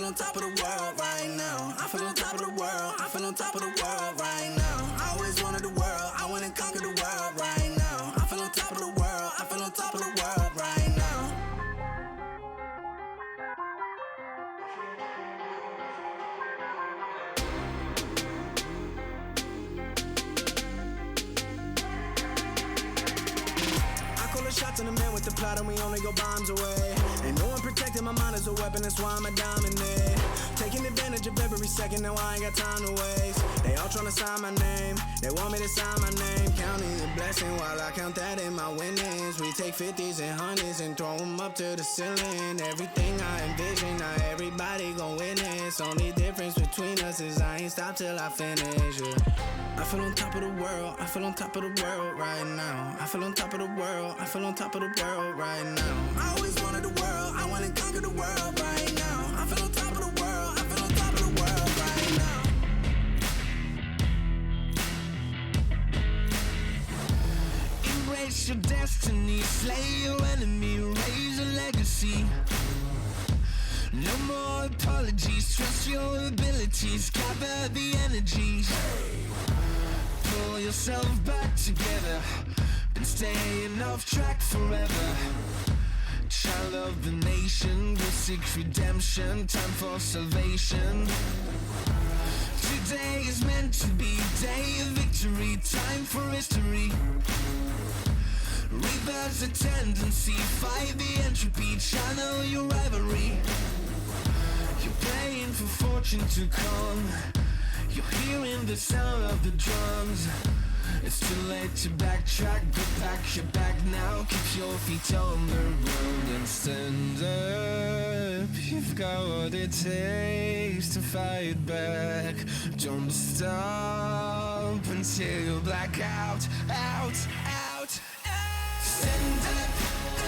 feel on top of the world right now. I feel on top of the world. I feel on top of the world right now. I always wanted the world. I went and conquered the world right now. I feel on top of the world. I feel on top of the world right now. Shots in the man with the plot and we only go bombs away. Ain't no one protecting my mind as a weapon, that's why I'm a dominate. Taking advantage of every second, now I ain't got time to waste. They all tryna sign my name, they want me to sign my name. Counting the blessing while I count that in my winnings. We take 50s and 100s and throw them up to the ceiling. Everything I envision, not everybody gon' witness. Only difference between us is I ain't stop till I finish, yeah. I feel on top of the world, I feel on top of the world right now. I feel on top of the world, I feel on top of the world right now. I always wanted the world, I went and conquered the world right now. I feel on top of the world, I feel on top of the world right now. Embrace your destiny, slay your enemy, raise a legacy. No more apologies, trust your abilities, gather the energies. Pull yourself back together and staying off track forever. Child of the nation, will seek redemption, time for salvation. Today is meant to be day of victory, time for history. Reverse the tendency, fight the entropy, channel your rivalry. You're praying for fortune to come, you're hearing the sound of the drums. It's too late to backtrack, but back your back now. Keep your feet on the road and stand up. You've got what it takes to fight back. Don't stop until you black out, out, out. Stand up,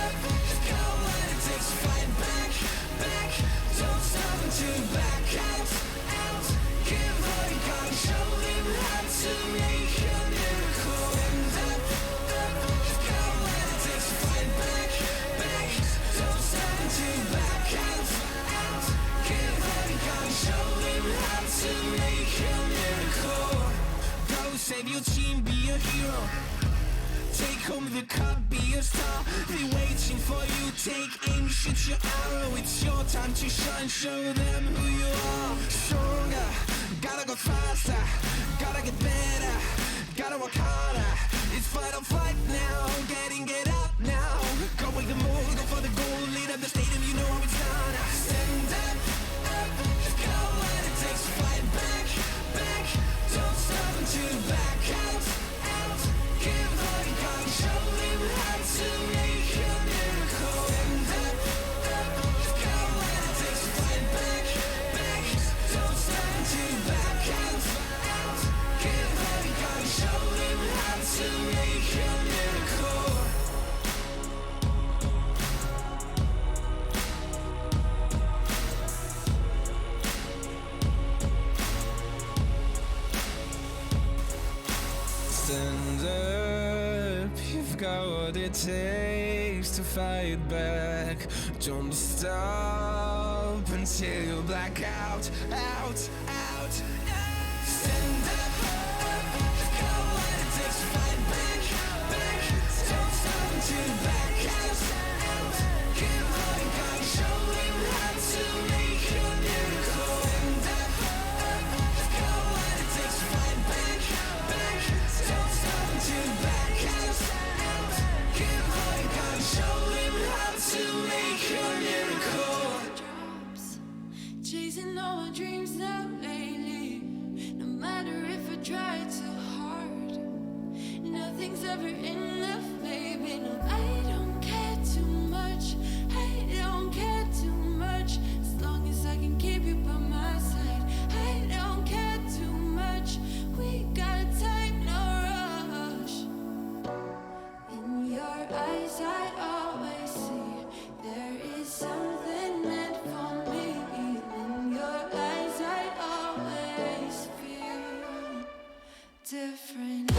up. You've got what it takes to fight back, back. Don't stop until you back out, out. Give all you got, show them how to make a miracle. Stand up, up. You've got what it takes to fight back, back. Don't stop until you back out, out. Give all you got, show them how to make a miracle. Go save your team, be a hero. Take home the cup, be a star. They waiting for you, take aim, shoot your arrow. It's your time to shine, show them who you are. Stronger, gotta go faster, gotta get better, gotta work harder. It's fight or flight now, get up now. Go with the move, go for the goal, lead up the stadium, you know how it's done. Stand up, up, you've got what it takes to fight back, back. Don't stop until you back out, out. Give all you got, show them how to make a miracle. Stand up, up, you've got what it takes to fight back, back. Don't stop until you back out, out. Give all you got, show them how to make a miracle. Stand up, you've got what it takes to fight back. Don't stop until you black out, out, out. Stand up, you've got what it takes to fight back, back. Don't stop until you back out, out. Give all you got, show them how to make a miracle. Stand up, you've got what it takes to fight back, back. Don't stop until you back out, out. Give all you got, show them how to make a miracle. Chasing all my dreams now lately. No matter if I try too hard, nothing's ever enough, baby. No, I don't care too much. I don't care too much. As long as I can keep you by my side. I don't care too much. We got time, no rush. In your eyes I always see there is something meant for me. In your eyes I always feel different.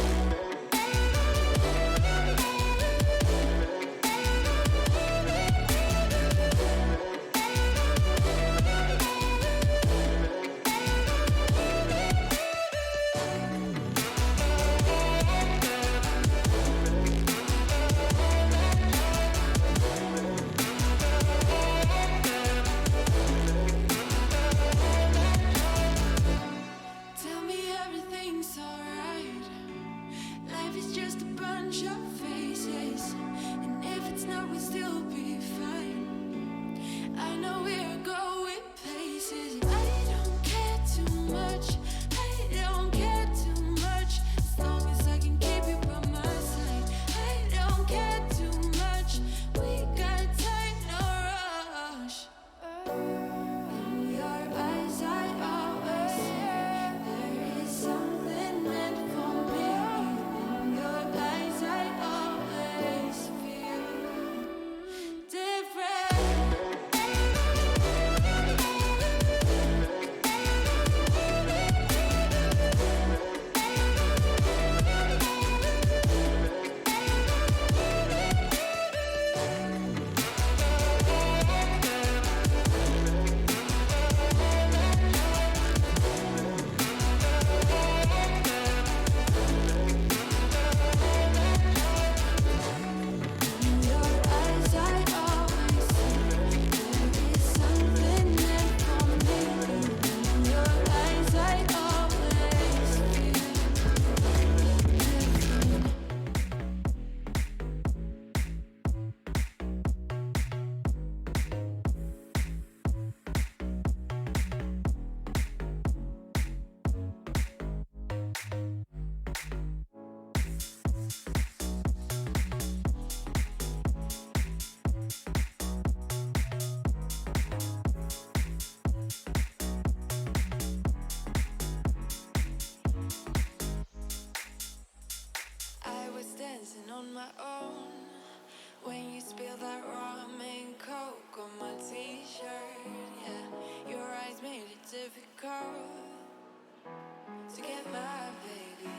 to get my baby.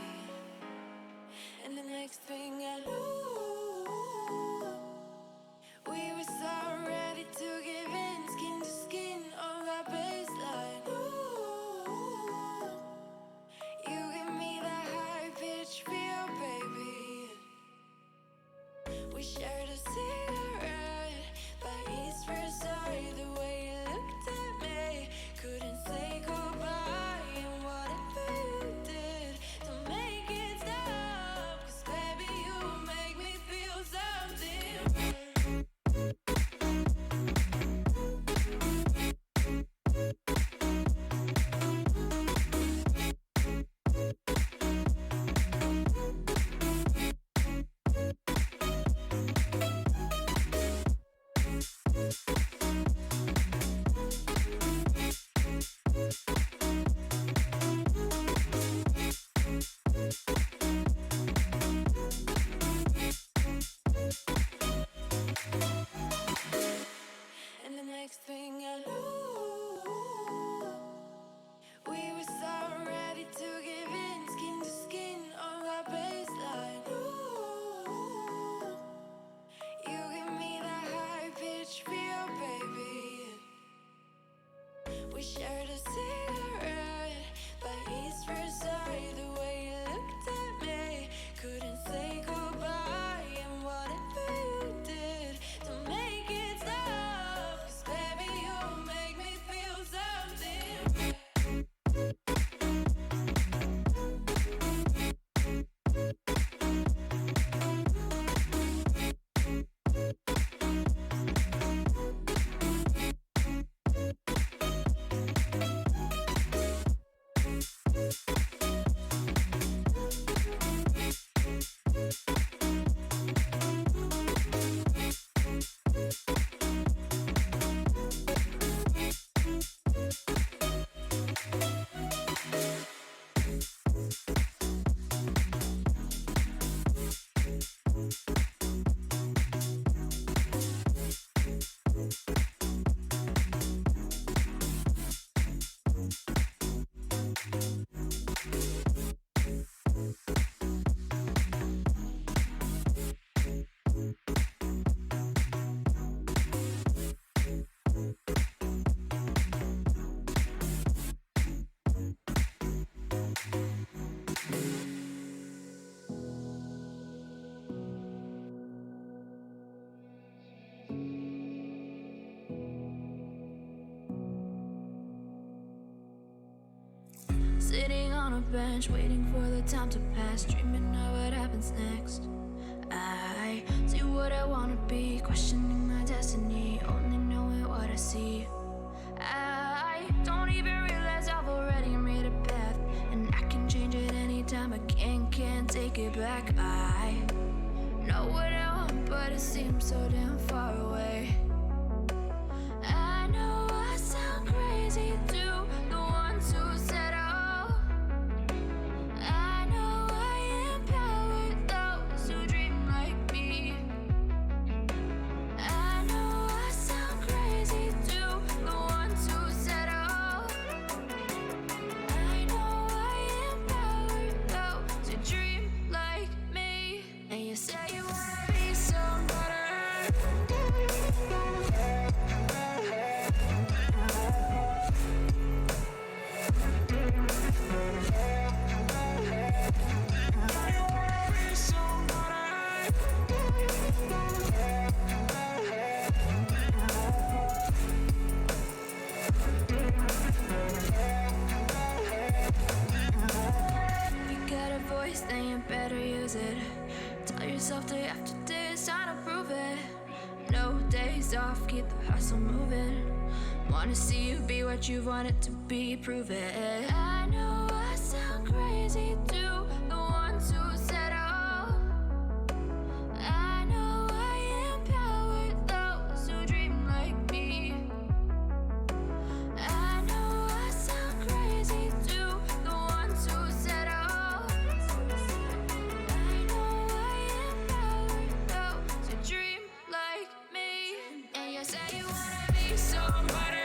And the next thing I knew, we were so ready to give in, skin to skin on our baseline. Ooh, you give me that high pitch feel, baby. We shared a cigarette by East Versailles. The way you looked at me, couldn't say goodbye. And whatever you did to make it stop, 'cause baby you make me feel something. And the next thing I knew, we were so ready to give in, skin to skin on our baseline. Ooh, you give me that high pitch feel, baby. We shared a cigarette by East Versailles. The way you looked at me, couldn't say goodbye. And whatever you did to make it stop, 'cause baby you make me feel something. Sitting on a bench, waiting for the time to pass, dreaming of what happens next. I see what I wanna be, questioning my destiny, only knowing what I see. I don't even realize I've already made a path, and I can change it anytime. I can't take it back. I know what I want, but it seems so damn far away. I know I sound crazy to the ones who said day after day, it's time to prove it. No days off, keep the hustle moving. Wanna see you be what you wanted to be, prove it. I know I sound crazy to the ones who said oh. I know I empower those who dream like me. I know I sound crazy to the ones who said oh. I know I empower those who dream like me. And you say you wanna be somebody.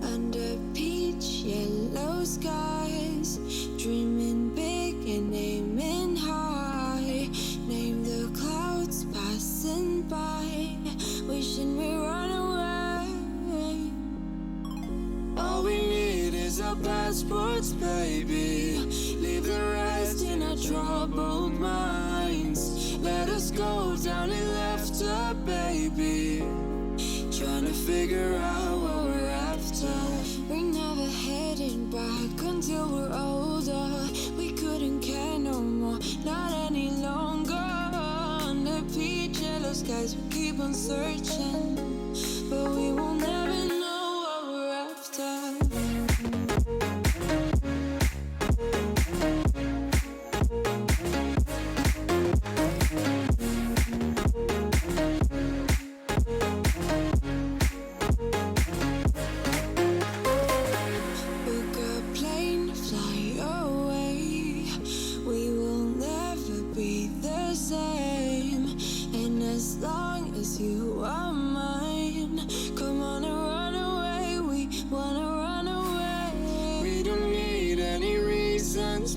Under peach yellow skies, dreaming big and aiming high. Name the clouds passing by, wishing we run away. All we need is our passports, baby. Leave the rest in our troubled minds. Let us go down in laughter, baby. Trying to figure out what we're after. We're never heading back until we're older. We couldn't care no more, not any longer. Under peach yellow skies, we keep on searching, but we will never know what we're after.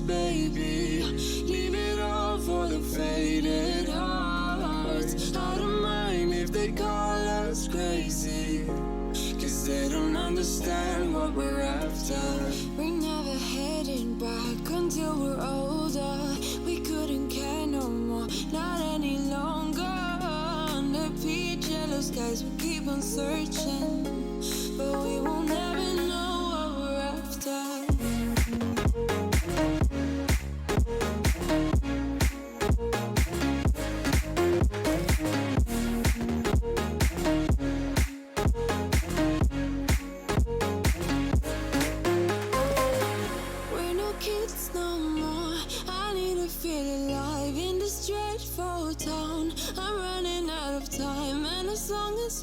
Baby, leave it all for the faded hearts. I don't mind if they call us crazy, 'cause they don't understand what we're after. We're never heading back until we're older. We couldn't care no more, not any longer. Under peach yellow skies, we keep on searching, but we will never know what we're after.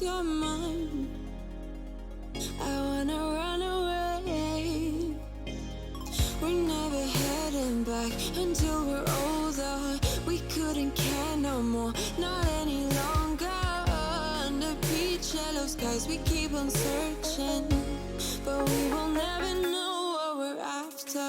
You're mine, I wanna run away. We're never heading back until we're older. We couldn't care no more, not any longer. Under peach yellow skies, we keep on searching, but we will never know what we're after.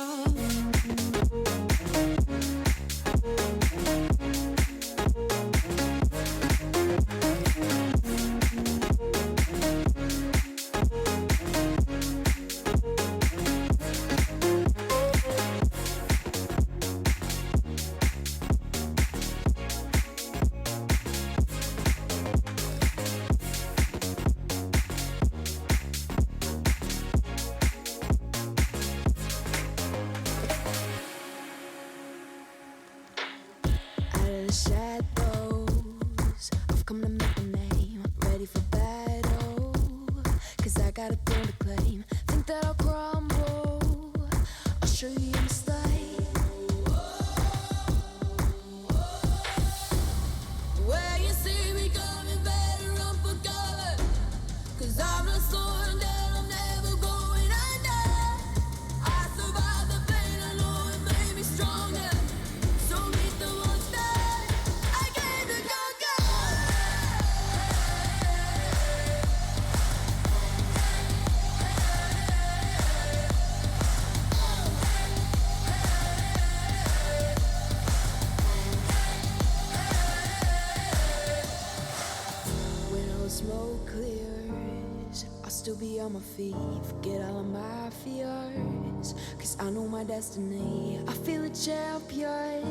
On my feet, forget all of my fears, 'cause I know my destiny. I feel a champion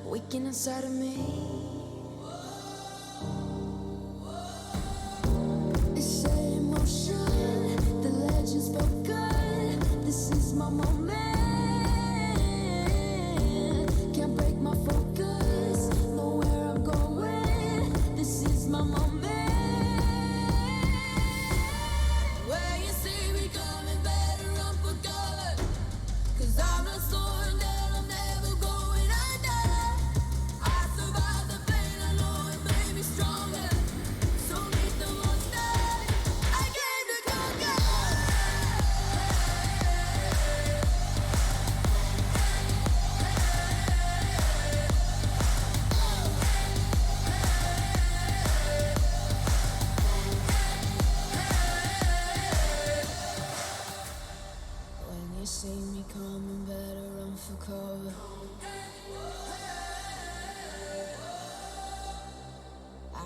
waking inside of me. It's emotion, the legend's spoken. This is my moment. Can't break my focus, know where I'm going. This is my moment.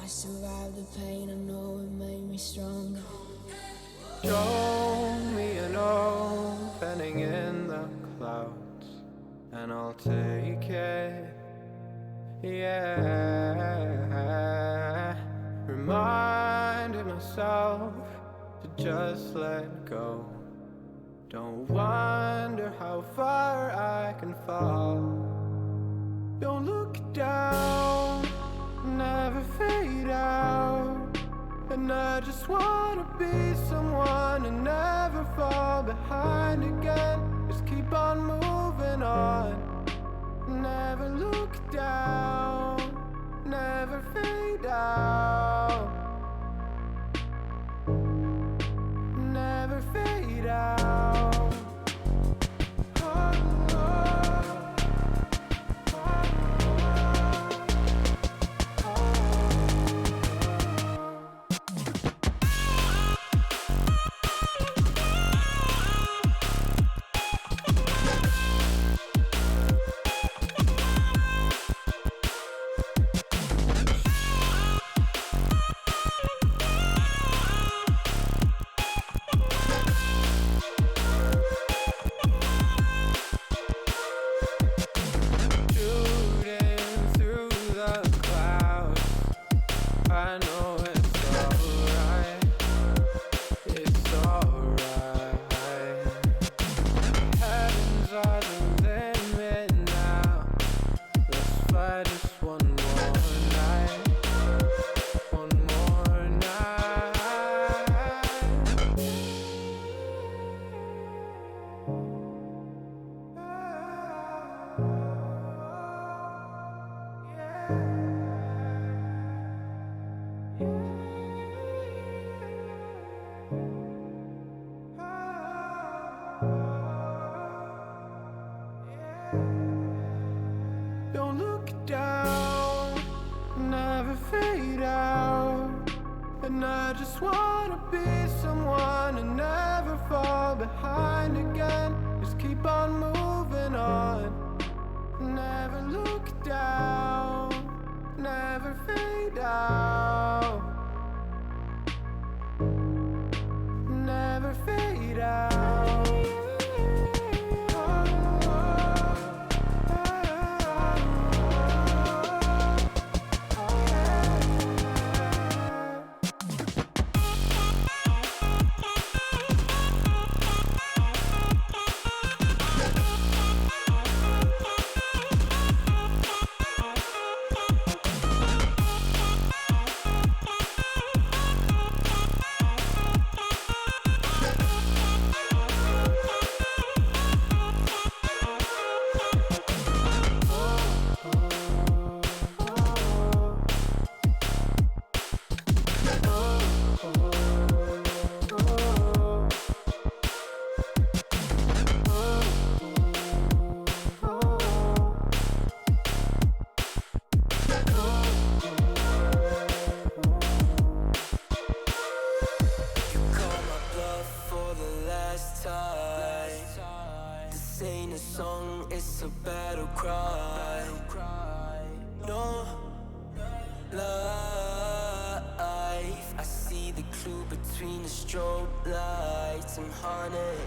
I survived the pain, I know it made me stronger. Show me an opening in the clouds, and I'll take it, yeah. Reminding myself to just let go. Don't wonder how far I can fall. Don't look down, never fade out. And I just wanna be someone and never fall behind again. Just keep on moving on. Never look down, never fade out. Never fade out. Don't look down, never fade out. And I just wanna be someone and never fall behind again. Just keep on moving on. Never look down, never fade out. Never fade out. Song, it's a battle cry. No life. I see the clue between the strobe lights. I'm haunted,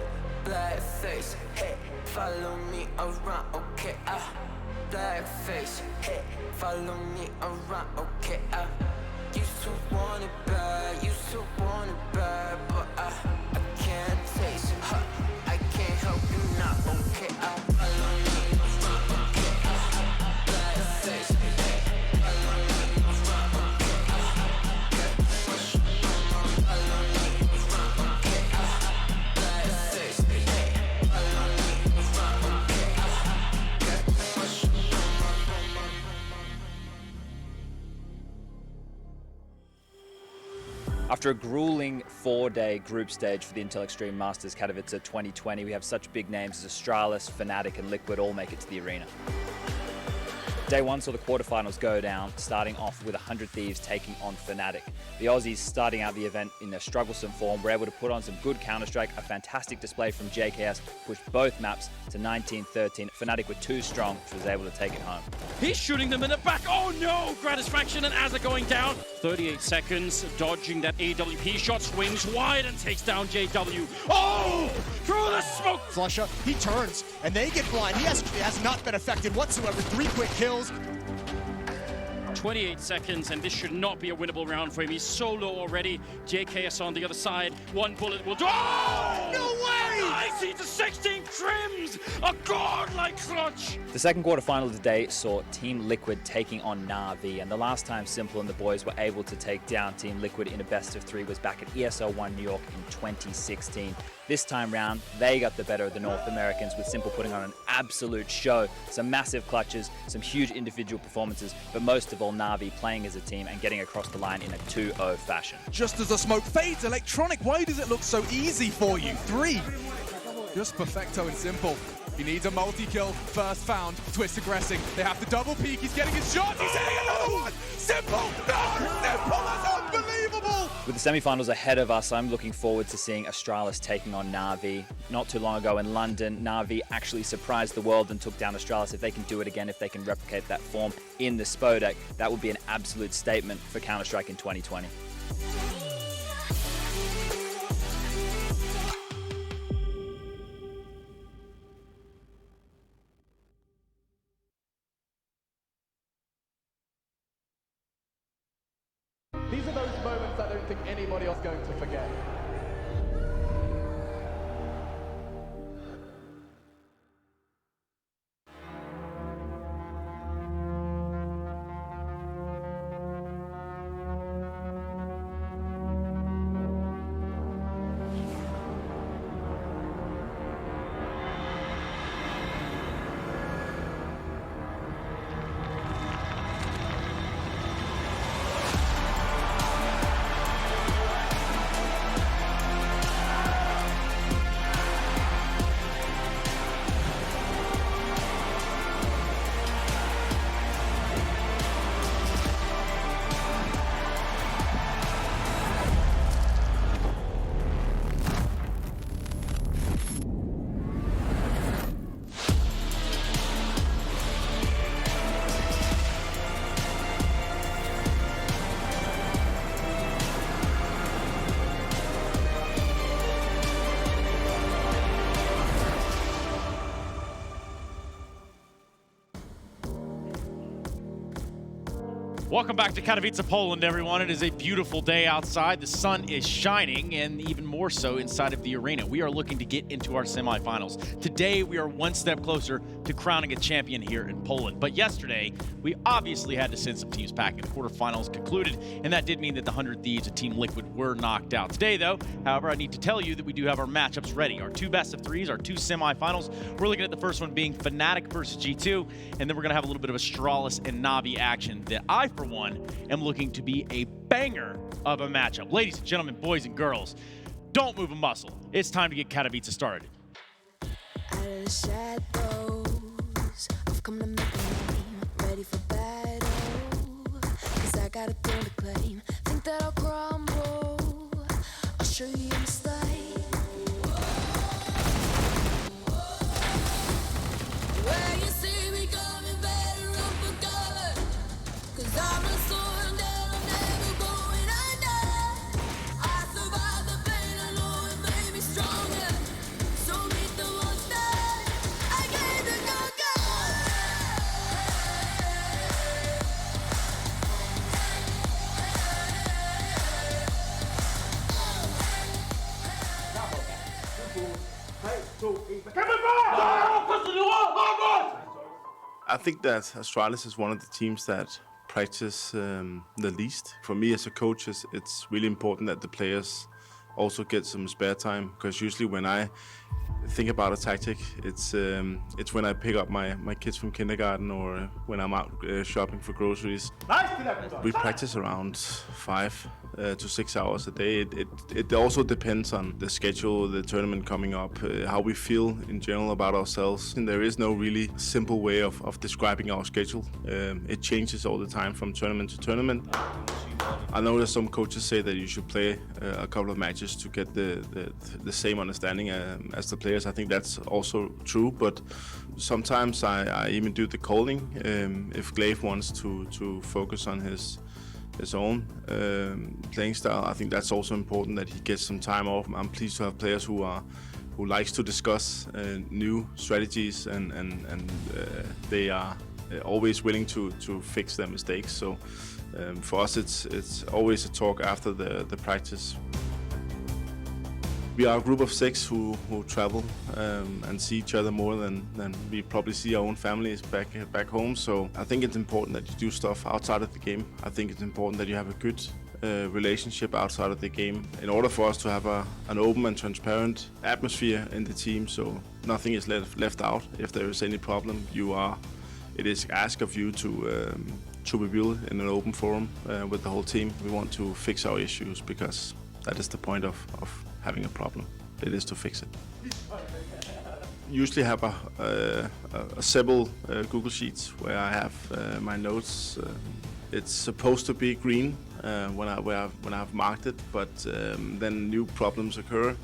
black face. Hey, follow me around, okay? Black face. Hey, follow me around, okay? Used to want it bad, used to want it bad, but I can't taste it. I can't help you now, okay? Follow me around, okay? Black face, hey, follow me around, okay? Follow me around, okay? Black face, hey, follow me around, okay? After a grueling 4-day group stage for the Intel Extreme Masters Katowice 2020, we have such big names as Astralis, Fnatic and Liquid all make it to the arena. Day 1 saw the quarterfinals go down, starting off with 100 Thieves taking on Fnatic. The Aussies, starting out the event in their strugglesome form, were able to put on some good Counter-Strike. A fantastic display from JKS pushed both maps to 19-13. Fnatic were too strong, which was able to take it home. He's shooting them in the back. Oh no! Gratisfaction and Azza going down. 38 seconds, dodging that AWP shot, swings wide and takes down JW. Oh! Through the smoke! Flusha, he turns, and they get blind. He has not been affected whatsoever. 3 quick kills. 28 seconds, and this should not be a winnable round for him. He's so low already. JKS on the other side. 1 bullet will do. Oh! No way! Nice! He's a 16 trims! A godlike clutch! The second quarterfinal of the day saw Team Liquid taking on Na'Vi, and the last time Simple and the boys were able to take down Team Liquid in a best of 3 was back at ESL1 New York in 2016. This time round, they got the better of the North Americans, with Simple putting on an absolute show. Some massive clutches, some huge individual performances, but most of all Na'Vi playing as a team and getting across the line in a 2-0 fashion. Just as the smoke fades, Electronic, why does it look so easy for you? 3. Just perfecto and simple. He needs a multi-kill, first found, Twist aggressing. They have to double peek, he's getting his shot, he's hitting another one! Simple! No! Simple, that's unbelievable! With the semifinals ahead of us, I'm looking forward to seeing Astralis taking on Na'Vi. Not too long ago in London, Na'Vi actually surprised the world and took down Astralis. If they can do it again, if they can replicate that form in the Spodek, that would be an absolute statement for Counter-Strike in 2020. These are those moments I don't think anybody else is going to forget. Welcome back to Katowice, Poland, everyone. It is a beautiful day outside. The sun is shining, and even more so inside of the arena. We are looking to get into our semifinals. Today, we are one step closer to crowning a champion here in Poland. But yesterday, we obviously had to send some teams packing. The quarterfinals concluded, and that did mean that the 100 Thieves and Team Liquid were knocked out. Today, though, however, I need to tell you that we do have our matchups ready. Our 2 best of 3s, our 2 semifinals. We're looking at the first one being Fnatic versus G2, and then we're going to have a little bit of Astralis and Na'Vi action that I, for one, am looking to be a banger of a matchup. Ladies and gentlemen, boys and girls, don't move a muscle. It's time to get Katowice started. Out of the shadows, I've come to make a name, ready for battle. 'Cause I got a thing to claim. Think that I'll crumble, I'll show you a mistake. Where you see me coming better up for cover, 'cause I'm a sword that I'm never going under. I survived the pain, I know it made me stronger. So meet the monster I came to conquer. I think that Astralis is one of the teams that practice the least. For me as a coach, it's really important that the players also get some spare time, because usually when I think about a tactic, it's when I pick up my kids from kindergarten or when I'm out shopping for groceries. We practice around 5 to 6 hours a day. It also depends on the schedule, the tournament coming up, how we feel in general about ourselves. And there is no really simple way of describing our schedule. It changes all the time from tournament to tournament. I know that some coaches say that you should play a couple of matches to get the same understanding as the players. I think that's also true, but sometimes I even do the calling. If Glaive wants to focus on his own playing style, I think that's also important that he gets some time off. I'm pleased to have players who likes to discuss new strategies and they are always willing to fix their mistakes. So for us, it's always a talk after the practice. We are a group of 6 who travel and see each other more than we probably see our own families back home. So I think it's important that you do stuff outside of the game. I think it's important that you have a good relationship outside of the game in order for us to have an open and transparent atmosphere in the team, so nothing is left out. If there is any problem, it is asked of you to reveal it in an open forum with the whole team. We want to fix our issues because that is the point of having a problem. It is to fix it. Usually have several Google Sheets where I have my notes. It's supposed to be green when I've marked it, but then new problems occur,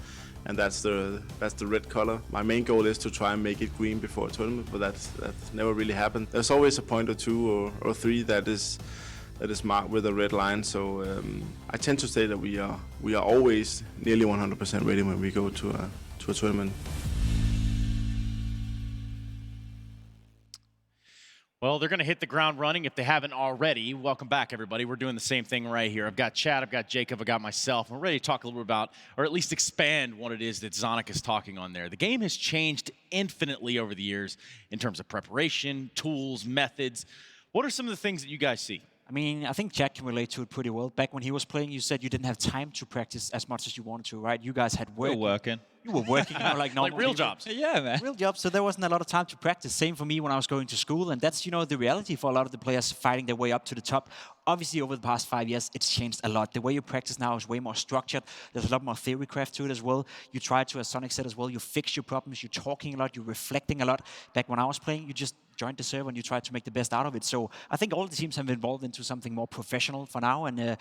and that's the red color. My main goal is to try and make it green before a tournament, but that's never really happened. There's always a point or 2 or 3 that is marked with a red line. So I tend to say that we are always nearly 100% ready when we go to a tournament. Well, they're going to hit the ground running if they haven't already. Welcome back, everybody. We're doing the same thing right here. I've got Chad, I've got Jacob, I've got myself. We're ready to talk a little bit about, or at least expand what it is that Zonic is talking on there. The game has changed infinitely over the years in terms of preparation, tools, methods. What are some of the things that you guys see? I mean, I think Jack can relate to it pretty well. Back when he was playing, you said you didn't have time to practice as much as you wanted to, right? You guys had work. We were working. You were working, like normal like real people. jobs. Yeah, man. Real jobs, so there wasn't a lot of time to practice. Same for me when I was going to school, and that's, the reality for a lot of the players fighting their way up to the top. Obviously, over the past 5 years, it's changed a lot. The way you practice now is way more structured. There's a lot more theory craft to it as well. You try to, as Sonic said as well, you fix your problems, you're talking a lot, you're reflecting a lot. Back when I was playing, you just joined the server and you tried to make the best out of it. So I think all the teams have evolved into something more professional for now, and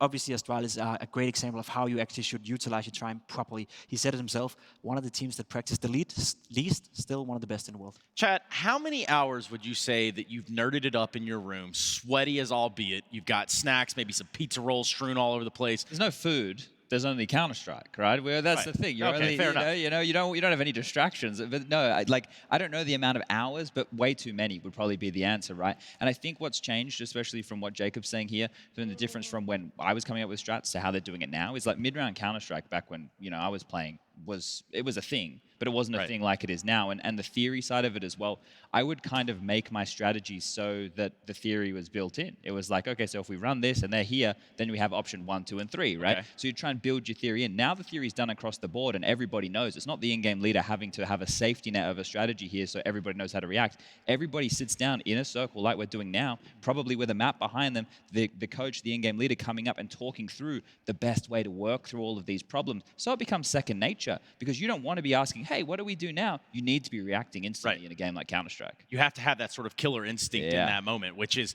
obviously Astralis are a great example of how you actually should utilize your time properly. He said it himself, one of the teams that practice the least, still one of the best in the world. Chad, how many hours would you say that you've nerded it up in your room, sweaty as albeit? You've got snacks, maybe some pizza rolls strewn all over the place. There's no food. There's only Counter-Strike, right? That's the thing. You're only, fair enough. You don't have any distractions. But no, I don't know the amount of hours, but way too many would probably be the answer, right? And I think what's changed, especially from what Jacob's saying here, and the difference from when I was coming up with strats to how they're doing it now, is like mid-round Counter-Strike back when I was playing was a thing, but it wasn't a thing like it is now. And the theory side of it as well, I would kind of make my strategy so that the theory was built in. It was like, okay, so if we run this and they're here, then we have option 1, 2, and 3, right? Okay. So you try and build your theory in. Now the theory is done across the board and everybody knows. It's not the in-game leader having to have a safety net of a strategy here so everybody knows how to react. Everybody sits down in a circle like we're doing now, probably with a map behind them, the coach, the in-game leader coming up and talking through the best way to work through all of these problems. So it becomes second nature because you don't want to be asking, hey, what do we do now? You need to be reacting instantly in a game like Counter-Strike. You have to have that sort of killer instinct in that moment, which is,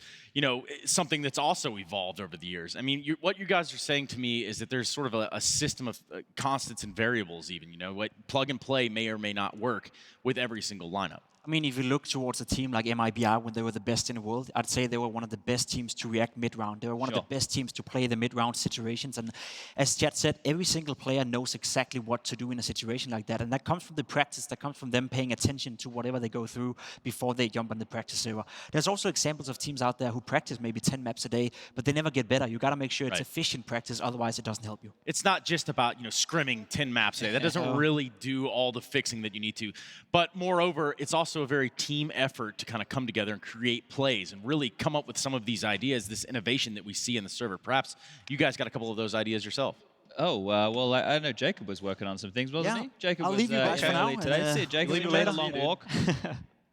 something that's also evolved over the years. I mean, what you guys are saying to me is that there's sort of a system of constants and variables even, what plug and play may or may not work with every single lineup. I mean, if you look towards a team like MIBR when they were the best in the world, I'd say they were one of the best teams to react mid-round. They were one of the best teams to play the mid-round situations. And as Chad said, every single player knows exactly what to do in a situation like that. And that comes from the practice, that comes from them paying attention to whatever they go through before they jump on the practice server. There's also examples of teams out there who practice maybe 10 maps a day, but they never get better. You got to make sure it's efficient practice, otherwise it doesn't help you. It's not just about, scrimming 10 maps a day. That doesn't really do all the fixing that you need to. But moreover, it's also a very team effort to kind of come together and create plays and really come up with some of these ideas, this innovation that we see in the server. Perhaps you guys got a couple of those ideas yourself. Oh, well, I know Jacob was working on some things, wasn't Yeah. he? Jacob I'll was leave you guys for now, early today. and, See, Jacob, leave you you made a later. long walk.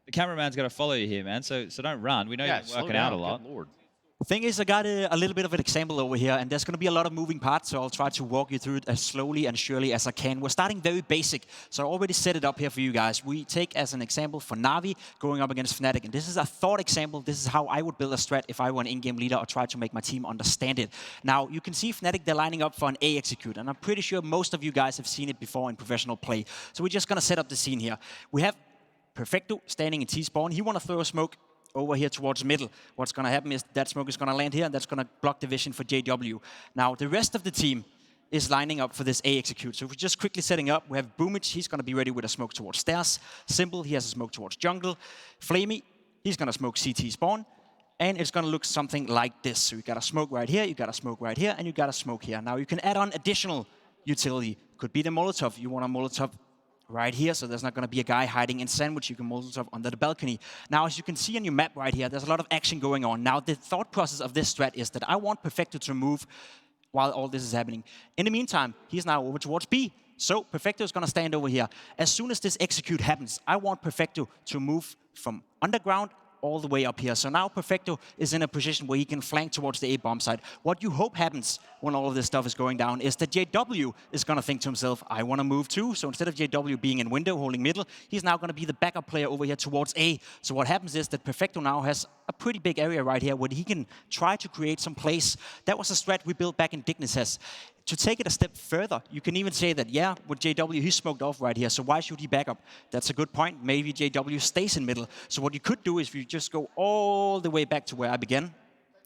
The cameraman's got to follow you here, man, so don't run. We know you're slow working out a down, lot. good Lord. The thing is, I got a little bit of an example over here, and there's going to be a lot of moving parts, so I'll try to walk you through it as slowly and surely as I can. We're starting very basic, so I already set it up here for you guys. We take as an example for Na'Vi going up against Fnatic, and this is a thought example. This is how I would build a strat if I were an in-game leader or try to make my team understand it. Now, you can see Fnatic, they're lining up for an A execute, and I'm pretty sure most of you guys have seen it before in professional play. So we're just going to set up the scene here. We have Perfecto standing in T-spawn. He want to throw a smoke over here towards middle. What's going to happen is that smoke is going to land here, and that's going to block the vision for JW. Now, the rest of the team is lining up for this A execute. So if we're just quickly setting up, we have Boomich, he's going to be ready with a smoke towards stairs. Simple, he has a smoke towards jungle. Flamey, he's going to smoke CT spawn. And it's going to look something like this. So you got a smoke right here, you got a smoke right here, and you got a smoke here. Now you can add on additional utility. Could be the Molotov. You want a Molotov right here, so there's not going to be a guy hiding in sandwich. You can Molotov under the balcony. Now, as you can see on your map right here, there's a lot of action going on. Now, the thought process of this strat is that I want Perfecto to move while all this is happening. In the meantime, he's now over towards B. So Perfecto is going to stand over here. As soon as this execute happens, I want Perfecto to move from underground all the way up here. So now Perfecto is in a position where he can flank towards the A bomb site. What you hope happens when all of this stuff is going down is that JW is going to think to himself, I want to move too. So instead of JW being in window holding middle, he's now going to be the backup player over here towards A. So what happens is that Perfecto now has a pretty big area right here where he can try to create some place. That was a strat we built back in Dignitas. To take it a step further, you can even say that, yeah, with JW, he's smoked off right here, so why should he back up? That's a good point. Maybe JW stays in middle. So what you could do is if you just go all the way back to where I began,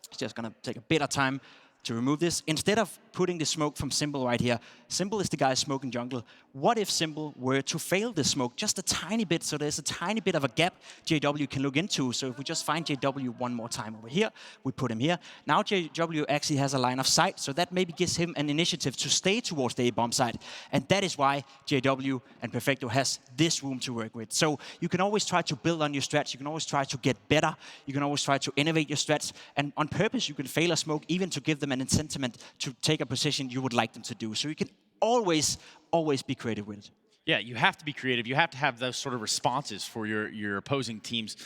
it's just going to take a bit of time to remove this. Instead of putting the smoke from Simple right here, Simple is the guy smoking jungle. What if Simple were to fail this smoke just a tiny bit, so there's a tiny bit of a gap JW can look into? So if we just find JW one more time over here, we put him here. Now JW actually has a line of sight, so that maybe gives him an initiative to stay towards the A-bomb site. And that is why JW and Perfecto has this room to work with. So you can always try to build on your strats, you can always try to get better, you can always try to innovate your strats, and on purpose you can fail a smoke even to give them an incentive to take a position you would like them to do. So you can always be creative with it. Yeah, you have to be creative. You have to have those sort of responses for your opposing team's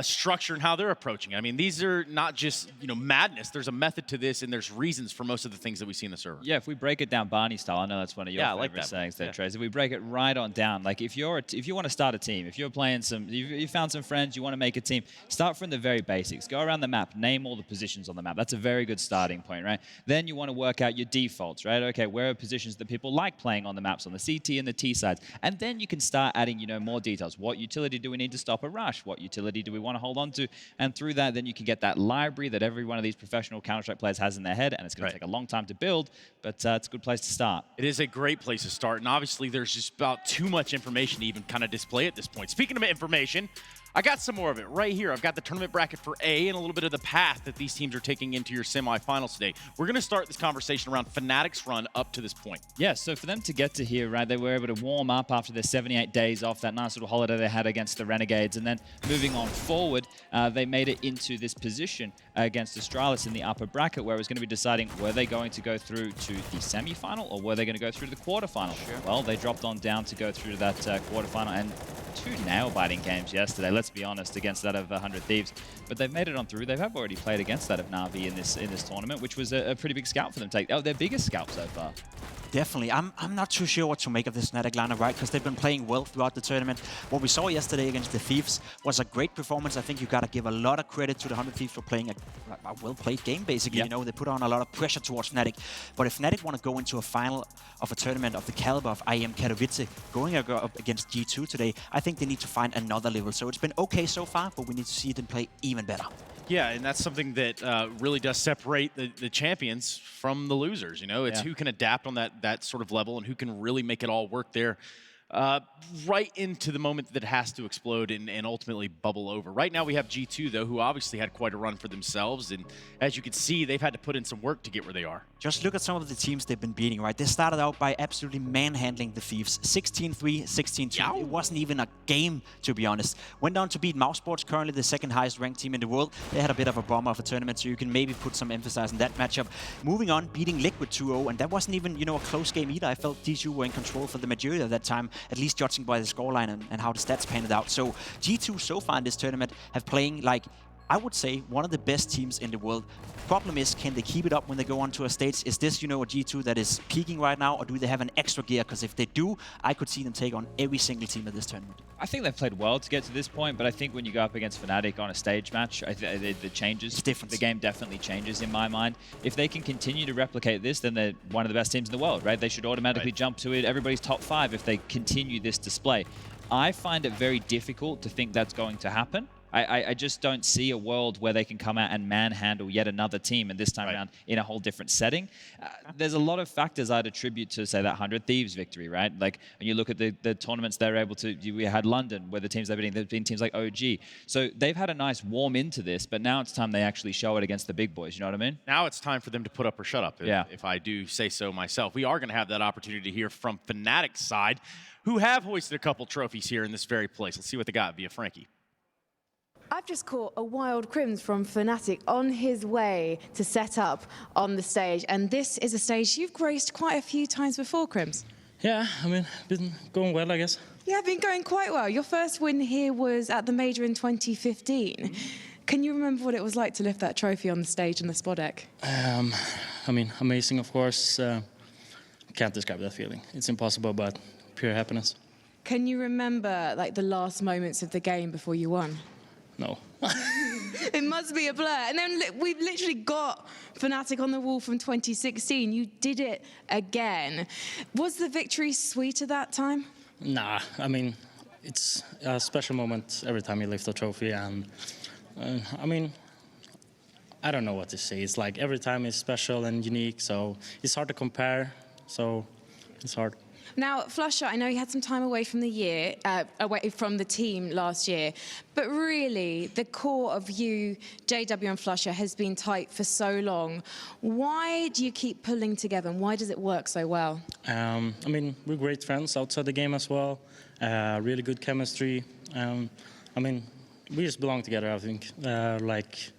structure and how they're approaching it. I mean, these are not just, madness. There's a method to this, and there's reasons for most of the things that we see in the server. Yeah, if we break it down Barney style, I know that's one of your favorite sayings there, Trace. If we break it right on down, like if you want to start a team, if you're playing you found some friends, you want to make a team, start from the very basics. Go around the map, name all the positions on the map. That's a very good starting point, right? Then you want to work out your defaults, right? Okay, where are positions that people like playing on the maps, on the CT and the T sides? And then you can start adding, more details. What utility do we need to stop a rush? What utility do we want to hold on to? And through that, then you can get that library that every one of these professional Counter-Strike players has in their head, and it's going to take a long time to build, but it's a good place to start. It is a great place to start, and obviously there's just about too much information to even kind of display at this point. Speaking of information, I got some more of it right here. I've got the tournament bracket for A and a little bit of the path that these teams are taking into your semifinals today. We're going to start this conversation around Fnatic's run up to this point. Yeah, so for them to get to here, right, they were able to warm up after their 78 days off, that nice little holiday they had against the Renegades, and then moving on forward, they made it into this position against Astralis in the upper bracket, where it was going to be deciding were they going to go through to the semifinal or were they going to go through to the quarterfinal. Sure. Well, they dropped on down to go through to that quarterfinal, and 2 nail-biting games yesterday, let's be honest, against that of 100 Thieves. But they've made it on through. They have already played against that of Na'Vi in this tournament, which was a pretty big scalp for them to take. Oh, their biggest scalp so far. Definitely. I'm not too sure what to make of this Fnatic lineup, right? Because they've been playing well throughout the tournament. What we saw yesterday against the Thieves was a great performance. I think you got to give a lot of credit to the 100 Thieves for playing a well-played game, basically. Yep. They put on a lot of pressure towards Fnatic. But if Fnatic want to go into a final of a tournament of the caliber of IEM Katowice, going up against G2 today, I think they need to find another level. So it's been okay so far, but we need to see them play even better. Yeah, and that's something that really does separate the champions from the losers. It's who can adapt on that sort of level and who can really make it all work there. right into the moment that it has to explode and ultimately bubble over. Right now we have G2, though, who obviously had quite a run for themselves, and as you can see, they've had to put in some work to get where they are. Just look at some of the teams they've been beating, right? They started out by absolutely manhandling the Thieves. 16-3, 16-2. It wasn't even a game, to be honest. Went on to beat Mousesports, currently the second highest ranked team in the world. They had a bit of a bomber of a tournament, so you can maybe put some emphasis on that matchup. Moving on, beating Liquid 2-0, and that wasn't even, a close game either. I felt G2 were in control for the majority of that time, at least judging by the scoreline and how the stats panned out. So G2 so far in this tournament have playing like, I would say, one of the best teams in the world. Problem is, can they keep it up when they go onto a stage? Is this, a G2 that is peaking right now, or do they have an extra gear? Because if they do, I could see them take on every single team at this tournament. I think they've played well to get to this point, but I think when you go up against Fnatic on a stage match, the changes, the game definitely changes in my mind. If they can continue to replicate this, then they're one of the best teams in the world, right? They should automatically jump to it, everybody's top 5 if they continue this display. I find it very difficult to think that's going to happen. I just don't see a world where they can come out and manhandle yet another team, and this time around in a whole different setting. There's a lot of factors I'd attribute to, say, that 100 Thieves victory, right? Like, when you look at the tournaments they're able to, we had London, where the teams they've been teams like OG. So they've had a nice warm into this, but now it's time they actually show it against the big boys, you know what I mean? Now it's time for them to put up or shut up, if I do say so myself. We are going to have that opportunity to hear from Fnatic's side, who have hoisted a couple trophies here in this very place. Let's see what they got via Frankie. I've just caught a wild Crims from Fnatic on his way to set up on the stage. And this is a stage you've graced quite a few times before, Crims. Yeah, I mean, been going well, I guess. Yeah, been going quite well. Your first win here was at the Major in 2015. Can you remember what it was like to lift that trophy on the stage in the spot deck? I mean, amazing, of course. Can't describe that feeling. It's impossible, but pure happiness. Can you remember, like, the last moments of the game before you won? No. It must be a blur. And then we've literally got Fnatic on the wall from 2016. You did it again. Was the victory sweeter that time? Nah, I mean, it's a special moment every time you lift a trophy. And, I mean, I don't know what to say. It's like every time is special and unique, so it's hard to compare. So it's hard. Now, Flusher, I know you had some time away from the team last year, but really, the core of you, JW and Flusher, has been tight for so long. Why do you keep pulling together, and why does it work so well? I mean, we're great friends outside the game as well. Really good chemistry. I mean, we just belong together, I think. Like,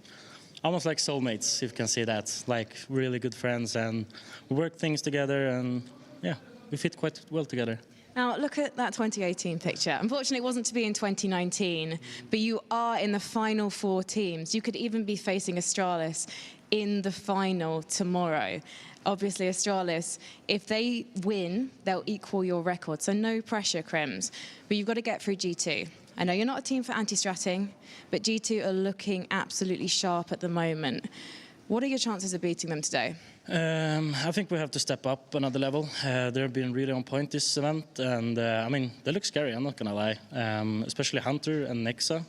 almost like soulmates, if you can say that. Like, really good friends, and we work things together, and yeah. We fit quite well together. Now, look at that 2018 picture. Unfortunately, it wasn't to be in 2019, but you are in the final 4 teams. You could even be facing Astralis in the final tomorrow. Obviously, Astralis, if they win, they'll equal your record. So no pressure, Crims. But you've got to get through G2. I know you're not a team for anti-stratting, but G2 are looking absolutely sharp at the moment. What are your chances of beating them today? I think we have to step up another level. They've been really on point this event, and I mean, they look scary, I'm not gonna lie. Especially Hunter and Nexa.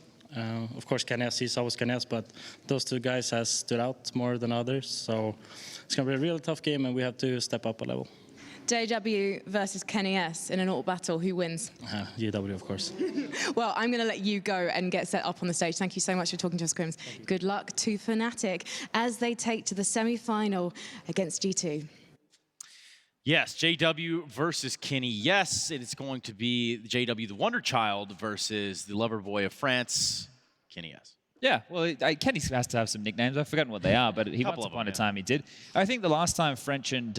Of course, Kanyas, he's always Kanyas, but those 2 guys has stood out more than others. So it's gonna be a really tough game, and we have to step up a level. JW versus Kenny S in an alt battle, who wins? JW, of course. Well, I'm going to let you go and get set up on the stage. Thank you so much for talking to us, Crims. Good luck to Fnatic as they take to the semi-final against G2. Yes, JW versus Kenny. Yes, it is going to be JW, the Wonder Child, versus the lover boy of France, Kenny S. Yeah, well, Kenny has to have some nicknames. I've forgotten what they are, but he once upon a time he did. I think the last time French and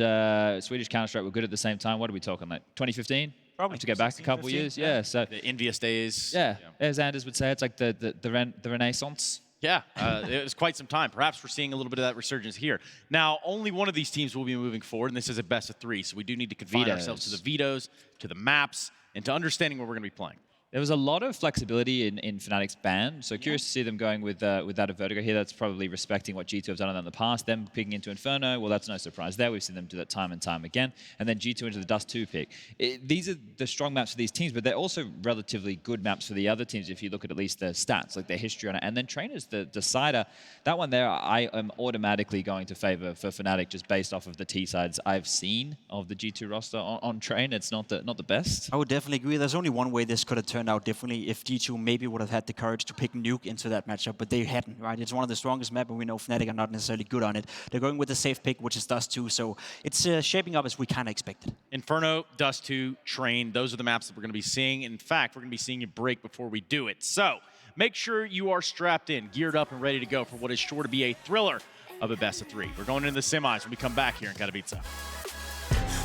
Swedish Counter-Strike were good at the same time, what are we talking, like 2015? Probably. To go back a couple 15, years, yeah. So the envious days. Yeah, as Anders would say, it's like the Renaissance. Yeah, it was quite some time. Perhaps we're seeing a little bit of that resurgence here. Now, only one of these teams will be moving forward, and this is a best of 3, so we do need to confine ourselves to the vetoes, to the maps, and to understanding where we're going to be playing. There was a lot of flexibility in Fnatic's ban, so curious to see them going with that of Vertigo here. That's probably respecting what G2 have done in the past. Them picking into Inferno, well, that's no surprise there. We've seen them do that time and time again. And then G2 into the Dust 2 pick. These are the strong maps for these teams, but they're also relatively good maps for the other teams if you look at least their stats, like their history on it. And then Trainers, the Decider, that one there, I am automatically going to favor for Fnatic just based off of the T-sides I've seen of the G2 roster on Train. It's not the best. I would definitely agree. There's only one way this could have turned out differently if G2 maybe would have had the courage to pick Nuke into that matchup, but they hadn't, right? It's one of the strongest maps, and we know Fnatic are not necessarily good on it. They're going with the safe pick, which is Dust 2, so it's shaping up as we kind of expected. Inferno, Dust 2, Train, those are the maps that we're going to be seeing. In fact, we're going to be seeing a break before we do it. So make sure you are strapped in, geared up, and ready to go for what is sure to be a thriller of a best of 3. We're going into the semis when we come back here in Katowice.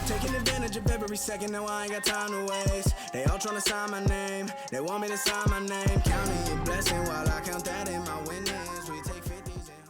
Taking advantage of every second, now I ain't got time to waste. They all tryna sign my name, they want me to sign my name. Counting your blessing while I count that in my winnings. We take 50s and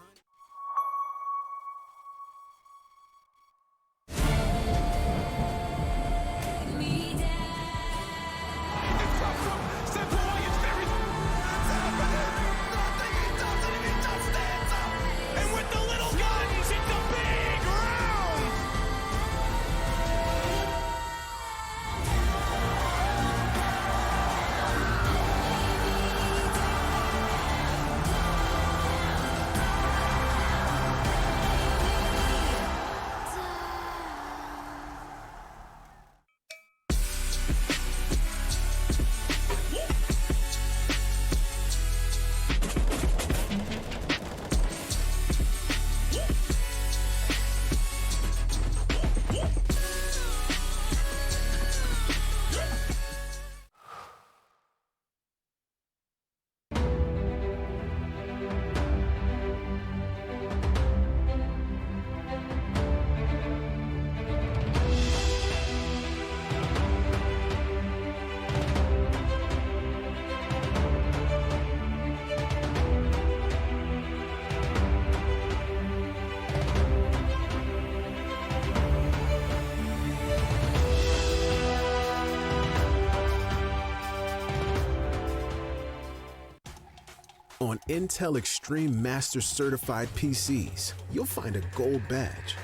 On Intel Extreme Master Certified PCs, you'll find a gold badge.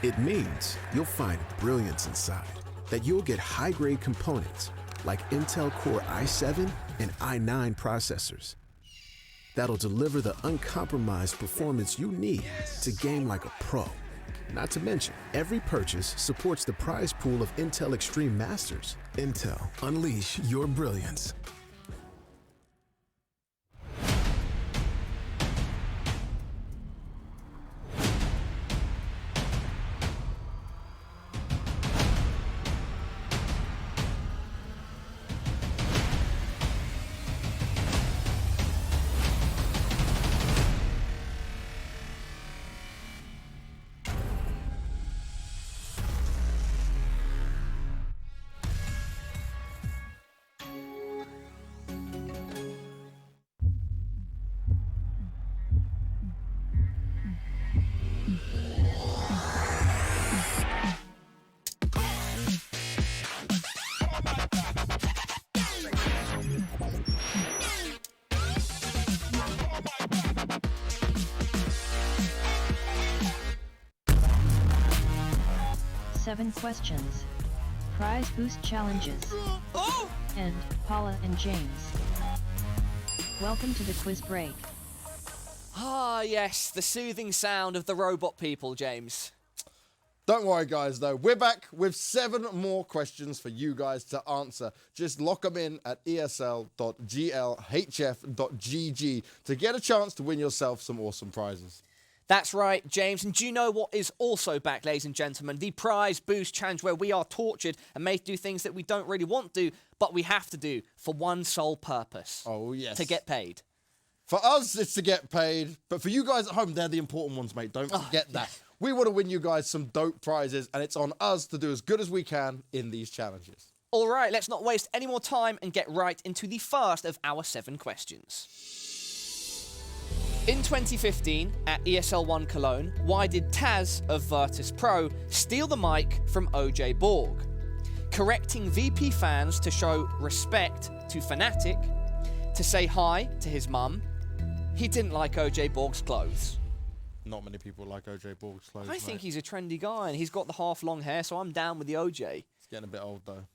It means you'll find brilliance inside, that you'll get high-grade components like Intel Core i7 and i9 processors that'll deliver the uncompromised performance you need to game like a pro. Not to mention, every purchase supports the prize pool of Intel Extreme Masters. Intel, unleash your brilliance. Seven questions, prize boost challenges, and Paula and James. Welcome to the quiz break. Ah, yes, the soothing sound of the robot people, James. Don't worry, guys, though. We're back with 7 more questions for you guys to answer. Just lock them in at esl.glhf.gg to get a chance to win yourself some awesome prizes. That's right, James. And do you know what is also back, ladies and gentlemen? The prize boost challenge, where we are tortured and made to do things that we don't really want to, but we have to do for one sole purpose. Oh, yes. To get paid. For us, it's to get paid. But for you guys at home, they're the important ones, mate. Don't forget that. We want to win you guys some dope prizes, and it's on us to do as good as we can in these challenges. All right, let's not waste any more time and get right into the first of our 7 questions. In 2015, at ESL1 Cologne, why did Taz of Virtus Pro steal the mic from OJ Borg? Correcting VP fans to show respect to Fnatic to say hi to his mum. He didn't like OJ Borg's clothes. Not many people like OJ Borg's clothes. I think he's a trendy guy, and he's got the half long hair, so I'm down with the OJ. He's getting a bit old, though.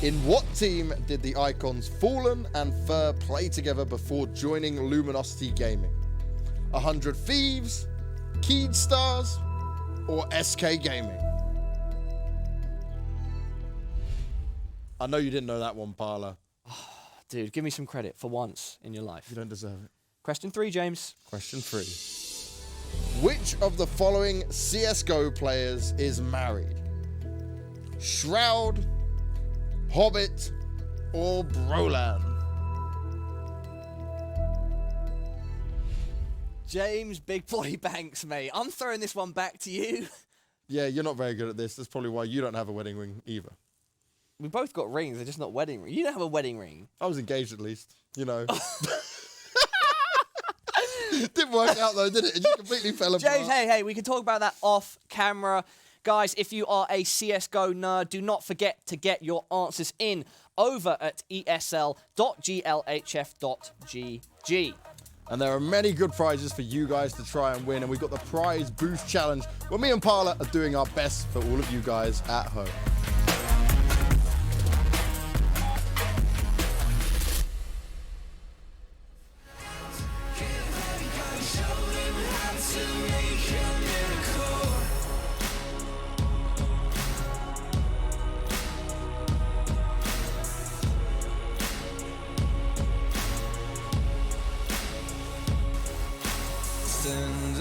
In what team did the icons Fallen and Fur play together before joining Luminosity Gaming? 100 Thieves, Keyed Stars, or SK Gaming? I know you didn't know that one, Parla. Dude, give me some credit for once in your life. You don't deserve it. Question 3, James. Question 3. Which of the following CSGO players is married? Shroud, Hobbit, or Brolan? James Big Boy Banks, mate. I'm throwing this one back to you. Yeah, you're not very good at this. That's probably why you don't have a wedding ring either. We both got rings, they're just not wedding rings. You don't have a wedding ring. I was engaged at least, you know. Didn't work out though, did it? It just completely fell apart. James, hey, we can talk about that off camera. Guys, if you are a CSGO nerd, do not forget to get your answers in over at esl.glhf.gg. And there are many good prizes for you guys to try and win. And we've got the Prize Boost Challenge, where me and Parla are doing our best for all of you guys at home. Stand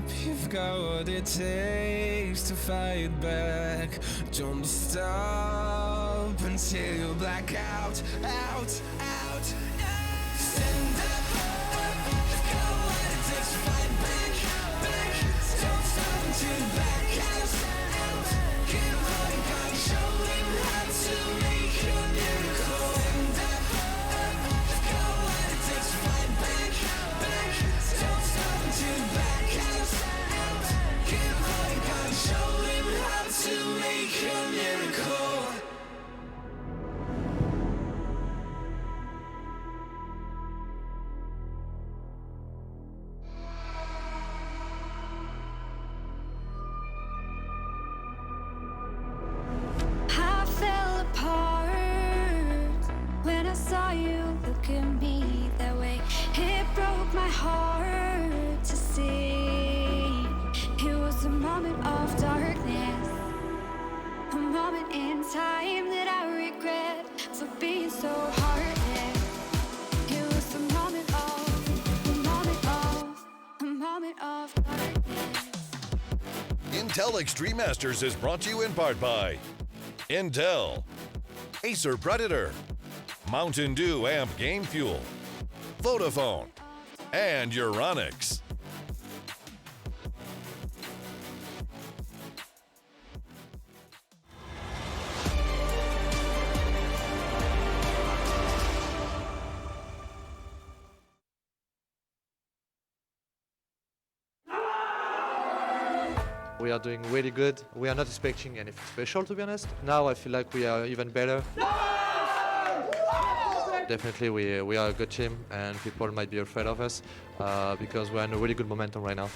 up, you've got what it takes to fight back. Don't stop until you black out, out. Stand up, you've got what it takes to fight back. Don't stop until you black out. Keep holding on, show him how to make a miracle. Stand up, you've got what it takes to fight back. Don't stop until you back out. Keep holding on, show him how to make a miracle. I fell apart when I saw you look at me that way. It broke my heart to see. It was a moment of darkness, a moment in time that I regret for being so heartless. It was a moment of darkness. Intel Extreme Masters is brought to you in part by Intel, Acer Predator, Mountain Dew Amp Game Fuel, Vodafone, and Euronics. We are doing really good. We are not expecting anything special, to be honest. Now I feel like we are even better. Definitely we are a good team and people might be afraid of us because we're in a really good momentum right now.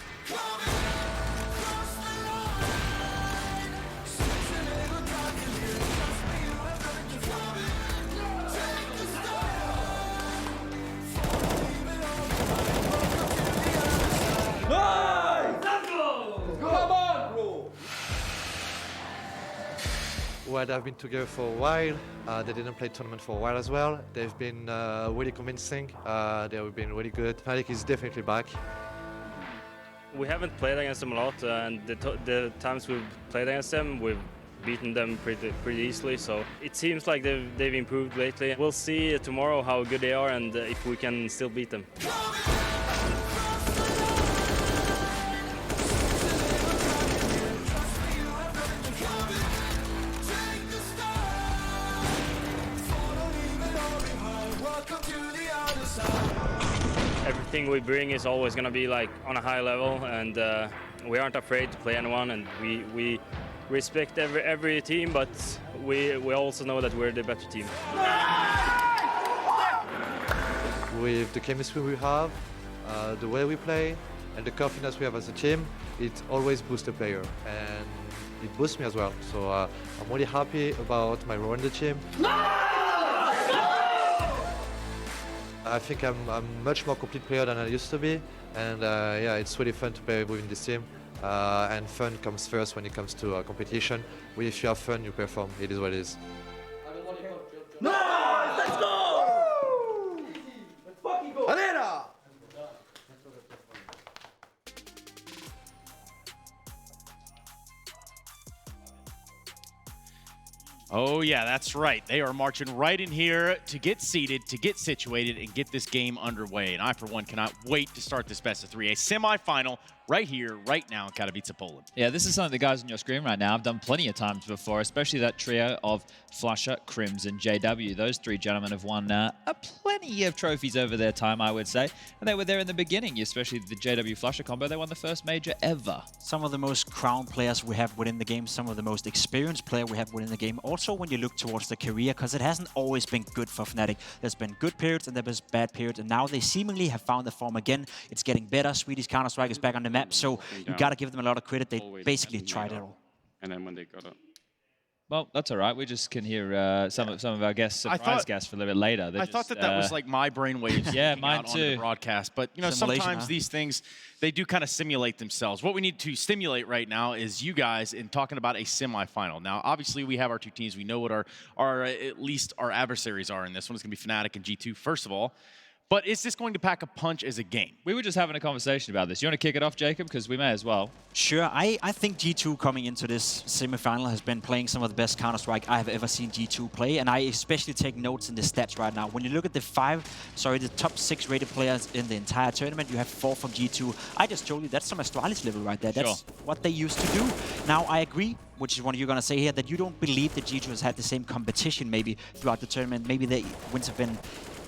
Well, they've been together for a while. They didn't play tournament for a while as well. They've been really convincing. They've been really good. Fnatic is definitely back. We haven't played against them a lot, and the times we've played against them, we've beaten them pretty easily. So it seems like they've improved lately. We'll see tomorrow how good they are and if we can still beat them. Everything we bring is always going to be like on a high level, and we aren't afraid to play anyone, and we respect every team, but we also know that we're the better team. With the chemistry we have, the way we play, and the confidence we have as a team, it always boosts the player, and it boosts me as well. So I'm really happy about my role in the team. I think I'm a much more complete player than I used to be, and yeah, it's really fun to play within this team. And fun comes first when it comes to competition. If you have fun, you perform. It is what it is. Nice! Let's go! Let's fucking go! Arena! Oh yeah, that's right. They are marching right in here to get seated, to get situated, and get this game underway. And I, for one, cannot wait to start this best of 3, a semifinal right here, right now in Katowice, Poland. Yeah, this is something the guys on your screen right now have done plenty of times before, especially that trio of Flusher, Crims, and JW. Those three gentlemen have won plenty of trophies over their time, I would say. And they were there in the beginning, especially the JW Flusher combo. They won the first major ever. Some of the most crowned players we have within the game, some of the most experienced players we have within the game. Also, when you look towards the career, because it hasn't always been good for Fnatic. There's been good periods and there was bad periods, and now they seemingly have found the form again. It's getting better. Swedish Counter-Strike is back on the map, so you got to give them a lot of credit. They basically tried it all. And then when they got up. Well, that's all right. We just can hear some of our guests, surprise guests, for a little bit later. I thought that was like my brainwaves. Yeah, mine too. On the broadcast, but you know, sometimes these things they do kind of simulate themselves. What we need to stimulate right now is you guys in talking about a semifinal. Now, obviously, we have our two teams. We know what our at least our adversaries are in this one. It's going to be Fnatic and G2. First of all. But is this going to pack a punch as a game? We were just having a conversation about this. You want to kick it off, Jacob? Because we may as well. Sure. I think G2 coming into this semi-final has been playing some of the best Counter-Strike I have ever seen G2 play. And I especially take notes in the stats right now. When you look at the top 6 rated players in the entire tournament, you have 4 from G2. I just told you that's some Astralis level right there. That's what they used to do. Now, I agree, which is what you're going to say here, that you don't believe that G2 has had the same competition maybe throughout the tournament. Maybe the wins have been,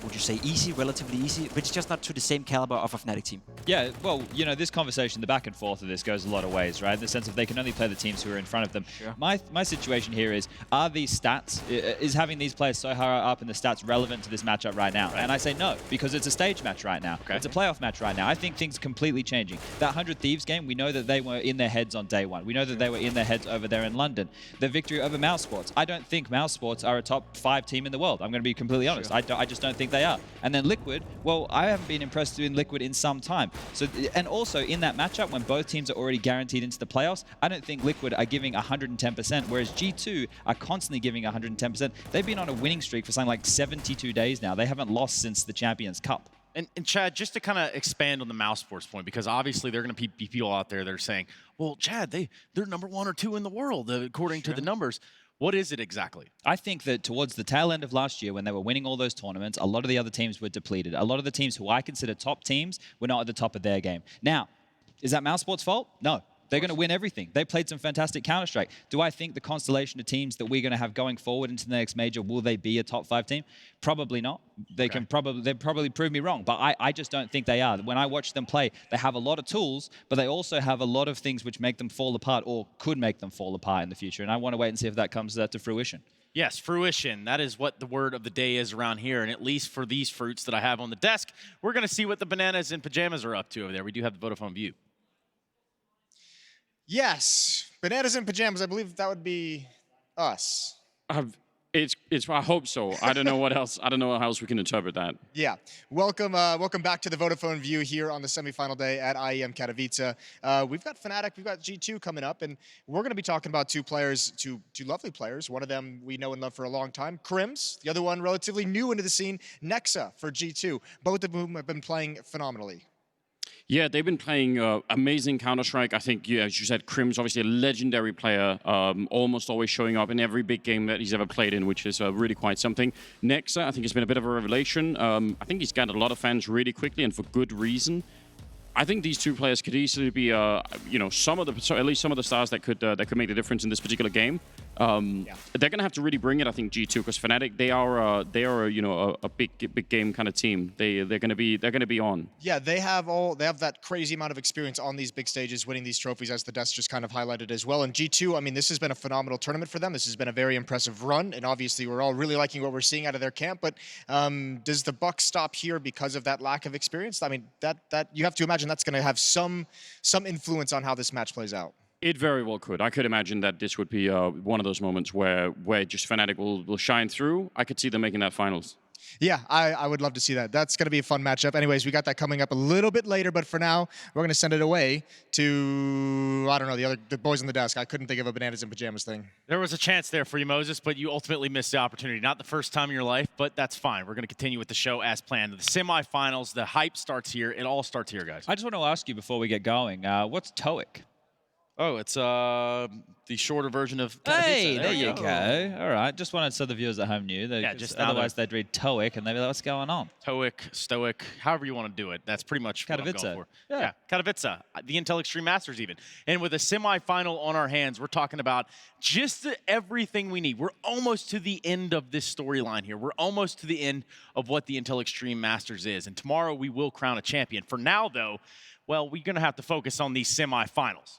would you say, easy, relatively easy, but it's just not to the same caliber of a Fnatic team. Yeah, well, you know, this conversation, the back and forth of this goes a lot of ways, right? In the sense of they can only play the teams who are in front of them. Sure. My situation here is, are these stats, is having these players so high up in the stats relevant to this matchup right now? Right. And I say no, because it's a stage match right now. Okay. It's a playoff match right now. I think things are completely changing. That 100 Thieves game, we know that they were in their heads on day one. We know that they were in their heads over there in London. The victory over Mouse Sports. I don't think Mouse Sports are a top 5 team in the world. I'm going to be completely honest. Sure. I just don't think they are. And then Liquid, well, I haven't been impressed in Liquid in some time. So, and also in that matchup, when both teams are already guaranteed into the playoffs, I don't think Liquid are giving 110%, whereas G2 are constantly giving 110%. They've been on a winning streak for something like 72 days now. They haven't lost since the Champions Cup. And Chad, just to kind of expand on the Mouse Sports point, because obviously there are going to be people out there that are saying, well, Chad, they're number 1 or 2 in the world, according to the numbers. What is it exactly? I think that towards the tail end of last year, when they were winning all those tournaments, a lot of the other teams were depleted. A lot of the teams who I consider top teams were not at the top of their game. Now, is that Mouse Sports' fault? No. They're going to win everything. They played some fantastic Counter-Strike. Do I think the constellation of teams that we're going to have going forward into the next major, will they be a top 5 team? Probably not. They'll probably prove me wrong, but I just don't think they are. When I watch them play, they have a lot of tools, but they also have a lot of things which make them fall apart or could make them fall apart in the future. And I want to wait and see if that comes to fruition. Yes, fruition. That is what the word of the day is around here. And at least for these fruits that I have on the desk, we're going to see what the bananas and pajamas are up to over there. We do have the Vodafone view. Yes, bananas and pajamas. I believe that would be us. I hope so. I don't know what else. I don't know how else we can interpret that. Yeah. Welcome back to the Vodafone view here on the semifinal day at IEM Katowice. We've got Fnatic, we've got G2 coming up, and we're going to be talking about two lovely players. One of them we know and love for a long time, Crims. The other one relatively new into the scene, Nexa for G2. Both of whom have been playing phenomenally. Yeah, they've been playing amazing Counter-Strike. I think, yeah, as you said, Crims, obviously a legendary player, almost always showing up in every big game that he's ever played in, which is really quite something. Nexa, I think, has been a bit of a revelation. I think he's gathered a lot of fans really quickly and for good reason. I think these two players could easily be, you know, at least some of the stars that could make the difference in this particular game. They're gonna have to really bring it, I think, G2, because Fnatic, they are a big game kind of team. They're gonna be on. Yeah, they have that crazy amount of experience on these big stages, winning these trophies, as the desk just kind of highlighted as well. And G2, I mean, this has been a phenomenal tournament for them. This has been a very impressive run, and obviously we're all really liking what we're seeing out of their camp. But does the buck stop here because of that lack of experience? I mean, that you have to imagine that's going to have some influence on how this match plays out. It very well could. I could imagine that this would be one of those moments where just Fnatic will shine through. I could see them making that finals. Yeah, I would love to see that. That's going to be a fun matchup. Anyways, we got that coming up a little bit later, but for now, we're going to send it away to, I don't know, the boys on the desk. I couldn't think of a bananas and pajamas thing. There was a chance there for you, Moses, but you ultimately missed the opportunity. Not the first time in your life, but that's fine. We're going to continue with the show as planned. The semifinals, the hype starts here. It all starts here, guys. I just want to ask you before we get going, what's TOEIC? Oh, it's the shorter version of Katowice. Hey, there you go. All right, just wanted so the viewers at home knew. Yeah, just otherwise they'd read TOEIC and they'd be like, what's going on? TOEIC, Stoic, however you want to do it. That's pretty much what I'm going for. Yeah, Katowice, the Intel Extreme Masters even. And with a semifinal on our hands, we're talking about just everything we need. We're almost to the end of this storyline here. We're almost to the end of what the Intel Extreme Masters is. And tomorrow we will crown a champion. For now, though, well, we're going to have to focus on these semifinals.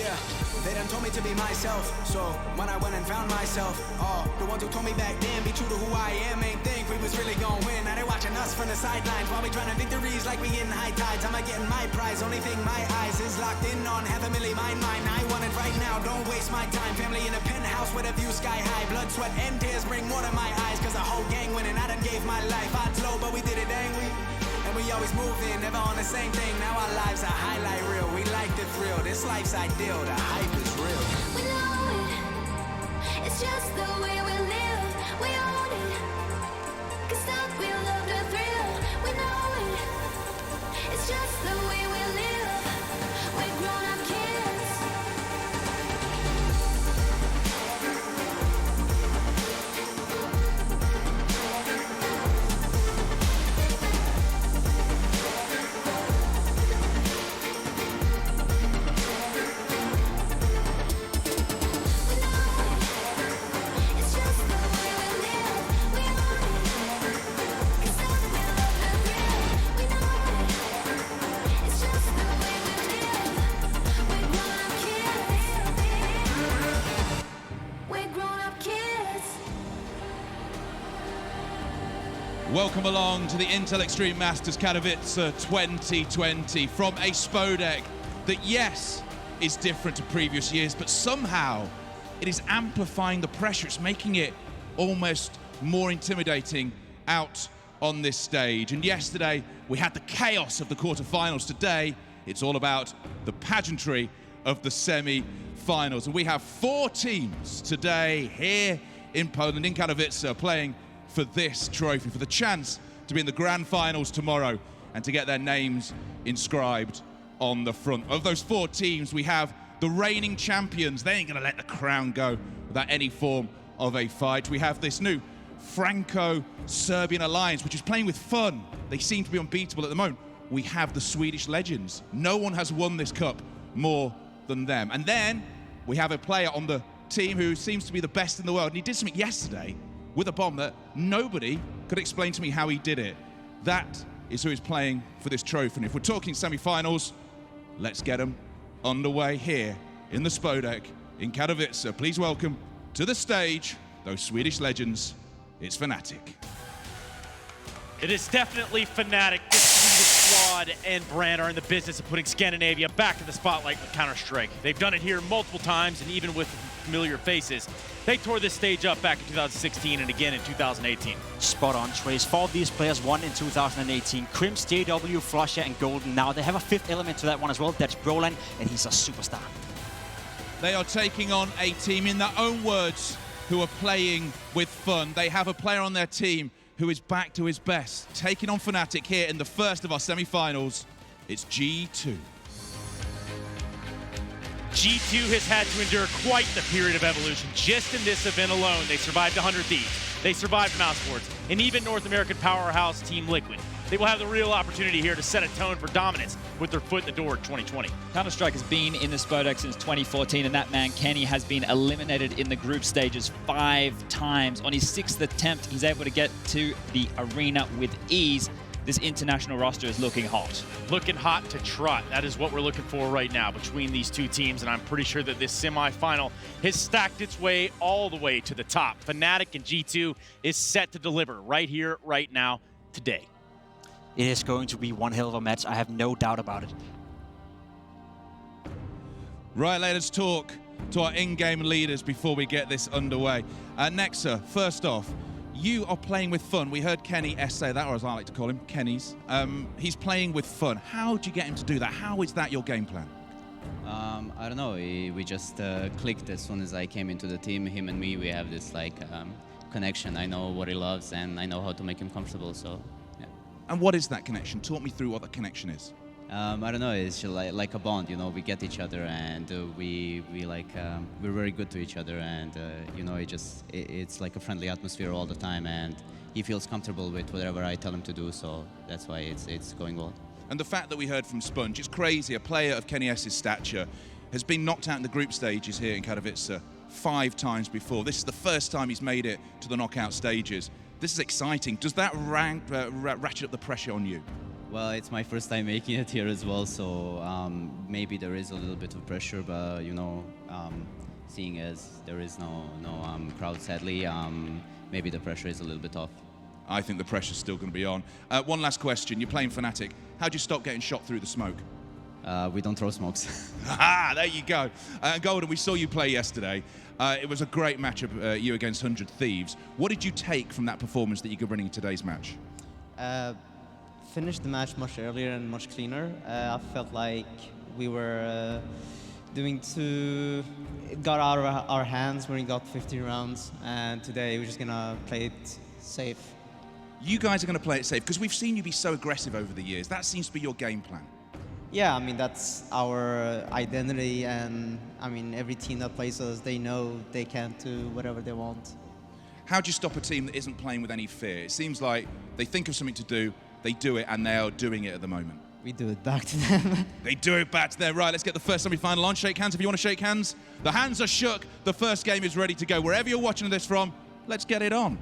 Yeah, they done told me to be myself. So when I went and found myself, the ones who told me back then, be true to who I am, ain't think we was really gonna win. Now they watching us from the sidelines while we trying to victories like we getting high tides. I'm getting my prize, only thing my eyes is locked in on. $500,000 mine. I want it right now, don't waste my time. Family in a penthouse with a view sky high. Blood, sweat, and tears bring water to my eyes. Cause the whole gang winning, I done gave my life. Odds low, but we did it, dang we. And we always moving, never on the same thing. Now our lives are highlight reel. We like the thrill, this life's ideal. The hype is real. We know it, it's just the way we live. We own it, cause that we love the thrill. We know it, it's just the way we live. We're grown-up kids. Welcome along to the Intel Extreme Masters Katowice 2020 from a Spodek that, yes, is different to previous years, but somehow it is amplifying the pressure. It's making it almost more intimidating out on this stage. And yesterday, we had the chaos of the quarterfinals. Today, it's all about the pageantry of the semi-finals. And we have 4 teams today here in Poland, in Katowice, playing for this trophy, for the chance to be in the grand finals tomorrow and to get their names inscribed on the front. Of those 4 teams, we have the reigning champions. They ain't gonna let the crown go without any form of a fight. We have this new Franco-Serbian alliance, which is playing with fun. They seem to be unbeatable at the moment. We have the Swedish legends. No one has won this cup more than them. And then we have a player on the team who seems to be the best in the world. And he did something yesterday with a bomb that nobody could explain to me how he did it. That is who is playing for this trophy. And if we're talking semi-finals, let's get them underway here in the Spodek in Katowice. Please welcome to the stage those Swedish legends. It's Fnatic. It is definitely Fnatic. This Swedish squad and brand are in the business of putting Scandinavia back in the spotlight with Counter-Strike. They've done it here multiple times, and even with familiar faces. They tore this stage up back in 2016 and again in 2018. Spot on, Trace. 4 of these players won in 2018. Crims, JW, Flusher, and Golden. Now they have a 5th element to that one as well. That's Brolan, and he's a superstar. They are taking on a team, in their own words, who are playing with fun. They have a player on their team who is back to his best. Taking on Fnatic here in the first of our semi-finals, it's G2. G2 has had to endure quite the period of evolution. Just in this event alone, they survived 100 Thieves, they survived Mousesports, and even North American powerhouse Team Liquid. They will have the real opportunity here to set a tone for dominance with their foot in the door at 2020. Counter-Strike has been in the Spodek since 2014, and that man, Kenny, has been eliminated in the group stages 5 times. On his 6th attempt, he's able to get to the arena with ease. This international roster is looking hot. Looking hot to trot. That is what we're looking for right now between these 2 teams, and I'm pretty sure that this semifinal has stacked its way all the way to the top. Fnatic and G2 is set to deliver right here, right now, today. It is going to be one hell of a match. I have no doubt about it. Right, let us talk to our in-game leaders before we get this underway. Nexa, first off, you are playing with fun. We heard Kenny say that, or as I like to call him, Kenny's. He's playing with fun. How do you get him to do that? How is that your game plan? I don't know. We just clicked as soon as I came into the team. Him and me, we have this connection. I know what he loves, and I know how to make him comfortable. So, yeah. And what is that connection? Talk me through what that connection is. I don't know. It's just like a bond. You know, we get each other, and we're very good to each other, and you know, it's like a friendly atmosphere all the time, and he feels comfortable with whatever I tell him to do. So that's why it's going well. And the fact that we heard from Sponge, it's crazy. A player of Kenny S's stature has been knocked out in the group stages here in Katowice 5 times before. This is the first time he's made it to the knockout stages. This is exciting. Does that ratchet up the pressure on you? Well, it's my first time making it here as well, so maybe there is a little bit of pressure, but you know, seeing as there is no crowd, sadly, maybe the pressure is a little bit off. I think the pressure's still going to be on. One last question. You're playing Fnatic. How do you stop getting shot through the smoke? We don't throw smokes. Ah, there you go. Golden, we saw you play yesterday. It was a great matchup, you against 100 Thieves. What did you take from that performance that you could bring in today's match? Finished the match much earlier and much cleaner. I felt like we were it got out of our hands when we got 15 rounds, and today we're just gonna play it safe. You guys are going to play it safe because we've seen you be so aggressive over the years. That seems to be your game plan. Yeah, I mean, that's our identity, and I mean, every team that plays us, they know they can do whatever they want. How do you stop a team that isn't playing with any fear? It seems like they think of something to do, they do it, and they are doing it at the moment. We do it back to them. They do it back to them. Right, let's get the first semi-final on. Shake hands if you want to shake hands. The hands are shook. The first game is ready to go. Wherever you're watching this from, let's get it on.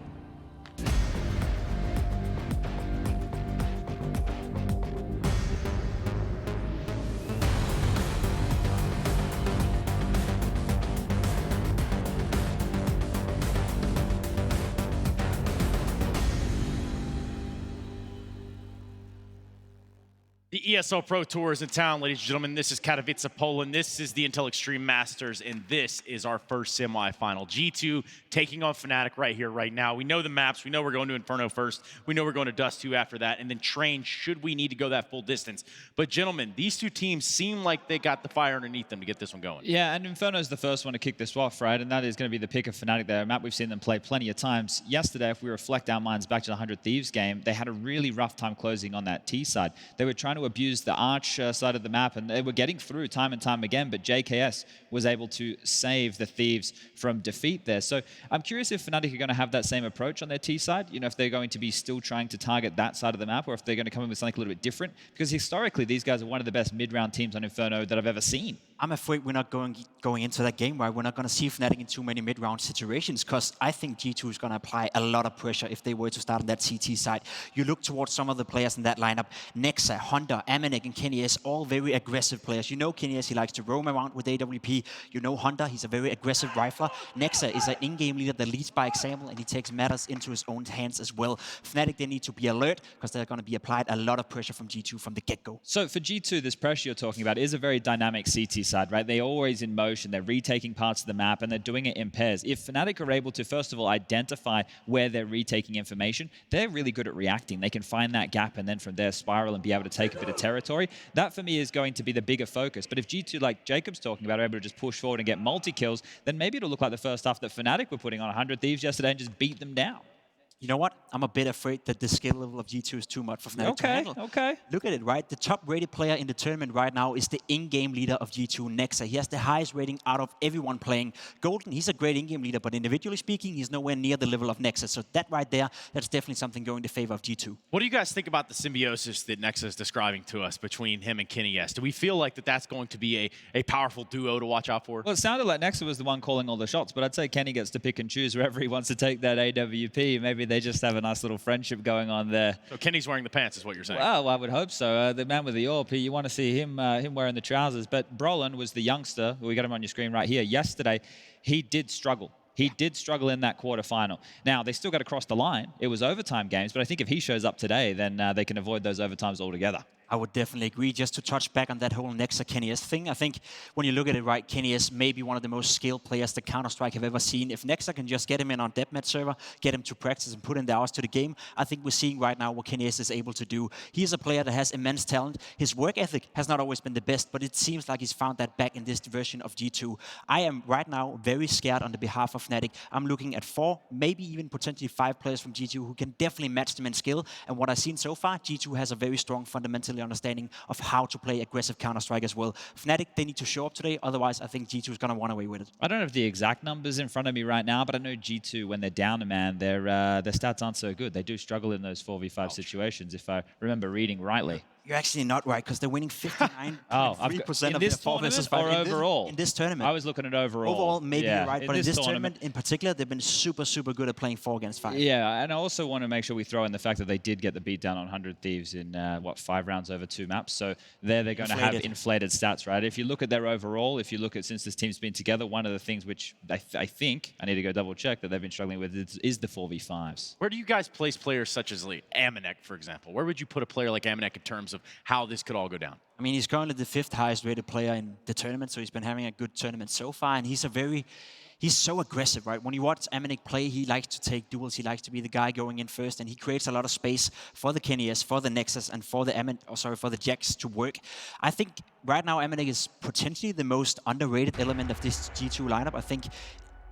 The ESL Pro Tour is in town, ladies and gentlemen. This is Katowice, Poland. This is the Intel Extreme Masters, and this is our first semifinal. G2 taking on Fnatic right here, right now. We know the maps. We know we're going to Inferno first. We know we're going to Dust 2 after that, and then Train should we need to go that full distance. But, gentlemen, these two teams seem like they got the fire underneath them to get this one going. Yeah, and Inferno's the first one to kick this off, right? And that is going to be the pick of Fnatic there. A map we've seen them play plenty of times. Yesterday, if we reflect our minds back to the 100 Thieves game, they had a really rough time closing on that T side. They were trying to abuse the Arch side of the map, and they were getting through time and time again, but JKS was able to save the Thieves from defeat there. So I'm curious if Fnatic are going to have that same approach on their T side, you know, if they're going to be still trying to target that side of the map, or if they're going to come in with something a little bit different, because historically these guys are one of the best mid-round teams on Inferno that I've ever seen. I'm afraid we're not going into that game, right? We're not going to see Fnatic in too many mid-round situations, because I think G2 is going to apply a lot of pressure if they were to start on that CT side. You look towards some of the players in that lineup, Nexa, Honda, Amanek, and Kenny S, all very aggressive players. You know Kenny S, he likes to roam around with AWP. You know Honda, he's a very aggressive rifler. Nexa is an in-game leader that leads by example, and he takes matters into his own hands as well. Fnatic, they need to be alert, because they're going to be applied a lot of pressure from G2 from the get-go. So for G2, this pressure you're talking about is a very dynamic CT side, right? They're always in motion, they're retaking parts of the map, and they're doing it in pairs. If Fnatic are able to, first of all, identify where they're retaking information, they're really good at reacting. They can find that gap and then from there spiral and be able to take a bit of territory. That, for me, is going to be the bigger focus. But if G2, like Jacob's talking about, are able to just push forward and get multi-kills, then maybe it'll look like the first half that Fnatic were putting on 100 Thieves yesterday and just beat them down. You know what? I'm a bit afraid that the skill level of G2 is too much for Fnatic to handle. Okay. Look at it, right? The top-rated player in the tournament right now is the in-game leader of G2, Nexa. He has the highest rating out of everyone playing. Golden, he's a great in-game leader, but individually speaking, he's nowhere near the level of Nexa. So that right there, that's definitely something going in favor of G2. What do you guys think about the symbiosis that Nexa is describing to us between him and Kenny S? Do we feel like that's going to be a powerful duo to watch out for? Well, it sounded like Nexa was the one calling all the shots, but I'd say Kenny gets to pick and choose wherever he wants to take that AWP. Maybe they just have a nice little friendship going on there. So Kenny's wearing the pants is what you're saying? Well, I would hope so. The man with the AWP, you want to see him wearing the trousers. But Brolin was the youngster. We got him on your screen right here. Yesterday, he did struggle. He did struggle in that quarterfinal. Now, they still got to cross the line. It was overtime games, but I think if he shows up today, then they can avoid those overtimes altogether. I would definitely agree. Just to touch back on that whole Nexa Kenny S thing, I think when you look at it right, Kenny S may be one of the most skilled players that Counter-Strike have ever seen. If Nexa can just get him in on Deathmatch server, get him to practice and put in the hours to the game, I think we're seeing right now what Kenny S is able to do. He's a player that has immense talent. His work ethic has not always been the best, but it seems like he's found that back in this version of G2. I am right now very scared on the behalf of Fnatic. I'm looking at 4, maybe even potentially 5 players from G2 who can definitely match them in skill. And what I've seen so far, G2 has a very strong fundamentally understanding of how to play aggressive Counter-Strike as well. Fnatic, they need to show up today, otherwise I think G2 is going to run away with it. I don't have the exact numbers in front of me right now, but I know G2, when they're down a man, their stats aren't so good. They do struggle in those 4v5 situations, if I remember reading rightly. You're actually not right, because they're winning 59.3% of their 4 versus 5 or overall? In this tournament. I was looking at overall. Overall, maybe yeah, you're right, but in this tournament in particular, they've been super, super good at playing 4 against 5. Yeah, and I also want to make sure we throw in the fact that they did get the beat down on 100 Thieves in, 5 rounds over 2 maps. So they're going to have inflated stats, right? If you look at their overall, if you look at since this team's been together, one of the things which I think, I need to go double check, that they've been struggling with is the 4v5s. Where do you guys place players such as Amanek, for example? Where would you put a player like Amanek in terms of how this could all go down? I mean, he's currently the 5th highest rated player in the tournament, so he's been having a good tournament so far, and he's so aggressive, right? When you watch Amanek play, he likes to take duels, he likes to be the guy going in first, and he creates a lot of space for the Kenias, for the Nexus, and for the Jax to work. I think right now Amanek is potentially the most underrated element of this G2 lineup. I think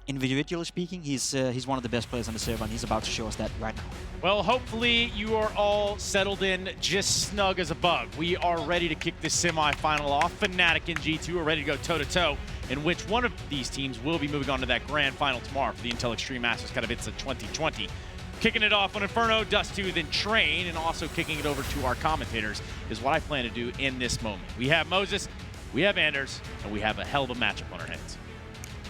individually speaking, he's one of the best players on the server, and he's about to show us that right now. Well, hopefully you are all settled in just snug as a bug. We are ready to kick this semi-final off. Fnatic and G2 are ready to go toe-to-toe, in which one of these teams will be moving on to that grand final tomorrow for the Intel Extreme Masters Katowice 2020. Kicking it off on Inferno, Dust2, then Train, and also kicking it over to our commentators is what I plan to do in this moment. We have Moses, we have Anders, and we have a hell of a matchup on our hands.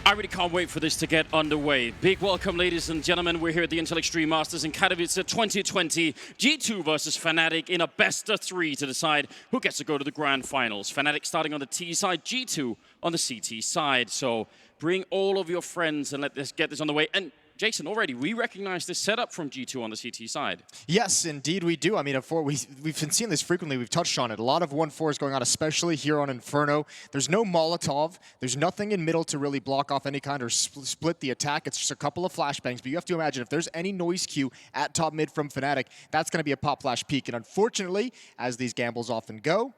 I really can't wait for this to get underway. Big welcome, ladies and gentlemen. We're here at the Intel Extreme Masters in Katowice 2020. G2 versus Fnatic in a best-of-3 to decide who gets to go to the grand finals. Fnatic starting on the T side, G2 on the CT side. So bring all of your friends and let's get this on the way. And Jason, already, we recognize this setup from G2 on the CT side. Yes, indeed we do. I mean, we've been seeing this frequently. We've touched on it. A lot of 1-4s going on, especially here on Inferno. There's no Molotov. There's nothing in middle to really block off any kind or split the attack. It's just a couple of flashbangs. But you have to imagine, if there's any noise cue at top mid from Fnatic, that's going to be a pop flash peak. And unfortunately, as these gambles often go,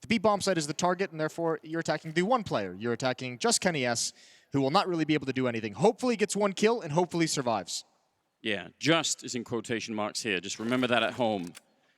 the B bomb site is the target, and therefore you're attacking the one player. You're attacking just Kenny S, who will not really be able to do anything. Hopefully gets 1 kill and hopefully survives. Yeah, just is in quotation marks here. Just remember that at home.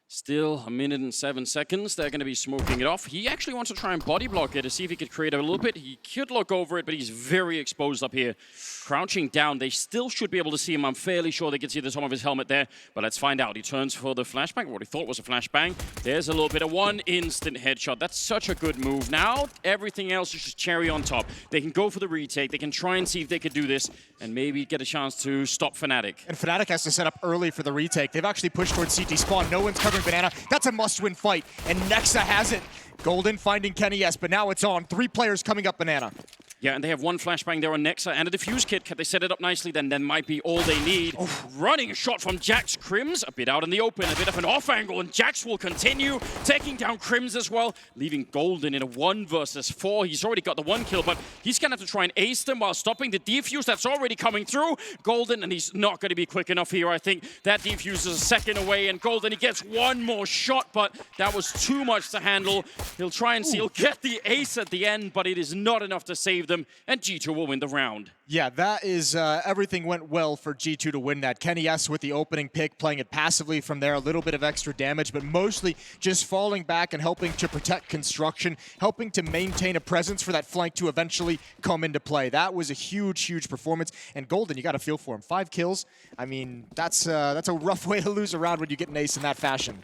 Still 1 minute and 7 seconds. They're going to be smoking it off. He actually wants to try and body block it to see if he could create a little bit. He could look over it, but he's very exposed up here. Crouching down. They still should be able to see him. I'm fairly sure they can see the top of his helmet there, but let's find out. He turns for the flashbang, what he thought was a flashbang. There's a little bit of 1 instant headshot. That's such a good move. Now, everything else is just cherry on top. They can go for the retake. They can try and see if they could do this and maybe get a chance to stop Fnatic. And Fnatic has to set up early for the retake. They've actually pushed towards CT spawn. No one's covering Banana. That's a must-win fight, and Nexa has it. Golden finding Kenny S, but now it's on. 3 players coming up Banana. Yeah, and they have 1 flashbang there on Nexa and a defuse kit. Can they set it up nicely? Then that might be all they need. Running a shot from Jax. Crims a bit out in the open, a bit of an off angle, and Jax will continue taking down Crims as well, leaving Golden in a 1 versus 4. He's already got the 1 kill, but he's gonna have to try and ace them while stopping the defuse that's already coming through. Golden, and he's not gonna be quick enough here. I think that defuse is a second away, and Golden, he gets 1 more shot, but that was too much to handle. He'll try and see, he'll get the ace at the end, but it is not enough to save them, and G2 will win the round. Yeah, that is, everything went well for G2 to win that. Kenny S with the opening pick, playing it passively from there, a little bit of extra damage, but mostly just falling back and helping to protect construction, helping to maintain a presence for that flank to eventually come into play. That was a huge, huge performance, and Golden, you got to feel for him. 5 kills, I mean, that's a rough way to lose a round when you get an ace in that fashion.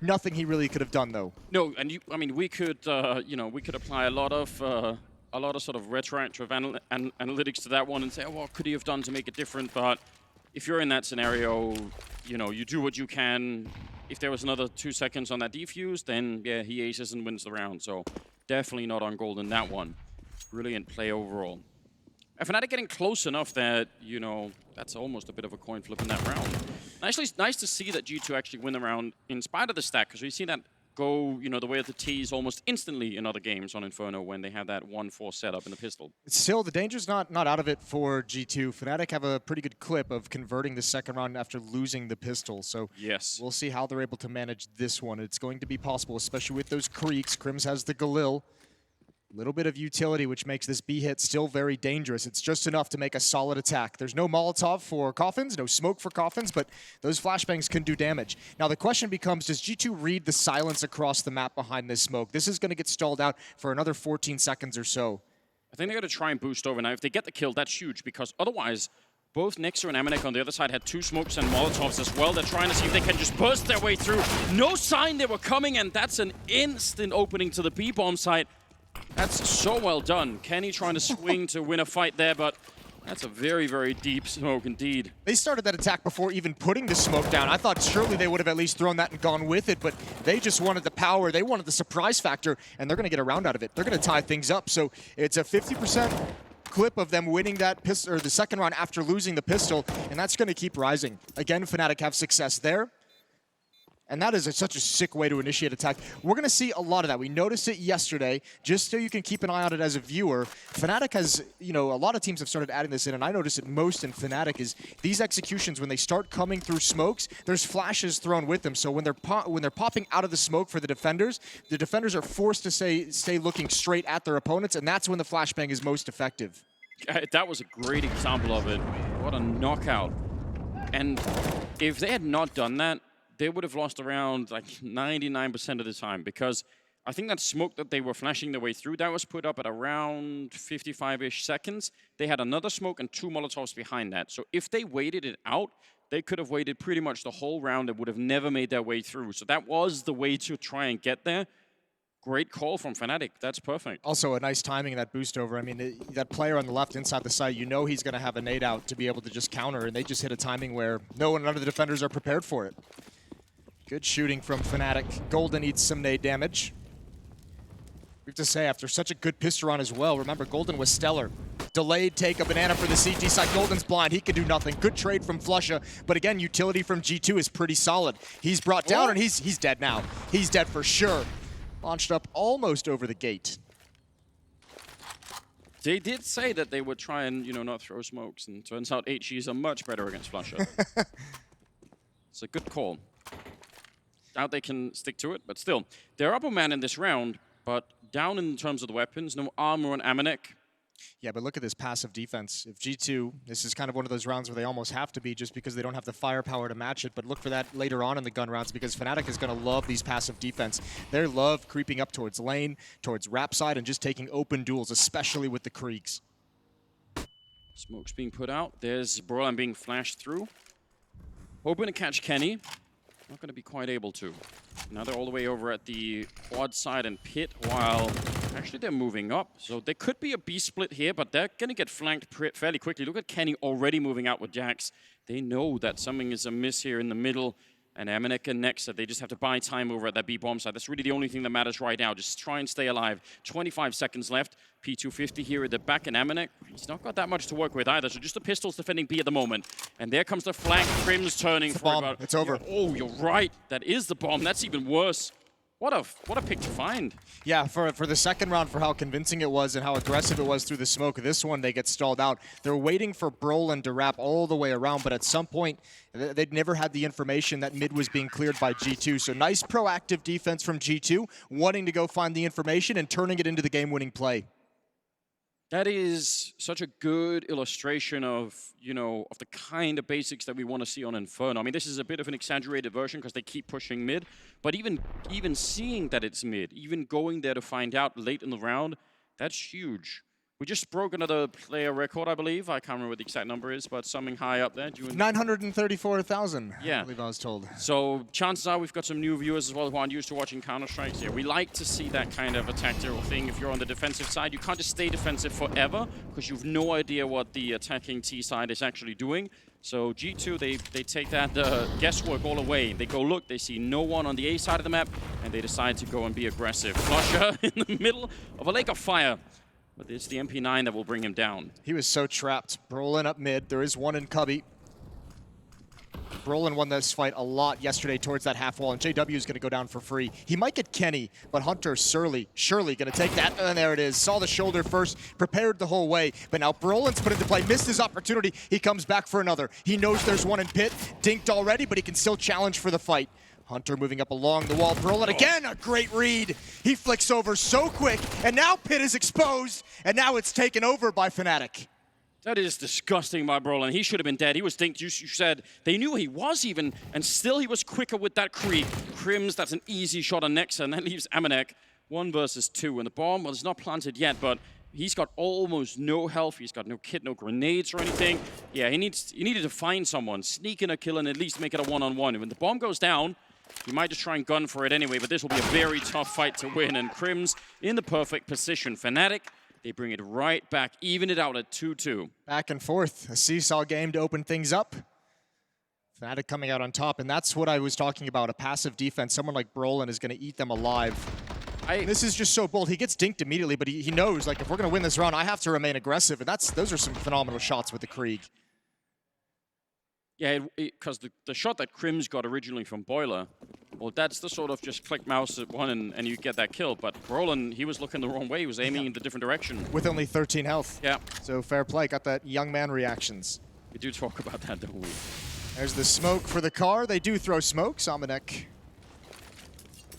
Nothing he really could have done, though. No, and I mean, we could, we could apply a lot of sort of retroactive analytics to that one and say, oh, what could he have done to make it different? But if you're in that scenario, you do what you can. If there was another 2 seconds on that defuse, then yeah, he aces and wins the round. So definitely not on Golden that one. Brilliant play overall. Fnatic getting close enough that, that's almost a bit of a coin flip in that round. Actually, it's nice to see that G2 actually win the round in spite of the stack, because we see that go, the way of the T's almost instantly in other games on Inferno when they have that 1-4 setup in the pistol. Still, the danger's not out of it for G2. Fnatic have a pretty good clip of converting the second round after losing the pistol, so yes, we'll see how they're able to manage this one. It's going to be possible, especially with those creeks. Crims has the Galil. Little bit of utility, which makes this B hit still very dangerous. It's just enough to make a solid attack. There's no Molotov for Coffins, no smoke for Coffins, but those flashbangs can do damage. Now the question becomes, does G2 read the silence across the map behind this smoke? This is going to get stalled out for another 14 seconds or so. I think they're going to try and boost over. Now, if they get the kill, that's huge, because otherwise, both Nexa and Amanek on the other side had 2 smokes and Molotovs as well. They're trying to see if they can just burst their way through. No sign they were coming, and that's an instant opening to the B-bomb site. That's so well done. Kenny trying to swing to win a fight there, but that's a very, very deep smoke indeed. They started that attack before even putting the smoke down. I thought surely they would have at least thrown that and gone with it, but they just wanted the power. They wanted the surprise factor, and they're going to get a round out of it. They're going to tie things up. So it's a 50% clip of them winning that pistol, or the second round after losing the pistol, and that's going to keep rising. Again, Fnatic have success there. And that is such a sick way to initiate attack. We're going to see a lot of that. We noticed it yesterday, just so you can keep an eye on it as a viewer. Fnatic has, a lot of teams have started adding this in, and I notice it most in Fnatic is these executions, when they start coming through smokes, there's flashes thrown with them. So when they're popping out of the smoke for the defenders are forced to stay looking straight at their opponents, and that's when the flashbang is most effective. That was a great example of it. What a knockout. And if they had not done that, they would have lost around like 99% of the time, because I think that smoke that they were flashing their way through, that was put up at around 55-ish seconds. They had another smoke and 2 Molotovs behind that. So if they waited it out, they could have waited pretty much the whole round and would have never made their way through. So that was the way to try and get there. Great call from Fnatic. That's perfect. Also, a nice timing in that boost over. I mean, that player on the left inside the site, he's going to have a nade out to be able to just counter, and they just hit a timing where none of the defenders are prepared for it. Good shooting from Fnatic. Golden needs some nade damage. We have to say, after such a good pistol run as well, remember, Golden was stellar. Delayed take a banana for the CT side. Golden's blind. He can do nothing. Good trade from Flusha. But again, utility from G2 is pretty solid. He's brought down, and he's dead now. He's dead for sure. Launched up almost over the gate. They did say that they would try and, not throw smokes, and turns out HGs are much better against Flusha. It's a good call. Doubt they can stick to it, but still. They're up a man in this round, but down in terms of the weapons. No armor on Amanek. Yeah, but look at this passive defense. If G2, this is kind of one of those rounds where they almost have to be just because they don't have the firepower to match it, but look for that later on in the gun rounds because Fnatic is going to love these passive defense. They love creeping up towards lane, towards rap side, and just taking open duels, especially with the Kriegs. Smoke's being put out. There's Brolan being flashed through. Hoping to catch Kenny. Not going to be quite able to. Now they're all the way over at the quad side and pit, while actually they're moving up. So there could be a B split here, but they're going to get flanked fairly quickly. Look at Kenny already moving out with Jax. They know that something is amiss here in the middle. And Amanek and Nexa, they just have to buy time over at that B-bomb side. That's really the only thing that matters right now. Just try and stay alive. 25 seconds left. P250 here at the back, and Amanek, he's not got that much to work with either. So just the pistols defending B at the moment. And there comes the flank. Crim's turning for bomb. It's over. Oh, you're right. That is the bomb. That's even worse. What a pick to find. Yeah, for the second round, for how convincing it was and how aggressive it was through the smoke, this one they get stalled out. They're waiting for Brolan to wrap all the way around, but at some point, they'd never had the information that mid was being cleared by G2. So nice proactive defense from G2, wanting to go find the information and turning it into the game-winning play. That is such a good illustration of, of the kind of basics that we want to see on Inferno. I mean, this is a bit of an exaggerated version because they keep pushing mid, but even seeing that it's mid, even going there to find out late in the round, that's huge. We just broke another player record, I believe. I can't remember what the exact number is, but something high up there. 934,000, yeah. I believe I was told. So chances are we've got some new viewers as well who aren't used to watching Counter-Strikes here. We like to see that kind of a tactical thing. If you're on the defensive side, you can't just stay defensive forever because you've no idea what the attacking T side is actually doing. So G2, they take that guesswork all away. They go look, they see no one on the A side of the map, and they decide to go and be aggressive. Flusha in the middle of a lake of fire. But it's the MP9 that will bring him down. He was so trapped. Brolan up mid. There is one in Cubby. Brolan won this fight a lot yesterday towards that half wall, and JW is going to go down for free. He might get Kenny, but Hunter surely going to take that. And there it is. Saw the shoulder first, prepared the whole way. But now Brolan's put into play, missed his opportunity. He comes back for another. He knows there's one in pit, dinked already, but he can still challenge for the fight. Hunter moving up along the wall. Brolan again, a great read. He flicks over so quick, and now Pit is exposed, and now it's taken over by Fnatic. That is disgusting by Brolan. He should have been dead. He was dinked. You said they knew he was even, and still he was quicker with that Krieg. Crims, that's an easy shot on Nexa, and that leaves Amanek 1 versus 2. And the bomb, well, it's not planted yet, but He's got almost no health. He's got no kit, no grenades or anything. Yeah, he needed to find someone, sneak in a kill, and at least make it a one-on-one. When the bomb goes down, he might just try and gun for it anyway, but this will be a very tough fight to win. And Crims in the perfect position. Fnatic, they bring it right back, even it out at 2-2. Back and forth, a seesaw game to open things up. Fnatic coming out on top, and that's what I was talking about, a passive defense. Someone like Brolin is going to eat them alive. This is just so bold. He gets dinked immediately, but he knows, like, if we're going to win this round, I have to remain aggressive, and those are some phenomenal shots with the Krieg. Yeah, because the shot that Crims got originally from Boiler, well, that's the sort of just click mouse at one and you get that kill. But Brolin, he was looking the wrong way. He was aiming in the different direction. With only 13 health. Yeah. So fair play. Got that young man reactions. We do talk about that, don't we? There's the smoke for the car. They do throw smoke. Somanek.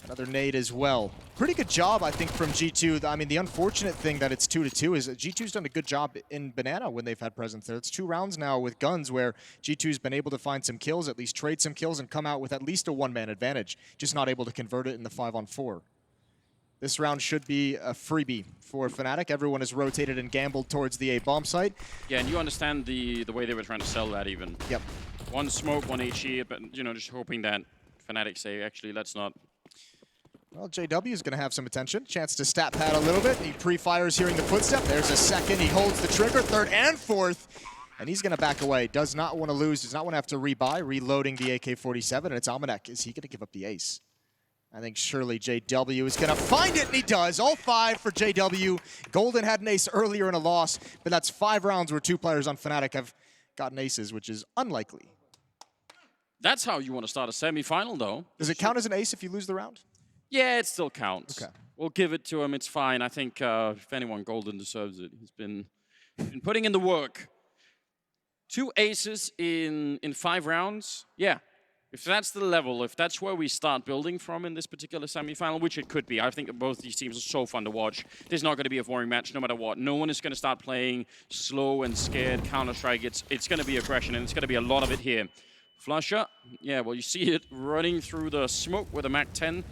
Another nade as well. Pretty good job, I think, from G2. I mean, the unfortunate thing that it's 2-2 is that G2's done a good job in Banana when they've had presence there. It's 2 rounds now with guns where G2's been able to find some kills, at least trade some kills, and come out with at least a one-man advantage. Just not able to convert it in the 5-on-4. This round should be a freebie for Fnatic. Everyone has rotated and gambled towards the A bomb site. Yeah, and you understand the way they were trying to sell that even. Yep. One smoke, one HE, but, you know, just hoping that Fnatic say, actually, let's not. Well, JW is going to have some attention. Chance to stat pad a little bit. He pre-fires hearing the footstep. There's a second. He holds the trigger. Third and fourth. And he's going to back away. Does not want to lose. Does not want to have to rebuy. Reloading the AK-47. And it's Almanac. Is he going to give up the ace? I think surely JW is going to find it, and he does. All 5 for JW. Golden had an ace earlier in a loss, but that's 5 rounds where 2 players on Fnatic have gotten aces, which is unlikely. That's how you want to start a semi-final, though. Does it count as an ace if you lose the round? Yeah, it still counts. Okay. We'll give it to him. It's fine. I think if anyone, Golden deserves it. He's been putting in the work. 2 aces in 5 rounds. Yeah. If that's the level, if that's where we start building from in this particular semifinal, which it could be. I think that both these teams are so fun to watch. There's not going to be a boring match no matter what. No one is going to start playing slow and scared Counter-Strike. It's going to be aggression, and it's going to be a lot of it here. Flusher, yeah, well, you see it running through the smoke with a MAC-10.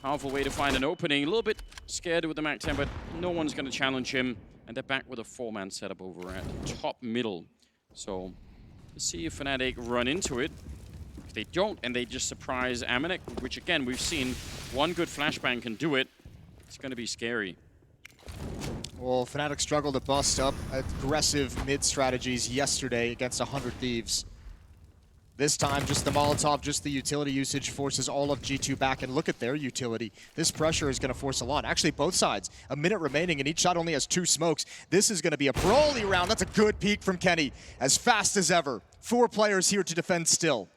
Powerful way to find an opening. A little bit scared with the MAC-10, but no one's going to challenge him. And they're back with a 4-man setup over at top middle. So let's see if Fnatic run into it. If they don't, and they just surprise Amanek, which again, we've seen one good flashbang can do it, it's going to be scary. Well, Fnatic struggled to bust up aggressive mid strategies yesterday against 100 Thieves. This time, just the Molotov, just the utility usage forces all of G2 back, and look at their utility. This pressure is going to force a lot. Actually, both sides, a minute remaining, and each side only has 2 smokes. This is going to be a brawly round. That's a good peek from Kenny, as fast as ever. 4 players here to defend still.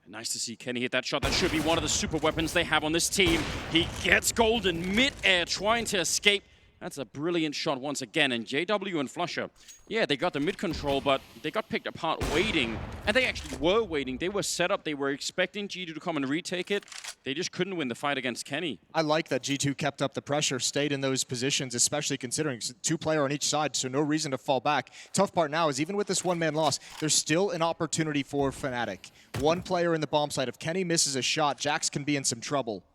Nice to see Kenny hit that shot. That should be one of the super weapons they have on this team. He gets Golden mid-air, trying to escape. That's a brilliant shot once again. And JW and Flusher, yeah, they got the mid control, but they got picked apart waiting. And they actually were waiting. They were set up. They were expecting G2 to come and retake it. They just couldn't win the fight against Kenny. I like that G2 kept up the pressure, stayed in those positions, especially considering 2 players on each side, so no reason to fall back. Tough part now is even with this 1-man loss, there's still an opportunity for Fnatic. 1 player in the bomb site. If Kenny misses a shot, Jax can be in some trouble.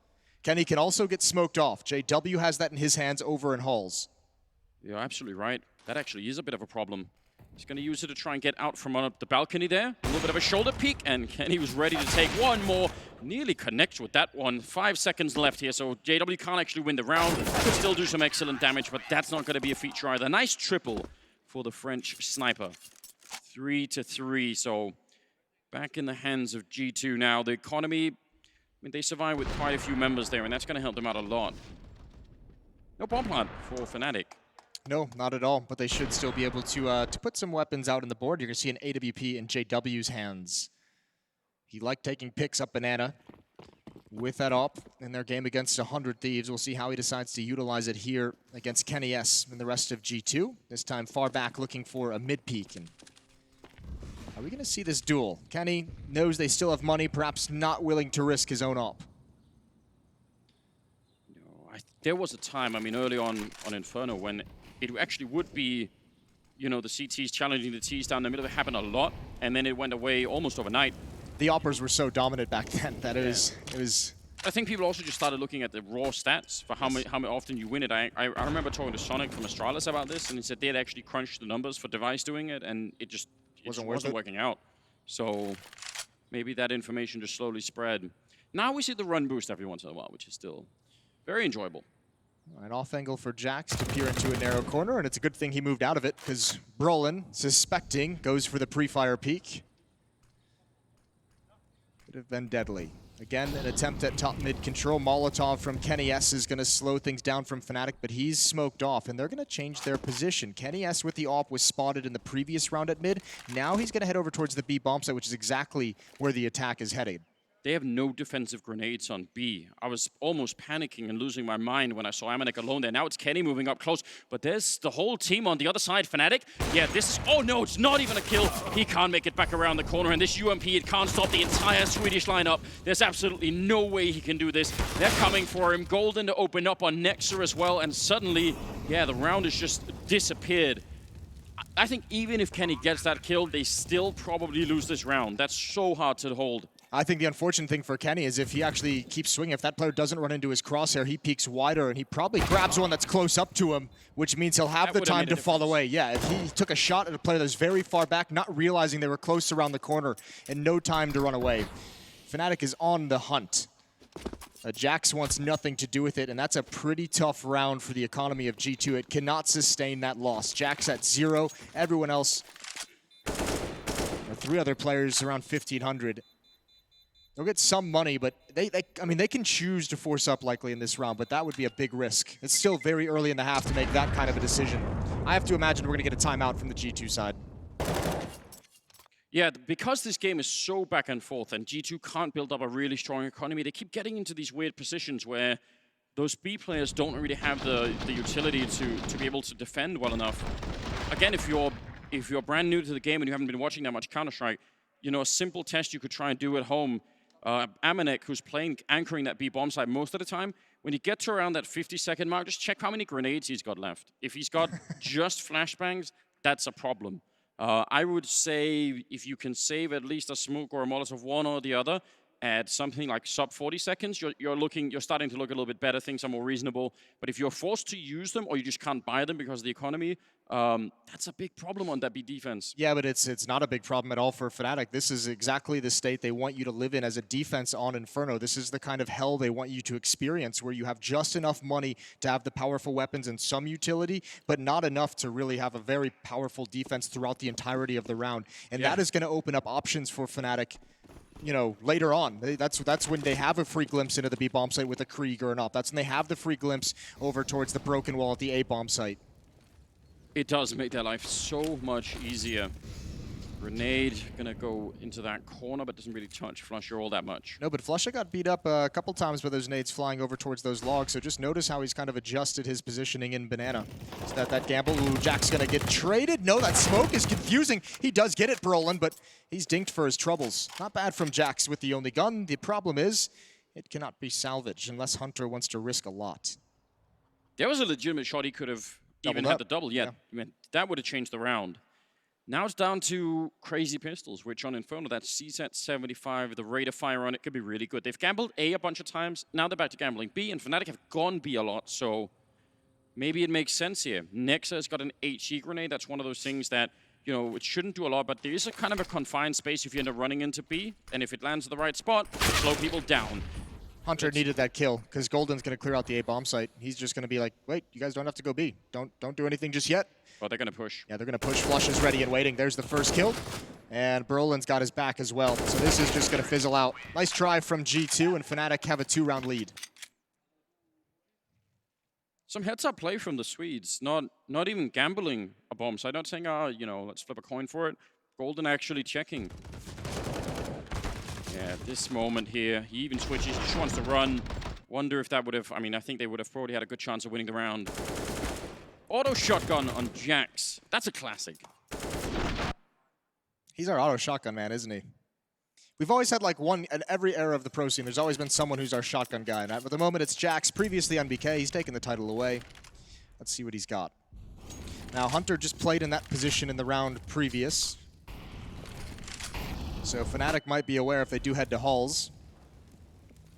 Kenny can also get smoked off. JW has that in his hands over in Halls. You're absolutely right. That actually is a bit of a problem. He's going to use it to try and get out from on the balcony there. A little bit of a shoulder peek, and Kenny was ready to take one more. Nearly connects with that one. 5 seconds left here, so JW can't actually win the round. Could still do some excellent damage, but that's not going to be a feature either. Nice triple for the French sniper. 3-3, so back in the hands of G2 now. The economy, I mean, they survive with quite a few members there, and that's going to help them out a lot. No bomb plant for Fnatic. No, not at all, but they should still be able to put some weapons out on the board. You're going to see an AWP in JW's hands. He liked taking picks up Banana with that op in their game against 100 Thieves. We'll see how he decides to utilize it here against Kenny S and the rest of G2. This time far back looking for a mid-peek. And are we going to see this duel? Kenny knows they still have money, perhaps not willing to risk his own op. No, there was a time, I mean, early on Inferno when it actually would be, you know, the CTs challenging the Ts down the middle. It happened a lot, and then it went away almost overnight. The oppers were so dominant back then that it was I think people also just started looking at the raw stats for how often you win it. I remember talking to Sonic from Astralis about this, and he said they had actually crunched the numbers for Device doing it, and it just wasn't working out. So maybe that information just slowly spread. Now we see the run boost every once in a while, which is still very enjoyable. An off angle for Jax to peer into a narrow corner, and it's a good thing he moved out of it, because Brolin, suspecting, goes for the pre-fire peek. Could have been deadly. Again, an attempt at top mid control. Molotov from Kenny S is going to slow things down from Fnatic, but he's smoked off, and they're going to change their position. Kenny S with the AWP was spotted in the previous round at mid. Now he's going to head over towards the B bomb site, which is exactly where the attack is headed. They have no defensive grenades on B. I was almost panicking and losing my mind when I saw Amanek alone there. Now it's Kenny moving up close, but there's the whole team on the other side. Fnatic, yeah, this is, oh no, it's not even a kill. He can't make it back around the corner, and this UMP, it can't stop the entire Swedish lineup. There's absolutely no way he can do this. They're coming for him. Golden to open up on Nexa as well, and suddenly, yeah, the round has just disappeared. I think even if Kenny gets that kill, they still probably lose this round. That's so hard to hold. I think the unfortunate thing for Kenny is if he actually keeps swinging, if that player doesn't run into his crosshair, he peeks wider, and he probably grabs one that's close up to him, which means he'll have the time to fall away. Yeah, if he took a shot at a player that's very far back, not realizing they were close around the corner, and no time to run away. Fnatic is on the hunt. Jax wants nothing to do with it, and that's a pretty tough round for the economy of G2. It cannot sustain that loss. Jax at 0, everyone else, or 3 other players around 1,500. They'll get some money, but I mean, they can choose to force up likely in this round, but that would be a big risk. It's still very early in the half to make that kind of a decision. I have to imagine we're going to get a timeout from the G2 side. Yeah, because this game is so back and forth and G2 can't build up a really strong economy, they keep getting into these weird positions where those B players don't really have the utility to be able to defend well enough. Again, if you're brand new to the game and you haven't been watching that much Counter-Strike, you know, a simple test you could try and do at home. Amanek, who's anchoring that B bomb site most of the time, when you get to around that 50-second mark, just check how many grenades he's got left. If he's got just flashbangs, that's a problem. I would say if you can save at least a smoke or a Molotov, one or the other, at something like sub 40 seconds, you're starting to look a little bit better. Things are more reasonable. But if you're forced to use them or you just can't buy them because of the economy, that's a big problem on that B defense. Yeah, but it's not a big problem at all for Fnatic. This is exactly the state they want you to live in as a defense on Inferno. This is the kind of hell they want you to experience, where you have just enough money to have the powerful weapons and some utility, but not enough to really have a very powerful defense throughout the entirety of the round. And that is going to open up options for Fnatic, you know, later on. That's when they have a free glimpse into the B bomb site with a Krieg or an AWP. That's when they have the free glimpse over towards the broken wall at the A bomb site. It does make their life so much easier. Grenade gonna go into that corner, but doesn't really touch Flusher all that much. No, but Flusher got beat up a couple times by those nades flying over towards those logs, so just notice how he's kind of adjusted his positioning in Banana. So that gamble, ooh, Jack's gonna get traded. No, that smoke is confusing. He does get it, Brolin, but he's dinked for his troubles. Not bad from Jax with the only gun. The problem is, it cannot be salvaged unless Hunter wants to risk a lot. There was a legitimate shot he could have even had the double. Yeah, I mean, that would have changed the round. Now it's down to crazy pistols, which on Inferno, that CSAT 75, the rate of fire on it could be really good. They've gambled A bunch of times. Now they're back to gambling B, and Fnatic have gone B a lot, so maybe it makes sense here. Nexa has got an HE grenade. That's one of those things that, you know, it shouldn't do a lot, but there is a kind of a confined space if you end up running into B, and if it lands at the right spot, slow people down. Hunter needed that kill, because Golden's going to clear out the A bomb site. He's just going to be like, wait, you guys don't have to go B. Don't do anything just yet. Oh, they're going to push. Yeah, they're going to push. Flush is ready and waiting. There's the first kill. And Brolin's got his back as well. So this is just going to fizzle out. Nice try from G2, and Fnatic have a 2-round lead. Some heads-up play from the Swedes. Not even gambling a bomb site. Not saying, you know, let's flip a coin for it. Golden actually checking. Yeah, this moment here, he even switches. He just wants to run. Wonder if that would have, I mean, I think they would have probably had a good chance of winning the round. Auto shotgun on Jax. That's a classic. He's our auto shotgun man, isn't he? We've always had like one, at every era of the pro scene, there's always been someone who's our shotgun guy. And at the moment it's Jax, previously on BK. He's taken the title away. Let's see what he's got. Now, Hunter just played in that position in the round previous. So Fnatic might be aware if they do head to halls.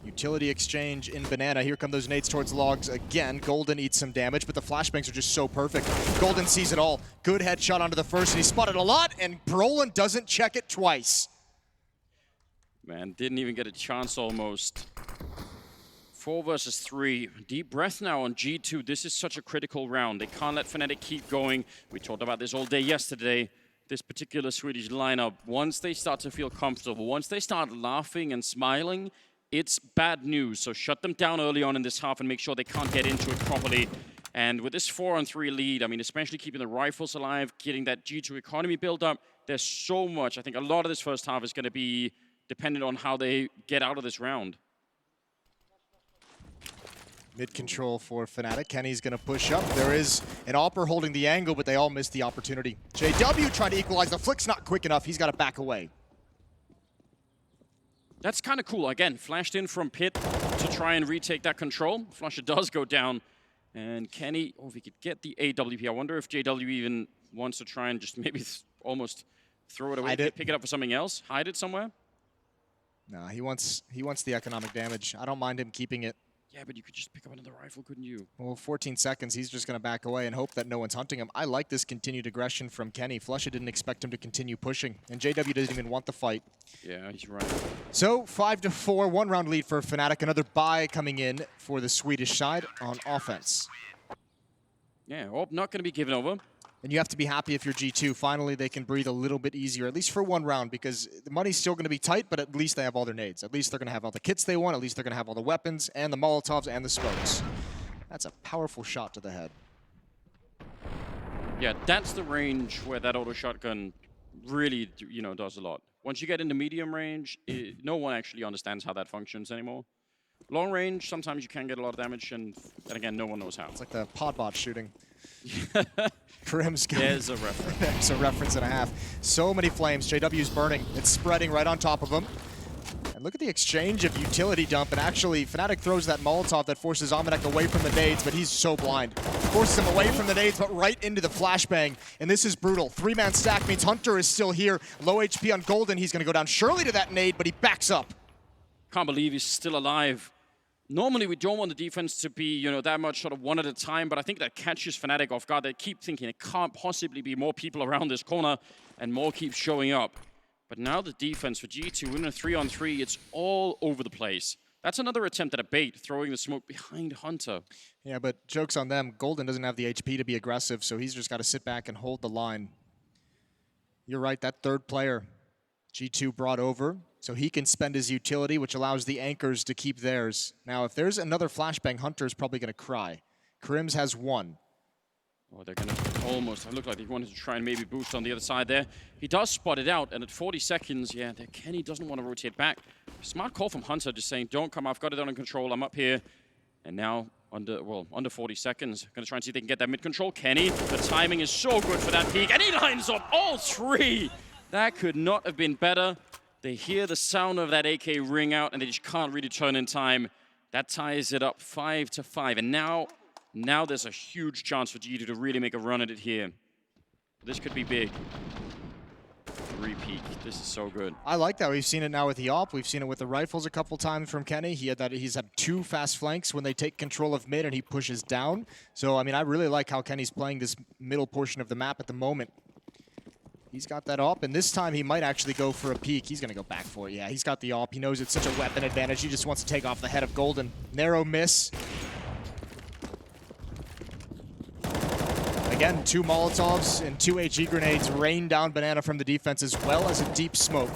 Utility exchange in Banana. Here come those nades towards logs again. Golden eats some damage, but the flashbangs are just so perfect. Golden sees it all. Good headshot onto the first, and he spotted a lot, and Brolin doesn't check it twice. Man, didn't even get a chance almost. 4 versus 3. Deep breath now on G2. This is such a critical round. They can't let Fnatic keep going. We talked about this all day yesterday. This particular Swedish lineup, once they start to feel comfortable, once they start laughing and smiling, it's bad news. So shut them down early on in this half and make sure they can't get into it properly. And with this 4-on-3 lead, I mean, especially keeping the rifles alive, getting that G2 economy build up, there's so much. I think a lot of this first half is going to be dependent on how they get out of this round. Mid control for Fnatic. Kenny's going to push up. There is an Opper holding the angle, but they all missed the opportunity. JW trying to equalize. The flick's not quick enough. He's got to back away. That's kind of cool. Again, flashed in from pit to try and retake that control. Flusher does go down. And Kenny, oh, if he could get the AWP. I wonder if JW even wants to try and just maybe almost throw it away, pick it up for something else, hide it somewhere. No, he wants the economic damage. I don't mind him keeping it. Yeah, but you could just pick up another rifle, couldn't you? Well, 14 seconds, he's just going to back away and hope that no one's hunting him. I like this continued aggression from Kenny. Flusha didn't expect him to continue pushing, and JW doesn't even want the fight. Yeah, he's right. So, 5-4, 1-round lead for Fnatic. Another bye coming in for the Swedish side on offense. Yeah, well, not going to be given over. And you have to be happy if you're G2. Finally, they can breathe a little bit easier, at least for 1 round, because the money's still going to be tight, but at least they have all their nades. At least they're going to have all the kits they want. At least they're going to have all the weapons and the Molotovs and the smokes. That's a powerful shot to the head. Yeah, that's the range where that auto shotgun really, you know, does a lot. Once you get into medium range, no one actually understands how that functions anymore. Long range, sometimes you can get a lot of damage, and again, no one knows how. It's like the podbot shooting. Krim's got There's a reference. There's a reference and a half. So many flames. JW's burning. It's spreading right on top of him. And look at the exchange of utility dump. And actually, Fnatic throws that Molotov that forces Amanek away from the nades, but he's so blind. Forces him away from the nades, but right into the flashbang. And this is brutal. 3-man stack means Hunter is still here. Low HP on Golden. He's going to go down surely to that nade, but he backs up. Can't believe he's still alive. Normally, we don't want the defense to be, you know, that much sort of one at a time, but I think that catches Fnatic off guard. They keep thinking it can't possibly be more people around this corner, and more keeps showing up. But now the defense for G2 in a 3-on-3, it's all over the place. That's another attempt at a bait, throwing the smoke behind Hunter. Yeah, but joke's on them. Golden doesn't have the HP to be aggressive, so he's just got to sit back and hold the line. You're right, that third player, G2 brought over, so he can spend his utility, which allows the anchors to keep theirs. Now, if there's another flashbang, Hunter's probably going to cry. Krims has 1. Oh, they're going to almost, it looked like they wanted to try and maybe boost on the other side there. He does spot it out, and at 40 seconds, yeah, Kenny doesn't want to rotate back. Smart call from Hunter, just saying, don't come, I've got it under control, I'm up here. And now, under 40 seconds, going to try and see if they can get that mid-control. Kenny, the timing is so good for that peak, and he lines up all 3! That could not have been better. They hear the sound of that AK ring out, and they just can't really turn in time. That ties it up 5-5, and now there's a huge chance for G2 to really make a run at it here. This could be big. 3 peak. This is so good. I like that. We've seen it now with the AWP. We've seen it with the rifles a couple times from Kenny. He's had 2 fast flanks when they take control of mid and he pushes down. So, I mean, I really like how Kenny's playing this middle portion of the map at the moment. He's got that AWP, and this time he might actually go for a peek. He's going to go back for it. Yeah, he's got the AWP. He knows it's such a weapon advantage. He just wants to take off the head of Golden. Narrow miss. Again, 2 Molotovs and 2 HE grenades rain down Banana from the defense, as well as a deep smoke.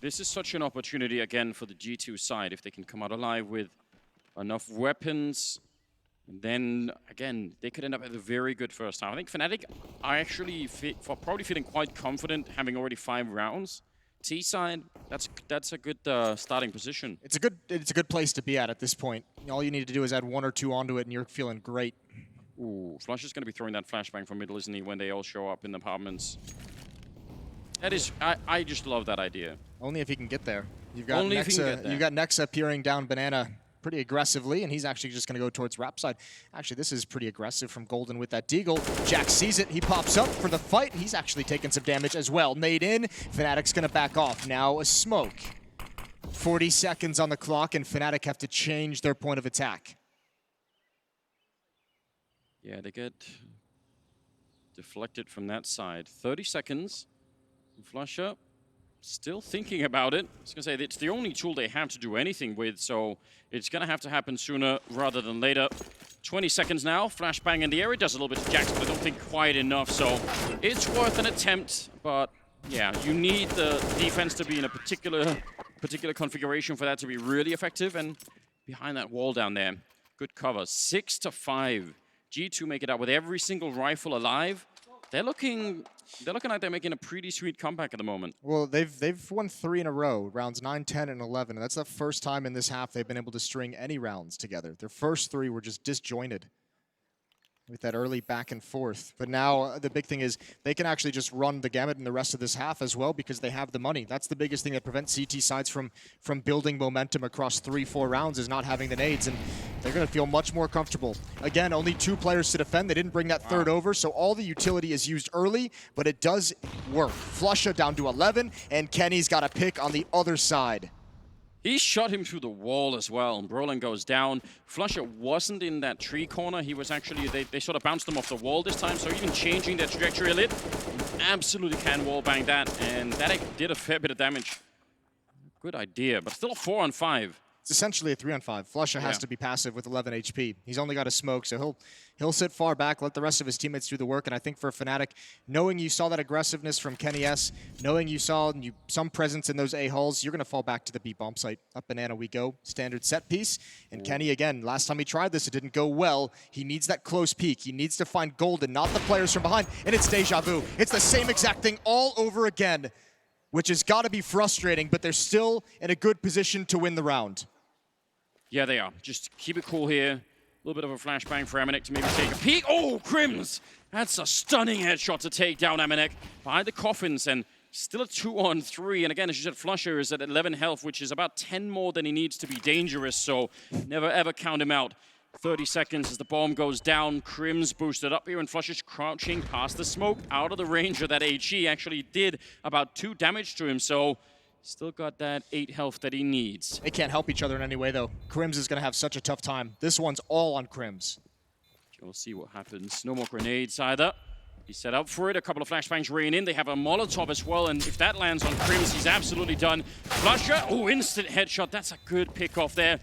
This is such an opportunity, again, for the G2 side. If they can come out alive with enough weapons, and then, again, they could end up with a very good first half. I think Fnatic are actually probably feeling quite confident, having already 5 rounds. T side, that's a good starting position. It's a good place to be at this point. All you need to do is add 1 or 2 onto it, and you're feeling great. Ooh, Flush is going to be throwing that flashbang from middle, isn't he, when they all show up in the apartments. That is, I just love that idea. Only if he can get there. You've got Only if he can get there. You've got Nexa peering down Banana pretty aggressively, and he's actually just going to go towards Rap side. Actually, this is pretty aggressive from Golden with that Deagle. Jack sees it. He pops up for the fight. He's actually taking some damage as well. Nade in. Fnatic's going to back off. Now a smoke. 40 seconds on the clock, and Fnatic have to change their point of attack. Yeah, they get deflected from that side. 30 seconds. Flusher still thinking about it. I was going to say, it's the only tool they have to do anything with, so it's going to have to happen sooner rather than later. 20 seconds now. Flashbang in the air. It does a little bit to Jax, but I don't think quite enough, so it's worth an attempt. But yeah, you need the defense to be in a particular configuration for that to be really effective, and behind that wall down there, good cover. 6-5. G2 make it out with every single rifle alive. They're looking like they're making a pretty sweet comeback at the moment. Well, they've won 3 in a row, rounds 9, 10, and 11, and that's the first time in this half they've been able to string any rounds together. Their first 3 were just disjointed with that early back and forth. But now the big thing is they can actually just run the gamut in the rest of this half as well because they have the money. That's the biggest thing that prevents CT sides from building momentum across 3-4 rounds, is not having the nades, and they're going to feel much more comfortable. Again, only 2 players to defend. They didn't bring that third over, so all the utility is used early, but it does work. Flusha down to 11, and Kenny's got a pick on the other side. He shot him through the wall as well, and Brolin goes down. Flusher wasn't in that tree corner. He was actually, they sort of bounced him off the wall this time, so even changing their trajectory a little, absolutely can wallbang that, and that did a fair bit of damage. Good idea, but still a 4-on-5. It's essentially a 3-on-5. Flusha has to be passive with 11 HP. He's only got a smoke, so he'll sit far back, let the rest of his teammates do the work. And I think for Fnatic, knowing you saw that aggressiveness from Kenny S, knowing you saw some presence in those A-hulls, you're going to fall back to the B bomb site. Up banana we go. Standard set piece. And Kenny, again, last time he tried this, it didn't go well. He needs that close peek. He needs to find Golden, not the players from behind. And it's deja vu. It's the same exact thing all over again, which has got to be frustrating, but they're still in a good position to win the round. Yeah, they are. Just keep it cool here. A little bit of a flashbang for Amanek to maybe take a peek. Oh, Crims! That's a stunning headshot to take down Amanek behind the coffins, and still a 2-on-3. And again, as you said, Flusher is at 11 health, which is about 10 more than he needs to be dangerous, so never ever count him out. 30 seconds as the bomb goes down. Crims boosted up here, and Flusher's crouching past the smoke, out of the range of that HE. Actually did about 2 damage to him, so still got that 8 health that he needs. They can't help each other in any way, though. Crims is going to have such a tough time. This one's all on Crims. We'll see what happens. No more grenades either. He's set up for it. A couple of flashbangs rain in. They have a Molotov as well, and if that lands on Crims, he's absolutely done. Flusher, oh, instant headshot. That's a good pick off there.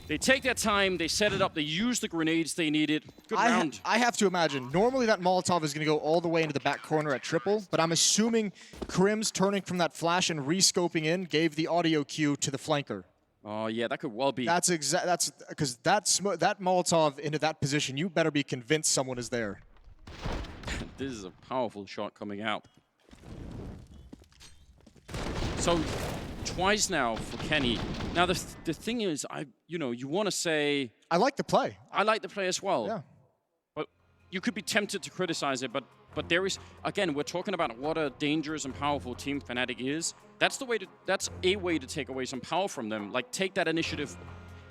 They take their time, they set it up, they use the grenades they needed. Good round. I have to imagine, normally that Molotov is going to go all the way into the back corner at triple, but I'm assuming Crims turning from that flash and re-scoping in gave the audio cue to the flanker. Oh yeah, that could well be. That's because that Molotov into that position, you better be convinced someone is there. This is a powerful shot coming out. So, twice now for Kenny. Now the thing is, you want to say I like the play. I like the play as well. Yeah. But you could be tempted to criticize it, but there is, again, we're talking about what a dangerous and powerful team Fnatic is. That's a way to take away some power from them. Like, take that initiative.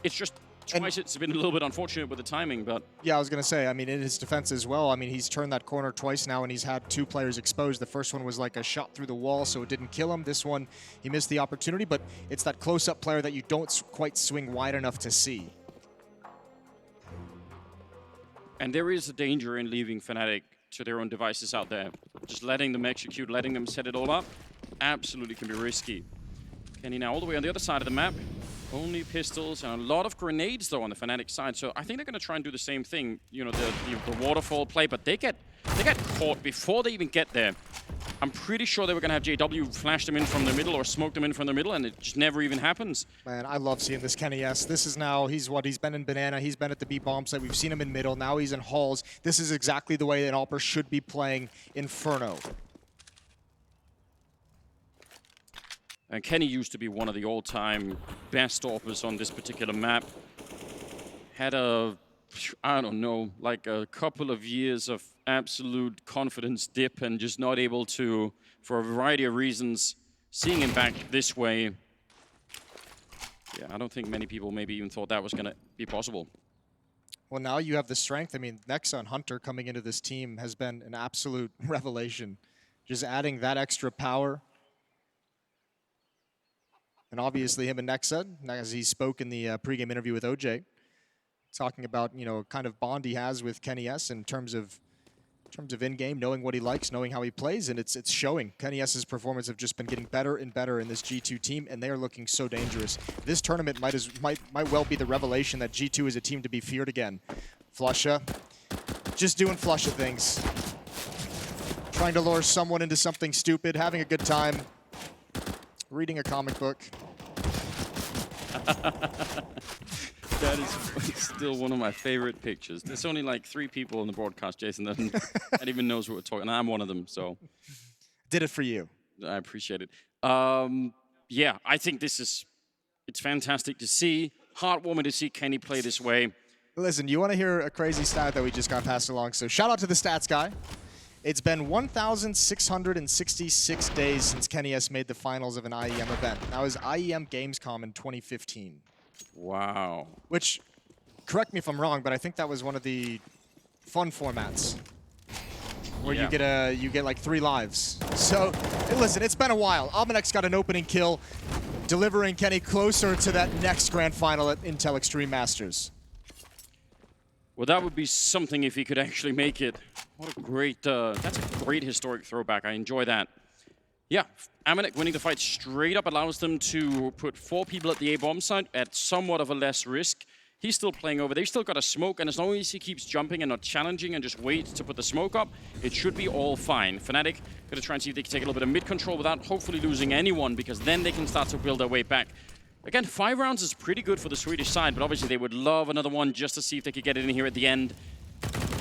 It's just twice it's been a little bit unfortunate with the timing, but yeah, I was going to say, I mean, in his defense as well, I mean, he's turned that corner twice now, and he's had 2 players exposed. The first one was like a shot through the wall, so it didn't kill him. This one, he missed the opportunity, but it's that close-up player that you don't quite swing wide enough to see. And there is a danger in leaving Fnatic to their own devices out there. Just letting them execute, letting them set it all up, absolutely can be risky. Kenny now all the way on the other side of the map. Only pistols and a lot of grenades, though, on the Fnatic side. So I think they're going to try and do the same thing, the waterfall play, but they get caught before they even get there. I'm pretty sure they were going to have JW flash them in from the middle or smoke them in from the middle, and it just never even happens. Man, I love seeing this Kenny S. This is now, he's been in Banana, he's been at the B bomb site, we've seen him in middle, now he's in halls. This is exactly the way an Alper should be playing Inferno. And Kenny used to be one of the all-time best AWPers on this particular map. Had I don't know, like a couple of years of absolute confidence dip and just not able to, for a variety of reasons, seeing him back this way. Yeah, I don't think many people maybe even thought that was going to be possible. Well, now you have the strength. I mean, Nexa and Hunter coming into this team has been an absolute revelation. Just adding that extra power. And obviously him and Nexa, as he spoke in the pregame interview with OJ, talking about, you know, kind of bond he has with Kenny S in terms of in-game, knowing what he likes, knowing how he plays, and it's showing. Kenny S's performance have just been getting better and better in this G2 team, and they are looking so dangerous. This tournament might well be the revelation that G2 is a team to be feared again. Flusha, just doing Flusha things. Trying to lure someone into something stupid, having a good time, reading a comic book. That is still one of my favorite pictures. There's only like 3 people in the broadcast, Jason, that even knows what we're talking. I'm one of them, so. Did it for you. I appreciate it. Yeah, I think it's fantastic to see. Heartwarming to see Kenny play this way. Listen, you want to hear a crazy stat that we just got passed along? So shout out to the stats guy. It's been 1,666 days since Kenny S made the finals of an IEM event. That was IEM Gamescom in 2015. Wow. Which, correct me if I'm wrong, but I think that was one of the fun formats where you get like 3 lives. So, hey, listen, it's been a while. Almanek's got an opening kill, delivering Kenny closer to that next grand final at Intel Extreme Masters. Well, that would be something if he could actually make it. What a great, that's a great historic throwback. I enjoy that. Yeah, Amanek winning the fight straight up allows them to put 4 people at the A-bomb site at somewhat of a less risk. He's still playing over. They've still got a smoke, and as long as he keeps jumping and not challenging and just waits to put the smoke up, it should be all fine. Fnatic going to try and see if they can take a little bit of mid-control without hopefully losing anyone, because then they can start to build their way back. Again, 5 rounds is pretty good for the Swedish side, but obviously they would love another one just to see if they could get it in here at the end.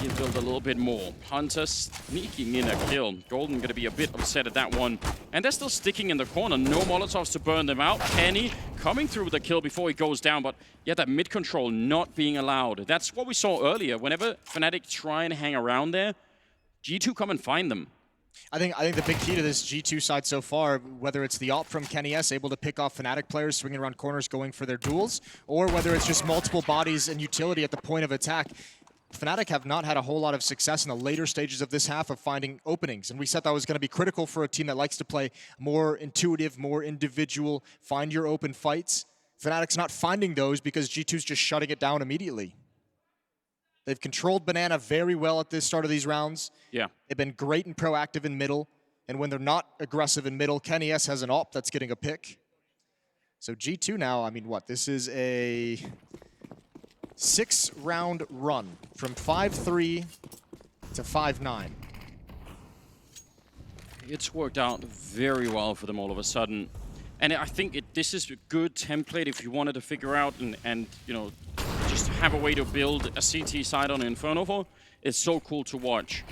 He'll build a little bit more. Hunter sneaking in a kill. Golden going to be a bit upset at that one. And they're still sticking in the corner. No Molotovs to burn them out. Kenny coming through with a kill before he goes down, but yeah, that mid-control not being allowed. That's what we saw earlier. Whenever Fnatic try and hang around there, G2 come and find them. I think the big key to this G2 side so far, whether it's the ult from Kenny S, able to pick off Fnatic players swinging around corners going for their duels, or whether it's just multiple bodies and utility at the point of attack, Fnatic have not had a whole lot of success in the later stages of this half of finding openings. And we said that was going to be critical for a team that likes to play more intuitive, more individual, find your open fights. Fnatic's not finding those because G2's just shutting it down immediately. They've controlled Banana very well at the start of these rounds. Yeah. They've been great and proactive in middle. And when they're not aggressive in middle, Kenny S has an AWP that's getting a pick. So G2 now, I mean, what? This is a 6-round run from 5-3 to 5-9. It's worked out very well for them all of a sudden. And I think this is a good template if you wanted to figure out and you know, just have a way to build a CT side on Inferno for. It's so cool to watch.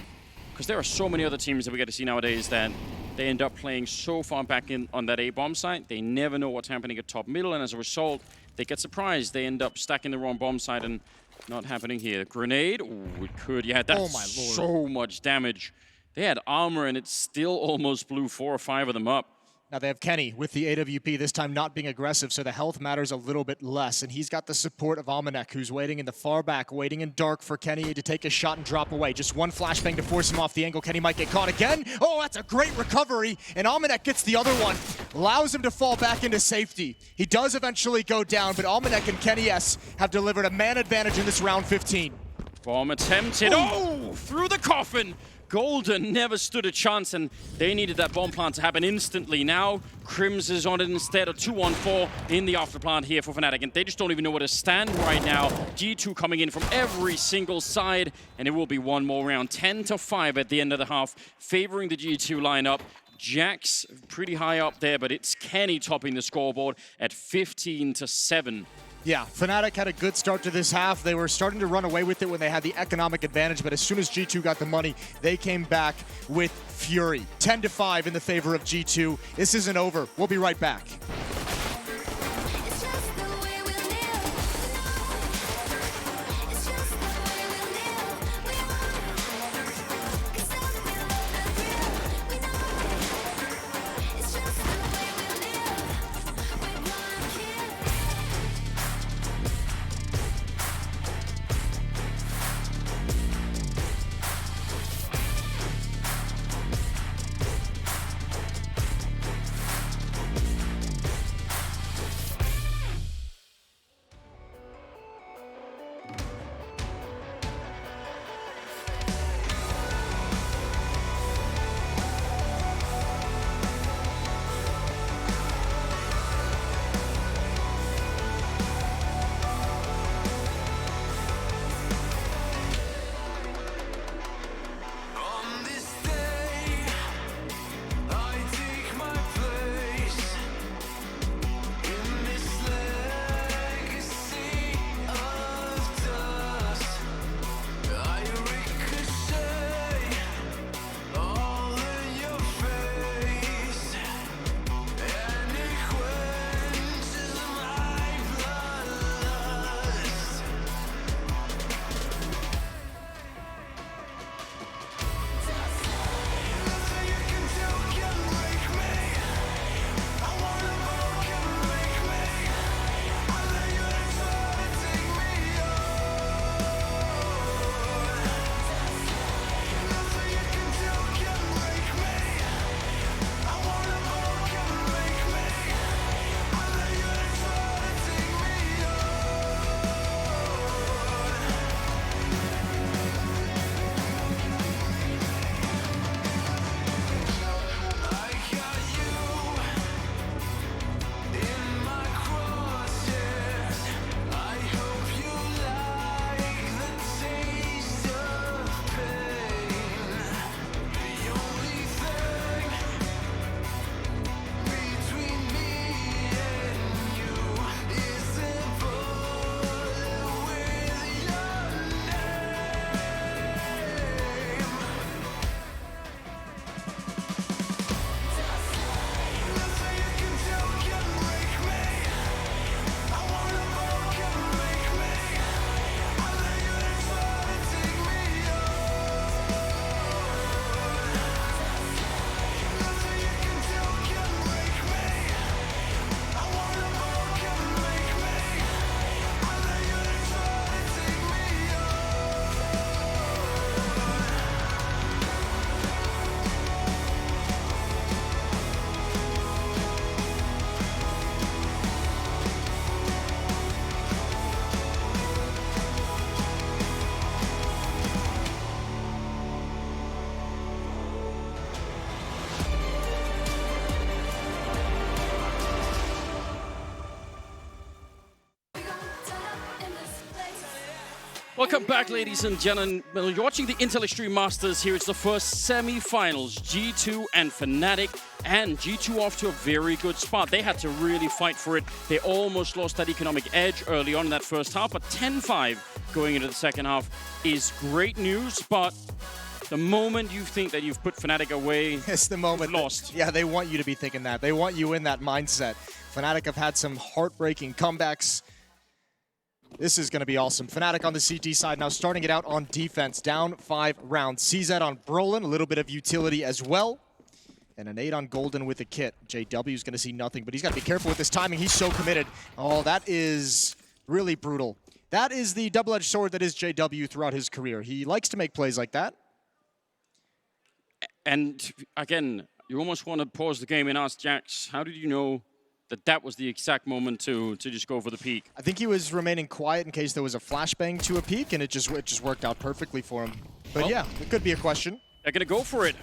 Because there are so many other teams that we get to see nowadays that they end up playing so far back in on that A-bomb site. They never know what's happening at top middle, and as a result, they get surprised. They end up stacking the wrong bomb site and not happening here. Grenade, ooh, it could. Yeah, that's oh my Lord. So much damage. They had armor, and it still almost blew 4 or 5 of them up. Now they have Kenny with the AWP, this time not being aggressive, so the health matters a little bit less. And he's got the support of Almanek, who's waiting in the far back, waiting in dark for Kenny to take a shot and drop away. Just one flashbang to force him off the angle. Kenny might get caught again. Oh, that's a great recovery. And Almanek gets the other one, allows him to fall back into safety. He does eventually go down, but Almanek and Kenny S have delivered a man advantage in this round 15. Bomb attempted. Oh, through the coffin. Golden never stood a chance, and they needed that bomb plant to happen instantly. Now, Crims is on it instead of 2-1-4 in the afterplant here for Fnatic, and they just don't even know where to stand right now. G2 coming in from every single side, and it will be one more round. 10-5 at the end of the half, favoring the G2 lineup. Jax pretty high up there, but it's Kenny topping the scoreboard at 15-7. Yeah, Fnatic had a good start to this half. They were starting to run away with it when they had the economic advantage, but as soon as G2 got the money, they came back with fury. 10-5 in the favor of G2. This isn't over. We'll be right back. Welcome back, ladies and gentlemen. You're watching the Intel Extreme Masters here. It's the first semi-finals. G2 and Fnatic, and G2 off to a very good spot. They had to really fight for it. They almost lost that economic edge early on in that first half, but 10-5 going into the second half is great news, but the moment you think that you've put Fnatic away, it's the moment lost. Yeah, they want you to be thinking that. They want you in that mindset. Fnatic have had some heartbreaking comebacks. This is going to be awesome. Fnatic on the CT side now starting it out on defense. Down 5 rounds. CZ on Brolin, a little bit of utility as well. And an 8 on Golden with a kit. JW is going to see nothing, but he's got to be careful with his timing. He's so committed. Oh, that is really brutal. That is the double-edged sword that is JW throughout his career. He likes to make plays like that. And again, you almost want to pause the game and ask Jax, how did you know that was the exact moment to just go for the peak? I think he was remaining quiet in case there was a flashbang to a peak, and it just worked out perfectly for him. But yeah, it could be a question. They're going to go for it.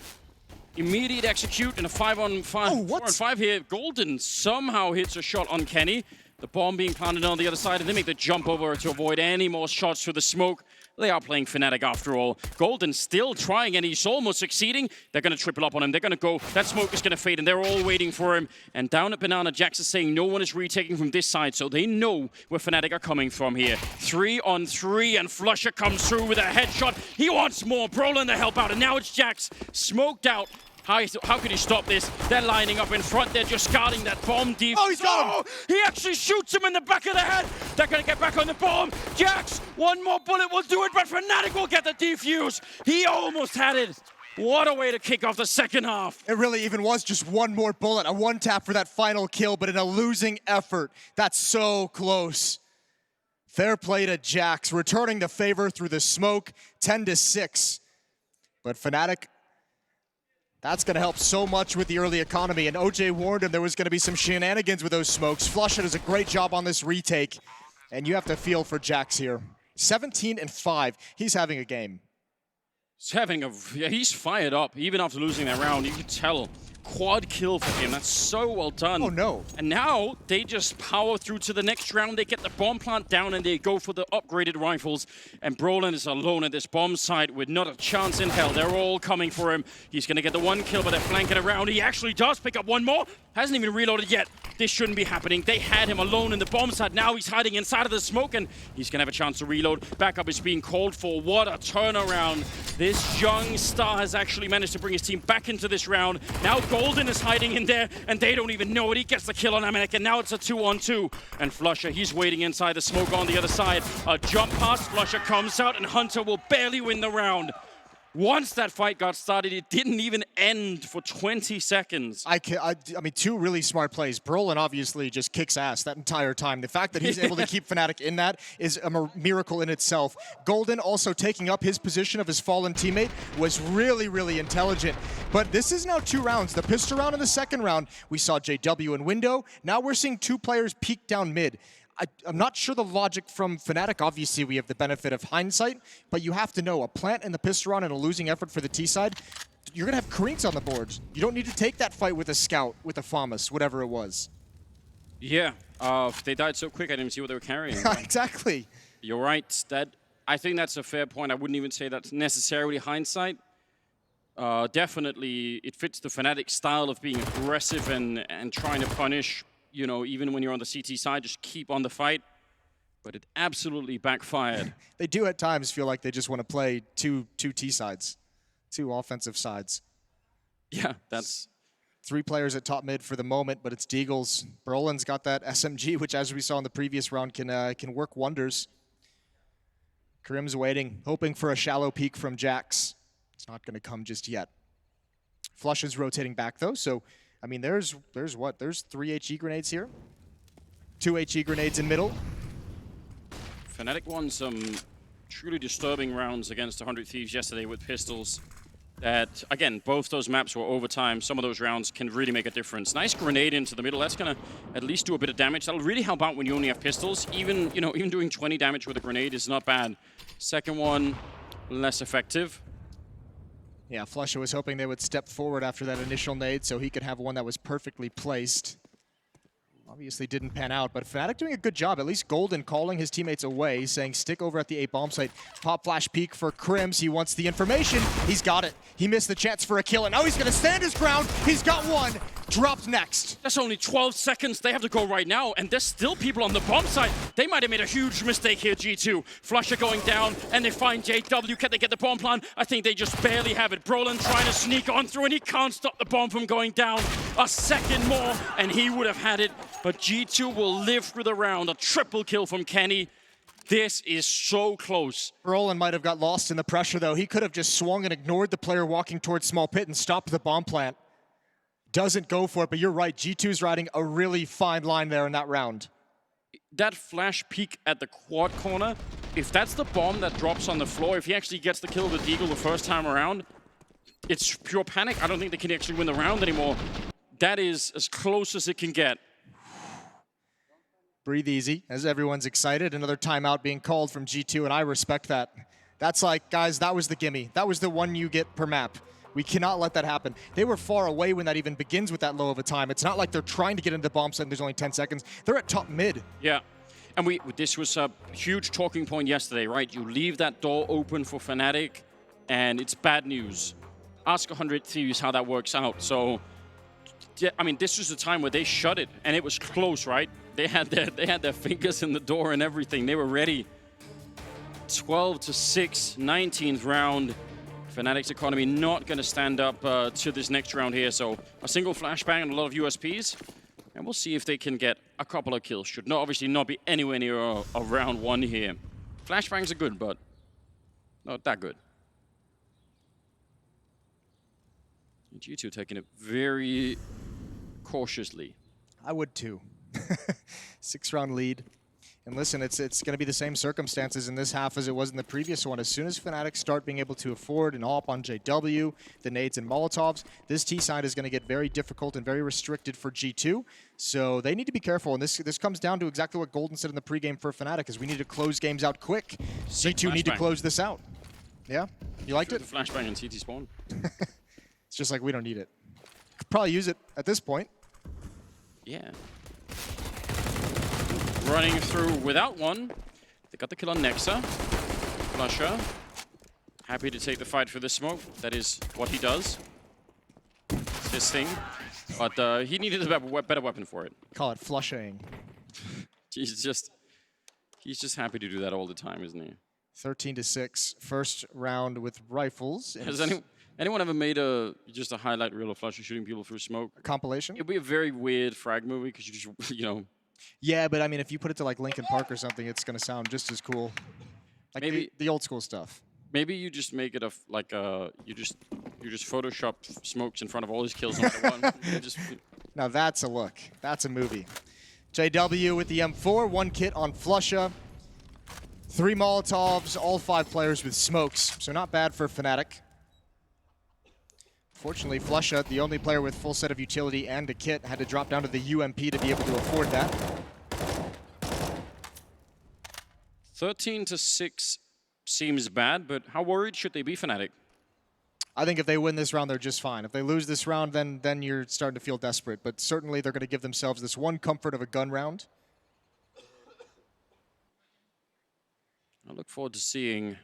Immediate execute and a 5-on-5. 4-on-5 here. Golden somehow hits a shot on Kenny. The bomb being planted on the other side, and they make the jump over to avoid any more shots through the smoke. They are playing Fnatic after all. Golden still trying, and he's almost succeeding. They're going to triple up on him. They're going to go. That smoke is going to fade, and they're all waiting for him. And down at Banana, Jax is saying no one is retaking from this side, so they know where Fnatic are coming from here. 3-on-3, and Flusher comes through with a headshot. He wants more. Brolin to help out, and now it's Jax smoked out. How can he stop this? They're lining up in front. They're just guarding that bomb deep. Oh, he's got him! He actually shoots him in the back of the head. They're going to get back on the bomb. Jax, one more bullet will do it, but Fnatic will get the defuse. He almost had it. What a way to kick off the second half. It really even was just one more bullet, a one tap for that final kill, but in a losing effort. That's so close. Fair play to Jax, returning the favor through the smoke, 10-6. But Fnatic, that's going to help so much with the early economy, and OJ warned him there was going to be some shenanigans with those smokes. Flusher does a great job on this retake, and you have to feel for Jax here. 17-5, he's having a game. He's fired up, even after losing that round. You can tell. Quad kill for him. That's so well done. Oh, no. And now they just power through to the next round. They get the bomb plant down and they go for the upgraded rifles. And Brolin is alone at this bomb site with not a chance in hell. They're all coming for him. He's going to get the one kill, but they're flanking around. He actually does pick up one more. Hasn't even reloaded yet. This shouldn't be happening. They had him alone in the bomb site. Now he's hiding inside of the smoke, and he's going to have a chance to reload. Backup is being called for. What a turnaround. This young star has actually managed to bring his team back into this round. Now Golden is hiding in there, and they don't even know it. He gets the kill on Amanek, and now it's a 2-on-2. And Flusher, he's waiting inside the smoke on the other side. A jump pass, Flusher comes out, and Hunter will barely win the round. Once that fight got started, it didn't even end for 20 seconds. I mean, two really smart plays. Brolin obviously just kicks ass that entire time. The fact that he's able to keep Fnatic in that is a miracle in itself. Golden also taking up his position of his fallen teammate was really, really intelligent. But this is now 2 rounds. The pistol round and the second round, we saw JW in window. Now we're seeing 2 players peek down mid. I'm not sure the logic from Fnatic. Obviously, we have the benefit of hindsight, but you have to know a plant in the pistol round and a losing effort for the T side, you're going to have Kareens on the boards. You don't need to take that fight with a scout, with a FAMAS, whatever it was. Yeah, they died so quick I didn't see what they were carrying. Exactly. You're right. I think that's a fair point. I wouldn't even say that's necessarily hindsight. Definitely, it fits the Fnatic style of being aggressive and trying to punish. You know, even when you're on the CT side, just keep on the fight. But it absolutely backfired. They do at times feel like they just want to play two T sides, 2 offensive sides. Yeah, that's 3 players at top mid for the moment, but it's Deagles. Brolin's got that SMG, which, as we saw in the previous round, can work wonders. Karim's waiting, hoping for a shallow peek from Jax. It's not going to come just yet. Flush is rotating back, though, so I mean, there's what? There's 3 HE grenades here. 2 HE grenades in middle. Fnatic won some truly disturbing rounds against 100 Thieves yesterday with pistols. That, again, both those maps were overtime. Some of those rounds can really make a difference. Nice grenade into the middle. That's going to at least do a bit of damage. That'll really help out when you only have pistols. Even doing 20 damage with a grenade is not bad. Second one, less effective. Yeah, Flusher was hoping they would step forward after that initial nade so he could have one that was perfectly placed. Obviously didn't pan out, but Fnatic doing a good job. At least Golden calling his teammates away, saying stick over at the A bomb site. Pop flash peek for Crims. He wants the information. He's got it. He missed the chance for a kill, and now he's going to stand his ground. He's got one. Dropped next. That's only 12 seconds. They have to go right now, and there's still people on the bomb site. They might have made a huge mistake here, G2. Flusher going down, and they find JW. Can they get the bomb plant? I think they just barely have it. Brolin trying to sneak on through, and he can't stop the bomb from going down. A second more, and he would have had it. But G2 will live through the round. A triple kill from Kenny. This is so close. Brolin might have got lost in the pressure, though. He could have just swung and ignored the player walking towards small pit and stopped the bomb plant. Doesn't go for it, but you're right. G2's riding a really fine line there in that round. That flash peek at the quad corner, if that's the bomb that drops on the floor, if he actually gets the kill with Deagle the first time around, it's pure panic. I don't think they can actually win the round anymore. That is as close as it can get. Breathe easy as everyone's excited. Another timeout being called from G2, and I respect that. That's like, guys, that was the gimme. That was the one you get per map. We cannot let that happen. They were far away when that even begins with that low of a time. It's not like they're trying to get into the bomb site and there's only 10 seconds. They're at top mid. Yeah, and this was a huge talking point yesterday, right? You leave that door open for Fnatic, and it's bad news. Ask 100 Thieves how that works out. So, yeah, I mean, this was the time where they shut it, and it was close, right? They had their fingers in the door and everything. They were ready. 12-6, 19th round. Fnatic's economy not going to stand up to this next round here. So a single flashbang and a lot of USPs. And we'll see if they can get a couple of kills. Should obviously not be anywhere near a round one here. Flashbangs are good, but not that good. G2 taking it very cautiously. I would too. 6-round lead. And listen, it's going to be the same circumstances in this half as it was in the previous one. As soon as Fnatic start being able to afford an AWP on JW, the nades and Molotovs, this T side is going to get very difficult and very restricted for G2. So they need to be careful. And this comes down to exactly what Golden said in the pregame for Fnatic, is we need to close games out quick. G2 need to close this out. Yeah? You liked it? The flashbang and CT spawn. It's just like we don't need it. Could probably use it at this point. Yeah. Running through without one. They got the kill on Nexa. Flusher. Happy to take the fight for the smoke. That is what he does. It's his thing. But he needed a better weapon for it. Call it flushing. He's just happy to do that all the time, isn't he? 13-6. First round with rifles. Has anyone ever made just a highlight reel of Flusher shooting people through smoke? A compilation? It'd be a very weird frag movie because you just, you know. Yeah, but I mean, if you put it to like Linkin Park or something, it's going to sound just as cool. Like maybe the old school stuff. Maybe you just make it you just Photoshop smokes in front of all his kills on one. Now that's a look. That's a movie. JW with the M4, 1 kit on Flusha. 3 Molotovs, all 5 players with smokes. So not bad for Fnatic. Fortunately, Flusha, the only player with full set of utility and a kit, had to drop down to the UMP to be able to afford that. 13-6 seems bad, but how worried should they be, Fnatic? I think if they win this round, they're just fine. If they lose this round, then you're starting to feel desperate. But certainly they're going to give themselves this one comfort of a gun round. I look forward to seeing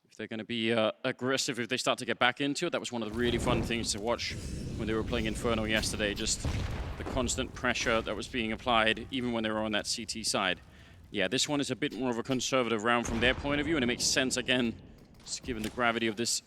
if they're going to be aggressive if they start to get back into it. That was one of the really fun things to watch when they were playing Inferno yesterday. Just the constant pressure that was being applied, even when they were on that CT side. Yeah, this one is a bit more of a conservative round from their point of view, and it makes sense, again, just given the gravity of this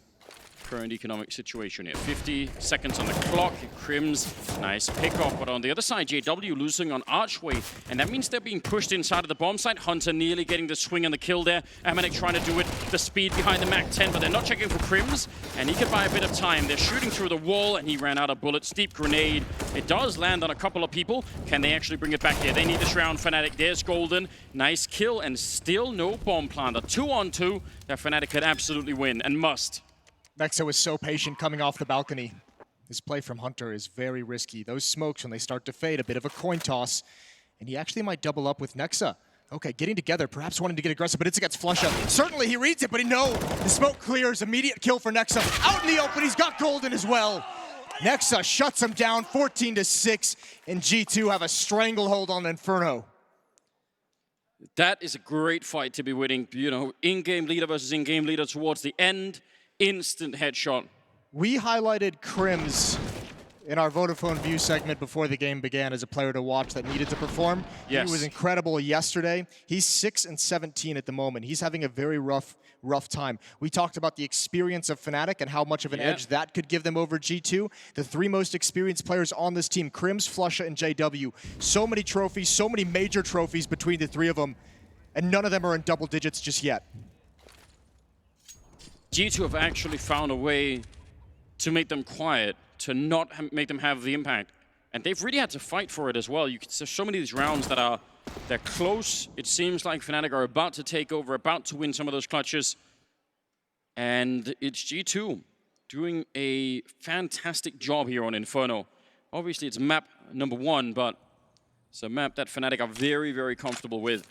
current economic situation here. 50 seconds on the clock. Crims, nice pick-off. But on the other side, JW losing on Archway. And that means they're being pushed inside of the bomb site. Hunter nearly getting the swing and the kill there. Amanek trying to do it. The speed behind the MAC-10, but they're not checking for Crims. And he could buy a bit of time. They're shooting through the wall, and he ran out of bullets. Deep grenade. It does land on a couple of people. Can they actually bring it back here? They need this round, Fnatic. There's Golden. Nice kill, and still no bomb plant. A 2-on-2 that Fnatic could absolutely win, and must. Nexa was so patient coming off the balcony. His play from Hunter is very risky. Those smokes, when they start to fade, a bit of a coin toss. And he actually might double up with Nexa. Okay, getting together, perhaps wanting to get aggressive, but it's against Flusha. Certainly he reads it, but no. The smoke clears, immediate kill for Nexa. Out in the open, he's got Golden as well. Nexa shuts him down 14-6, and G2 have a stranglehold on Inferno. That is a great fight to be winning. You know, in-game leader versus in-game leader towards the end. Instant headshot. We highlighted Crims in our Vodafone View segment before the game began as a player to watch that needed to perform. Yes. He was incredible yesterday. He's 6-17 at the moment. He's having a very rough time. We talked about the experience of Fnatic and how much of an edge that could give them over G2. The three most experienced players on this team, Crims, Flusha, and JW. So many trophies, so many major trophies between the three of them, and none of them are in double digits just yet. G2 have actually found a way to make them quiet, to not make them have the impact. And they've really had to fight for it as well. You can see so many of these rounds that they're close. It seems like Fnatic are about to take over, about to win some of those clutches. And it's G2 doing a fantastic job here on Inferno. Obviously, it's map number 1, but it's a map that Fnatic are very, very comfortable with.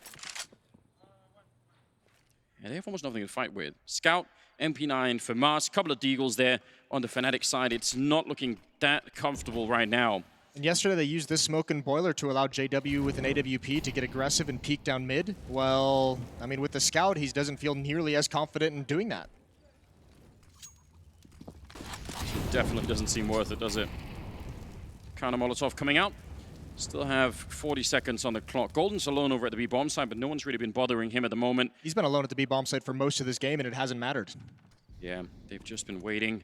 And they have almost nothing to fight with. Scout, MP9 for Mars, a couple of deagles there on the Fnatic side. It's not looking that comfortable right now. And yesterday they used this smoke and boiler to allow JW with an AWP to get aggressive and peek down mid. Well, I mean, with the Scout, he doesn't feel nearly as confident in doing that. Definitely doesn't seem worth it, does it? Counter Molotov coming out. Still have 40 seconds on the clock. Golden's alone over at the B-bomb side, but no one's really been bothering him at the moment. He's been alone at the B-bomb side for most of this game, and it hasn't mattered. Yeah, they've just been waiting.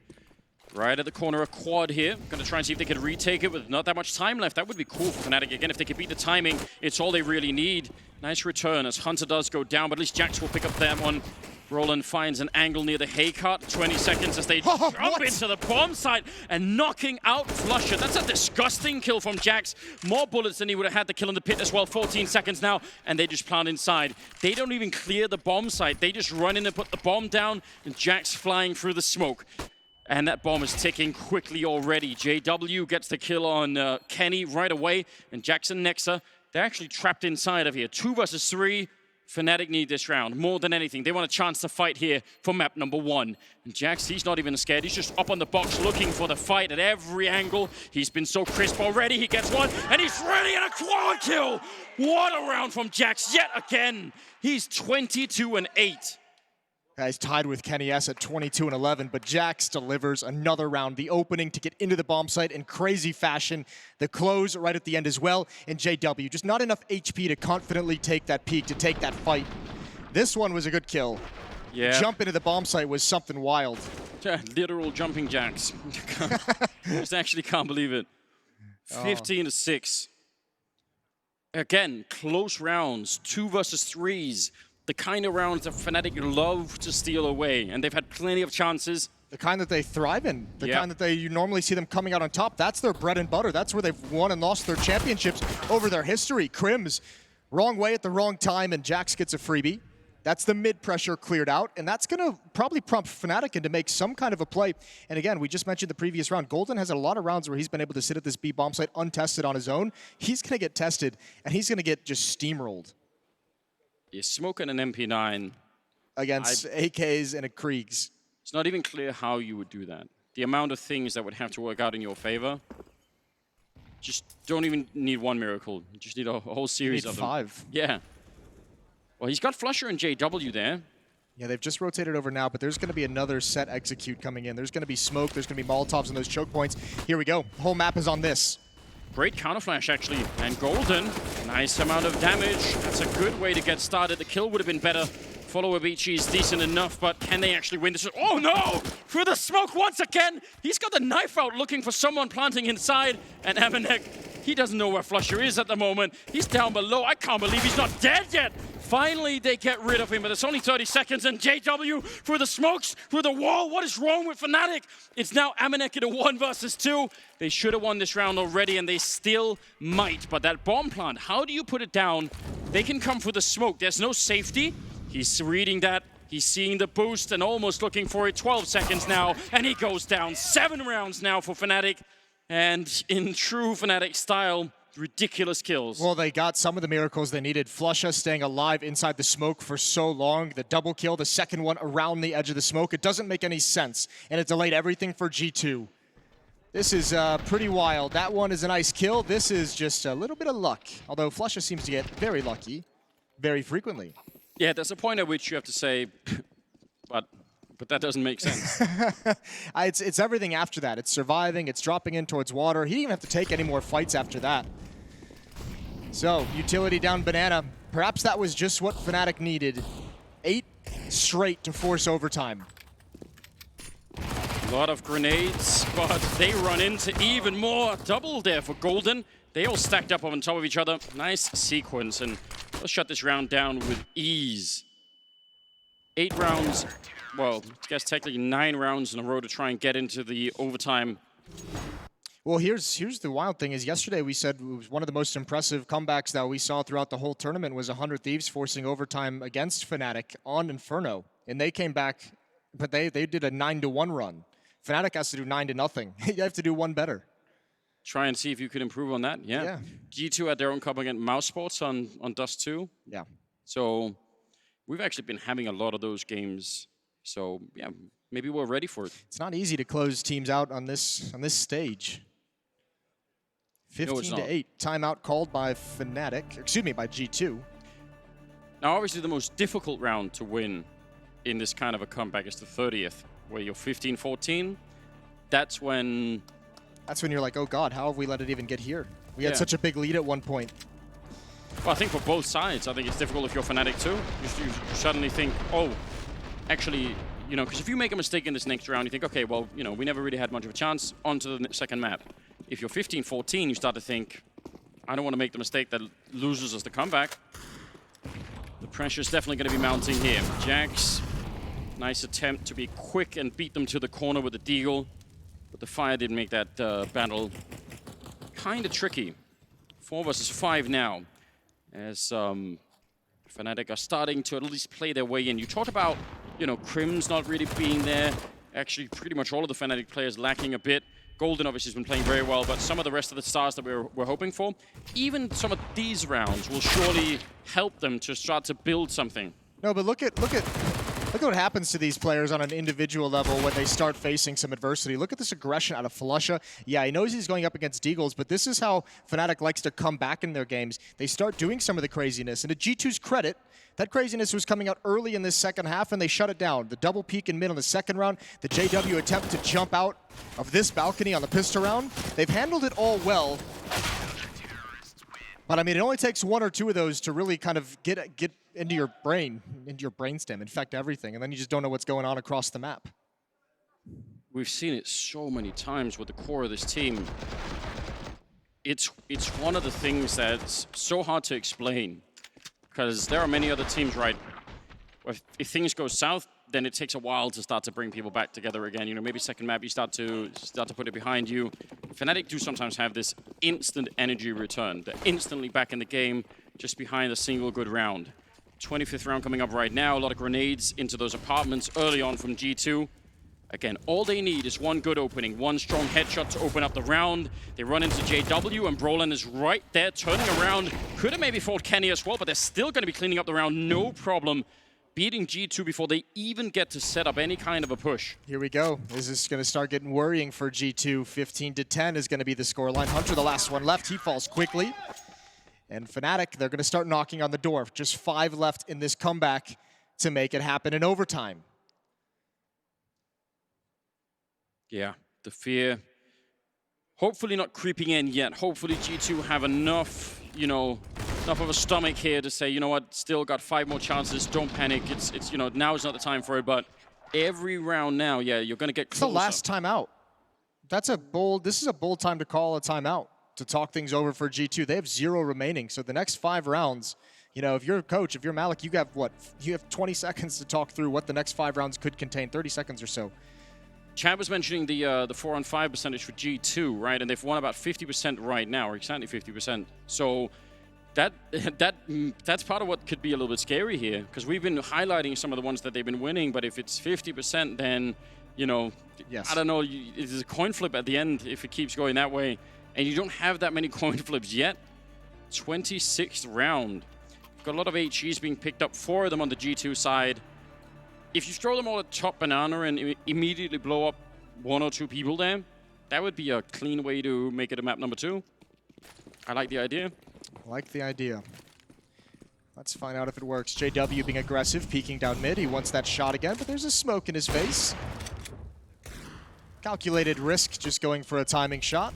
Right at the corner, a quad here. Going to try and see if they could retake it with not that much time left. That would be cool for Fnatic. Again, if they could beat the timing, it's all they really need. Nice return as Hunter does go down, but at least Jax will pick up that one. Roland finds an angle near the hay cart. 20 seconds as they jump into the bomb site and knocking out Flusha. That's a disgusting kill from Jax. More bullets than he would have had to kill in the pit as well. 14 seconds now, and they just plant inside. They don't even clear the bomb site. They just run in and put the bomb down, and Jax flying through the smoke. And that bomb is ticking quickly already. JW gets the kill on Kenny right away, and Jackson Nexa, they're actually trapped inside of here. 2 versus 3. Fnatic need this round more than anything. They want a chance to fight here for map number 1. And Jax, he's not even scared. He's just up on the box looking for the fight at every angle. He's been so crisp already. He gets one, and he's ready, and a quad kill. What a round from Jax yet again. He's 22-8. He's tied with Kenny S at 22-11, but Jax delivers another round. The opening to get into the bomb site in crazy fashion. The close right at the end as well. And JW, just not enough HP to confidently take that peek, to take that fight. This one was a good kill. Yeah. Jump into the bomb site was something wild. Yeah, literal jumping jacks. Just actually can't believe it. 15-6. Again, close rounds, 2 versus 3s. The kind of rounds that Fnatic love to steal away, and they've had plenty of chances. The kind that they thrive in, the kind that you normally see them coming out on top. That's their bread and butter. That's where they've won and lost their championships over their history. Crims, wrong way at the wrong time, and Jax gets a freebie. That's the mid pressure cleared out, and that's going to probably prompt Fnatic into make some kind of a play. And again, we just mentioned the previous round. Golden has a lot of rounds where he's been able to sit at this B bomb site untested on his own. He's going to get tested, and he's going to get just steamrolled. You're smoking an MP9 against AKs and a Kriegs. It's not even clear how you would do that. The amount of things that would have to work out in your favor. Just don't even need one miracle. You just need a whole series of them. 5. Yeah. Well, he's got Flusher and JW there. Yeah, they've just rotated over now, but there's going to be another set execute coming in. There's going to be smoke. There's going to be Molotovs and those choke points. Here we go. The whole map is on this. Great counterflash, actually. And Golden, nice amount of damage. That's a good way to get started. The kill would have been better. Follow Abici is decent enough, but can they actually win this? Oh no! Through the smoke once again! He's got the knife out looking for someone planting inside. And Amanek, he doesn't know where Flusher is at the moment. He's down below. I can't believe he's not dead yet. Finally, they get rid of him, but it's only 30 seconds, and JW through the smokes, through the wall. What is wrong with Fnatic? It's now Amanek in a 1 versus 2. They should have won this round already, and they still might. But that bomb plant, how do you put it down? They can come for the smoke. There's no safety. He's reading that. He's seeing the boost and almost looking for it. 12 seconds now, and he goes down. 7 rounds now for Fnatic. And in true Fnatic style, ridiculous kills. Well, they got some of the miracles they needed. Flusha staying alive inside the smoke for so long. The double kill, the second one around the edge of the smoke. It doesn't make any sense, and it delayed everything for G2. This is pretty wild. That one is a nice kill. This is just a little bit of luck. Although Flusha seems to get very lucky very frequently. Yeah, there's a point at which you have to say, but that doesn't make sense. It's everything after that. It's surviving, it's dropping in towards water. He didn't even have to take any more fights after that. So, utility down Banana. Perhaps that was just what Fnatic needed. 8 straight to force overtime. A lot of grenades, but they run into even more. Double there for Golden. They all stacked up on top of each other. Nice sequence, and let's shut this round down with ease. 8 rounds, well, I guess technically 9 rounds in a row to try and get into the overtime. Well, here's the wild thing is yesterday we said it was one of the most impressive comebacks that we saw throughout the whole tournament was 100 Thieves forcing overtime against Fnatic on Inferno. And they came back, but they did a 9-1 run. Fnatic has to do 9-0. You have to do one better. Try and see if you could improve on that. Yeah. G2 had their own cup against Mouse Sports on Dust 2. Yeah. So we've actually been having a lot of those games. So yeah, maybe we're ready for it. It's not easy to close teams out on this stage. 15-8. Timeout called by Fnatic. Excuse me, by G2. Now, obviously, the most difficult round to win in this kind of a comeback is the 30th, where you're 15-14. That's when you're like, oh God, how have we let it even get here? We had such a big lead at one point. Well, I think for both sides, I think it's difficult if you're Fnatic too. You suddenly think, oh, actually, you know, because if you make a mistake in this next round, you think, okay, well, you know, we never really had much of a chance. On to the second map. If you're 15-14, you start to think, I don't want to make the mistake that loses us the comeback. The pressure is definitely going to be mounting here. Jax, nice attempt to be quick and beat them to the corner with the deagle. But the fire didn't make that battle kind of tricky. 4 versus 5 now, as Fnatic are starting to at least play their way in. You talked about, you know, Crim's not really being there. Actually, pretty much all of the Fnatic players lacking a bit. Golden obviously has been playing very well, but some of the rest of the stars that we're hoping for, even some of these rounds will surely help them to start to build something. No, but look at what happens to these players on an individual level when they start facing some adversity. Look at this aggression out of Flusha. Yeah, he knows he's going up against Deagles, but this is how Fnatic likes to come back in their games. They start doing some of the craziness, and to G2's credit, that craziness was coming out early in this second half, and they shut it down. The double peek in mid on the second round, the JW attempt to jump out of this balcony on the pistol round. They've handled it all well. But I mean, it only takes 1 or 2 of those to really kind of get into your brain, into your brainstem, infect everything, and then you just don't know what's going on across the map. We've seen it so many times with the core of this team. It's one of the things that's so hard to explain, because there are many other teams, right? If things go south, then it takes a while to start to bring people back together again. You know, maybe second map you start to put it behind you. Fnatic do sometimes have this instant energy return. They're instantly back in the game, just behind a single good round. 25th round coming up right now. A lot of grenades into those apartments early on from G2. Again, all they need is one good opening, one strong headshot to open up the round. They run into JW, and Brolin is right there, turning around. Could have maybe fought Kenny as well, but they're still going to be cleaning up the round, no problem. Beating G2 before they even get to set up any kind of a push. Here we go. This is going to start getting worrying for G2. 15-10 is going to be the scoreline. Hunter, the last one left. He falls quickly. And Fnatic, they're going to start knocking on the door. Just 5 left in this comeback to make it happen in overtime. Yeah, the fear. Hopefully not creeping in yet. Hopefully G2 have enough, you know, enough of a stomach here to say, you know what, still got 5 more chances. Don't panic. It's you know, now is not the time for it. But every round now, yeah, you're going to get closer. It's the last timeout. This is a bold time to call a timeout, to talk things over for G2. They have 0 remaining. So the next 5 rounds, you know, if you're a coach, if you're Malik, you have what? You have 20 seconds to talk through what the next 5 rounds could contain, 30 seconds or so. Chad was mentioning the 4-on-5 percentage for G2, right? And they've won about 50% right now, or exactly 50%. So that's part of what could be a little bit scary here, because we've been highlighting some of the ones that they've been winning, but if it's 50%, then, you know, I don't know, it's a coin flip at the end if it keeps going that way. And you don't have that many coin flips yet. 26th round. Got a lot of HEs being picked up, 4 of them on the G2 side. If you throw them all at top banana and immediately blow up 1 or 2 people there, That would be a clean way to make it a map number 2. I like the idea. Like the idea. Let's find out if it works. JW being aggressive, peeking down mid. He wants that shot again, but there's a smoke in his face. Calculated risk, just going for a timing shot.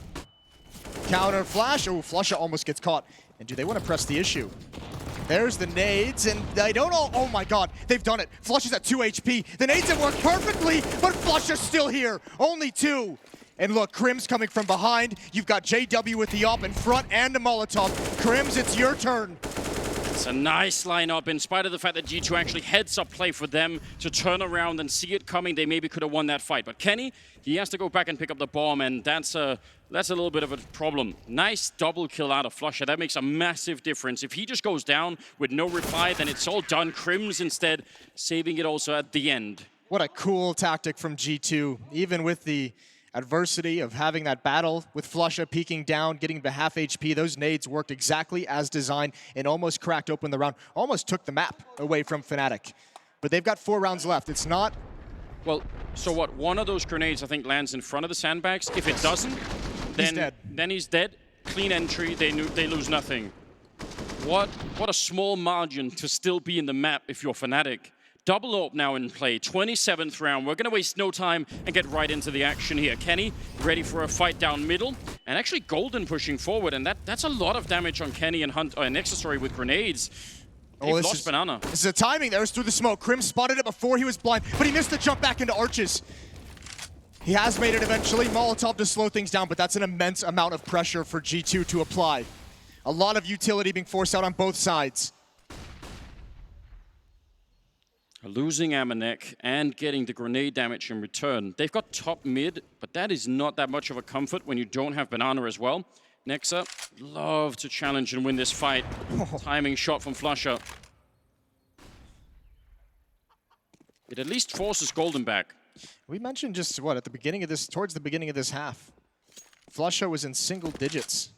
Counter flash. Oh, Flusha almost gets caught. And do they want to press the issue? There's the nades, and they don't all... Oh my god, they've done it. Flusha's at 2 HP. The nades have worked perfectly, but Flusha's still here. Only 2. And look, Crim's coming from behind. You've got JW with the op in front and a Molotov. Crims, it's your turn. It's a nice lineup, in spite of the fact that G2 actually heads up play for them to turn around and see it coming. They maybe could have won that fight. But Kenny, he has to go back and pick up the bomb, and that's a little bit of a problem. Nice double kill out of Flusha. That makes a massive difference. If he just goes down with no reply, then it's all done. Crims instead saving it also at the end. What a cool tactic from G2, even with the adversity of having that battle with Flusha peeking down, getting to half HP. Those nades worked exactly as designed and almost cracked open the round. Almost took the map away from Fnatic. But they've got 4 rounds left. It's not... Well, so what? One of those grenades, I think, lands in front of the sandbags. If it doesn't, then he's dead. Clean entry. They lose nothing. What a small margin to still be in the map if you're Fnatic. Double AWP now in play, 27th round. We're going to waste no time and get right into the action here. Kenny ready for a fight down middle, and actually Golden pushing forward, and that's a lot of damage on Kenny and Hunt and Nexus with grenades. They've lost Banana. This is a timing. There was through the smoke. Crim spotted it before he was blind, but he missed the jump back into arches. He has made it eventually. Molotov to slow things down, but that's an immense amount of pressure for G2 to apply. A lot of utility being forced out on both sides. Losing Amanek and getting the grenade damage in return. They've got top mid, but that is not that much of a comfort when you don't have Banana as well. Nexa, love to challenge and win this fight. Timing shot from Flusha. It at least forces Golden back. We mentioned just what, at the beginning of this, towards the beginning of this half. Flusha was in single digits.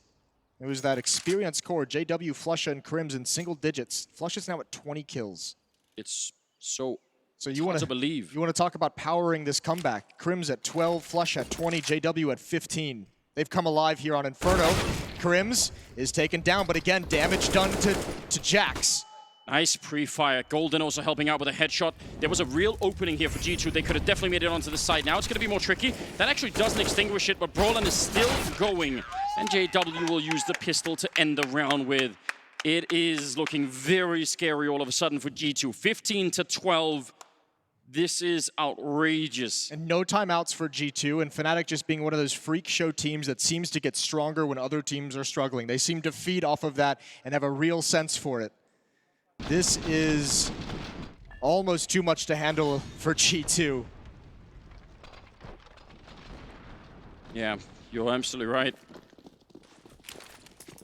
It was that experienced core, JW, Flusha, and Crims in single digits. Flusha's now at 20 kills. It's so you want to believe. You want to talk about powering this comeback. Crims at 12, Flusha at 20, JW at 15. They've come alive here on Inferno. Crims is taken down, but again, damage done to Jax. Nice pre-fire. Golden also helping out with a headshot. There was a real opening here for G2. They could have definitely made it onto the side. Now it's going to be more tricky. That actually doesn't extinguish it, but Brolin is still going. And JW will use the pistol to end the round with. It is looking very scary all of a sudden for G2. 15-12. This is outrageous. And no timeouts for G2, and Fnatic just being one of those freak show teams that seems to get stronger when other teams are struggling. They seem to feed off of that and have a real sense for it. This is almost too much to handle for G2. Yeah, you're absolutely right.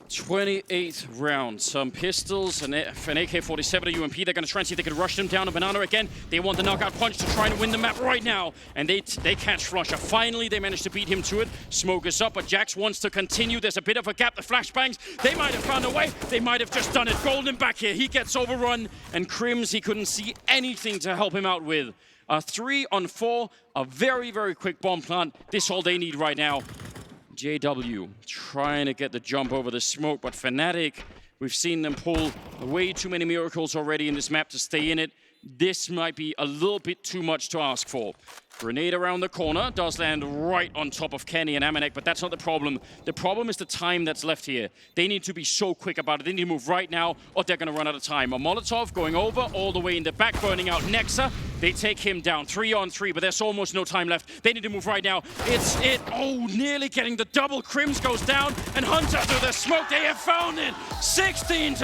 28th round. Some pistols and an AK-47 to UMP. They're going to try and see if they can rush them down. A Banana again. They want the knockout punch to try and win the map right now. And they catch Flusha. Finally, they managed to beat him to it. Smoke is up, but Jax wants to continue. There's a bit of a gap. The flashbangs, they might have found a way. They might have just done it. Golden back here. He gets overrun. And Crims, he couldn't see anything to help him out with. A 3-on-4. A very, very quick bomb plant. This all they need right now. JW trying to get the jump over the smoke, but Fnatic, we've seen them pull way too many miracles already in this map to stay in it. This might be a little bit too much to ask for. Grenade around the corner does land right on top of Kenny and Amanek, but that's not the problem. The problem is the time that's left here. They need to be so quick about it. They need to move right now, or they're going to run out of time. A Molotov going over all the way in the back, burning out Nexa. They take him down 3-on-3, but there's almost no time left. They need to move right now. Oh, nearly getting the double. Crims goes down, and Hunter through the smoke. They have found it. 16-12,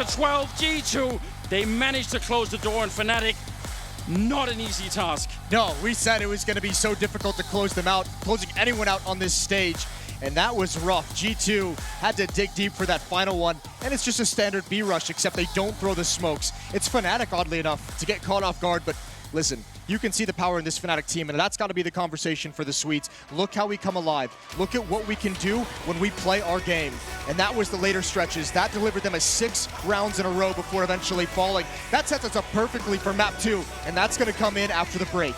G2. They managed to close the door, and Fnatic, not an easy task. No, we said it was going to be so difficult to close them out, closing anyone out on this stage, and that was rough. G2 had to dig deep for that final one, and it's just a standard B rush, except they don't throw the smokes. It's Fnatic, oddly enough, to get caught off guard, but listen, you can see the power in this Fnatic team, and that's got to be the conversation for the Swedes. Look how we come alive. Look at what we can do when we play our game. And that was the later stretches. That delivered them 6 rounds in a row before eventually falling. That sets us up perfectly for map 2, and that's going to come in after the break.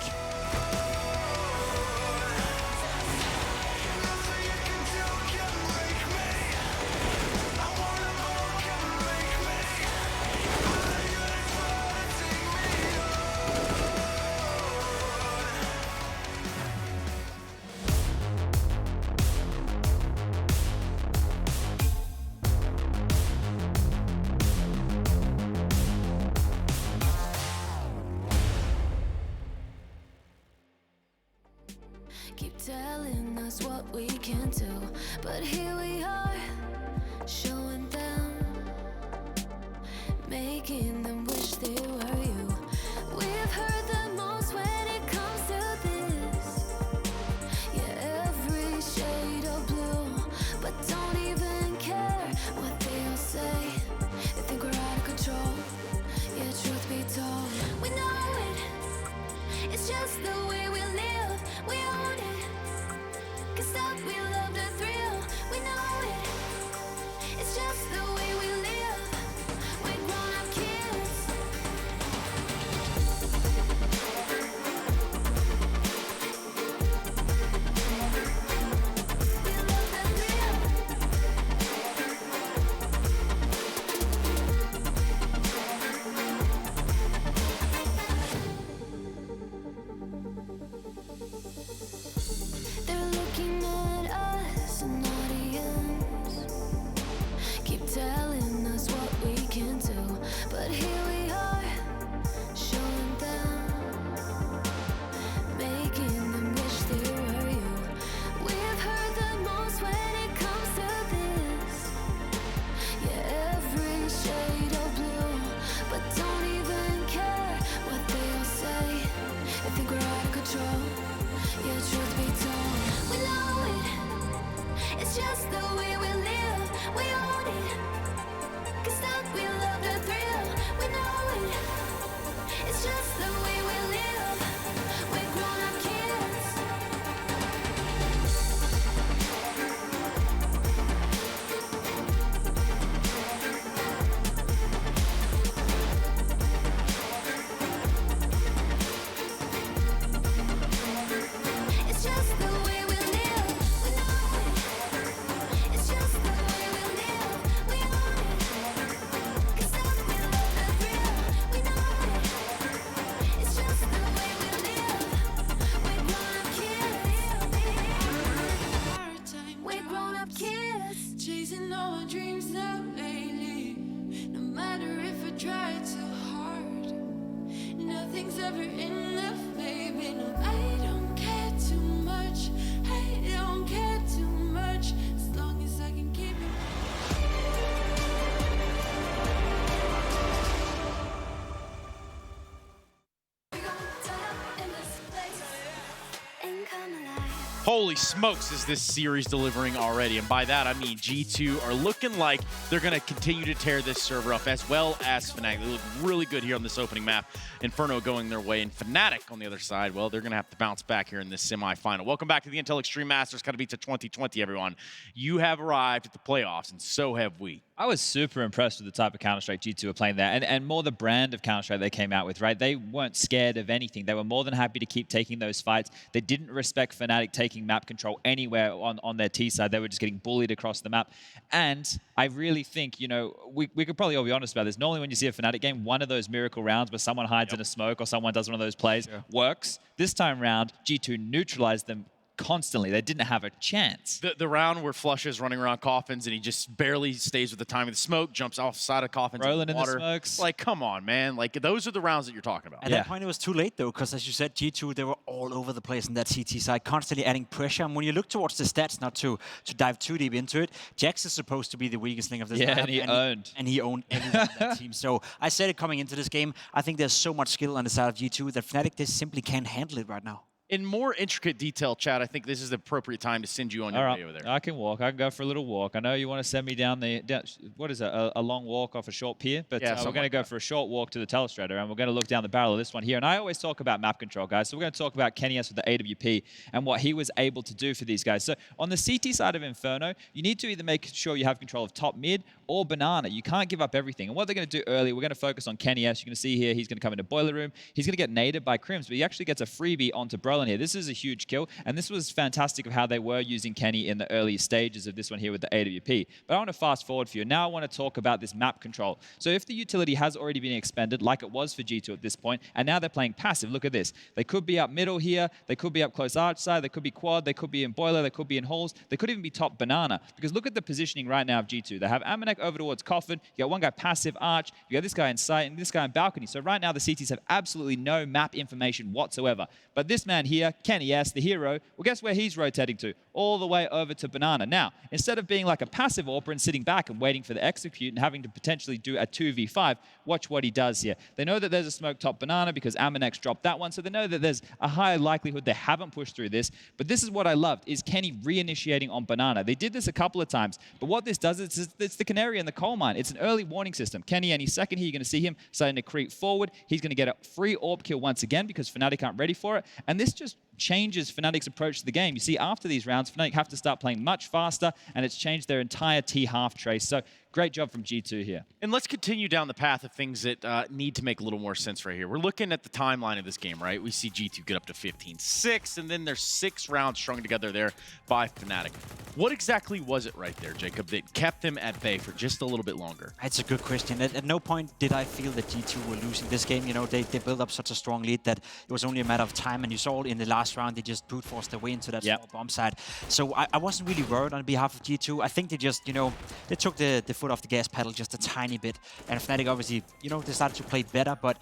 keep telling us what we can do, but here we are, showing them, making them wish they were you. We've heard the most when it comes to this, yeah, every shade of blue, but don't even care what they all say. They think we're out of control, yeah, truth be told, we know it, it's just the way we live, we own it, 'cause stop, we love the thrill, we know it, it's just the way we live, we're grown-up kids. They're looking at us, an audience, keep telling us what we can do, but here we are, showing them, making them wish they were you. We've heard the most when it comes to this, yeah, every shade of blue, but don't even care what they all say. I think we're out of control, yeah, truth be told, we know it, it's just the way we live, we own it, 'cause stop, we love the thrill, we know it, it's just the way we live, we're grown-up kids. It's just the way we live, we know it, it's just the way we live, we own it, 'cause stop, we love the thrill, we know it, it's just the way we live, we're grown-up kids. We're grown-up kids, chasing all our dreams out lately, no matter if I try too hard, nothing's ever enough, baby, no, I don't care too much, I don't care too much, as long as I can keep it. We gon' turn up in this place, and come alive. Holy smokes, is this series delivering already? And by that, I mean G2 are looking like they're going to continue to tear this server up, as well as Fnatic. They look really good here on this opening map. Inferno going their way, and Fnatic on the other side, well, they're going to have to bounce back here in this semifinal. Welcome back to the Intel Extreme Masters Katowice 2020, everyone. You have arrived at the playoffs, and so have we. I was super impressed with the type of Counter-Strike G2 were playing there, and more the brand of Counter-Strike they came out with, right? They weren't scared of anything. They were more than happy to keep taking those fights. They didn't respect Fnatic taking map control anywhere on their T side. They were just getting bullied across the map. And I really think, you know, we could probably all be honest about this. Normally when you see a Fnatic game, one of those miracle rounds where someone hides in a smoke or someone does one of those plays works. This time round, G2 neutralized them constantly. They didn't have a chance. The round where Flush is running around coffins and he just barely stays with the timing of the smoke, jumps off the side of coffins rolling in the water. smokes. Like, come on, man. Like, those are the rounds that you're talking about. At that point, it was too late, though, because as you said, G2, they were all over the place in that CT side, constantly adding pressure. And when you look towards the stats, not to dive too deep into it, Jax is supposed to be the weakest link of this lineup, and he owned everyone on that team. So I said it coming into this game, I think there's so much skill on the side of G2 that Fnatic, they simply can't handle it right now. In more intricate detail, Chad, I think this is the appropriate time to send you on your way over there. I can walk. I can go for a little walk. I know you want to send me down what is it, a long walk off a short pier? But Yeah, we're something going to like go that. for a short walk to the telestrator, and we're going to look down the barrel of this one here. And I always talk about map control, guys. So we're going to talk about KennyS with the AWP and what he was able to do for these guys. So on the CT side of Inferno, you need to either make sure you have control of top mid or banana. You can't give up everything. And what they're going to do early, we're going to focus on KennyS. You're going to see here, he's going to come into Boiler Room. He's going to get naded by Crims, but he actually gets a freebie onto Brolin here. This is a huge kill, and this was fantastic of how they were using Kenny in the early stages of this one here with the AWP. But I want to fast forward for you. Now I want to talk about this map control. So if the utility has already been expended, like it was for G2 at this point, and now they're playing passive, look at this. They could be up middle here, they could be up close arch side, they could be quad, they could be in Boiler, they could be in halls, they could even be top banana. Because look at the positioning right now of G2. They have Amanek over towards Coffin, you got one guy passive arch, you got this guy in sight, and this guy in balcony. So right now the CTs have absolutely no map information whatsoever. But this man here, Kenny S, the hero, well, guess where he's rotating to? All the way over to Banana. Now, instead of being like a passive AWPer and sitting back and waiting for the execute and having to potentially do a 2v5, watch what he does here. They know that there's a smoke top Banana because Amanex dropped that one, so they know that there's a higher likelihood they haven't pushed through this. But this is what I loved, is Kenny reinitiating on Banana. They did this a couple of times, but what this does is it's the canary in the coal mine. It's an early warning system. Kenny, any second here, you're going to see him starting to creep forward. He's going to get a free AWP kill once again because Fnatic aren't ready for it. And this just changes Fnatic's approach to the game. You see, after these rounds, Fnatic have to start playing much faster, and it's changed their entire T-half trace. So great job from G2 here. And let's continue down the path of things that need to make a little more sense right here. We're looking at the timeline of this game, right? We see G2 get up to 15-6, and then there's 6 rounds strung together there by Fnatic. What exactly was it right there, Jacob, that kept them at bay for just a little bit longer? It's a good question. At no point did I feel that G2 were losing this game. You know, they built up such a strong lead that it was only a matter of time, and you saw in the last round, they just brute forced their way into that small bomb side. So I wasn't really worried on behalf of G2. I think they just, you know, they took the foot off the gas pedal just a tiny bit. And Fnatic obviously, you know, they started to play better, but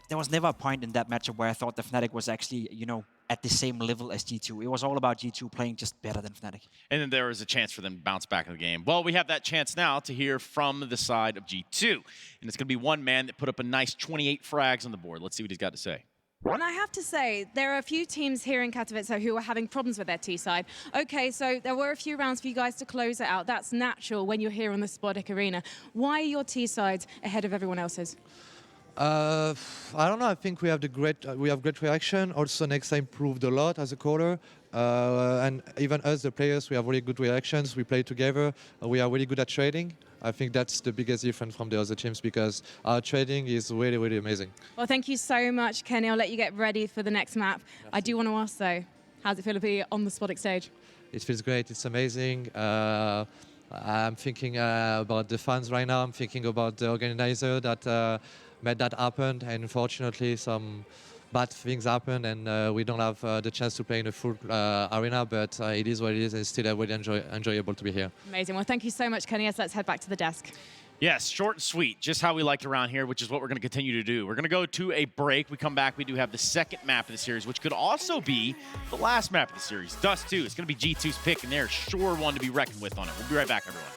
there was never a point in that matchup where I thought the Fnatic was actually, you know, at the same level as G2. It was all about G2 playing just better than Fnatic. And then there was a chance for them to bounce back in the game. Well, we have that chance now to hear from the side of G2. And it's going to be one man that put up a nice 28 frags on the board. Let's see what he's got to say. And I have to say, there are a few teams here in Katowice who are having problems with their T-side. Okay, so there were a few rounds for you guys to close it out. That's natural when you're here on the Spodek Arena. Why are your T-sides ahead of everyone else's? I don't know. I think we have great reaction. Also, Nexa improved a lot as a caller, and even us, the players, we have really good reactions. We play together. We are really good at trading. I think that's the biggest difference from the other teams because our trading is really, really amazing. Well, thank you so much, Kenny. I'll let you get ready for the next map. I do want to ask though, how's it feel to be on the Spodek stage? It feels great. It's amazing. I'm thinking about the fans right now. I'm thinking about the organizer that made that happen, and unfortunately some bad things happen, and we don't have the chance to play in a full arena, but it is what it is, and it's still really enjoyable to be here. Amazing. Well, thank you so much, Kenny. Yes, let's head back to the desk. Yes, short and sweet, just how we liked around here, which is what we're going to continue to do. We're going to go to a break. We come back, we do have the second map of the series, which could also be the last map of the series, Dust 2. It's going to be G2's pick, and they're sure one to be reckoned with on it. We'll be right back, everyone.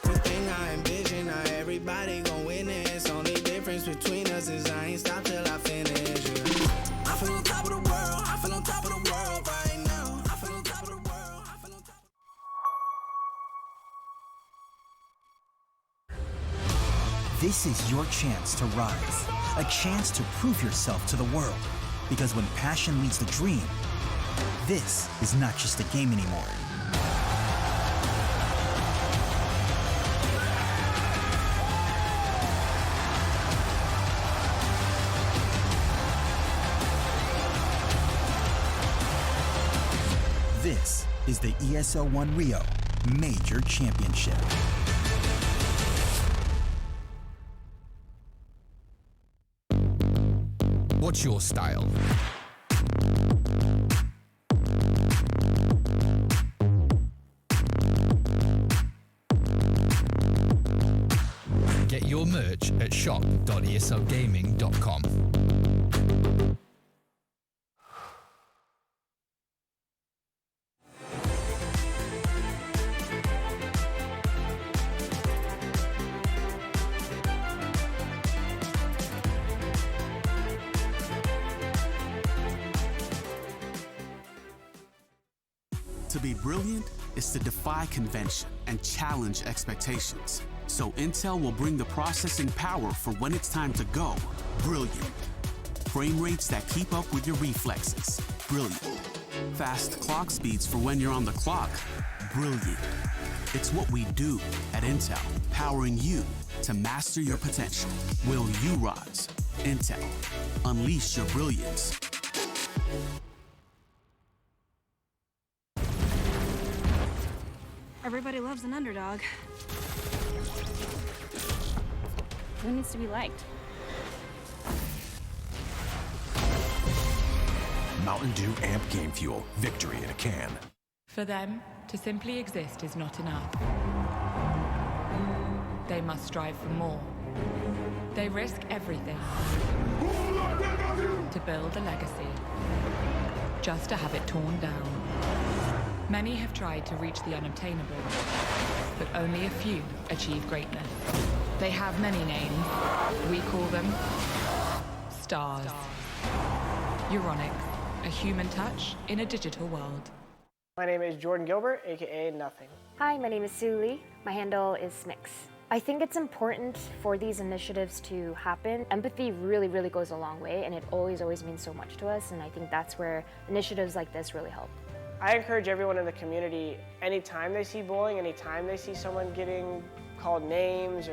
First thing I envision, now everybody gon' win this. Only difference between us is I ain't stop till I finish. I feel on top of the world, I feel on top of the world right now. I feel on top of the world, I feel on top of This is your chance to rise, a chance to prove yourself to the world. Because when passion leads the dream, this is not just a game anymore. This is the ESL One Rio Major Championship. What's your style? Get your merch at shop.eslgaming.com. To be brilliant is to defy convention and challenge expectations. So Intel will bring the processing power for when it's time to go brilliant. Frame rates that keep up with your reflexes. Brilliant. Fast clock speeds for when you're on the clock. Brilliant. It's what we do at Intel, powering you to master your potential. Will you rise? Intel. Unleash your brilliance. Everybody loves an underdog. Who needs to be liked? Mountain Dew Amp Game Fuel. Victory in a can. For them, to simply exist is not enough. They must strive for more. They risk everything to build a legacy. just to have it torn down. Many have tried to reach the unobtainable, but only a few achieve greatness. They have many names. We call them stars. Euronics, a human touch in a digital world. My name is Jordan Gilbert, aka Nothing. Hi, my name is Sue Lee. My handle is Smix. I think it's important for these initiatives to happen. Empathy really, really goes a long way, and it always means so much to us, and I think that's where initiatives like this really help. I encourage everyone in the community, anytime they see bullying, anytime they see someone getting called names,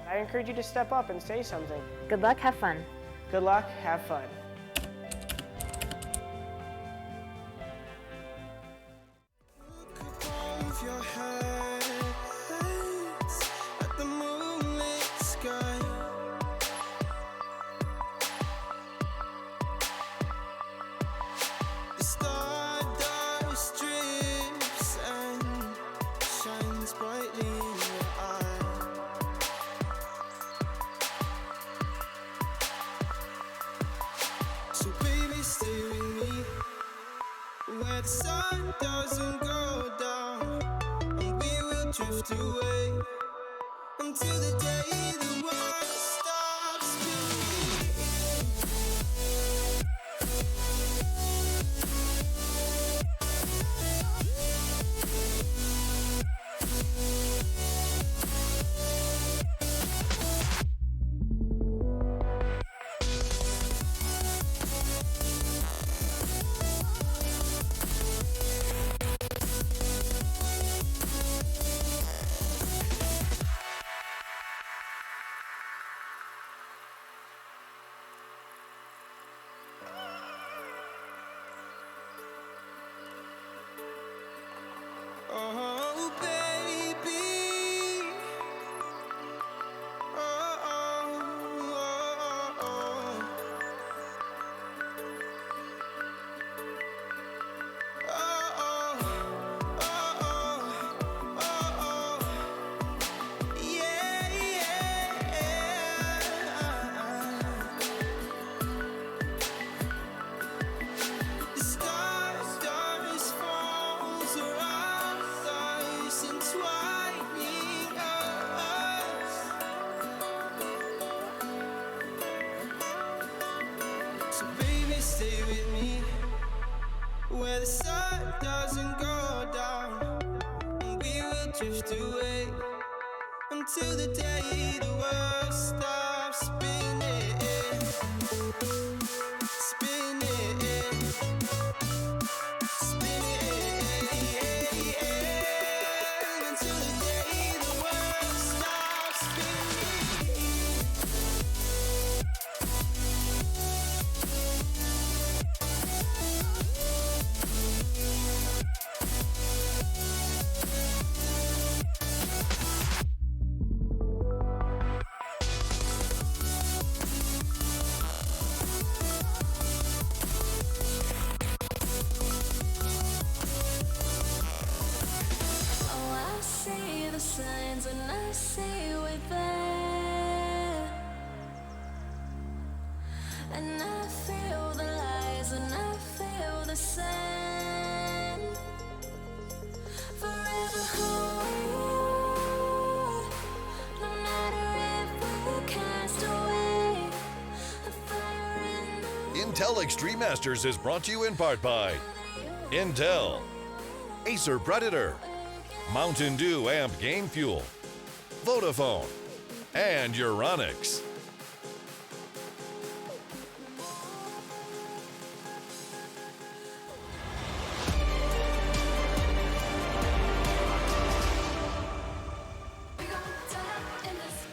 I encourage you to step up and say something. Good luck, have fun. Good luck, have fun. So baby, stay with me, where the sun doesn't go down, and we will drift away until the day the world stops spinning. Oh, baby. Oh, oh, oh, oh. Oh, oh, oh, oh, oh. Yeah, yeah. The stars falls around us, entwining us. So baby, stay with me, where the sun doesn't go down, and we will drift away until the day the world stops spinning, spinning, spinning, until the day the world stops spinning. Oh, I see the signs and I see we're there, and I feel the lies and I feel the sand. Forever hold, no matter if we're cast away. A fire in the Intel Extreme Masters is brought to you in part by Intel, Acer Predator, Mountain Dew Amp Game Fuel, Vodafone, and Euronics.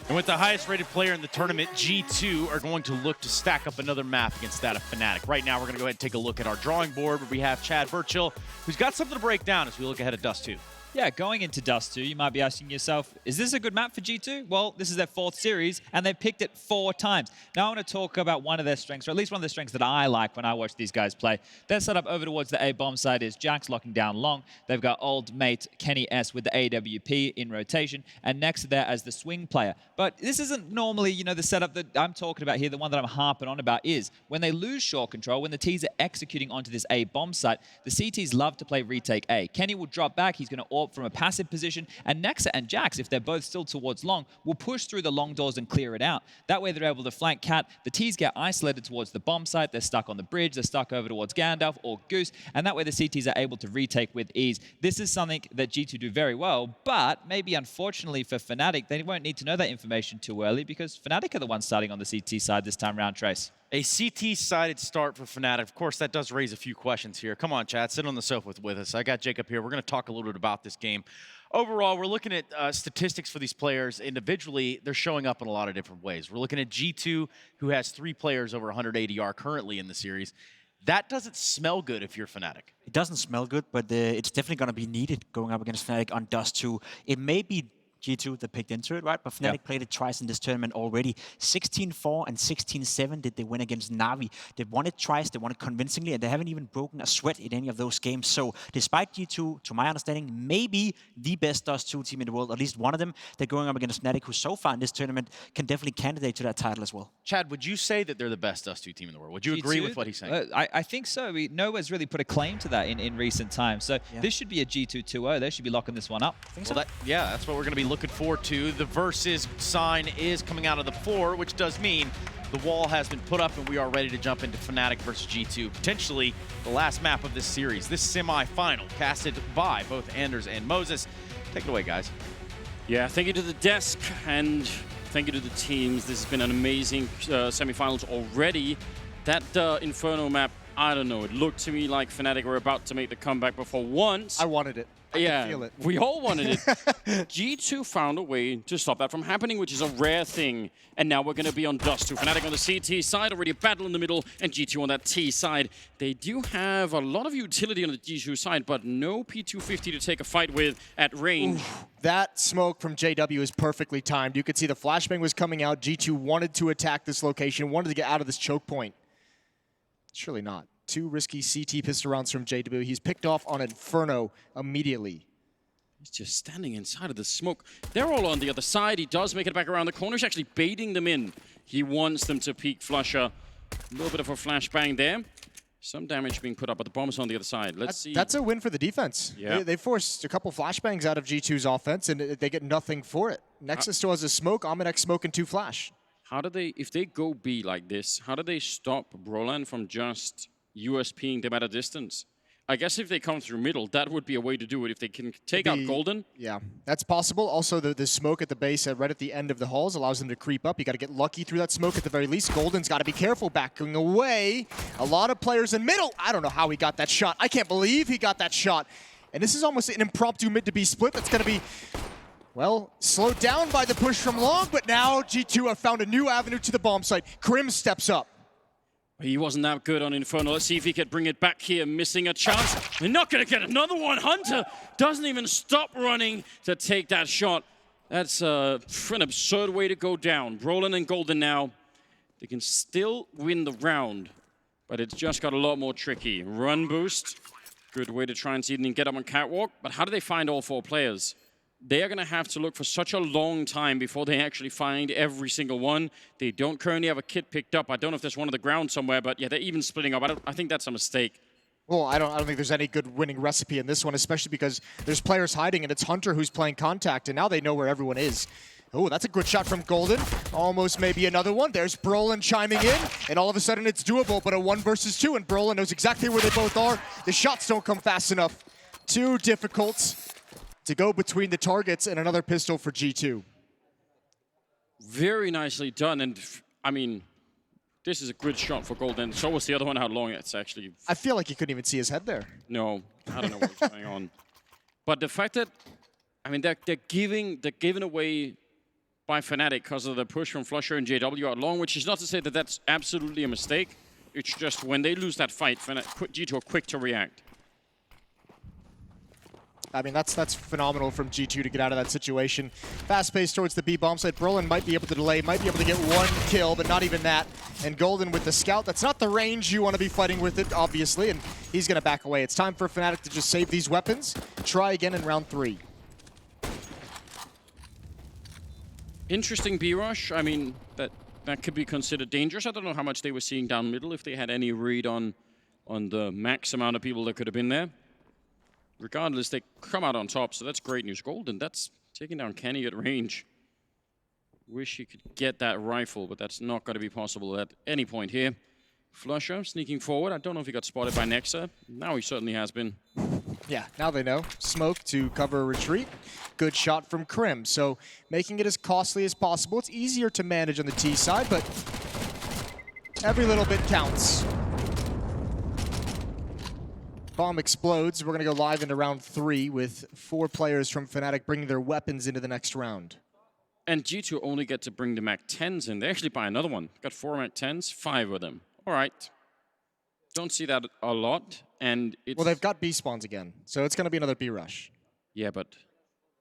And with the highest rated player in the tournament, G2 are going to look to stack up another map against that of Fnatic. Right now, we're going to go ahead and take a look at our drawing board where we have Chad Burchill, who's got something to break down as we look ahead at Dust 2. Yeah, going into Dust 2, you might be asking yourself, is this a good map for G2? Well, this is their 4th series, and they've picked it 4 times. Now I want to talk about one of their strengths, or at least one of the strengths that I like when I watch these guys play. Their setup over towards the A-bomb side is Jax locking down long. They've got old mate Kenny S with the AWP in rotation, and next to there as the swing player. But this isn't normally, you know, the setup that I'm talking about here. The one that I'm harping on about is when they lose short control, when the T's are executing onto this A-bomb site, the CTs love to play retake A. Kenny will drop back. He's going to AWP from a passive position, and Nexa and Jax, if they're both still towards long, will push through the long doors and clear it out. That way they're able to flank Cat. The T's get isolated towards the bomb site. They're stuck on the bridge. They're stuck over towards Gandalf or Goose, and that way the CTs are able to retake with ease. This is something that G2 do very well, but maybe unfortunately for Fnatic, they won't need to know that information too early because Fnatic are the ones starting on the CT side this time round, Trace. A CT-sided start for Fnatic. Of course, that does raise a few questions here. Come on, chat. Sit on the sofa with us. I got Jacob here. We're going to talk a little bit about this game. Overall, we're looking at statistics for these players. Individually, they're showing up in a lot of different ways. We're looking at G2, who has 3 players over 100 ADR currently in the series. That doesn't smell good if you're Fnatic. It doesn't smell good, but it's definitely going to be needed going up against Fnatic on Dust 2. It may be G2 that picked into it, right? But Fnatic played it twice in this tournament already. 16-4 and 16-7 did they win against Na'Vi. They won it twice, they won it convincingly, and they haven't even broken a sweat in any of those games. So despite G2, to my understanding, maybe the best Dust 2 team in the world, at least one of them, they're going up against Fnatic, who so far in this tournament can definitely candidate to that title as well. Chad, would you say that they're the best Dust 2 team in the world? Would you agree with what he's saying? I think so. No one's really put a claim to that in recent times. So this should be a G2 2-0. They should be locking this one up. Well, that's what we're going to be looking forward to. The versus sign is coming out of the floor, which does mean the wall has been put up and we are ready to jump into Fnatic versus G2. Potentially the last map of this series, this semi-final, casted by both Anders and Moses. Take it away, guys. Yeah, thank you to the desk and thank you to the teams. This has been an amazing semi-finals already. That Inferno map, I don't know, it looked to me like Fnatic were about to make the comeback before once. I wanted it. I could feel it. We all wanted it. G2 found a way to stop that from happening, which is a rare thing. And now we're going to be on Dust 2. Fnatic on the CT side, already a battle in the middle, and G2 on that T side. They do have a lot of utility on the G2 side, but no P250 to take a fight with at range. Oof. That smoke from JW is perfectly timed. You could see the flashbang was coming out. G2 wanted to attack this location, wanted to get out of this choke point. Surely not. 2 risky CT pistol rounds from JW. He's picked off on Inferno immediately. He's just standing inside of the smoke. They're all on the other side. He does make it back around the corner. He's actually baiting them in. He wants them to peek flusher. A little bit of a flashbang there. Some damage being put up, but the bomb's on the other side. Let's see. That's a win for the defense. Yeah. They forced a couple flashbangs out of G2's offense, and they get nothing for it. Nexus still has a smoke, Omenex smoke, and 2 flash. How do they, if they go B like this, how do they stop Brolan from just USPing them at a distance? I guess if they come through middle, that would be a way to do it. If they can take out Golden. Yeah, that's possible. Also, the smoke at the base right at the end of the halls allows them to creep up. You got to get lucky through that smoke at the very least. Golden's got to be careful backing away. A lot of players in middle. I don't know how he got that shot. I can't believe he got that shot. And this is almost an impromptu mid to B split that's going to be, well, slowed down by the push from long, but now G2 have found a new avenue to the bomb site. Krim steps up. He wasn't that good on Inferno. Let's see if he could bring it back here, missing a chance. They're not going to get another one. Hunter doesn't even stop running to take that shot. That's an absurd way to go down. Brolan and Golden now, they can still win the round, but it's just got a lot more tricky. Run boost, good way to try and see them get up on catwalk, but how do they find all 4 players? They are going to have to look for such a long time before they actually find every single one. They don't currently have a kit picked up. I don't know if there's one on the ground somewhere, but yeah, they're even splitting up. I think that's a mistake. Well, I don't think there's any good winning recipe in this one, especially because there's players hiding, and it's Hunter who's playing contact, and now they know where everyone is. Oh, that's a good shot from Golden. Almost maybe another one. There's Brolan chiming in, and all of a sudden it's doable, but a 1 versus 2, and Brolan knows exactly where they both are. The shots don't come fast enough. Too difficult to go between the targets, and another pistol for G2. Very nicely done, and I mean, this is a good shot for Golden. So was the other one, how long it's actually... I feel like you couldn't even see his head there. No, I don't know what's going on. But the fact that, I mean, they're given away by Fnatic because of the push from Flusher and JW out long, which is not to say that that's absolutely a mistake. It's just when they lose that fight, G2 are quick to react. I mean, that's phenomenal from G2 to get out of that situation. Fast pace towards the B bomb site. Brolin might be able to delay, might be able to get one kill, but not even that. And Golden with the scout. That's not the range you want to be fighting with it, obviously, and he's going to back away. It's time for Fnatic to just save these weapons. Try again in round 3. Interesting B rush. I mean, that could be considered dangerous. I don't know how much they were seeing down middle, if they had any read on the max amount of people that could have been there. Regardless, they come out on top, so that's great news. Golden, that's taking down Kenny at range. Wish he could get that rifle, but that's not going to be possible at any point here. Flusher sneaking forward. I don't know if he got spotted by Nexa. Now he certainly has been. Yeah, now they know. Smoke to cover a retreat. Good shot from Krim. So making it as costly as possible. It's easier to manage on the T side, but every little bit counts. Bomb explodes. We're going to go live into round 3 with 4 players from Fnatic bringing their weapons into the next round. And G2 only get to bring the MAC-10s in. They actually buy another one. Got 4 MAC-10s, 5 of them. All right. Don't see that a lot. And it's... Well, they've got B spawns again, so it's going to be another B rush. Yeah, but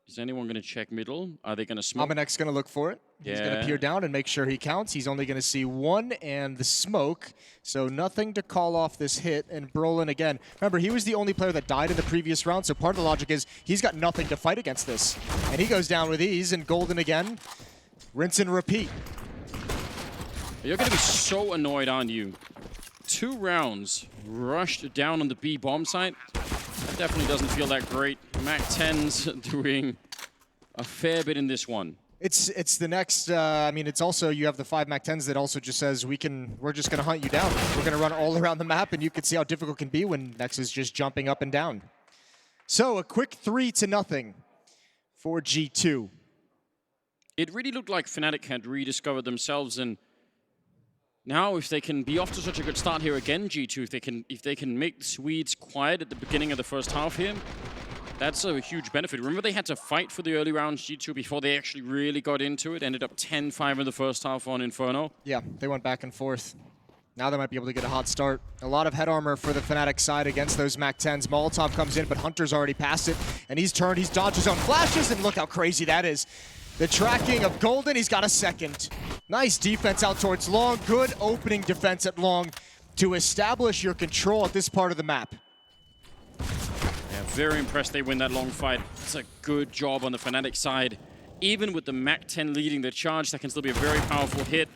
is anyone going to check middle? Are they going to smoke? Amanek's going to look for it. He's going to peer down and make sure he counts. He's only going to see 1 and the smoke, so nothing to call off this hit. And Brolin again. Remember, he was the only player that died in the previous round, so part of the logic is he's got nothing to fight against this. And he goes down with ease, and Golden again. Rinse and repeat. You're going to be so annoyed, aren't you? 2 rounds rushed down on the B bomb site. That definitely doesn't feel that great. MAC-10s doing a fair bit in this one. It's the next, I mean, it's also, you have the 5 MAC-10s that also just says, we're just going to hunt you down. We're going to run all around the map, and you can see how difficult it can be when Nex is just jumping up and down. So a quick 3-0 for G2. It really looked like Fnatic had rediscovered themselves, and now if they can be off to such a good start here again, G2, if they can make the Swedes quiet at the beginning of the first half here, that's a huge benefit. Remember, they had to fight for the early rounds, G2, before they actually really got into it. Ended up 10-5 in the first half on Inferno. Yeah, they went back and forth. Now they might be able to get a hot start. A lot of head armor for the Fnatic side against those MAC-10s. Molotov comes in, but Hunter's already passed it. And he's turned, he's dodged his own flashes, and look how crazy that is. The tracking of Golden, he's got a second. Nice defense out towards Long. Good opening defense at Long to establish your control at this part of the map. Yeah, very impressed they win that Long fight. It's a good job on the Fnatic side. Even with the MAC-10 leading the charge, that can still be a very powerful hit.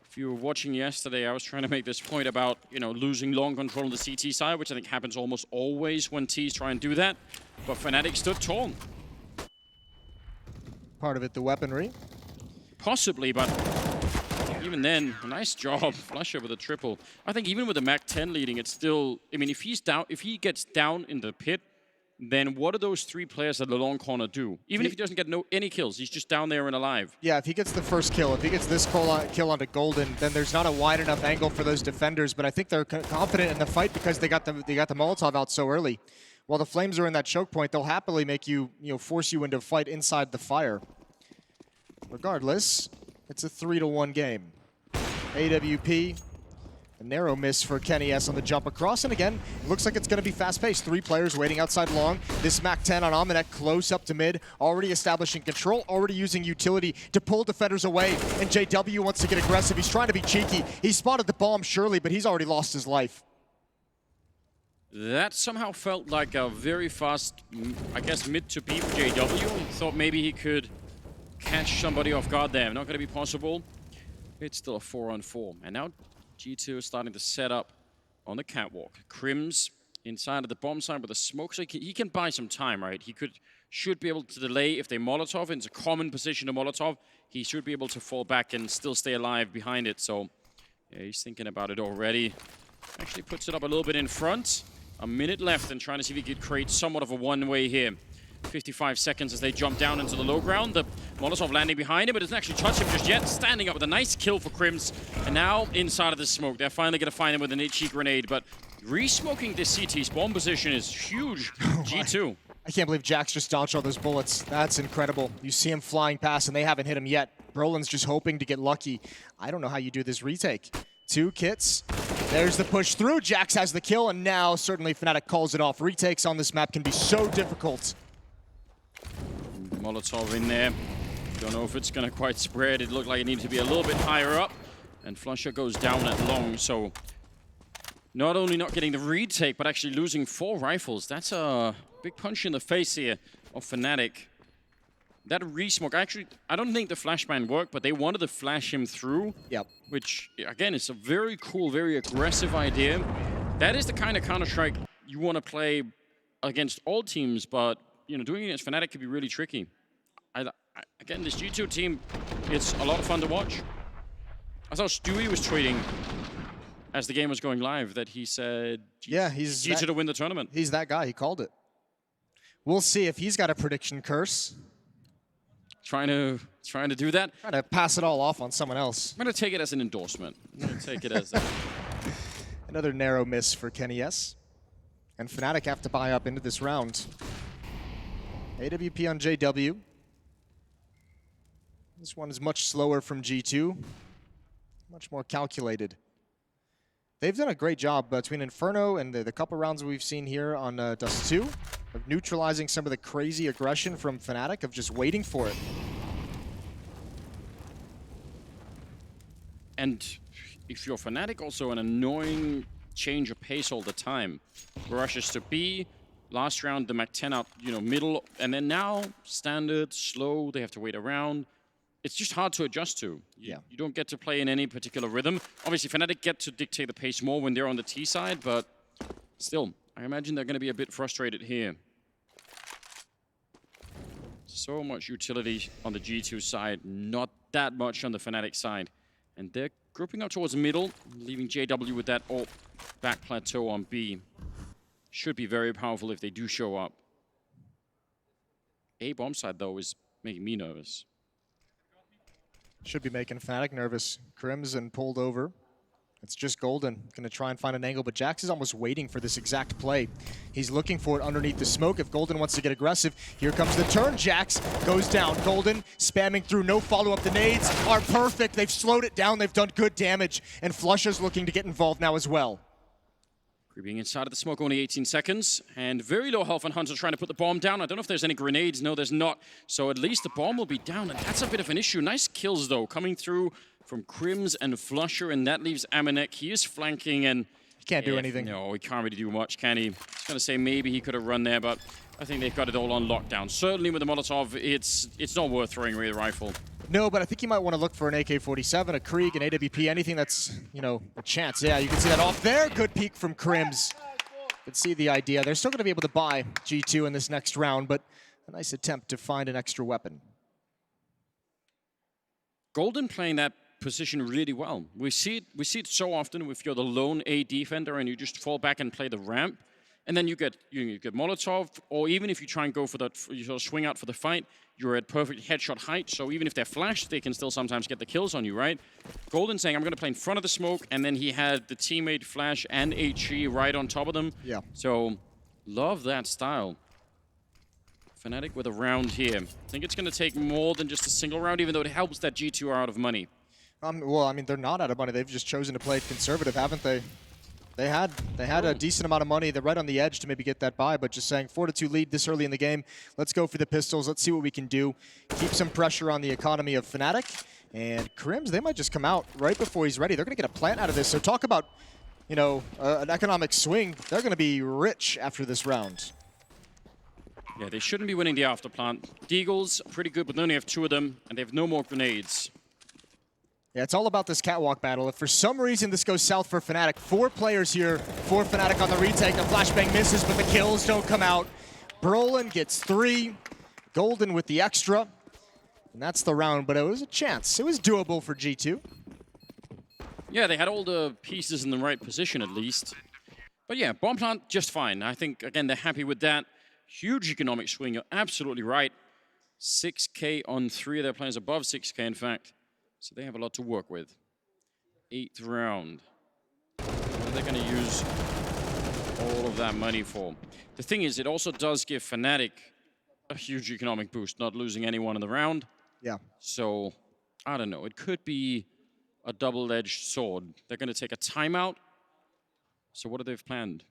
If you were watching yesterday, I was trying to make this point about, losing Long control on the CT side, which I think happens almost always when Ts try and do that. But Fnatic stood tall. Part of it, the weaponry. Possibly, but even then, a nice job. Flush over the triple. I think even with the MAC-10 leading, it's still... I mean, if he gets down in the pit, then what do those 3 players at the long corner do? Even if he doesn't get any kills, he's just down there and alive. Yeah, if he gets the first kill, if he gets this kill onto Golden, then there's not a wide enough angle for those defenders, but I think they're confident in the fight because they got the Molotov out so early. While the Flames are in that choke point, they'll happily make you, force you into a fight inside the fire. Regardless, it's a 3-1 game. AWP, a narrow miss for Kenny S on the jump across, and again, it looks like it's going to be fast-paced. 3 players waiting outside Long. This MAC-10 on Amanek close up to mid, already establishing control, already using utility to pull defenders away, and JW wants to get aggressive. He's trying to be cheeky. He spotted the bomb, surely, but he's already lost his life. That somehow felt like a very fast, I guess, mid to B for JW. Thought maybe he could catch somebody off guard there. Not going to be possible. It's still a 4-on-4. And now G2 is starting to set up on the catwalk. Crims inside of the bomb side with a smoke. So he can buy some time, right? He should be able to delay if they Molotov. It's a common position to Molotov. He should be able to fall back and still stay alive behind it. So yeah, he's thinking about it already. Actually puts it up a little bit in front. A minute left and trying to see if he could create somewhat of a one-way here. 55 seconds as they jump down into the low ground. The Molotov landing behind him, but doesn't actually touch him just yet. Standing up with a nice kill for Crims. And now inside of the smoke. They're finally going to find him with an HE grenade, but re-smoking this CT spawn position is huge. G2. I can't believe Jax just dodged all those bullets. That's incredible. You see him flying past and they haven't hit him yet. Brolin's just hoping to get lucky. I don't know how you do this retake. 2 kits. There's the push through. Jax has the kill, and now certainly Fnatic calls it off. Retakes on this map can be so difficult. Molotov in there. Don't know if it's going to quite spread. It looked like it needed to be a little bit higher up. And Flusher goes down at long, so not only not getting the retake, but actually losing 4 rifles. That's a big punch in the face here of Fnatic. That re-smoke, actually, I don't think the flashbang worked, but they wanted to flash him through. Yep. Which, again, is a very cool, very aggressive idea. That is the kind of Counter-Strike you want to play against all teams, but you know, doing it against Fnatic could be really tricky. Again, this G2 team, it's a lot of fun to watch. I saw Stewie was tweeting as the game was going live that he said, yeah, he's G2 to win the tournament. He's that guy. He called it. We'll see if he's got a prediction curse. Trying to do that. Trying to pass it all off on someone else. I'm going to take it as an endorsement. I'm going to take it as that. Another narrow miss for Kenny S. And Fnatic have to buy up into this round. AWP on JW. This one is much slower from G2. Much more calculated. They've done a great job between Inferno and the couple rounds we've seen here on Dust 2 of neutralizing some of the crazy aggression from Fnatic, of just waiting for it. And if you're Fnatic, also an annoying change of pace all the time. Rushes to B, last round the Mac-10 out, you know, middle, and then now standard, slow, they have to wait around. It's just hard to adjust to. You don't get to play in any particular rhythm. Obviously, Fnatic get to dictate the pace more when they're on the T side, but still, I imagine they're going to be a bit frustrated here. So much utility on the G2 side, not that much on the Fnatic side. And they're grouping up towards the middle, leaving JW with that ult back plateau on B. Should be very powerful if they do show up. A bomb side, though, is making me nervous. Should be making Fnatic nervous. Crimson pulled over. It's just Golden. Gonna try and find an angle, but Jax is almost waiting for this exact play. He's looking for it underneath the smoke. If Golden wants to get aggressive, here comes the turn. Jax goes down. Golden spamming through, no follow-up. The nades are perfect. They've slowed it down. They've done good damage. And Flusher's looking to get involved now as well. Creeping inside of the smoke, only 18 seconds. And very low health on Hunter trying to put the bomb down. I don't know if there's any grenades. No, there's not. So at least the bomb will be down, and that's a bit of an issue. Nice kills, though, coming through from Crims and Flusher, and that leaves Amanek. He is flanking, and he can't do anything. No, he can't really do much, can he? I was going to say maybe he could have run there, but I think they've got it all on lockdown. Certainly with the Molotov, it's not worth throwing away the rifle. No, but I think you might want to look for an AK-47, a Krieg, an AWP, anything that's, you know, a chance. Yeah, you can see that off there. Good peek from Crims. Can see the idea. They're still going to be able to buy G2 in this next round, but a nice attempt to find an extra weapon. Golden playing that position really well. We see it so often if you're the lone A defender and you just fall back and play the ramp, and then you get Molotov, or even if you try and go for that, you sort of swing out for the fight, you're at perfect headshot height, so even if they're flashed, they can still sometimes get the kills on you, right? Golden saying, I'm going to play in front of the smoke, and then he had the teammate flash and HE right on top of them. Yeah. So, love that style. Fnatic with a round here. I think it's going to take more than just a single round, even though it helps that G2 are out of money. Well, I mean, they're not out of money. They've just chosen to play it conservative, haven't they? They had a decent amount of money. They're right on the edge to maybe get that by, but just saying 4-2 lead this early in the game. Let's go for the pistols. Let's see what we can do. Keep some pressure on the economy of Fnatic. And Crims, they might just come out right before he's ready. They're going to get a plant out of this. So talk about, you know, an economic swing. They're going to be rich after this round. Yeah, they shouldn't be winning the after plant. Deagles, pretty good, but they only have 2 of them, and they have no more grenades. Yeah, it's all about this catwalk battle. If for some reason this goes south for Fnatic, 4 players here for Fnatic on the retake. The flashbang misses, but the kills don't come out. Brolin gets 3. Golden with the extra. And that's the round, but it was a chance. It was doable for G2. Yeah, they had all the pieces in the right position at least. But yeah, bomb plant, just fine. I think, again, they're happy with that. Huge economic swing, you're absolutely right. 6K on 3 of their players, above 6K in fact. So they have a lot to work with. 8th round. What are they going to use all of that money for? The thing is, it also does give Fnatic a huge economic boost, not losing anyone in the round. Yeah. So, I don't know. It could be a double-edged sword. They're going to take a timeout. So what have they planned?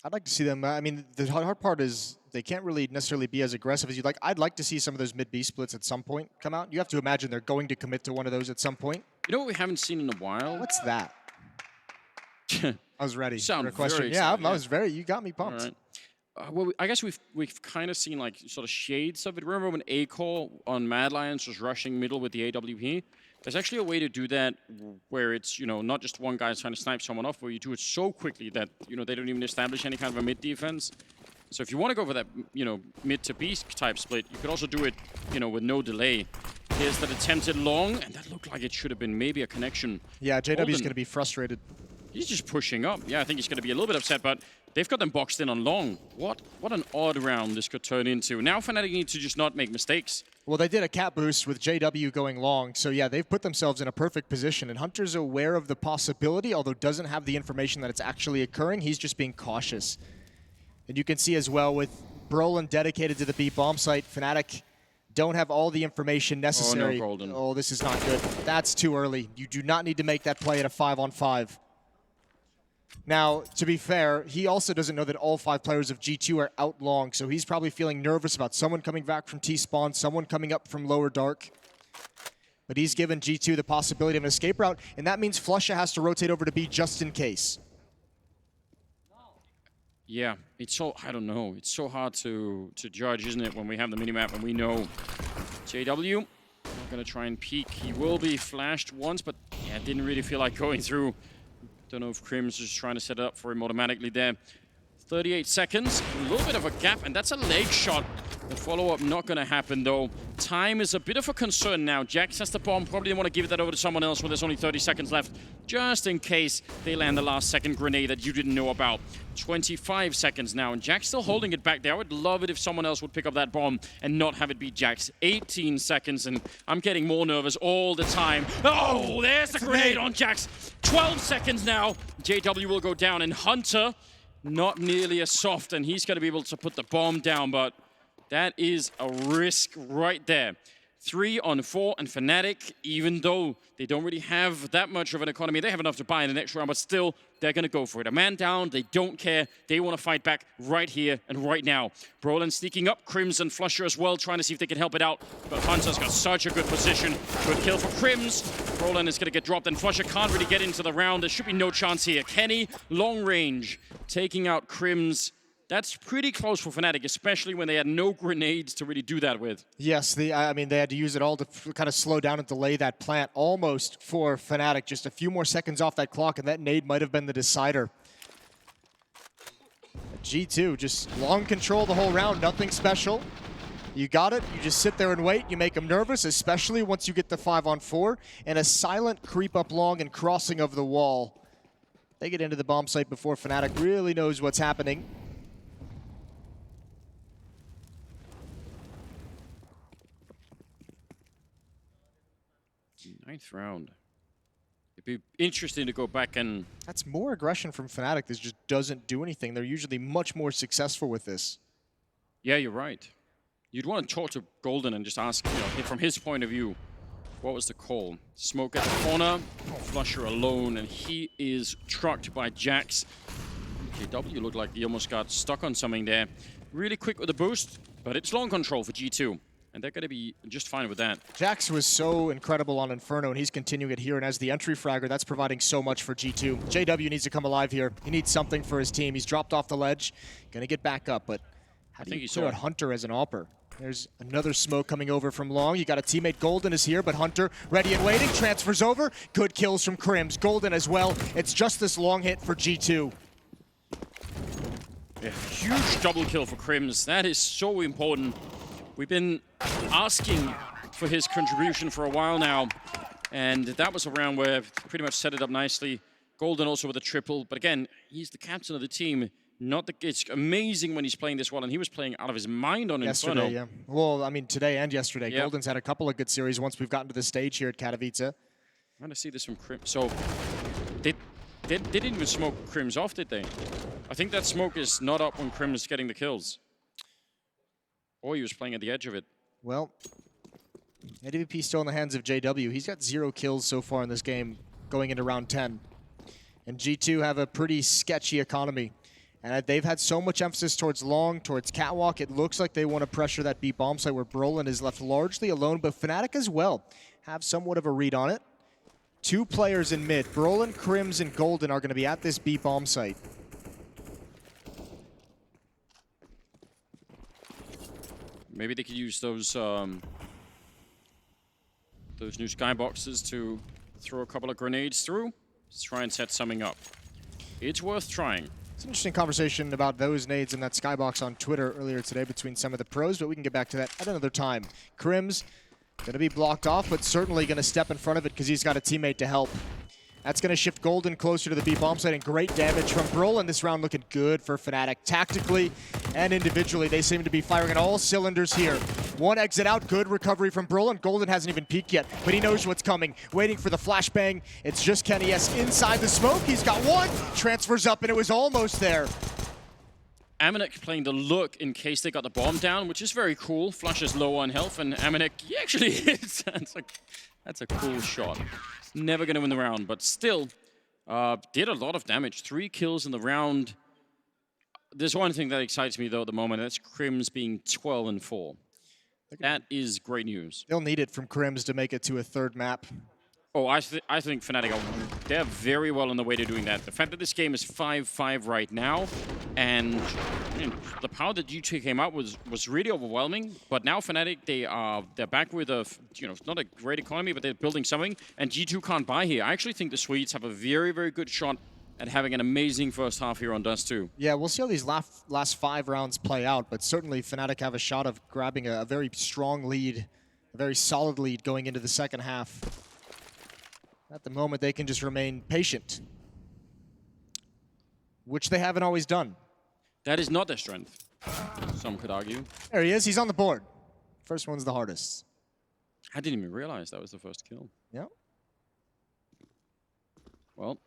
I'd like to see them. I mean, the hard part is they can't really necessarily be as aggressive as you'd like. I'd like to see some of those mid-B splits at some point come out. You have to imagine they're going to commit to one of those at some point. You know what we haven't seen in a while? What's that? I was ready Sound for a question. very Yeah, excited, I was very. You got me pumped. All right. Well, I guess we've kind of seen like sort of shades of it. Remember when A-Core on Mad Lions was rushing middle with the AWP? There's actually a way to do that where it's, not just one guy trying to snipe someone off, where you do it so quickly that, they don't even establish any kind of a mid defense. So if you want to go for that, mid to B type split, you could also do it, with no delay. Here's that attempted long, and that looked like it should have been maybe a connection. Yeah, JW's going to be frustrated. He's just pushing up. Yeah, I think he's going to be a little bit upset, but they've got them boxed in on long. What an odd round this could turn into. Now Fnatic need to just not make mistakes. Well, they did a cap boost with JW going long, so yeah, they've put themselves in a perfect position, and Hunter's aware of the possibility, although doesn't have the information that it's actually occurring. He's just being cautious. And you can see as well with Brolin dedicated to the B bomb site, Fnatic don't have all the information necessary. Oh, no, Golden. Oh, this is not good. That's too early. You do not need to make that play at a 5-on-5. Now, to be fair, he also doesn't know that all 5 players of G2 are out long, so he's probably feeling nervous about someone coming back from T-spawn, someone coming up from lower dark. But he's given G2 the possibility of an escape route, and that means Flusha has to rotate over to B just in case. Yeah, I don't know. It's so hard to judge, isn't it, when we have the minimap and we know JW not going to try and peek. He will be flashed once, but yeah, didn't really feel like going through. Don't know if Crim's just trying to set it up for him automatically there. 38 seconds, a little bit of a gap, and that's a leg shot. The follow-up not going to happen, though. Time is a bit of a concern now. Jax has the bomb, probably didn't want to give that over to someone else when there's only 30 seconds left, just in case they land the last-second grenade that you didn't know about. 25 seconds now, and Jax still holding it back there. I would love it if someone else would pick up that bomb and not have it be Jax. 18 seconds, and I'm getting more nervous all the time. Oh, there's the grenade on Jax. 12 seconds now. JW will go down, and Hunter, not nearly as soft, and he's going to be able to put the bomb down, but that is a risk right there. 3 on 4, and Fnatic, even though they don't really have that much of an economy, they have enough to buy in the next round, but still, they're going to go for it. A man down, they don't care. They want to fight back right here and right now. Brolin sneaking up, Crims and Flusher as well, trying to see if they can help it out, but Hunter's got such a good position. Good kill for Crims. Brolin is going to get dropped, and Flusher can't really get into the round. There should be no chance here. Kenny, long range, taking out Crims. That's pretty close for Fnatic, especially when they had no grenades to really do that with. Yes, I mean, they had to use it all to kind of slow down and delay that plant almost for Fnatic. Just a few more seconds off that clock, and that nade might have been the decider. G2, just long control the whole round, nothing special. You got it, you just sit there and wait. You make them nervous, especially once you get the 5-on-4, and a silent creep up long and crossing of the wall. They get into the bomb site before Fnatic really knows what's happening. 9th round. It'd be interesting to go back and... That's more aggression from Fnatic that just doesn't do anything. They're usually much more successful with this. Yeah, you're right. You'd want to talk to Golden and just ask, from his point of view, what was the call? Smoke at the corner, Flusher alone, and he is trucked by Jax. JW looked like he almost got stuck on something there. Really quick with the boost, but it's long control for G2. And they're going to be just fine with that. Jax was so incredible on Inferno, and he's continuing it here. And as the entry fragger, that's providing so much for G2. JW needs to come alive here. He needs something for his team. He's dropped off the ledge. Going to get back up, but how do you clear out Hunter as an AWPer? There's another smoke coming over from long. You got a teammate, Golden is here, but Hunter ready and waiting. Transfers over. Good kills from Crims. Golden as well. It's just this long hit for G2. Yeah, huge double kill for Crims. That is so important. We've been asking for his contribution for a while now, and that was a round where pretty much set it up nicely. Golden also with a triple, but again, he's the captain of the team. It's amazing when he's playing this well, and he was playing out of his mind on Inferno. Yesterday, yeah. Well, I mean, today and yesterday. Yeah. Golden's had a couple of good series once we've gotten to the stage here at Katowice. I'm going to see this from Crim. So, they didn't even smoke Crims off, did they? I think that smoke is not up when Crim is getting the kills. Or he was playing at the edge of it. Well, AWP still in the hands of JW. He's got 0 kills so far in this game going into round 10. And G2 have a pretty sketchy economy. And they've had so much emphasis towards long, towards catwalk. It looks like they want to pressure that B bomb site where Brolin is left largely alone, but Fnatic as well have somewhat of a read on it. 2 players in mid. Brolin, Crims, and Golden are going to be at this B bomb site. Maybe they could use those new skyboxes to throw a couple of grenades through. Let's try and set something up. It's worth trying. It's an interesting conversation about those nades in that skybox on Twitter earlier today between some of the pros, but we can get back to that at another time. Crims going to be blocked off, but certainly going to step in front of it because he's got a teammate to help. That's going to shift Golden closer to the B bomb site, and great damage from Brolin. This round looking good for Fnatic. Tactically and individually, they seem to be firing on all cylinders here. One exit out, good recovery from Brolin. Golden hasn't even peeked yet, but he knows what's coming. Waiting for the flashbang. It's just Kenny S inside the smoke. He's got one, transfers up, and it was almost there. Amanek playing the look in case they got the bomb down, which is very cool. Flush is low on health, and Amanek, he actually hits. That's a cool shot. Never going to win the round, but still did a lot of damage. 3 kills in the round. There's one thing that excites me, though, at the moment. That's Crims being 12-4. That is great news. They'll need it from Crims to make it to a 3rd map. Oh, I think Fnatic they're very well on the way to doing that. The fact that this game is 5-5 right now, and the power that G2 came out was really overwhelming. But now Fnatic, they're back with a not a great economy, but they're building something, and G2 can't buy here. I actually think the Swedes have a very, very good shot at having an amazing first half here on Dust 2. Yeah, we'll see how these last 5 rounds play out, but certainly Fnatic have a shot of grabbing a very strong lead, a very solid lead going into the second half. At the moment, they can just remain patient, which they haven't always done. That is not their strength, some could argue. There he is. He's on the board. First one's the hardest. I didn't even realize that was the first kill. Yeah. Well,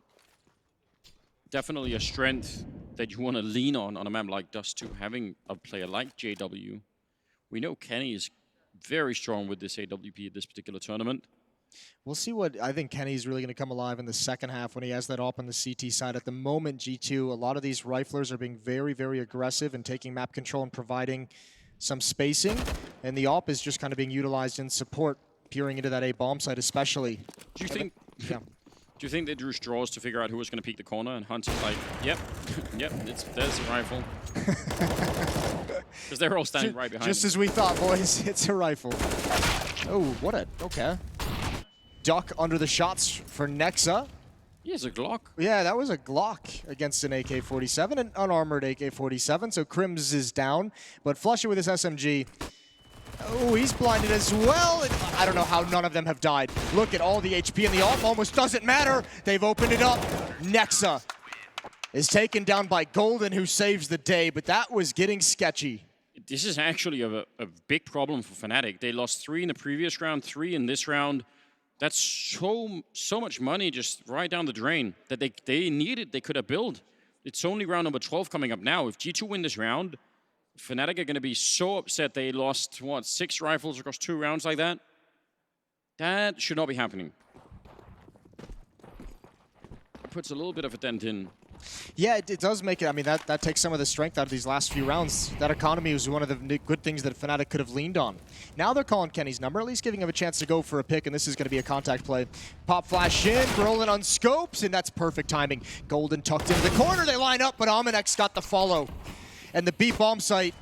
definitely a strength that you want to lean on a map like Dust 2, having a player like JW. We know Kenny is very strong with this AWP at this particular tournament. We'll see what I think Kenny's really going to come alive in the second half when he has that op on the CT side. At the moment, G2, a lot of these riflers are being very, very aggressive and taking map control and providing some spacing. And the op is just kind of being utilized in support, peering into that A bomb site especially. Do you think... Yeah. Do you think they drew straws to figure out who was going to peek the corner, and Hunt's like, yep, there's the rifle. Because they're all standing right behind Just him. as we thought, boys. It's a rifle. Oh, okay. Duck under the shots for Nexa. He has a Glock. Yeah, that was a Glock against an AK-47, an unarmored AK-47, so Crims is down. But Flusher with his SMG. Oh, he's blinded as well. I don't know how none of them have died. Look at all the HP, and the AWP almost doesn't matter. They've opened it up. Nexa is taken down by Golden, who saves the day, but that was getting sketchy. This is actually a big problem for Fnatic. They lost 3 in the previous round, 3 in this round. That's so much money just right down the drain that they needed, they could have built. It's only round number 12 coming up now. If G2 win this round, Fnatic are going to be so upset they lost, 6 rifles across 2 rounds like that? That should not be happening. It puts a little bit of a dent in. Yeah, it does make it. I mean, that takes some of the strength out of these last few rounds. That economy was one of the good things that Fnatic could have leaned on. Now they're calling Kenny's number, at least giving him a chance to go for a pick, and this is going to be a contact play. Pop flash in, Brolin on scopes, and that's perfect timing. Golden tucked into the corner, they line up, but Amanek got the follow. And the B bomb site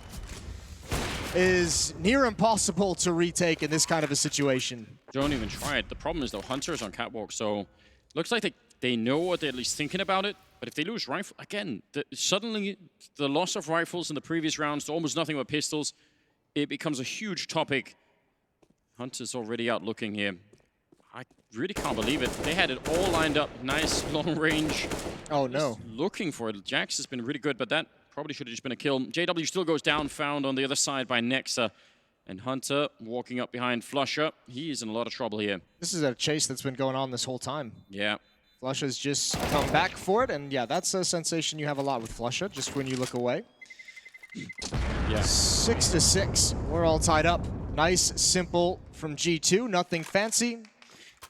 is near impossible to retake in this kind of a situation. Don't even try it. The problem is, though, Hunter is on catwalk, so looks like they know what they're at least thinking about it. But if they lose rifle, again, suddenly the loss of rifles in the previous rounds to almost nothing but pistols, it becomes a huge topic. Hunter's already out looking here. I really can't believe it. They had it all lined up. Nice long range. Oh, no. Just looking for it. Jax has been really good, but that probably should have just been a kill. JW still goes down, found on the other side by Nexa. And Hunter walking up behind Flusher. He is in a lot of trouble here. This is a chase that's been going on this whole time. Yeah. Flusha's just come back for it, and yeah, that's a sensation you have a lot with Flusha, just when you look away. Yeah. 6-6. We're all tied up. Nice, simple from G2. Nothing fancy.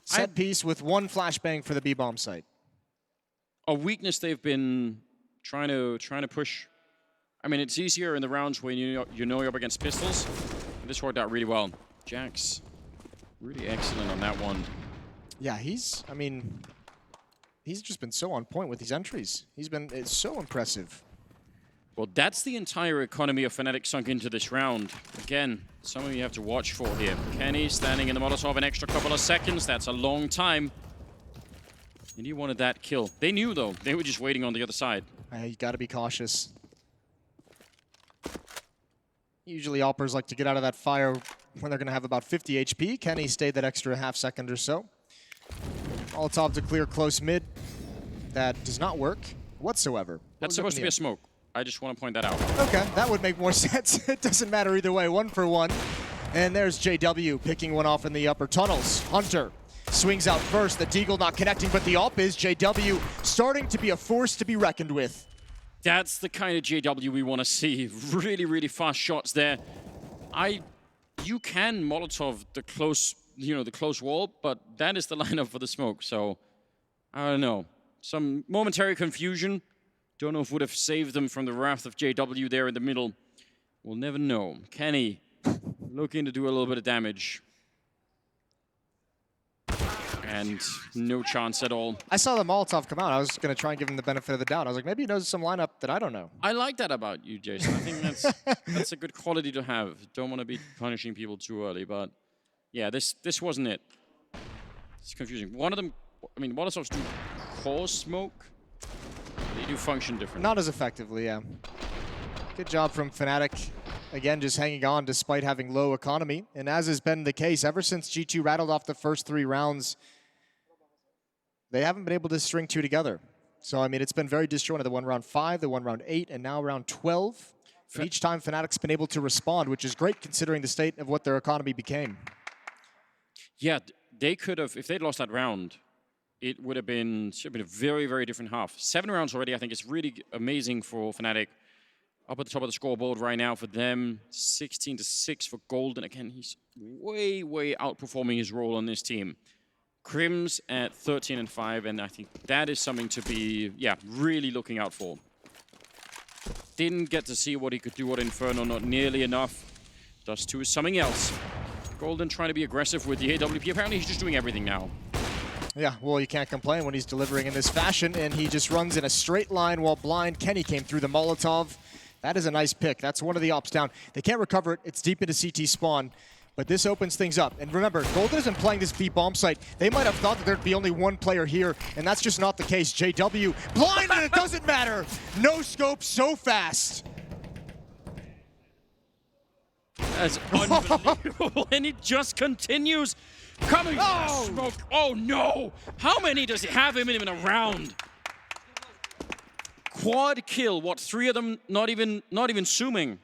Set piece with one flashbang for the B-bomb site. A weakness they've been trying to push. I mean, it's easier in the rounds when you know you're up against pistols. And this worked out really well. Jax, really excellent on that one. Yeah, he's just been so on point with these entries. It's so impressive. Well, that's the entire economy of Fnatic sunk into this round. Again, something you have to watch for here. Kenny standing in the Molotov an extra couple of seconds. That's a long time. And he wanted that kill. They knew, though. They were just waiting on the other side. You got to be cautious. Usually Alpers like to get out of that fire when they're going to have about 50 HP. Kenny stayed that extra half second or so. Molotov to clear close mid. That does not work whatsoever. That's supposed to be a smoke. I just want to point that out. Okay, that would make more sense. It doesn't matter either way. 1 for 1. And there's JW picking one off in the upper tunnels. Hunter swings out first. The Deagle not connecting, but the AWP is JW starting to be a force to be reckoned with. That's the kind of JW we want to see. Really, really fast shots there. You can Molotov the close, the close wall, but that is the lineup for the smoke. So I don't know. Some momentary confusion. Don't know if would have saved them from the wrath of JW there in the middle. We'll never know. Kenny looking to do a little bit of damage. And no chance at all. I saw the Molotov come out. I was going to try and give him the benefit of the doubt. I was like, maybe he knows some lineup that I don't know. I like that about you, Jason. I think that's a good quality to have. Don't want to be punishing people too early, but yeah, this wasn't it. It's confusing. One of them, I mean, Molotovs do cause smoke. They do function differently. Not as effectively, yeah. Good job from Fnatic. Again, just hanging on despite having low economy. And as has been the case ever since G2 rattled off the first 3 rounds, they haven't been able to string 2 together. So, I mean, it's been very disjointed. The one round 5, the one round 8, and now round 12. And each time Fnatic's been able to respond, which is great considering the state of what their economy became. Yeah, they could have, if they'd lost that round, it would have been a very, very different half. 7 rounds already, I think it's really amazing for Fnatic. Up at the top of the scoreboard right now for them, 16-6 for Golden. Again, he's way, way outperforming his role on this team. Crims at 13-5, and I think that is something to be, really looking out for. Didn't get to see what he could do at Inferno, not nearly enough. Dust 2 is something else. Golden trying to be aggressive with the AWP. Apparently he's just doing everything now. Yeah, well, you can't complain when he's delivering in this fashion, and he just runs in a straight line while blind. Kenny came through the Molotov. That is a nice pick. That's one of the ops down. They can't recover it. It's deep into CT spawn, but this opens things up. And remember, Golden isn't playing this B bomb site. They might have thought that there'd be only one player here, and that's just not the case. JW, blind, and it doesn't matter. No scope so fast. That's unbelievable, and it just continues. Coming smoke. Oh no! How many does he have him in a round? Quad kill. What? 3 of them? Not even zooming.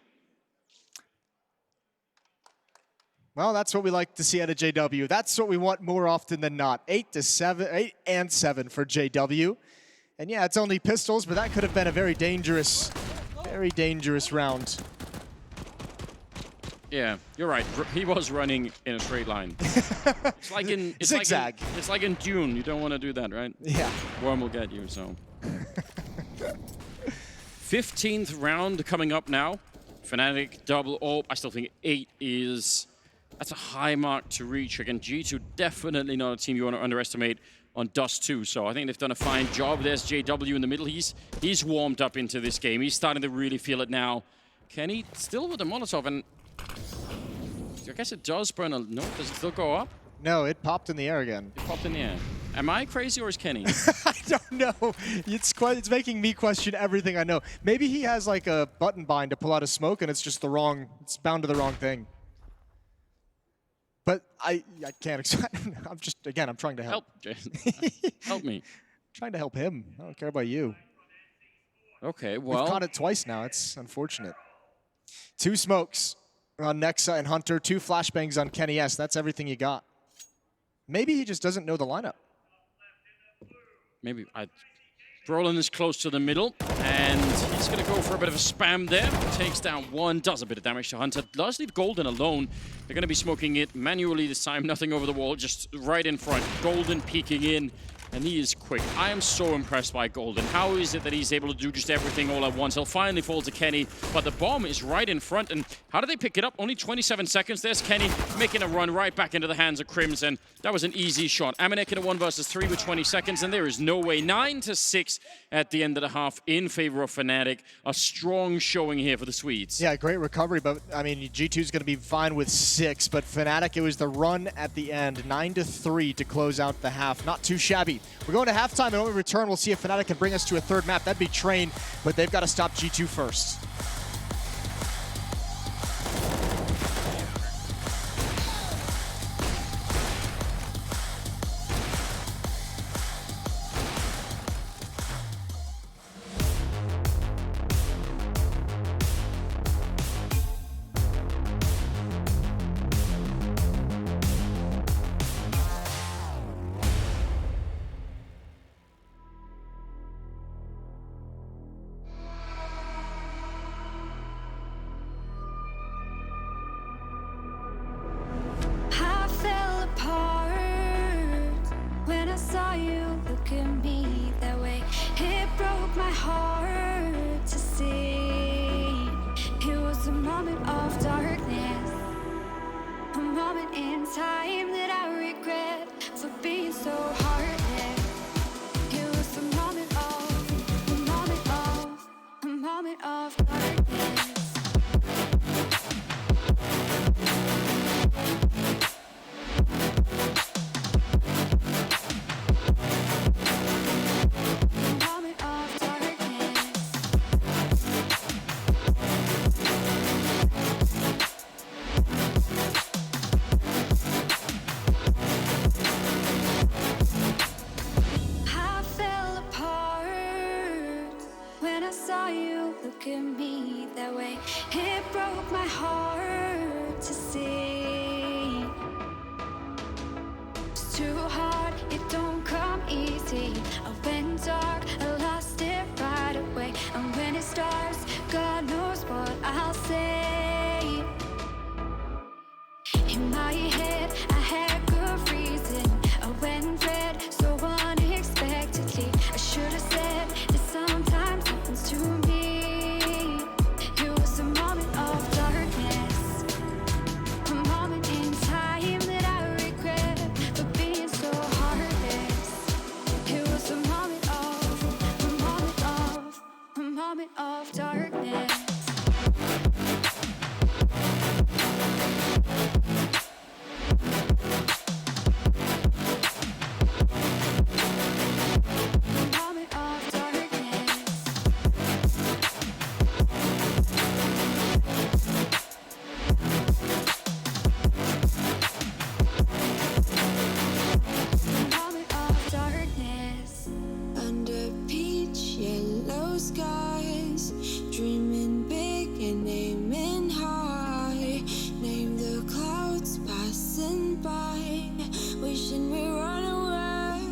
Well, that's what we like to see out of JW. That's what we want more often than not. 8 and 7 for JW. And yeah, it's only pistols, but that could have been a very dangerous round. Yeah, you're right. He was running in a straight line. It's like in zigzag. It's like in Dune. You don't want to do that, right? Yeah. Worm will get you. So. 15th round coming up now. Fnatic double AWP. I still think 8 is. That's a high mark to reach. Again, G2 definitely not a team you want to underestimate on Dust 2. So I think they've done a fine job. There's JW in the middle. He's warmed up into this game. He's starting to really feel it now. Kenny still with the Molotov, and I guess it does burn a... No, does it still go up? No, it popped in the air again. It popped in the air. Am I crazy or is Kenny? I don't know. It's making me question everything I know. Maybe he has like a button bind to pull out a smoke and it's just the wrong... It's bound to the wrong thing. But I can't explain. I'm trying to help. Help, Jason. Help me. I'm trying to help him. I don't care about you. Okay, well... We've caught it twice now. It's unfortunate. 2 smokes on Nexa and Hunter. 2 flashbangs on Kenny S. That's everything you got. Maybe he just doesn't know the lineup. Maybe. Brolin is close to the middle, and he's going to go for a bit of a spam there. Takes down 1, does a bit of damage to Hunter. Does leave Golden alone. They're going to be smoking it manually this time. Nothing over the wall, just right in front. Golden peeking in. and he is quick. I am so impressed by Golden. How is it that he's able to do just everything all at once? He'll finally fall to Kenny, but the bomb is right in front, and how do they pick it up? Only 27 seconds. There's Kenny making a run right back into the hands of Crimson. That was an easy shot. Amanek in a 1 versus 3 with 20 seconds, and there is no way. 9-6 at the end of the half in favor of Fnatic. A strong showing here for the Swedes. Yeah, great recovery, but I mean, G2 is going to be fine with 6, but Fnatic, it was the run at the end, 9-3 to close out the half. Not too shabby. We're going to halftime, and when we return, we'll see if Fnatic can bring us to a third map. That'd be Train, but they've got to stop G2 first. I fell apart when I saw you look at me that way. It broke my heart to see. It was a moment of darkness, a moment in time that I regret for being so heartless. It was a moment of darkness. I fell apart when I saw you look at me that way. It broke my heart to see. It's too hard, it don't come easy. I went dark, I lost it right away. And when it starts, God knows what I'll say. In my head, I had good reason. I went red so unexpectedly. I should have said that sometimes happens to me. It was a moment of darkness, a moment in time that I regret for being so heartless. It was a moment of darkness. Under peach yellow skies, dreaming big and aiming high. Name the clouds passing by, wishing we run away.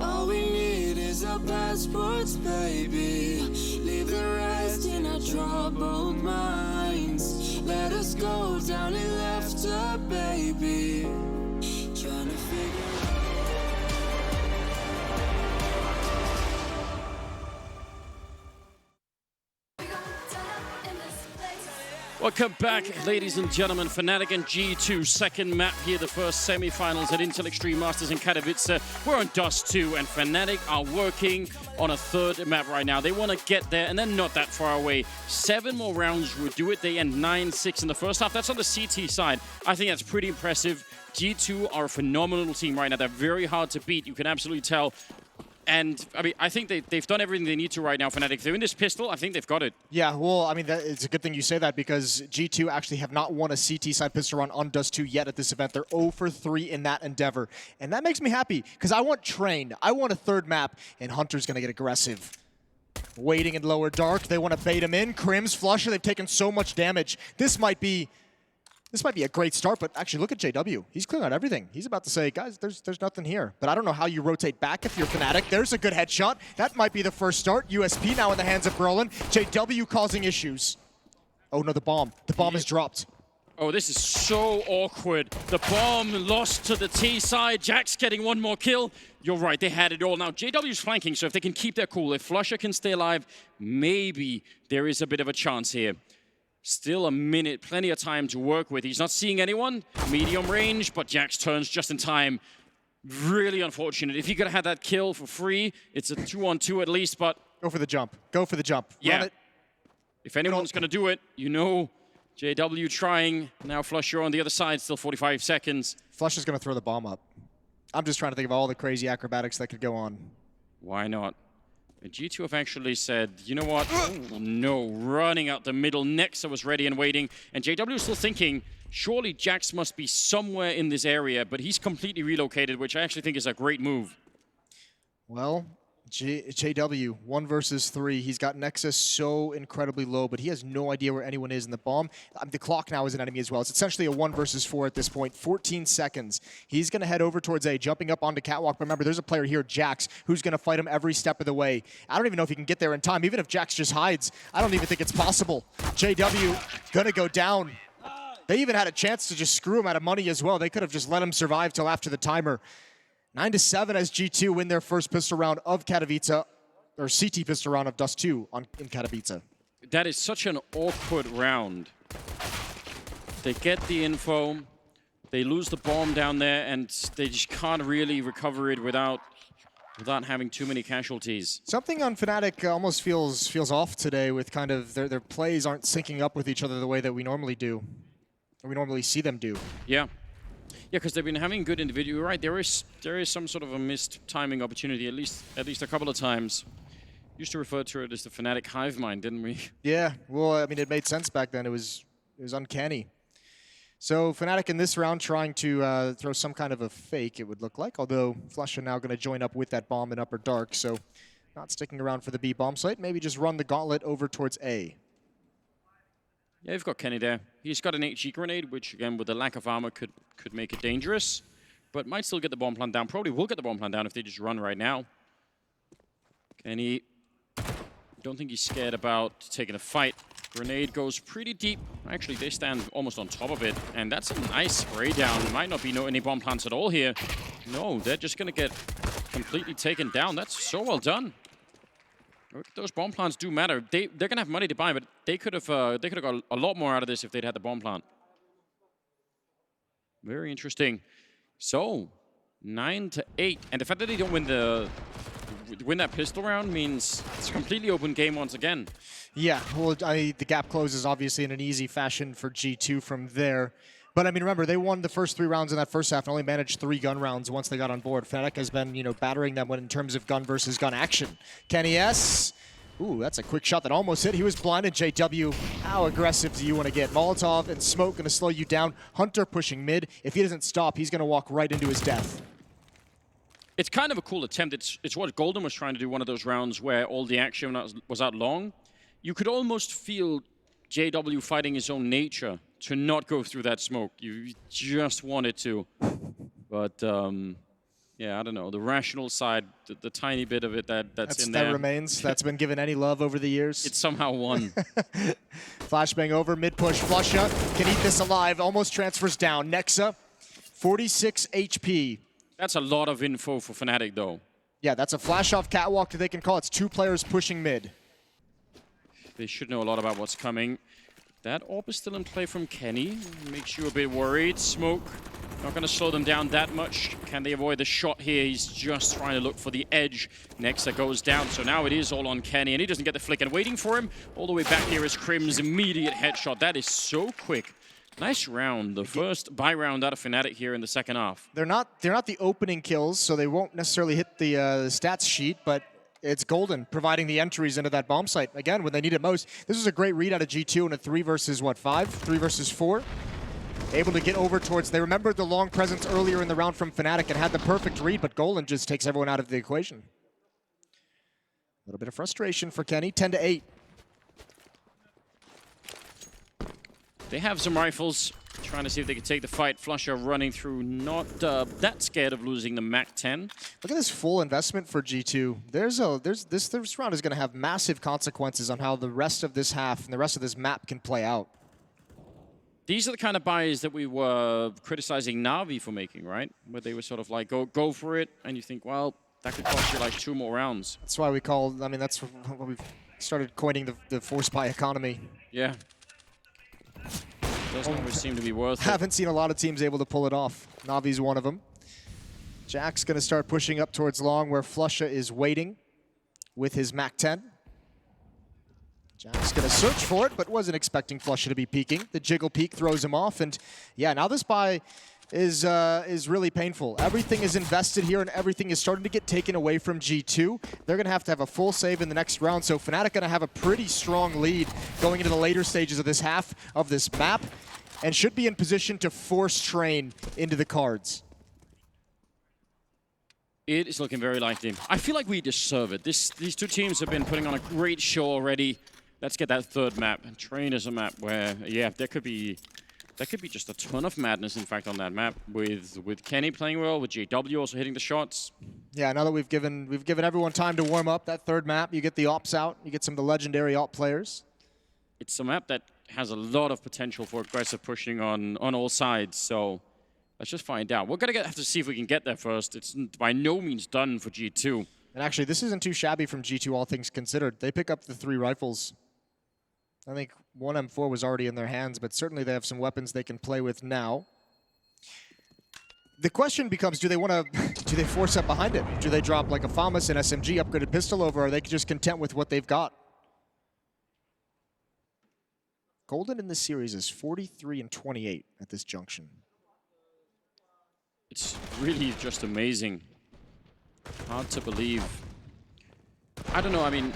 All we need is our passports, baby. Leave the rest in our troubled minds. Let us go down in laughter, baby. Trying to figure Welcome back, ladies and gentlemen. Fnatic and G2, second map here, the first semi-finals at Intel Extreme Masters in Katowice. We're on Dust 2, and Fnatic are working on a third map right now. They want to get there, and they're not that far away. 7 more rounds would do it. They end 9-6 in the first half. That's on the CT side. I think that's pretty impressive. G2 are a phenomenal team right now. They're very hard to beat. You can absolutely tell. And, I mean, I think they've done everything they need to right now, Fnatic. If they're in this pistol, I think they've got it. Yeah, well, I mean, it's a good thing you say that because G2 actually have not won a CT side pistol run on Dust 2 yet at this event. They're 0 for 3 in that endeavor. And that makes me happy because I want Train. I want a third map, and Hunter's going to get aggressive. Waiting in lower dark. They want to bait him in. Crim's Flusher, they've taken so much damage. This might be a great start, but actually look at JW. He's clearing out everything. He's about to say, guys, there's nothing here. But I don't know how you rotate back if you're Fnatic. There's a good headshot. That might be the first start. USP now in the hands of Berlin. JW causing issues. Oh no, the bomb. The bomb is dropped. Oh, this is so awkward. The bomb lost to the T side. Jack's getting one more kill. You're right, they had it all. Now, JW's flanking, so if they can keep their cool, if Flusher can stay alive, maybe there is a bit of a chance here. Still a minute, plenty of time to work with. He's not seeing anyone. Medium range, but Jax turns just in time. Really unfortunate. If he could have had that kill for free, it's a 2-on-2 at least, but... Go for the jump. Go for the jump. Yeah. Run it. If anyone's going to do it, you know JW trying. Now Flusher on the other side, still 45 seconds. Flusher's going to throw the bomb up. I'm just trying to think of all the crazy acrobatics that could go on. Why not? And G2 have actually said, you know what? Oh, no, running out the middle. Nexa was ready and waiting. And JW is still thinking, surely Jax must be somewhere in this area, but he's completely relocated, which I actually think is a great move. Well, JW, 1 versus 3. He's got Nexus so incredibly low, but he has no idea where anyone is in the bomb. The clock now is an enemy as well. It's essentially a 1 versus 4 at this point. 14 seconds. He's going to head over towards A, jumping up onto Catwalk. But remember, there's a player here, Jax, who's going to fight him every step of the way. I don't even know if he can get there in time. Even if Jax just hides, I don't even think it's possible. JW going to go down. They even had a chance to just screw him out of money as well. They could have just let him survive till after the timer. 9-7 as G2 win their first pistol round of Katowice, or CT pistol round of Dust 2 in Katowice. That is such an awkward round. They get the info, they lose the bomb down there, and they just can't really recover it without having too many casualties. Something on Fnatic almost feels off today with kind of their plays aren't syncing up with each other the way that we normally do, or we normally see them do. Yeah. Yeah, because they've been having good individual. Right, there is some sort of a missed timing opportunity, at least a couple of times. Used to refer to it as the Fnatic hive mind, didn't we? Yeah, well, I mean, it made sense back then. It was uncanny. So Fnatic in this round trying to throw some kind of a fake, it would look like. Although Flusher now going to join up with that bomb in Upper Dark, so not sticking around for the B bomb site. Maybe just run the gauntlet over towards A. Yeah, you've got Kenny there. He's got an HG grenade, which again, with the lack of armor, could make it dangerous, but might still get the bomb plant down. Probably will get the bomb plant down if they just run right now. Kenny, don't think he's scared about taking a fight. Grenade goes pretty deep. Actually, they stand almost on top of it, and that's a nice spray down. There might not be any bomb plants at all here. No, they're just gonna get completely taken down. That's so well done. Those bomb plants do matter. They're gonna have money to buy, but they could have got a lot more out of this if they'd had the bomb plant. Very interesting. So 9-8, and the fact that they don't win that pistol round means it's a completely open game once again. Yeah, well, the gap closes obviously in an easy fashion for G2 from there. But I mean, remember, they won the first 3 rounds in that first half and only managed 3 gun rounds once they got on board. Fnatic has been, battering them in terms of gun versus gun action. Kenny S. Ooh, that's a quick shot that almost hit. He was blinded. JW, how aggressive do you want to get? Molotov and Smoke going to slow you down. Hunter pushing mid. If he doesn't stop, he's going to walk right into his death. It's kind of a cool attempt. It's what Golden was trying to do, one of those rounds where all the action was out long. You could almost feel JW fighting his own nature to not go through that smoke. You just wanted to. But, yeah, I don't know. The rational side, the tiny bit of it that's in there. That remains. That's been given any love over the years. It somehow won. Flashbang over, mid-push. Flusha can eat this alive. Almost transfers down. Nexa, 46 HP. That's a lot of info for Fnatic, though. Yeah, that's a flash-off catwalk that they can call. It's 2 players pushing mid. They should know a lot about what's coming. That AWP is still in play from Kenny. Makes you a bit worried. Smoke, not going to slow them down that much. Can they avoid the shot here? He's just trying to look for the edge. Nexa goes down, so now it is all on Kenny, and he doesn't get the flick. And waiting for him, all the way back here is Crim's immediate headshot. That is so quick. Nice round. The first buy round out of Fnatic here in the second half. They're not the opening kills, so they won't necessarily hit the stats sheet, but it's Golden providing the entries into that bomb site. Again, when they need it most. This was a great read out of G2 in a 3 versus 5? 3 versus 4. Able to get over towards, they remembered the long presence earlier in the round from Fnatic and had the perfect read, but Golden just takes everyone out of the equation. A little bit of frustration for Kenny, 10-8. They have some rifles, trying to see if they can take the fight. Flusher running through, not that scared of losing the MAC-10. Look at this full investment for G2. This round is going to have massive consequences on how the rest of this half and the rest of this map can play out. These are the kind of buys that we were criticizing Na'Vi for making, right? Where they were sort of like, go for it, and you think, well, that could cost you like 2 more rounds. That's why we call, I mean, that's what we've started coining the force buy economy. Yeah. Doesn't always seem to be worth it. Haven't seen a lot of teams able to pull it off. Navi's one of them. Jack's going to start pushing up towards long, where Flusha is waiting with his MAC-10. Jack's going to search for it, but wasn't expecting Flusha to be peeking. The jiggle peek throws him off, and yeah, now this buy is really painful. Everything is invested here, and everything is starting to get taken away from G2. They're going to have a full save in the next round, so Fnatic going to have a pretty strong lead going into the later stages of this half of this map, and should be in position to force train into the cards. It is looking very likely. I feel like we deserve it. These two teams have been putting on a great show already. Let's get that third map. And Train is a map where, yeah, there could be just a ton of madness, in fact, on that map. With Kenny playing well, with JW also hitting the shots. Yeah, now that we've given everyone time to warm up, that third map, you get the ops out, you get some of the legendary op players. It's a map that has a lot of potential for aggressive pushing on all sides, so let's just find out. We're gonna have to see if we can get there first. It's by no means done for G2. And actually, this isn't too shabby from G2, all things considered. They pick up the 3 rifles. I think 1 M4 was already in their hands, but certainly they have some weapons they can play with now. The question becomes, do they force up behind it? Do they drop like a FAMAS, an SMG, upgraded pistol over, or are they just content with what they've got? Golden in this series is 43-28 at this junction. It's really just amazing. Hard to believe. I don't know, I mean,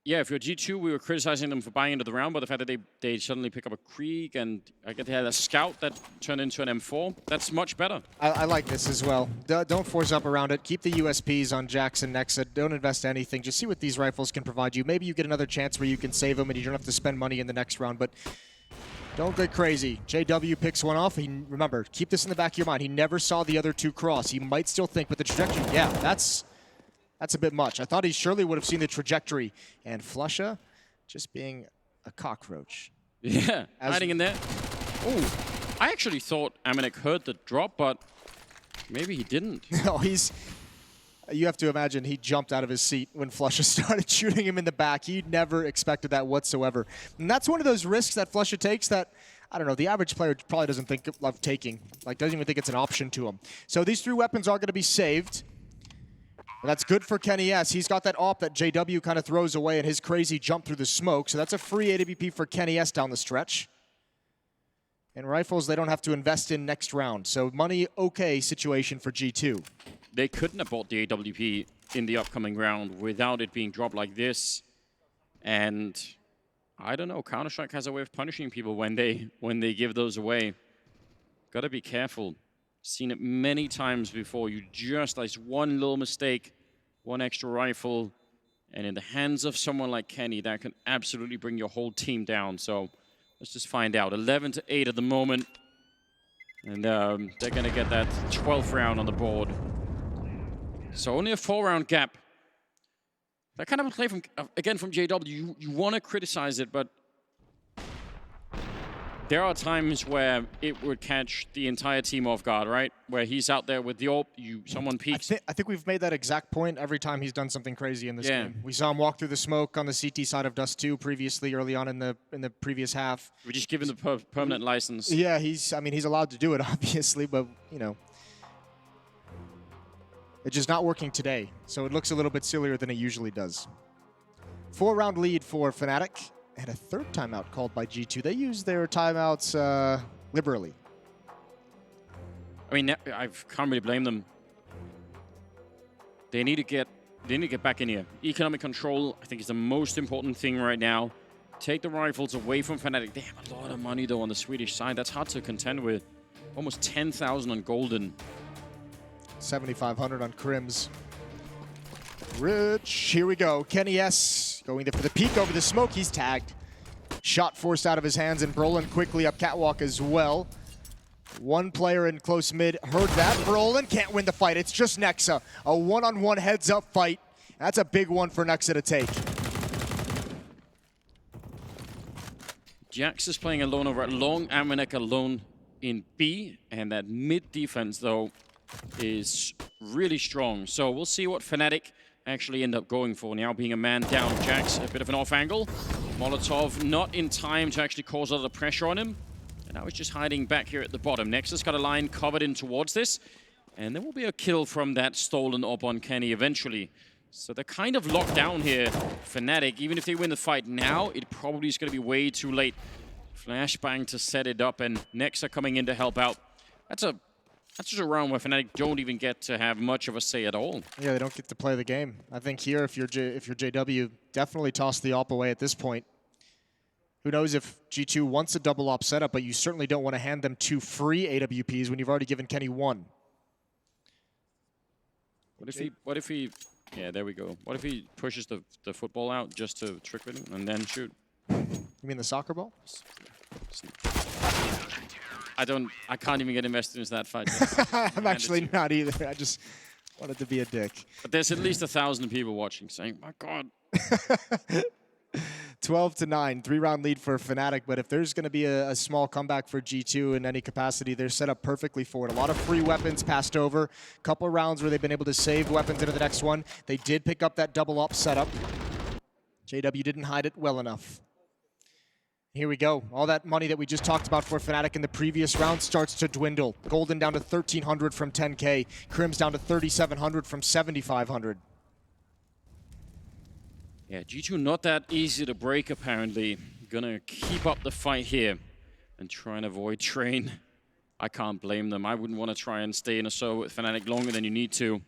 yeah, if you're G2, we were criticizing them for buying into the round, but the fact that they suddenly pick up a Krieg and I get they had a Scout that turned into an M4, that's much better. I like this as well. Don't force up around it. Keep the USPs on Jackson Nexa. Don't invest anything. Just see what these rifles can provide you. Maybe you get another chance where you can save them and you don't have to spend money in the next round, but don't get crazy. JW picks one off. Remember, keep this in the back of your mind. He never saw the other 2 cross. He might still think, but the trajectory, yeah, that's a bit much. I thought he surely would have seen the trajectory. And Flusha just being a cockroach. Yeah, hiding in there. Oh, I actually thought Amanek heard the drop, but maybe he didn't. No, you have to imagine he jumped out of his seat when Flusha started shooting him in the back. He never expected that whatsoever. And that's one of those risks that Flusha takes that, I don't know, the average player probably doesn't think of taking. Like, doesn't even think it's an option to him. So these 3 weapons are going to be saved. And that's good for Kenny S. He's got that op that JW kind of throws away in his crazy jump through the smoke. So that's a free AWP for Kenny S down the stretch. And rifles they don't have to invest in next round. So money okay situation for G2. They couldn't have bought the AWP in the upcoming round without it being dropped like this. And I don't know, Counter-Strike has a way of punishing people when they give those away. Gotta be careful. Seen it many times before. You just, like one little mistake, one extra rifle, and in the hands of someone like Kenny, that can absolutely bring your whole team down. So let's just find out. 11-8 at the moment. And they're going to get that 12th round on the board. So only a 4-round gap. That kind of a play from, again, from JW. You want to criticize it, but there are times where it would catch the entire team off guard, right? Where he's out there with the AWP, someone peeks. I think we've made that exact point every time he's done something crazy in this game. We saw him walk through the smoke on the CT side of Dust 2 previously, early on in the previous half. We just give him the permanent license. Yeah, he's allowed to do it, obviously, but, you know, it's just not working today. So it looks a little bit sillier than it usually does. 4-round lead for Fnatic. And a 3rd timeout called by G2. They use their timeouts liberally. I mean, I can't really blame them. They need to get back in here. Economic control, I think, is the most important thing right now. Take the rifles away from Fnatic. They have a lot of money, though, on the Swedish side. That's hard to contend with. Almost 10,000 on Golden. 7,500 on Crims. Rich, here we go. Kenny S going there for the peek over the smoke. He's tagged. Shot forced out of his hands, and Brolin quickly up catwalk as well. One player in close mid heard that. Brolin can't win the fight. It's just Nexa. A one-on-one heads-up fight. That's a big one for Nexa to take. Jax is playing alone over at long, Amanek alone in B, and that mid defense, though, is really strong. So we'll see what Fnatic actually end up going for. Now being a man down, Jax, a bit of an off angle. Molotov not in time to actually cause a lot of pressure on him. And now he's just hiding back here at the bottom. Nexus got a line covered in towards this. And there will be a kill from that stolen op on Kenny eventually. So they're kind of locked down here, Fnatic. Even if they win the fight now, it probably is going to be way too late. Flashbang to set it up, and Nexa coming in to help out. That's just a round where Fnatic don't even get to have much of a say at all. Yeah, they don't get to play the game. I think here, if you're JW, definitely toss the op away at this point. Who knows if G2 wants a double op setup, but you certainly don't want to hand them 2 free AWPs when you've already given Kenny 1. What if he, yeah, there we go. What if he pushes the football out just to trick with him and then shoot? You mean the soccer ball? I can't even get invested into that fight. I'm actually not either. I just wanted to be a dick. But there's at least 1,000 people watching saying, my God. 12-9, 3-round lead for Fnatic, but if there's going to be a small comeback for G2 in any capacity, they're set up perfectly for it. A lot of free weapons passed over, a couple of rounds where they've been able to save weapons into the next one. They did pick up that double op setup. JW didn't hide it well enough. Here we go. All that money that we just talked about for Fnatic in the previous round starts to dwindle. Golden down to 1,300 from 10K. Crim's down to 3,700 from 7,500. Yeah, G2 not that easy to break, apparently. Gonna keep up the fight here and try and avoid train. I can't blame them. I wouldn't want to try and stay in a solo with Fnatic longer than you need to.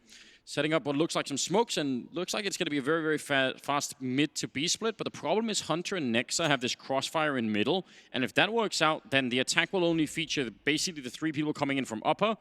Setting up what looks like some smokes, and looks like it's going to be a very, very fast mid to B split. But the problem is Hunter and Nexa have this crossfire in middle. And if that works out, then the attack will only feature basically the 3 people coming in from upper.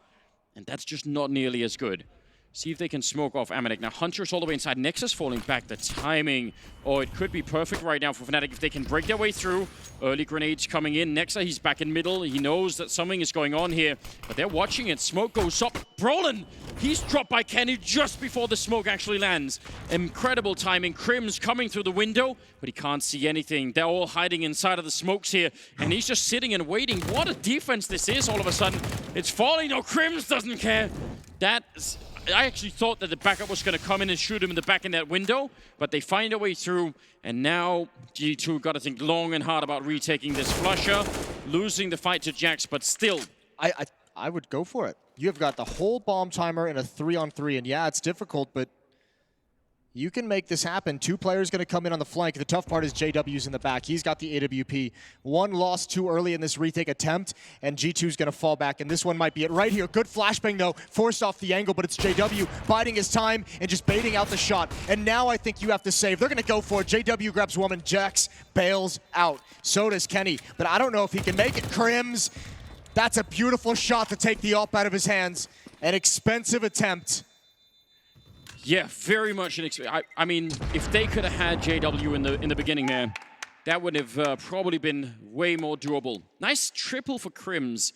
And that's just not nearly as good. See if they can smoke off Amanek. Now, Hunter's all the way inside. Nexus falling back. The timing. Oh, it could be perfect right now for Fnatic if they can break their way through. Early grenades coming in. Nexa, he's back in middle. He knows that something is going on here. But they're watching it. Smoke goes up. Brolin, he's dropped by Kenny just before the smoke actually lands. Incredible timing. Crim's coming through the window, but he can't see anything. They're all hiding inside of the smokes here. And he's just sitting and waiting. What a defense this is all of a sudden. It's falling. No, Crims doesn't care. I actually thought that the backup was going to come in and shoot him in the back in that window, but they find a way through, and now G2 got to think long and hard about retaking this flusher, losing the fight to Jax, but still. I would go for it. You've got the whole bomb timer in a 3-on-3, and yeah, it's difficult, but you can make this happen. 2 players going to come in on the flank. The tough part is JW's in the back. He's got the AWP. 1 lost too early in this retake attempt, and G2's going to fall back, and this one might be it right here. Good flashbang, though. Forced off the angle, but it's JW biding his time and just baiting out the shot. And now I think you have to save. They're going to go for it. JW grabs one, and Jax bails out. So does Kenny, but I don't know if he can make it. Crims, that's a beautiful shot to take the op out of his hands. An expensive attempt. Yeah, very much an I mean, if they could have had JW in the beginning there, that would have probably been way more doable. Nice triple for Crims.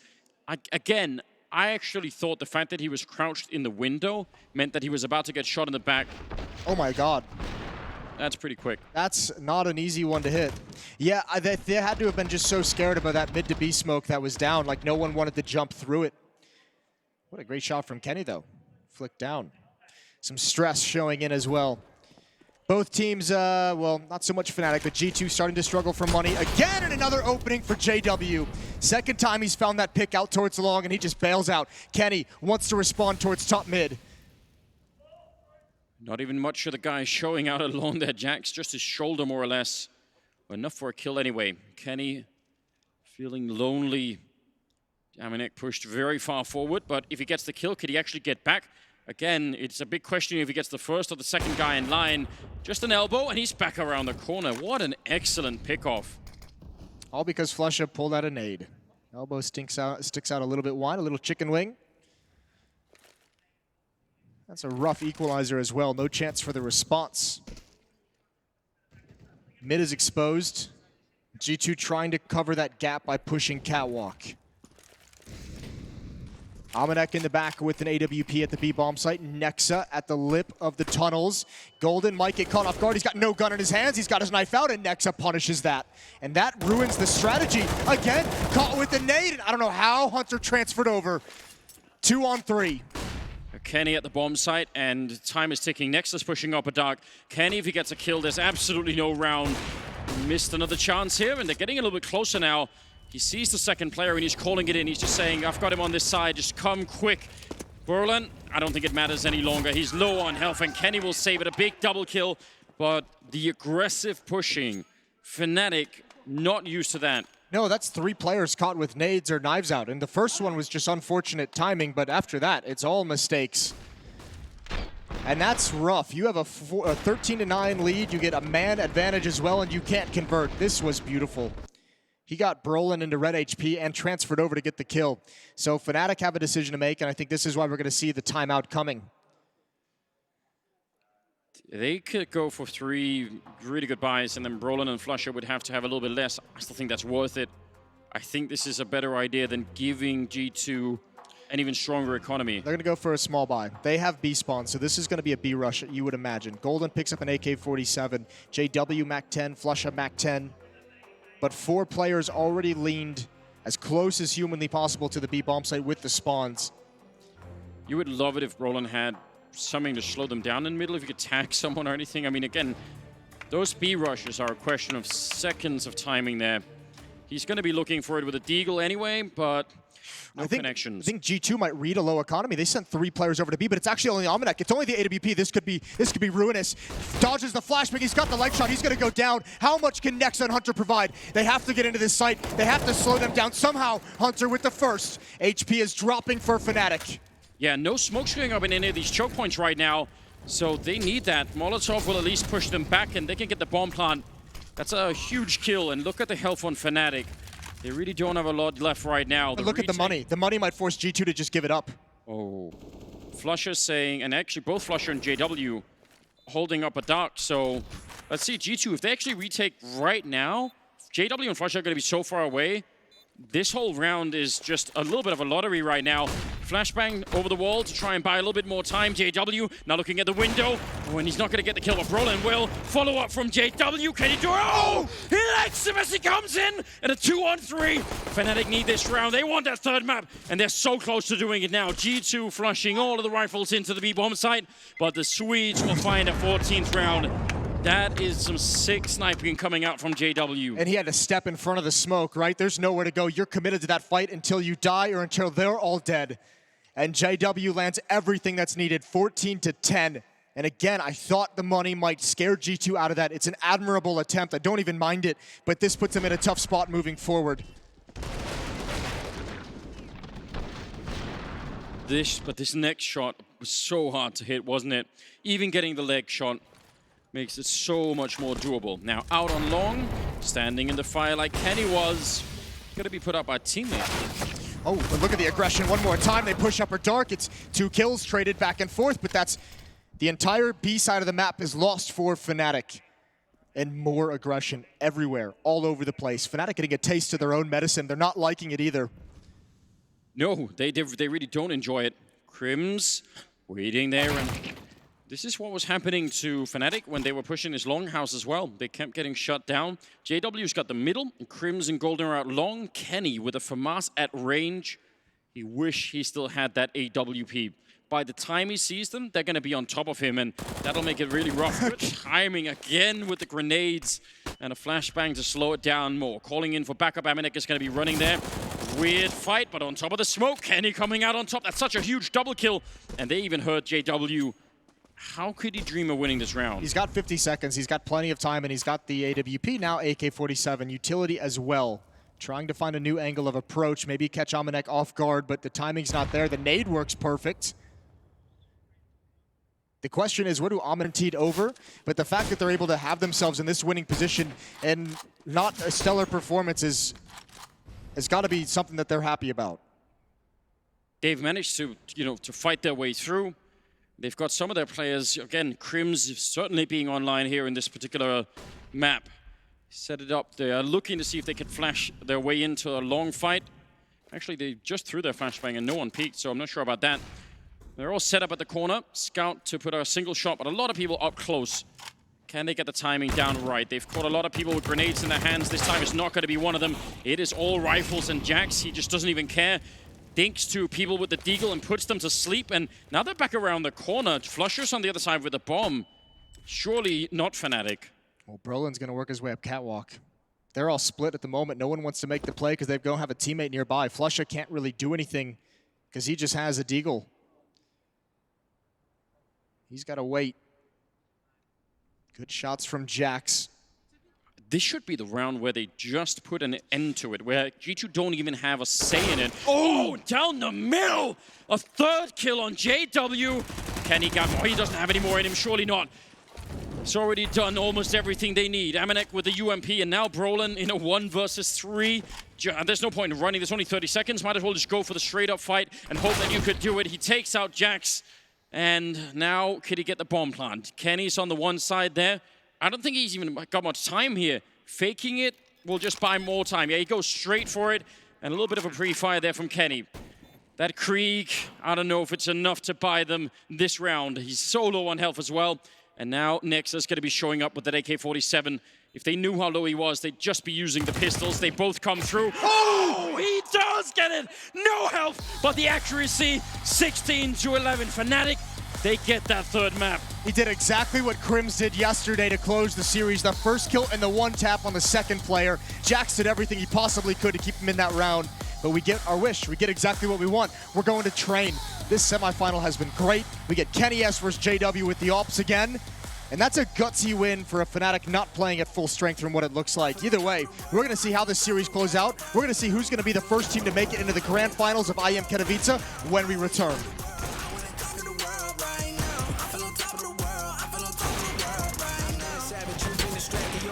Again, I actually thought the fact that he was crouched in the window meant that he was about to get shot in the back. Oh my God. That's pretty quick. That's not an easy one to hit. Yeah, they had to have been just so scared about that mid to B smoke that was down, like no one wanted to jump through it. What a great shot from Kenny, though. Flicked down. Some stress showing in as well. Both teams, well, not so much Fnatic, but G2 starting to struggle for money. Again, and another opening for JW. Second time he's found that pick out towards long, and he just bails out. Kenny wants to respond towards top mid. Not even much of the guy showing out alone there, Jax. Just his shoulder, more or less. Enough for a kill anyway. Kenny feeling lonely. Amanek pushed very far forward, but if he gets the kill, could he actually get back? Again, it's a big question if he gets the first or the second guy in line. Just an elbow, and he's back around the corner. What an excellent pickoff. All because Flusha pulled out a nade. Elbow sticks out a little bit wide, a little chicken wing. That's a rough equalizer as well. No chance for the response. Mid is exposed. G2 trying to cover that gap by pushing Catwalk. Amanek in the back with an AWP at the B-bomb site. Nexa at the lip of the tunnels. Golden might get caught off guard. He's got no gun in his hands. He's got his knife out, and Nexa punishes that. And that ruins the strategy. Again, caught with the nade, and I don't know how Hunter transferred over. 2 on 3. Kenny at the bomb site, and time is ticking. Nexus pushing up a dark. Kenny, if he gets a kill, there's absolutely no round. Missed another chance here, and they're getting a little bit closer now. He sees the second player, and he's calling it in. He's just saying, I've got him on this side. Just come quick. Berlin, I don't think it matters any longer. He's low on health, and Kenny will save it. A big double kill, but the aggressive pushing, Fnatic, not used to that. No, that's 3 players caught with nades or knives out. And the first one was just unfortunate timing, but after that, it's all mistakes. And that's rough. You have a 13-9 lead. You get a man advantage as well, and you can't convert. This was beautiful. He got Brolin into red HP and transferred over to get the kill. So Fnatic have a decision to make, and I think this is why we're going to see the timeout coming. They could go for 3 really good buys, and then Brolin and Flusher would have to have a little bit less. I still think that's worth it. I think this is a better idea than giving G2 an even stronger economy. They're going to go for a small buy. They have B spawn, so this is going to be a B rush, you would imagine. Golden picks up an AK-47, JW Mac-10, Flusher Mac-10. But 4 players already leaned as close as humanly possible to the B bomb site with the spawns. You would love it if Brolin had something to slow them down in the middle, if you could tag someone or anything. I mean, again, those B rushes are a question of seconds of timing there. He's going to be looking for it with a deagle anyway, but no connections. I think G2 might read a low economy. They sent 3 players over to B, but it's actually only Amanek. It's only the AWP. This could be ruinous. Dodges the flashbang. He's got the leg shot. He's going to go down. How much can Nexa and Hunter provide? They have to get into this site. They have to slow them down somehow. Hunter with the first. HP is dropping for Fnatic. Yeah, no smoke showing up in any of these choke points right now, so they need that. Molotov will at least push them back, and they can get the bomb plant. That's a huge kill, and look at the health on Fnatic. They really don't have a lot left right now. Look at the money. The money might force G2 to just give it up. Oh. Flusher saying, and actually both Flusher and JW holding up a dark, so let's see, G2, if they actually retake right now, JW and Flusher are going to be so far away. This whole round is just a little bit of a lottery right now. Flashbang over the wall to try and buy a little bit more time. JW now looking at the window. Oh, and he's not going to get the kill, but Brolin will. Follow up from JW. Can he do it? Oh! He likes him as he comes in. And a 2-on-3. Fnatic need this round. They want that third map. And they're so close to doing it now. G2 flushing all of the rifles into the B-bomb site. But the Swedes will find a 14th round. That is some sick sniping coming out from JW. And he had to step in front of the smoke, right? There's nowhere to go. You're committed to that fight until you die or until they're all dead. And JW lands everything that's needed, 14-10. And again, I thought the money might scare G2 out of that. It's an admirable attempt. I don't even mind it, but this puts them in a tough spot moving forward. This next shot was so hard to hit, wasn't it? Even getting the leg shot makes it so much more doable. Now out on long, standing in the fire like Kenny was, gonna be put up by a teammate. Oh, but look at the aggression one more time. They push upper dark. It's 2 kills traded back and forth, but that's the entire B side of the map is lost for Fnatic. And more aggression everywhere, all over the place. Fnatic getting a taste of their own medicine. They're not liking it either. No, they really don't enjoy it. Crims waiting there, and this is what was happening to Fnatic when they were pushing this longhouse as well. They kept getting shut down. JW's got the middle, and Crims and Golden are out long. Kenny with a FAMAS at range. He wish he still had that AWP. By the time he sees them, they're going to be on top of him, and that'll make it really rough. Good timing again with the grenades, and a flashbang to slow it down more. Calling in for backup. Amanek is going to be running there. Weird fight, but on top of the smoke. Kenny coming out on top. That's such a huge double kill, and they even hurt JW. How could he dream of winning this round? He's got 50 seconds. He's got plenty of time, and he's got the AWP now, AK-47 utility as well. Trying to find a new angle of approach, maybe catch Amanek off guard, but the timing's not there. The nade works perfect. The question is, where do Amanek over? But the fact that they're able to have themselves in this winning position and not a stellar performance has got to be something that they're happy about. They've managed to, to fight their way through. They've got some of their players, again, Crims certainly being online here in this particular map. Set it up. They are looking to see if they can flash their way into a long fight. Actually, they just threw their flashbang and no one peeked, so I'm not sure about that. They're all set up at the corner. Scout to put a single shot, but a lot of people up close. Can they get the timing down right? They've caught a lot of people with grenades in their hands. This time it's not going to be one of them. It is all rifles, and Jax, he just doesn't even care. Dinks to people with the deagle and puts them to sleep, and now they're back around the corner. Flusher's on the other side with a bomb. Surely not Fnatic. Well, Brolin's going to work his way up catwalk. They're all split at the moment. No one wants to make the play because they don't have a teammate nearby. Flusher can't really do anything because he just has a deagle. He's got to wait. Good shots from Jax. This should be the round where they just put an end to it, where G2 don't even have a say in it. Oh, down the middle! A third kill on JW. Can he get more? He doesn't have any more in him, surely not. It's already done almost everything they need. Amanek with the UMP, and now Brolin in a 1 versus 3. There's no point in running, there's only 30 seconds. Might as well just go for the straight up fight and hope that you could do it. He takes out Jax, and now could he get the bomb plant? Kenny's on the one side there. I don't think he's even got much time here. Faking it will just buy more time. Yeah, he goes straight for it, and a little bit of a pre-fire there from Kenny. That Krieg, I don't know if it's enough to buy them this round. He's so low on health as well. And now Nexus going to be showing up with that AK-47. If they knew how low he was, they'd just be using the pistols. They both come through. Oh, he does get it! No health, but the accuracy, 16 to 11. Fnatic, they get that third map. He did exactly what Crims did yesterday to close the series. The first kill and the one tap on the second player. Jax did everything he possibly could to keep him in that round. But we get our wish. We get exactly what we want. We're going to train. This semifinal has been great. We get Kenny S versus JW with the Alps again. And that's a gutsy win for a Fnatic not playing at full strength from what it looks like. Either way, we're going to see how this series closes out. We're going to see who's going to be the first team to make it into the grand finals of IEM Katowice when we return.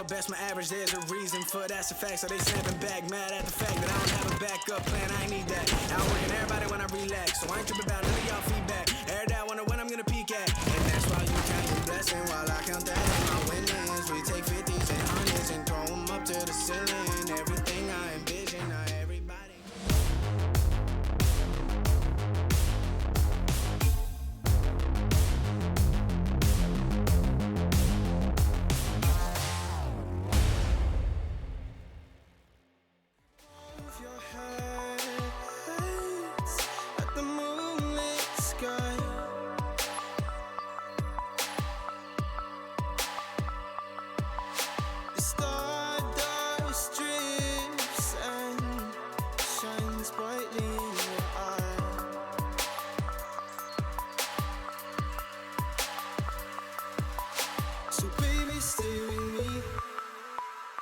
Best my average, there's a reason for that's a fact. So they snapping back, mad at the fact that I don't have a backup plan. I ain't need that. I'm working everybody when I relax, so I ain't tripping about none of y'all feedback. Every day I wonder when I'm gonna peak at, and that's why you count your blessing while I count that as my winnings. We take 50s and 100s and throw them up to the ceiling. Everything I envision, not everybody.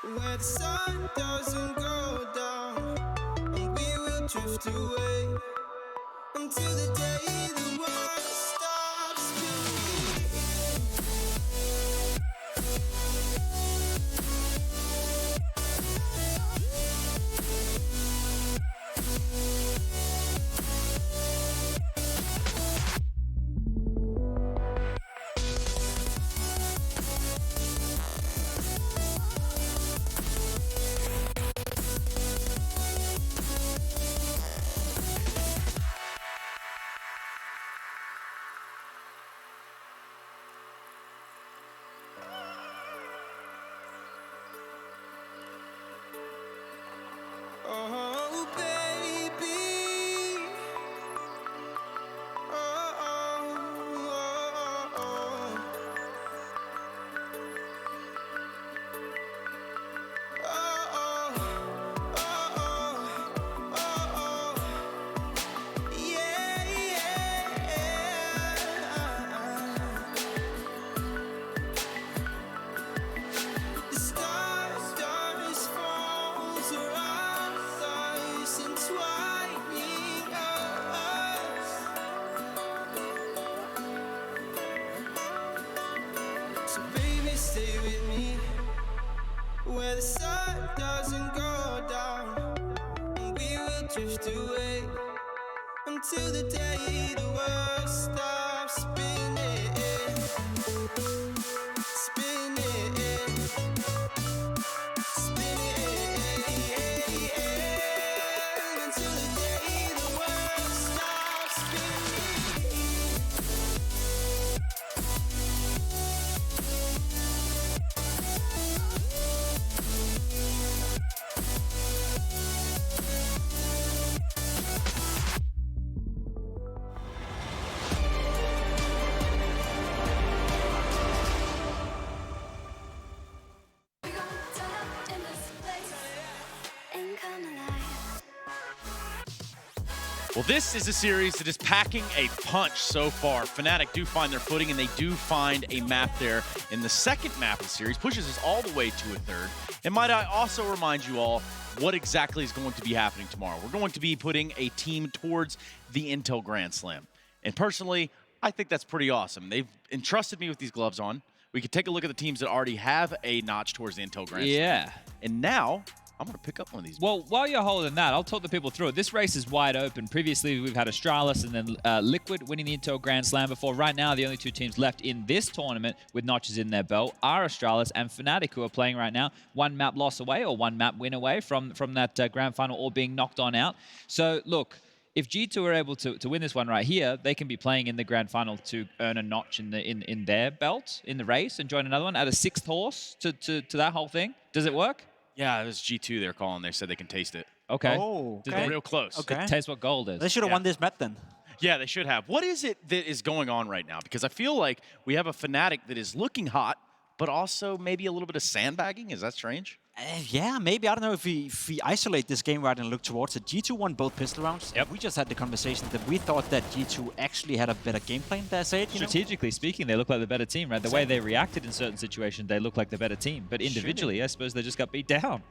Where the sun doesn't go down, and we will drift away until the day the world stops spinning. Oh, baby. Oh, oh, oh, yeah, yeah. The stars fall around us, entwining us. So baby, stay with me where the sun doesn't go down, and we will drift away until the day the world stops spinning, spinning, spinning, until the day Well, this is a series that is packing a punch so far. Fnatic do find their footing, and they do find a map there in the second map of the series, pushes us all the way to a third. And might I also remind you all what exactly is going to be happening tomorrow. We're going to be putting a team towards the Intel Grand Slam. And personally, I think that's pretty awesome. They've entrusted me with these gloves on. We could take a look at the teams that already have a notch towards the Intel Grand Slam. Yeah. And now, I'm going to pick up one of these. Well, while you're holding that, I'll talk the people through it. This race is wide open. Previously, we've had Astralis and then Liquid winning the Intel Grand Slam before. Right now, the only two teams left in this tournament with notches in their belt are Astralis and Fnatic, who are playing right now. One map loss away or one map win away from that grand final or being knocked on out. So, look, if G2 are able to win this one right here, they can be playing in the grand final to earn a notch in their belt in the race and join another one. Add a sixth horse to that whole thing. Does it work? Yeah, it was G2 they're calling. They said they can taste it. Okay. Oh, They're real close. Okay. Taste what gold is. They should have won this match then. Yeah, they should have. What is it that is going on right now? Because I feel like we have a Fnatic that is looking hot, but also maybe a little bit of sandbagging. Is that strange? Yeah, maybe. I don't know if we isolate this game right and look towards it. G2 won both pistol rounds. Yep. We just had the conversation that we thought that G2 actually had a better game plan, dare I say it, Strategically speaking, they look like the better team, right? The way they reacted in certain situations, they look like the better team. But individually, I suppose they just got beat down.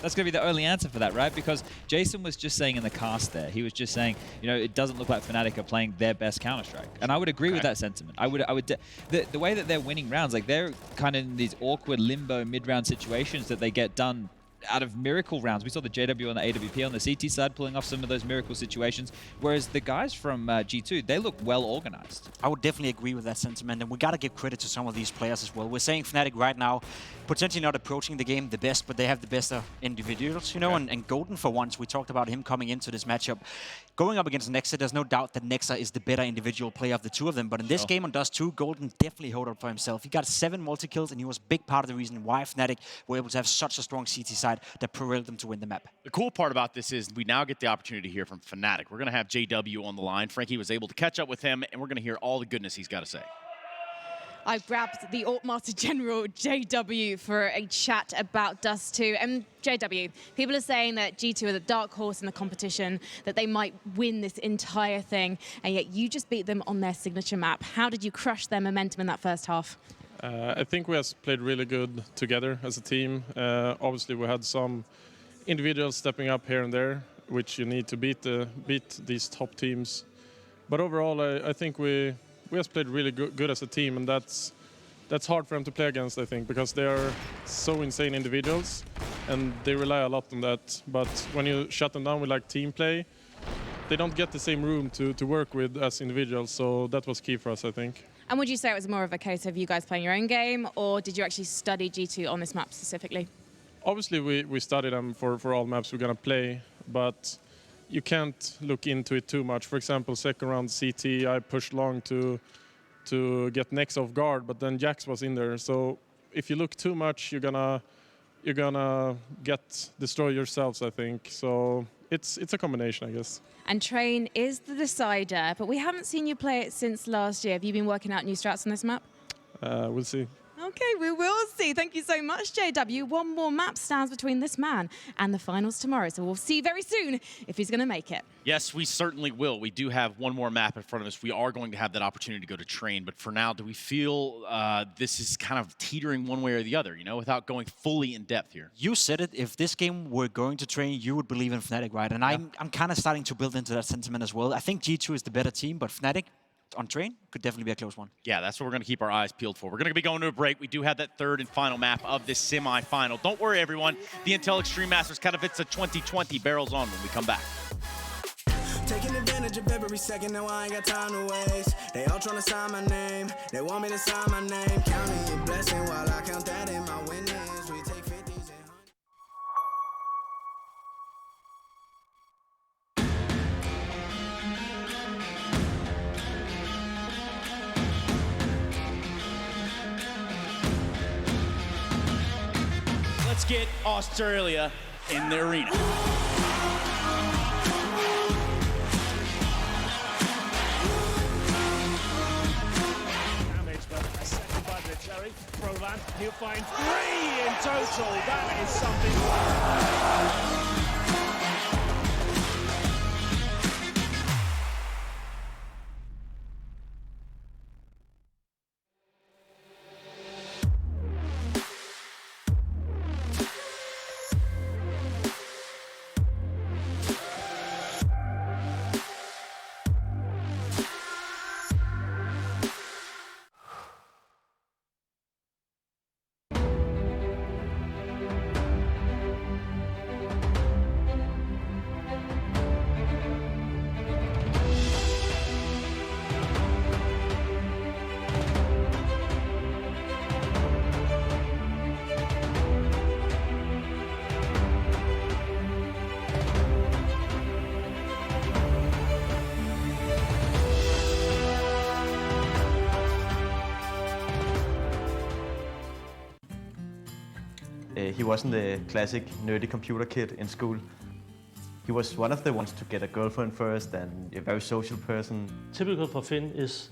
That's going to be the only answer for that, right? Because Jason was just saying in the cast there, he was just saying, you know, it doesn't look like Fnatic are playing their best Counter-Strike. And I would agree with that sentiment. The way that they're winning rounds, like they're kind of in these awkward limbo mid-round situations that they get done out of miracle rounds. We saw the JW on the AWP on the CT side pulling off some of those miracle situations, whereas the guys from G2, they look well organized. I would definitely agree with that sentiment, and we got to give credit to some of these players as well. We're saying Fnatic right now, potentially not approaching the game the best, but they have the best individuals, you know, and Golden for once, we talked about him coming into this matchup. Going up against Nexa, there's no doubt that Nexa is the better individual player of the two of them, but in this game on Dust 2, Golden definitely held up for himself. He got 7 multi-kills, and he was a big part of the reason why Fnatic were able to have such a strong CT side that prevailed them to win the map. The cool part about this is we now get the opportunity to hear from Fnatic. We're going to have JW on the line. Frankie was able to catch up with him, and we're going to hear all the goodness he's got to say. I grabbed the Alt Master General JW for a chat about Dust 2. And JW, people are saying that G2 are the dark horse in the competition, that they might win this entire thing, and yet you just beat them on their signature map. How did you crush their momentum in that first half? I think we have played really good together as a team. Obviously, we had some individuals stepping up here and there, which you need to beat these top teams. But overall, I think we have played really good as a team, and that's hard for them to play against, I think, because they are so insane individuals, and they rely a lot on that. But when you shut them down with like team play, they don't get the same room to work with as individuals, so that was key for us, I think. And would you say it was more of a case of you guys playing your own game, or did you actually study G2 on this map specifically? Obviously, we studied them for all maps we're going to play, but you can't look into it too much. For example, second round CT, I pushed long to get Nex off guard, but then Jax was in there. So if you look too much, you're gonna destroy yourselves, I think. So it's a combination, I guess. And Train is the decider, but we haven't seen you play it since last year. Have you been working out new strats on this map? We'll see. Okay, we will see. Thank you so much, JW. One more map stands between this man and the finals tomorrow, so we'll see very soon if he's going to make it. Yes, we certainly will. We do have one more map in front of us. We are going to have that opportunity to go to Train, but for now, do we feel this is kind of teetering one way or the other, you know, without going fully in depth here? You said it. If this game were going to Train, you would believe in Fnatic, right? And I'm kind of starting to build into that sentiment as well. I think G2 is the better team, but Fnatic on Train could definitely be a close one. Yeah, that's what we're going to keep our eyes peeled for. We're going to be going to a break. We do have that third and final map of this semi-final. Don't worry, everyone. The Intel Extreme Masters Katowice 2020 barrels on when we come back. Taking advantage of every second, now I ain't got time to waste. They all trying to sign my name. They want me to sign my name. Counting your blessing while I count that in my winnings. We take 50s and Let's get Australia in the arena. Damage, but a second by the Cherry. Provan, he'll find 3 in total. That is something. He wasn't the classic nerdy computer kid in school. He was one of the ones to get a girlfriend first and a very social person. Typical for Finn is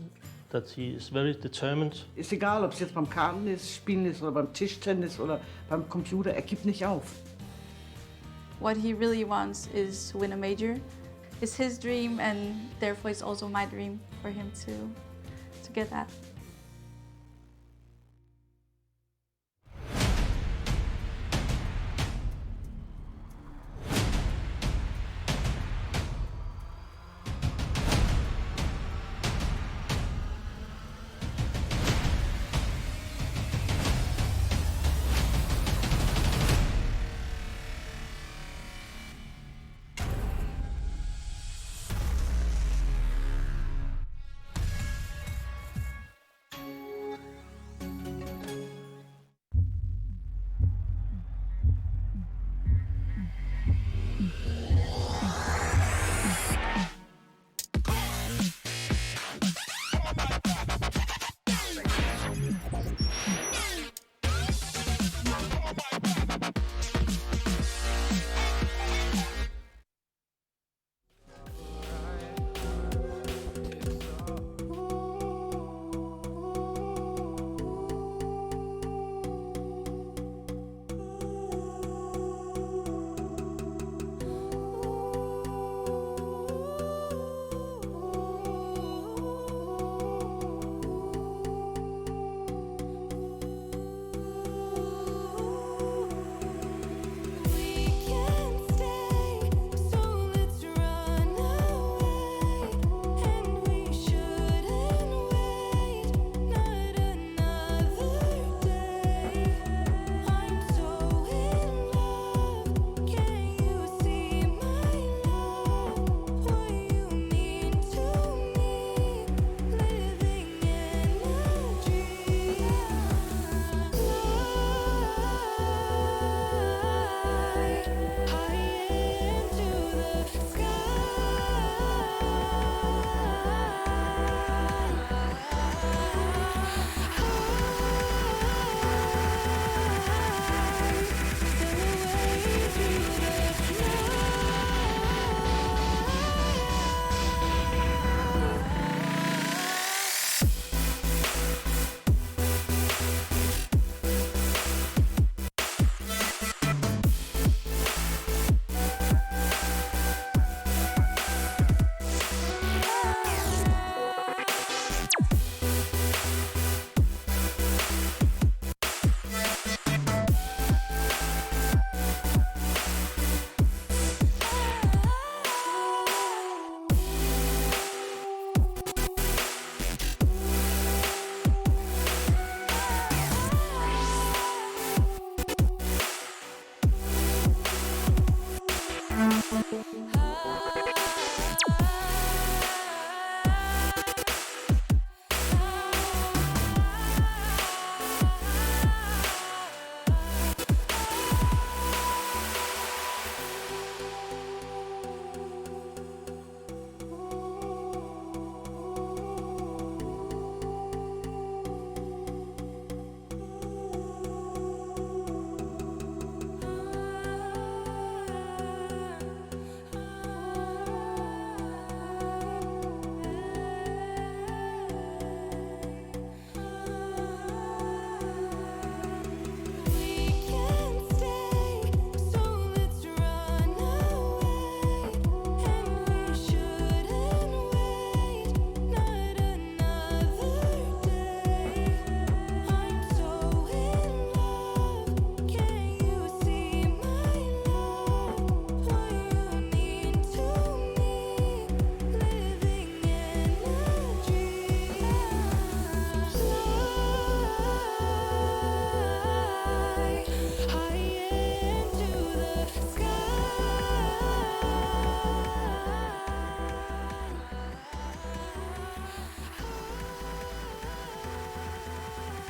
that he is very determined. Ist egal, ob es jetzt beim Kartenspielen ist oder beim Tischtennis oder beim Computer, er gibt nicht auf. What he really wants is to win a major. It's his dream, and therefore it's also my dream for him to get that.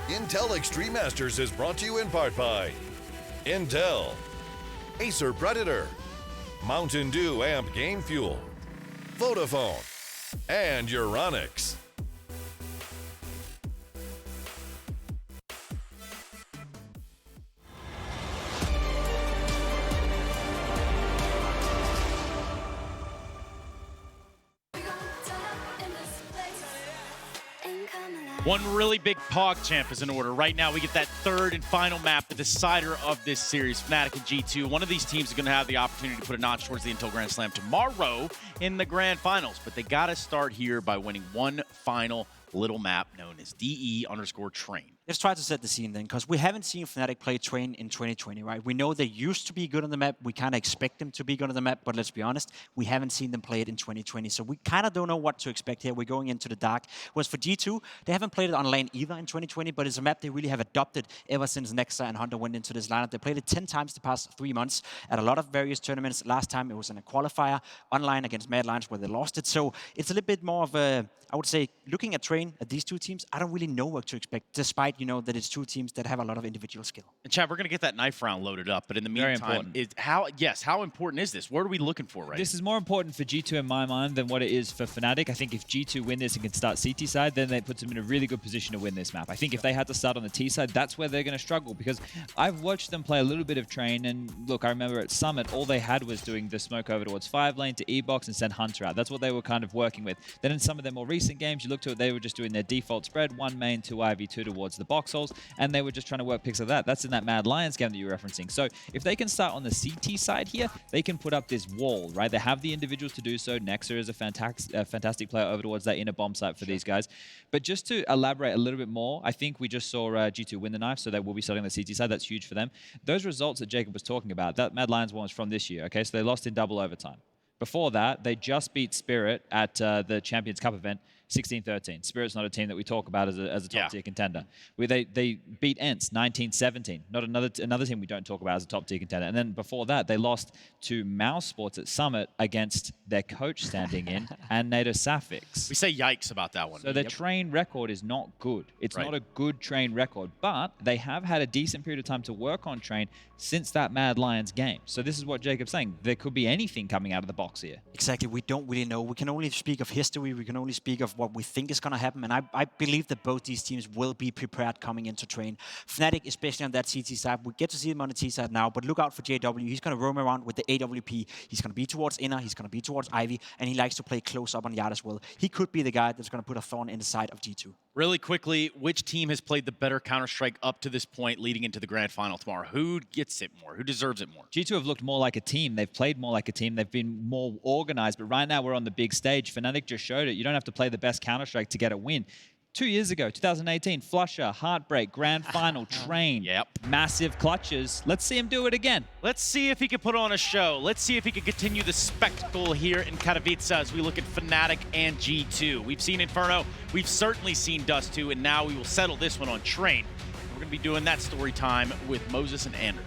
Intel Extreme Masters is brought to you in part by Intel, Acer Predator, Mountain Dew Amp Game Fuel, Vodafone, and Euronics. One really big PogChamp is in order. Right now, we get that third and final map, the decider of this series, Fnatic and G2. One of these teams is going to have the opportunity to put a notch towards the Intel Grand Slam tomorrow in the Grand Finals. But they got to start here by winning one final little map known as DE_Train. Let's try to set the scene then, because we haven't seen Fnatic play Train in 2020, right? We know they used to be good on the map. We kind of expect them to be good on the map, but let's be honest, we haven't seen them play it in 2020. So we kind of don't know what to expect here. We're going into the dark. Whereas for G2, they haven't played it on lane either in 2020, but it's a map they really have adopted ever since Nexa and Hunter went into this lineup. They played it 10 times the past 3 months at a lot of various tournaments. Last time it was in a qualifier online against Mad Lions where they lost it. So it's a little bit more of a, I would say, looking at Train, at these two teams, I don't really know what to expect, despite, you know, that it's two teams that have a lot of individual skill. And Chad, we're going to get that knife round loaded up, but in the meantime, how important is this? What are we looking for right now? This is more important for G2 in my mind than what it is for Fnatic. I think if G2 win this and can start CT side, then that puts them in a really good position to win this map. I think if they had to start on the T side, that's where they're going to struggle, because I've watched them play a little bit of Train, and look, I remember at Summit, all they had was doing the smoke over towards 5 lane to E-box and send Hunter out. That's what they were kind of working with. Then in some of their more recent games, you look to it, they were just doing their default spread, 1 main, 2 Ivy, 2 towards the box holes, and they were just trying to work picks of that. That's in that Mad Lions game that you're referencing. So if they can start on the CT side here, they can put up this wall, right? They have the individuals to do so. Nexa is a fantastic player over towards that inner bomb site for these guys. But just to elaborate a little bit more, I think we just saw G2 win the knife, so they will be starting on the CT side. That's huge for them. Those results that Jacob was talking about, that Mad Lions one was from this year, okay? So they lost in double overtime. Before that, they just beat Spirit at the Champions Cup event 16-13. Spirit's not a team that we talk about as a top-tier contender. They beat ENCE 19-17. Not another team we don't talk about as a top-tier contender. And then before that, they lost to Mouse Sports at Summit against their coach standing in and Natus Sapphics. We say yikes about that one. So their Train record is not good. It's not a good Train record, but they have had a decent period of time to work on Train since that Mad Lions game. So this is what Jacob's saying. There could be anything coming out of the box here. Exactly. We don't really know. We can only speak of history. We can only speak of what we think is going to happen. And I believe that both these teams will be prepared coming into Train. Fnatic, especially on that CT side, we get to see him on the T side now, but look out for JW. He's going to roam around with the AWP. He's going to be towards Inner. He's going to be towards Ivy. And he likes to play close up on Yard as well. He could be the guy that's going to put a thorn in the side of G2. Really quickly, which team has played the better Counter-Strike up to this point leading into the Grand Final tomorrow? Who gets it more? Who deserves it more? G2 have looked more like a team. They've played more like a team. They've been more organized. But right now, we're on the big stage. Fnatic just showed it. You don't have to play the best Counter-Strike to get a win. 2 years ago, 2018, Flusher, Heartbreak, Grand Final, Train. Massive clutches. Let's see him do it again. Let's see if he can put on a show. Let's see if he can continue the spectacle here in Katowice as we look at Fnatic and G2. We've seen Inferno, we've certainly seen Dust 2, and now we will settle this one on Train. We're going to be doing that story time with Moses and Anders.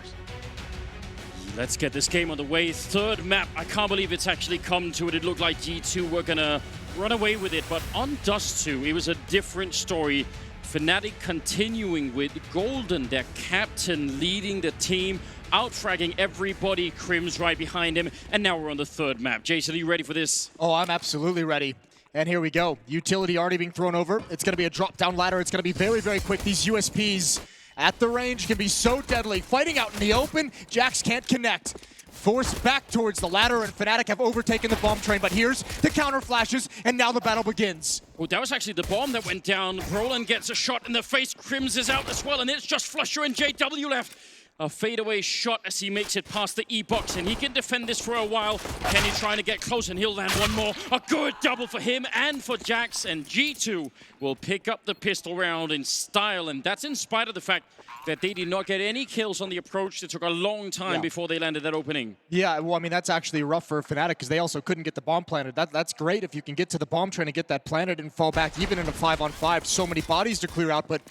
Let's get this game on the way. Third map. I can't believe it's actually come to it. It looked like G2 were going to run away with it, but on Dust 2, it was a different story. Fnatic continuing with Golden, their captain, leading the team, out-fragging everybody. Crim's right behind him, and now we're on the third map. Jason, are you ready for this? Oh, I'm absolutely ready. And here we go. Utility already being thrown over. It's going to be a drop-down ladder. It's going to be very, very quick. These USPs at the range can be so deadly. Fighting out in the open, Jax can't connect. Forced back towards the ladder, and Fnatic have overtaken the bomb train, but here's the counter flashes, and now the battle begins. Oh, that was actually the bomb that went down. Roland gets a shot in the face. Crims is out as well, and it's just Flusher and JW left. A fadeaway shot as he makes it past the E-box, and he can defend this for a while. Kenny trying to get close, and he'll land one more. A good double for him and for Jax, and G2 will pick up the pistol round in style, and that's in spite of the fact that they did not get any kills on the approach. It took a long time before they landed that opening. Yeah, well, I mean, that's actually rough for Fnatic because they also couldn't get the bomb planted. That's great if you can get to the bomb train and get that planted and fall back even in a 5-on-5. So many bodies to clear out, but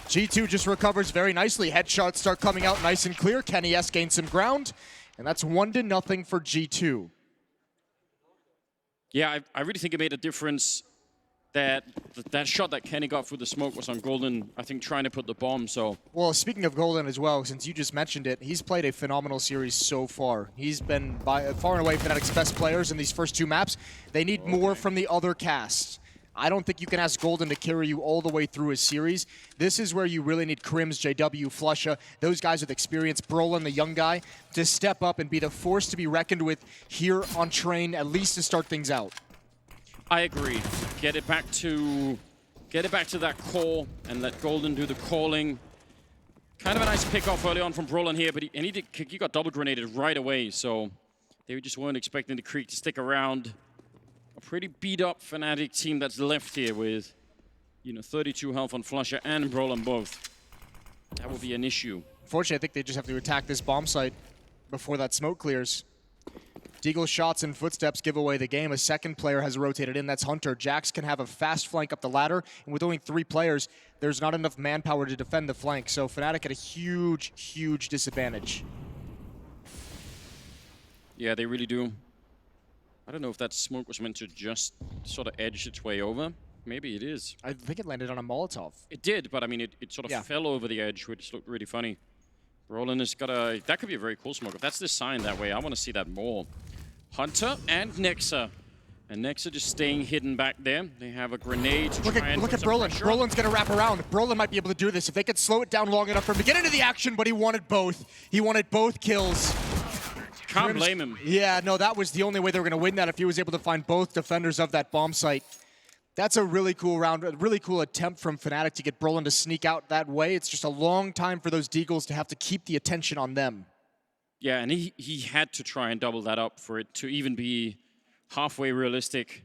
G2 just recovers very nicely. Headshots start coming out nice and clear. Kenny S gains some ground, and that's 1-0 for G2. Yeah, I really think it made a difference that shot that Kenny got through the smoke was on Golden, I think, trying to put the bomb, so. Well, speaking of Golden as well, since you just mentioned it, he's played a phenomenal series so far. He's been by far and away Fnatic's best players in these first two maps. They need more from the other casts. I don't think you can ask Golden to carry you all the way through a series. This is where you really need Crims, JW, Flusha, those guys with experience, Brolin, the young guy, to step up and be the force to be reckoned with here on Train, at least to start things out. I agree. Get it back to get it back to that core and let Golden do the calling. Kind of a nice pick-off early on from Brolin here, but he got double grenaded right away, so they just weren't expecting the Creek to stick around. A pretty beat-up Fnatic team that's left here with, 32 health on Flusher and Brolin both. That will be an issue. Unfortunately, I think they just have to attack this bomb site before that smoke clears. Deagle's shots and footsteps give away the game. A second player has rotated in, that's Hunter. Jax can have a fast flank up the ladder, and with only 3 players, there's not enough manpower to defend the flank, so Fnatic at a huge, huge disadvantage. Yeah, they really do. I don't know if that smoke was meant to just sort of edge its way over. Maybe it is. I think it landed on a Molotov. It did, but I mean, it sort of fell over the edge, which looked really funny. Brolin has got a... That could be a very cool smoke. If that's designed that way, I want to see that more. Hunter and Nexa. And Nexa just staying hidden back there. They have a grenade to Look at Brolin. Brolin's going to wrap around. Brolin might be able to do this if they could slow it down long enough for him to get into the action, but he wanted both. He wanted both kills. Can't blame him. Yeah, no, that was the only way they were going to win that, if he was able to find both defenders of that bomb site. That's a really cool round, a really cool attempt from Fnatic to get Brolin to sneak out that way. It's just a long time for those Deagles to have to keep the attention on them. Yeah, and he had to try and double that up for it to even be halfway realistic.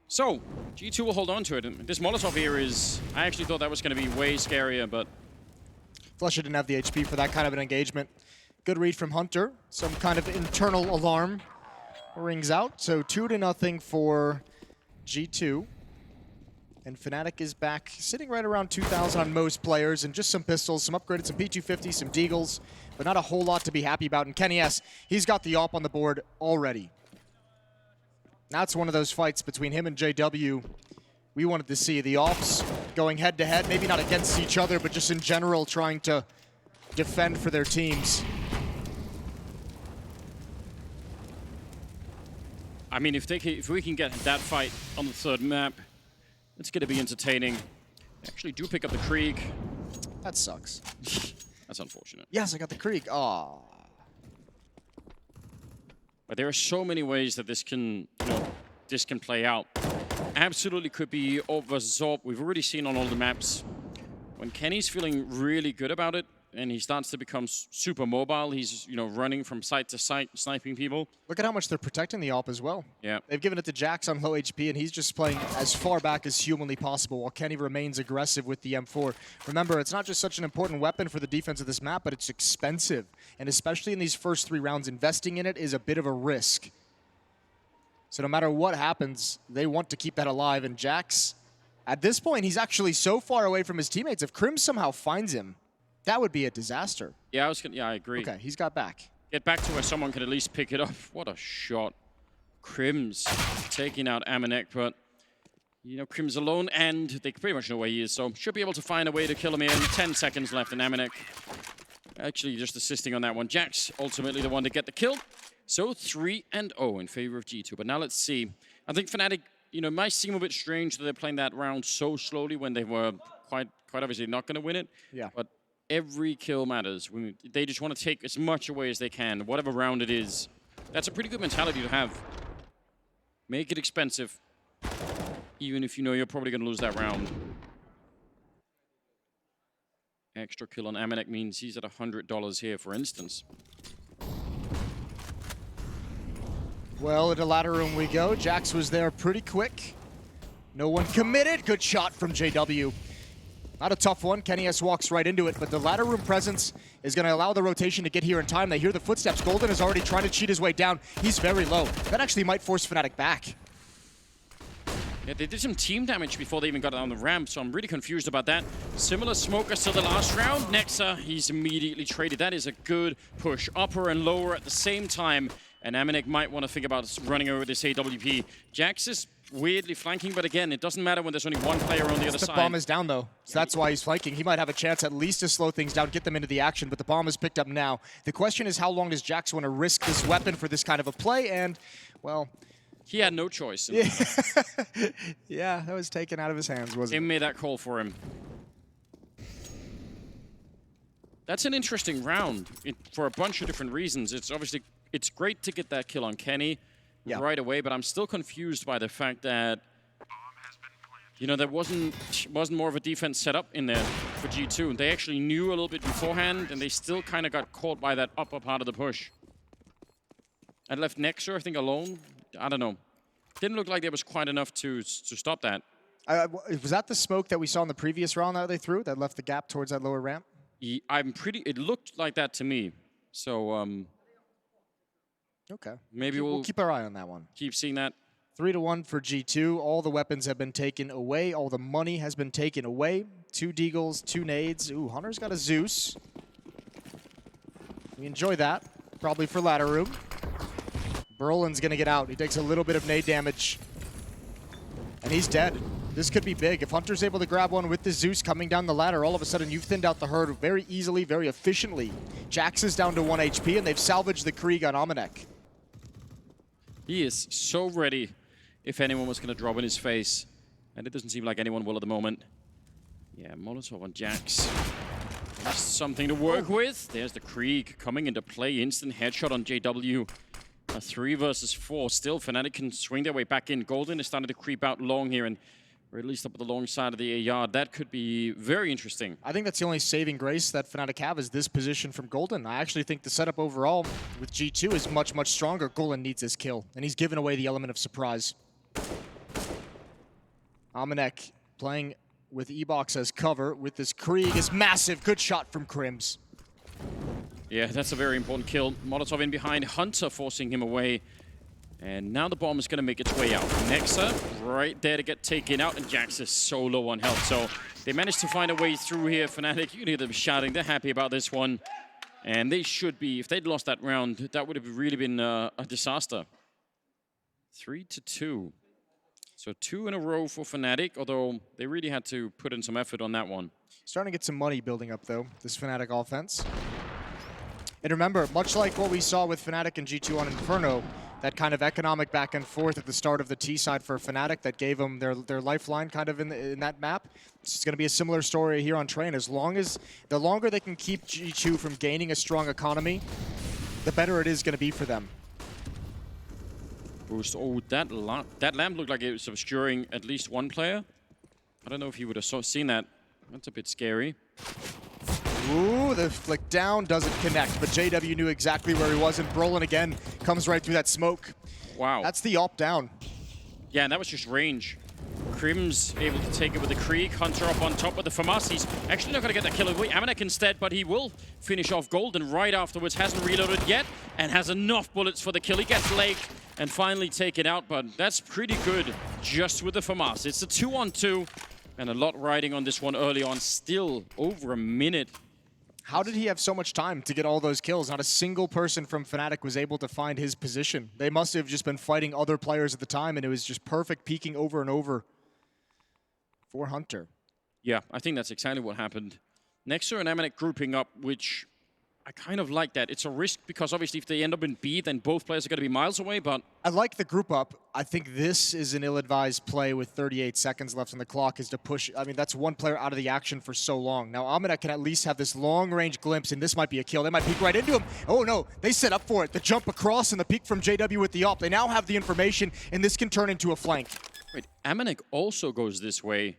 So, G2 will hold on to it. And this Molotov here is... I actually thought that was going to be way scarier, but... Flusher didn't have the HP for that kind of an engagement. Good read from Hunter. Some kind of internal alarm rings out. So 2-0 for G2. And Fnatic is back, sitting right around 2,000 on most players, and just some pistols, some upgraded, some P250, some Deagles, but not a whole lot to be happy about. And Kenny S, he's got the AWP on the board already. That's one of those fights between him and JW we wanted to see. The AWPs going head-to-head, maybe not against each other, but just in general trying to defend for their teams. I mean, if we can get that fight on the third map, it's going to be entertaining. They actually do pick up the Krieg. That sucks. That's unfortunate. Yes, I got the Krieg. Aw. But there are so many ways that this can, this can play out. Absolutely could be AWP versus AWP. We've already seen on all the maps. When Kenny's feeling really good about it, and he starts to become super mobile, he's running from site to site, sniping people. Look at how much they're protecting the AWP as well. Yeah. They've given it to Jax on low HP, and he's just playing as far back as humanly possible, while Kenny remains aggressive with the M4. Remember, it's not just such an important weapon for the defense of this map, but it's expensive. And especially in these first 3 rounds, investing in it is a bit of a risk. So no matter what happens, they want to keep that alive. And Jax, at this point, he's actually so far away from his teammates. If Krim somehow finds him, that would be a disaster. Yeah, I agree. Okay, he's got back. Get back to where someone can at least pick it up. What a shot. Krim's taking out Amanek, but Krim's alone, and they pretty much know where he is, so should be able to find a way to kill him in. 10 seconds left, and Amanek actually just assisting on that one. Jax ultimately the one to get the kill. So 3-0 in favor of G2. But now let's see. I think Fnatic, might seem a bit strange that they're playing that round so slowly when they were quite obviously not going to win it. Yeah. But every kill matters. They just want to take as much away as they can, whatever round it is. That's a pretty good mentality to have. Make it expensive, even if you're probably going to lose that round. Extra kill on Amanek means he's at $100 here, for instance. Well, into ladder room we go. Jax was there pretty quick. No one committed. Good shot from JW. Not a tough one. Kenny S walks right into it, but the ladder room presence is going to allow the rotation to get here in time. They hear the footsteps. Golden is already trying to cheat his way down. He's very low. That actually might force Fnatic back. Yeah, they did some team damage before they even got on the ramp, so I'm really confused about that. Similar smokers to the last round. Nexa, he's immediately traded. That is a good push. Upper and lower at the same time. And Amanek might want to think about running over this AWP. Jax is weirdly flanking, but again, it doesn't matter when there's only one player on the other side. The bomb is down, though, so that's why he's flanking. He might have a chance at least to slow things down, get them into the action, but the bomb is picked up now. The question is, how long does Jax want to risk this weapon for this kind of a play? And, well... He had no choice. Yeah, that was taken out of his hands, wasn't it? They made that call for him. That's an interesting round for a bunch of different reasons. It's great to get that kill on Kenny right away, but I'm still confused by the fact that You know, there wasn't more of a defense set up in there for G2. They actually knew a little bit beforehand, and they still kind of got caught by that upper part of the push. And left Nexer, I think, alone. I don't know. Didn't look like there was quite enough to stop that. Was that the smoke that we saw in the previous round that they threw that left the gap towards that lower ramp? It looked like that to me. So, okay. Maybe we'll keep our eye on that one. Keep seeing that. 3-1 for G2. All the weapons have been taken away. All the money has been taken away. 2 Deagles, 2 nades. Ooh, Hunter's got a Zeus. We enjoy that. Probably for ladder room. Brolin's gonna get out. He takes a little bit of nade damage. And he's dead. This could be big. If Hunter's able to grab one with the Zeus coming down the ladder, all of a sudden you've thinned out the herd very easily, very efficiently. Jax is down to 1 HP, and they've salvaged the Krieg on Amanek. He is so ready if anyone was going to drop in his face. And it doesn't seem like anyone will at the moment. Yeah, Molotov on Jax. That's something to work with. There's the Krieg coming into play. Instant headshot on JW. A 3 versus 4. Still, Fnatic can swing their way back in. Golden is starting to creep out long here, and or at least up at the long side of the yard. That could be very interesting. I think that's the only saving grace that Fnatic have is this position from Golden. I actually think the setup overall with G2 is much, much stronger. Golden needs his kill, and he's given away the element of surprise. Amanek playing with E-Box as cover with this Krieg is massive. Good shot from Crims. Yeah, that's a very important kill. Molotov in behind, Hunter forcing him away. And now the bomb is going to make its way out. Nexa right there to get taken out, and Jax is so low on health. So they managed to find a way through here. Fnatic, you can hear them shouting. They're happy about this one. And they should be. If they'd lost that round, that would have really been a disaster. 3-2. So 2 in a row for Fnatic, although they really had to put in some effort on that one. Starting to get some money building up, though, this Fnatic offense. And remember, much like what we saw with Fnatic and G2 on Inferno, that kind of economic back and forth at the start of the T side for Fnatic that gave them their lifeline kind of in that map. It's going to be a similar story here on Train. The longer they can keep G2 from gaining a strong economy, the better it is going to be for them. Boost. Oh, that lamp looked like it was obscuring at least one player. I don't know if you would have seen that. That's a bit scary. Ooh, the flick down doesn't connect, but JW knew exactly where he was, and Brolin again comes right through that smoke. Wow. That's the op down. Yeah, and that was just range. Krim's able to take it with the Krieg. Hunter up on top with the FAMAS. He's actually not going to get that kill away. Amanek instead, but he will finish off Golden right afterwards. Hasn't reloaded yet, and has enough bullets for the kill. He gets Lake and finally take it out, but that's pretty good just with the FAMAS. It's a 2-on-2, and a lot riding on this one early on. Still over a minute. How did he have so much time to get all those kills? Not a single person from Fnatic was able to find his position. They must have just been fighting other players at the time, and it was just perfect peeking over and over for Hunter. Yeah, I think that's exactly what happened. Nexer and Amanek grouping up, which I kind of like that. It's a risk because obviously if they end up in B, then both players are going to be miles away, but... I like the group up. I think this is an ill-advised play with 38 seconds left on the clock is to push. I mean, that's one player out of the action for so long. Now, Amanek can at least have this long-range glimpse, and this might be a kill. They might peek right into him. Oh, no. They set up for it. The jump across and the peek from JW with the op. They now have the information, and this can turn into a flank. Wait, Amanek also goes this way.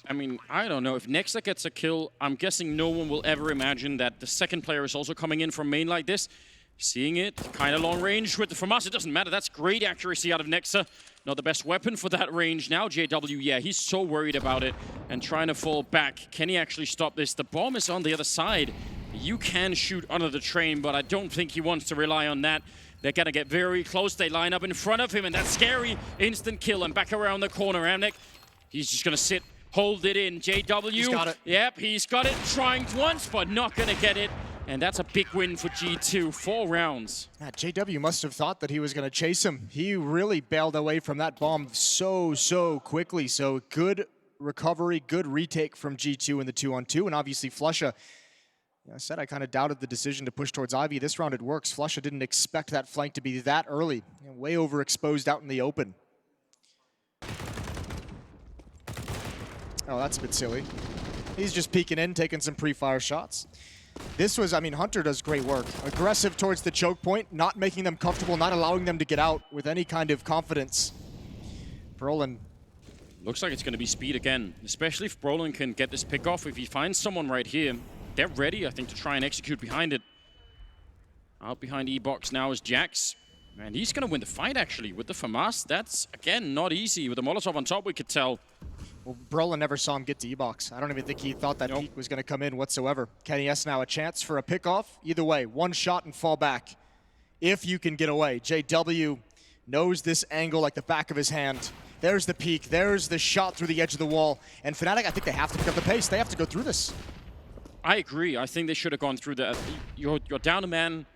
I mean, I don't know. If Nexa gets a kill, I'm guessing no one will ever imagine that the second player is also coming in from main like this. Seeing it, kind of long range with the FAMAS. It doesn't matter. That's great accuracy out of Nexa. Not the best weapon for that range. Now JW, yeah, he's so worried about it and trying to fall back. Can he actually stop this? The bomb is on the other side. You can shoot under the train, but I don't think he wants to rely on that. They're going to get very close. They line up in front of him, and that's scary. Instant kill, and back around the corner. Amanek, he's just going to sit. Hold it in, JW. He's got it. Yep, he's got it. Trying once, but not going to get it. And that's a big win for G2. 4 rounds. Yeah, JW must have thought that he was going to chase him. He really bailed away from that bomb so quickly. So good recovery, good retake from G2 in the 2-on-2. And obviously, Flusha, I said I kind of doubted the decision to push towards Ivy. This round it works. Flusha didn't expect that flank to be that early. Way overexposed out in the open. Oh, that's a bit silly. He's just peeking in, taking some pre-fire shots. This was, I mean, Hunter does great work. Aggressive towards the choke point, not making them comfortable, not allowing them to get out with any kind of confidence. Brolin Looks like it's going to be speed again, especially if Brolin can get this pick off. If he finds someone right here, they're ready, I think, to try and execute behind it. Out behind E-Box now is Jax. And he's going to win the fight, actually, with the FAMAS. That's, again, not easy. With the Molotov on top, we could tell. Well, Brolin never saw him get to E-Box. I don't even think he thought that peek was going to come in whatsoever. Kenny S now a chance for a pick-off. Either way, one shot and fall back if you can get away. JW knows this angle like the back of his hand. There's the peek. There's the shot through the edge of the wall. And Fnatic, I think they have to pick up the pace. They have to go through this. I agree. I think they should have gone through that. You're down a man.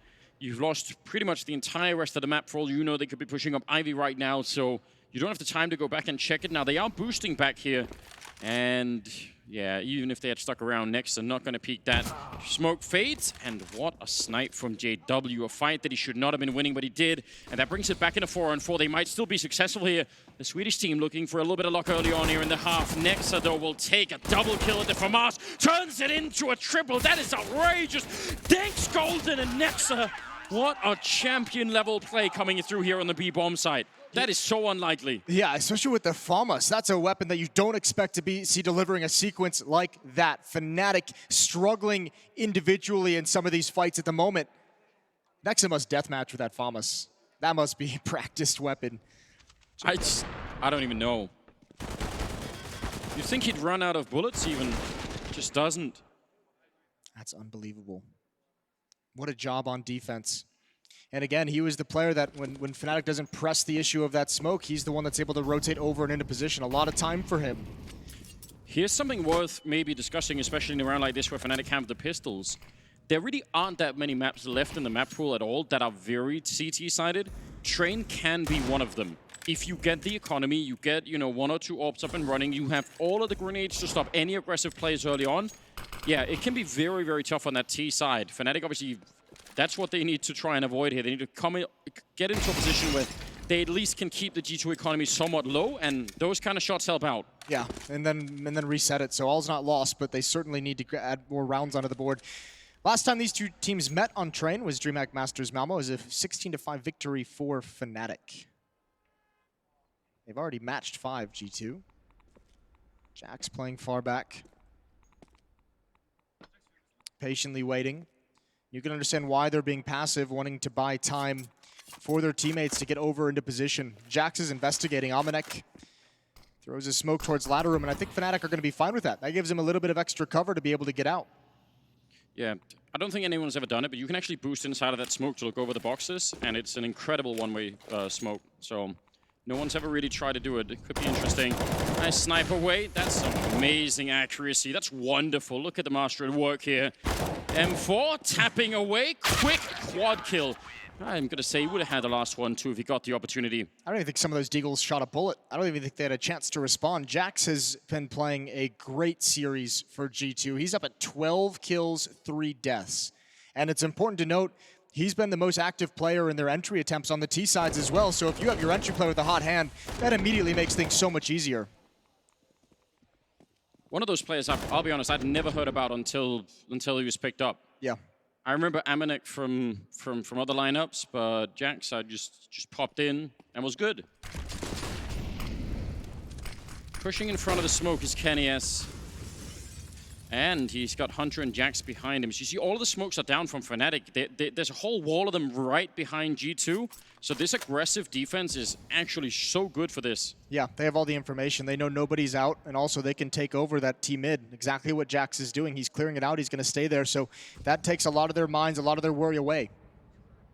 You've lost pretty much the entire rest of the map. For all you know, they could be pushing up Ivy right now, so you don't have the time to go back and check it. Now, they are boosting back here, and yeah, even if they had stuck around next, they're not going to peek that. Smoke fades, and what a snipe from JW. A fight that he should not have been winning, but he did, and that brings it back into 4-on-4. They might still be successful here. The Swedish team looking for a little bit of luck early on here in the half. Nexa, though, will take a double kill at the FAMAS, turns it into a triple. That is outrageous. Thanks, Golden and Nexa. What a champion-level play coming through here on the B-bomb side. That is so unlikely. Yeah, especially with the FAMAS. That's a weapon that you don't expect to see delivering a sequence like that. Fnatic struggling individually in some of these fights at the moment. Nexa must deathmatch with that FAMAS. That must be a practiced weapon. I don't even know. You'd think he'd run out of bullets even. Just doesn't. That's unbelievable. What a job on defense. And again, he was the player that when Fnatic doesn't press the issue of that smoke, he's the one that's able to rotate over and into position. A lot of time for him. Here's something worth maybe discussing, especially in a round like this where Fnatic have the pistols. There really aren't that many maps left in the map pool at all that are very CT-sided. Train can be one of them. If you get the economy, you get, you know, 1 or 2 orbs up and running, you have all of the grenades to stop any aggressive plays early on. Yeah, it can be very, very tough on that T side. Fnatic, obviously, that's what they need to try and avoid here. They need to get into a position where they at least can keep the G2 economy somewhat low, and those kind of shots help out. Yeah, and then reset it. So all's not lost, but they certainly need to add more rounds onto the board. Last time these two teams met on Train was DreamHack Masters Malmo. It was a 16-5 victory for Fnatic. They've already matched 5, G2. Jax playing far back. Patiently waiting. You can understand why they're being passive, wanting to buy time for their teammates to get over into position. Jax is investigating. Amanek throws a smoke towards ladder room, and I think Fnatic are going to be fine with that. That gives him a little bit of extra cover to be able to get out. Yeah, I don't think anyone's ever done it, but you can actually boost inside of that smoke to look over the boxes, and it's an incredible one-way smoke. So no one's ever really tried to do it. It could be interesting. Nice sniper away. That's some amazing accuracy. That's wonderful. Look at the master at work here. M4 tapping away. Quick quad kill. I'm going to say he would have had the last one too if he got the opportunity. I don't even think some of those deagles shot a bullet. I don't even think they had a chance to respond. Jax has been playing a great series for G2. He's up at 12 kills, 3 deaths. And it's important to note, he's been the most active player in their entry attempts on the T sides as well. So if you have your entry player with a hot hand, that immediately makes things so much easier. One of those players, I'll be honest, I'd never heard about until he was picked up. Yeah. I remember Amanek from other lineups, but Jax, I just popped in and was good. Pushing in front of the smoke is Kenny S. And he's got Hunter and Jax behind him. So you see all of the smokes are down from Fnatic. There's a whole wall of them right behind G2. So this aggressive defense is actually so good for this. Yeah, they have all the information. They know nobody's out, and also they can take over that T mid. Exactly what Jax is doing. He's clearing it out. He's going to stay there. So that takes a lot of their minds, a lot of their worry away.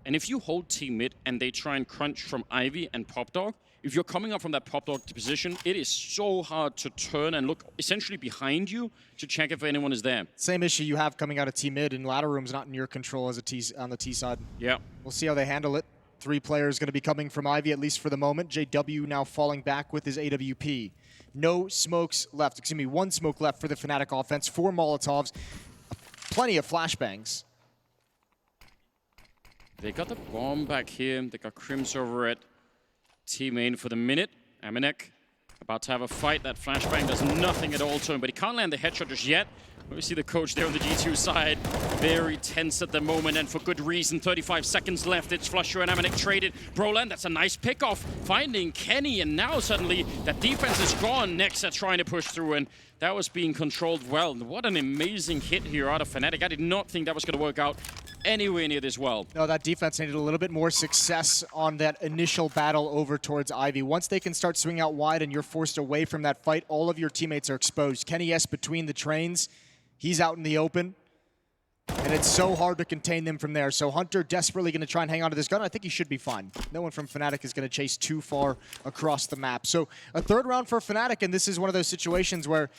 And if you hold T mid and they try and crunch from Ivy and Pop Dog, if you're coming up from that Pop Dog position, it is so hard to turn and look essentially behind you to check if anyone is there. Same issue you have coming out of T mid, and ladder room's not in your control as on the T side. Yeah. We'll see how they handle it. 3 players going to be coming from Ivy, at least for the moment. JW now falling back with his AWP. No smokes left. Excuse me, 1 smoke left for the Fnatic offense. 4 Molotovs. Plenty of flashbangs. They got the bomb back here. They got Crims over at T-main for the minute. Amanek about to have a fight. That flashbang does nothing at all to him, but he can't land the headshot just yet. We see the coach there on the G2 side. very tense at the moment, and for good reason. 35 seconds left. It's Flusher and Amanek traded. Broland, that's a nice pickoff, finding Kenny, and now suddenly that defense is gone. Nexa trying to push through, and that was being controlled well. What an amazing hit here out of Fnatic. I did not think that was going to work out anywhere near this well. No, that defense needed a little bit more success on that initial battle over towards Ivy. Once they can start swinging out wide and you're forced away from that fight, all of your teammates are exposed. Kenny S between the trains, he's out in the open. And it's so hard to contain them from there. So Hunter desperately going to try and hang on to this gun. I think he should be fine. No one from Fnatic is going to chase too far across the map. So a third round for Fnatic, and this is one of those situations where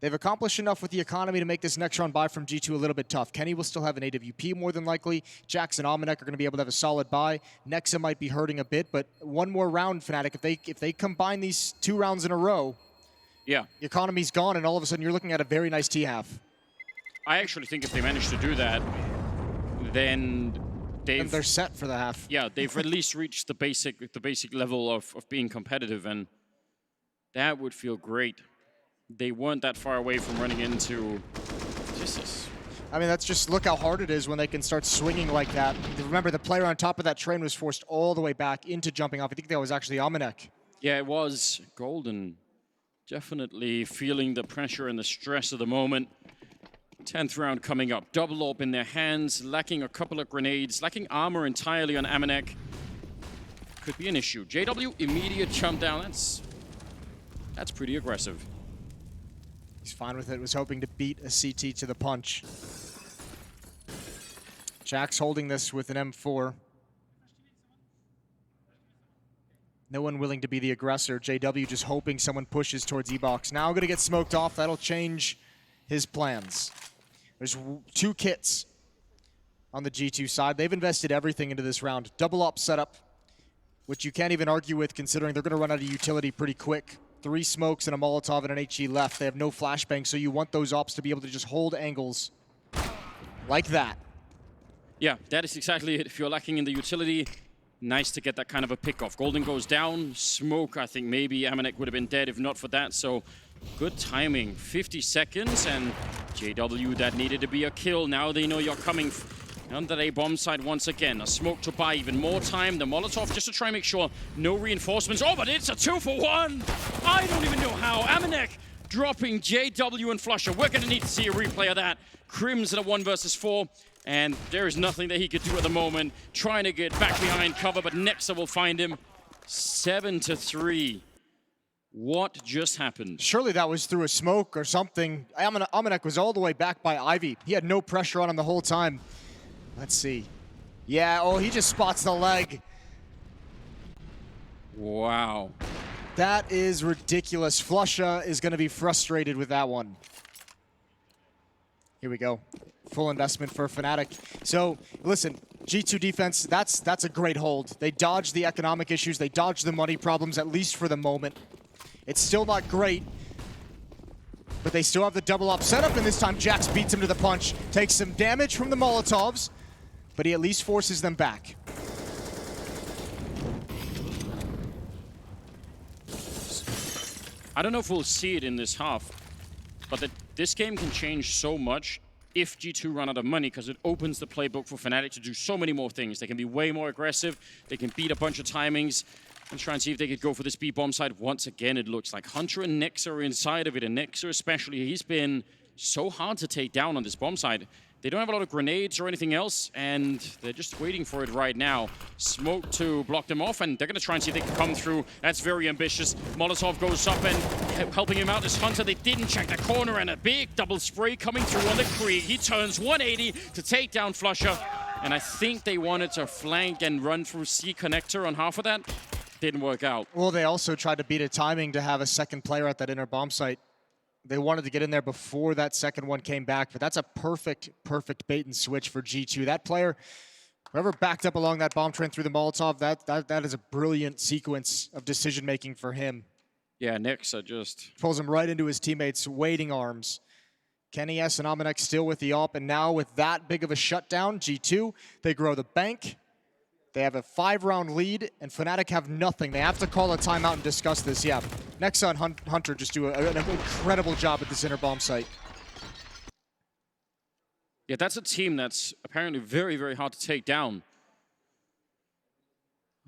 they've accomplished enough with the economy to make this next round buy from G2 a little bit tough. Kenny will still have an AWP more than likely. Jax and Amanek are going to be able to have a solid buy. Nexa might be hurting a bit, but one more round, Fnatic. If they combine these 2 rounds in a row, yeah, the economy's gone, and all of a sudden you're looking at a very nice T-half. I actually think if they manage to do that, then they're set for the half. Yeah, they've at least reached the basic level of being competitive, and that would feel great. They weren't that far away from running into Jesus. I mean, that's just, look how hard it is when they can start swinging like that. Remember, the player on top of that train was forced all the way back into jumping off. I think that was actually Amanek. Yeah, it was. Golden definitely feeling the pressure and the stress of the moment. 10th round coming up. Double AWP in their hands, lacking a couple of grenades, lacking armor entirely on Amanek. Could be an issue. JW, immediate jump down. That's pretty aggressive. He's fine with it. Was hoping to beat a CT to the punch. Jax holding this with an M4. No one willing to be the aggressor. JW just hoping someone pushes towards E-Box. Now going to get smoked off. That'll change his plans. There's 2 kits on the G2 side. They've invested everything into this round. Double up setup, which you can't even argue with considering they're going to run out of utility pretty quick. 3 smokes and a Molotov and an HE left. They have no flashbang, so you want those ops to be able to just hold angles like that. Yeah, that is exactly it. If you're lacking in the utility, nice to get that kind of a pick off. Golden goes down. Smoke, I think maybe Amanek would have been dead if not for that. So good timing. 50 seconds, and JW, that needed to be a kill. Now they know you're coming under a bomb site once again. A smoke to buy even more time. The Molotov just to try and make sure no reinforcements. Oh, but it's a 2-for-1. I don't even know how. Amanek dropping JW and Flusher. We're going to need to see a replay of that. Crims at a 1 versus 4. And there is nothing that he could do at the moment. Trying to get back behind cover, but Nexa will find him. 7-3. What just happened? Surely that was through a smoke or something. Amanek was all the way back by Ivy. He had no pressure on him the whole time. Let's see. Yeah, oh, he just spots the leg. Wow. That is ridiculous. Flusha is going to be frustrated with that one. Here we go. Full investment for Fnatic. So, listen, G2 defense, that's a great hold. They dodged the economic issues. They dodged the money problems, at least for the moment. It's still not great, but they still have the double up setup, and this time Jax beats him to the punch. Takes some damage from the Molotovs, but he at least forces them back. I don't know if we'll see it in this half, but this game can change so much if G2 run out of money, because it opens the playbook for Fnatic to do so many more things. They can be way more aggressive. They can beat a bunch of timings and try and see if they could go for this B-bomb side. Once again, it looks like Hunter and Nexa are inside of it, and Nexa especially, he's been so hard to take down on this bomb side. They don't have a lot of grenades or anything else, and they're just waiting for it right now. Smoke to block them off, and they're going to try and see if they can come through. That's very ambitious. Molotov goes up, and helping him out is Hunter. They didn't check the corner, and a big double spray coming through on the Krieg. He turns 180 to take down Flusher, and I think they wanted to flank and run through C connector on half of that. Didn't work out. Well, they also tried to beat a timing to have a second player at that inner bomb site. They wanted to get in there before that second one came back, but that's a perfect bait and switch for G2. That player, whoever backed up along that bomb train through the Molotov, that is a brilliant sequence of decision-making for him. Yeah, Nexa just pulls him right into his teammates' waiting arms. Kenny S and Amanek still with the AWP, and now with that big of a shutdown, G2, they grow the bank. They have a 5-round lead, and Fnatic have nothing. They have to call a timeout and discuss this. Yeah, Nexa and Hunter just do an incredible job at this inner bomb site. Yeah, that's a team that's apparently very, very hard to take down.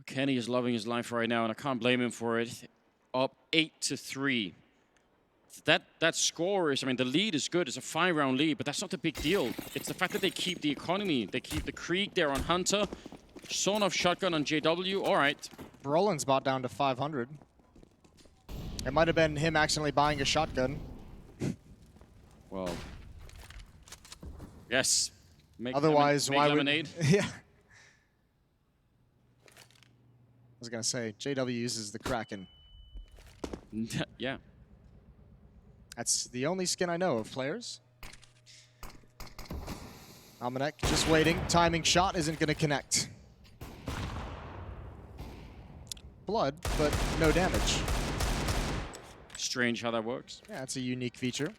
Kenny is loving his life right now, and I can't blame him for it. Up 8-3. That score is, I mean, the lead is good. It's a 5-round lead, but that's not the big deal. It's the fact that they keep the economy. They keep the Krieg there on Hunter. Sawn off shotgun on JW. All right. Brolin's bought down to 500. It might have been him accidentally buying a shotgun. Well, yes. Otherwise, why lemonade. would... Yeah. I was going to say, JW uses the Kraken. Yeah. That's the only skin I know of players. Almanac just waiting. Timing shot isn't going to connect. Blood, but no damage. Strange how that works. Yeah, it's a unique feature.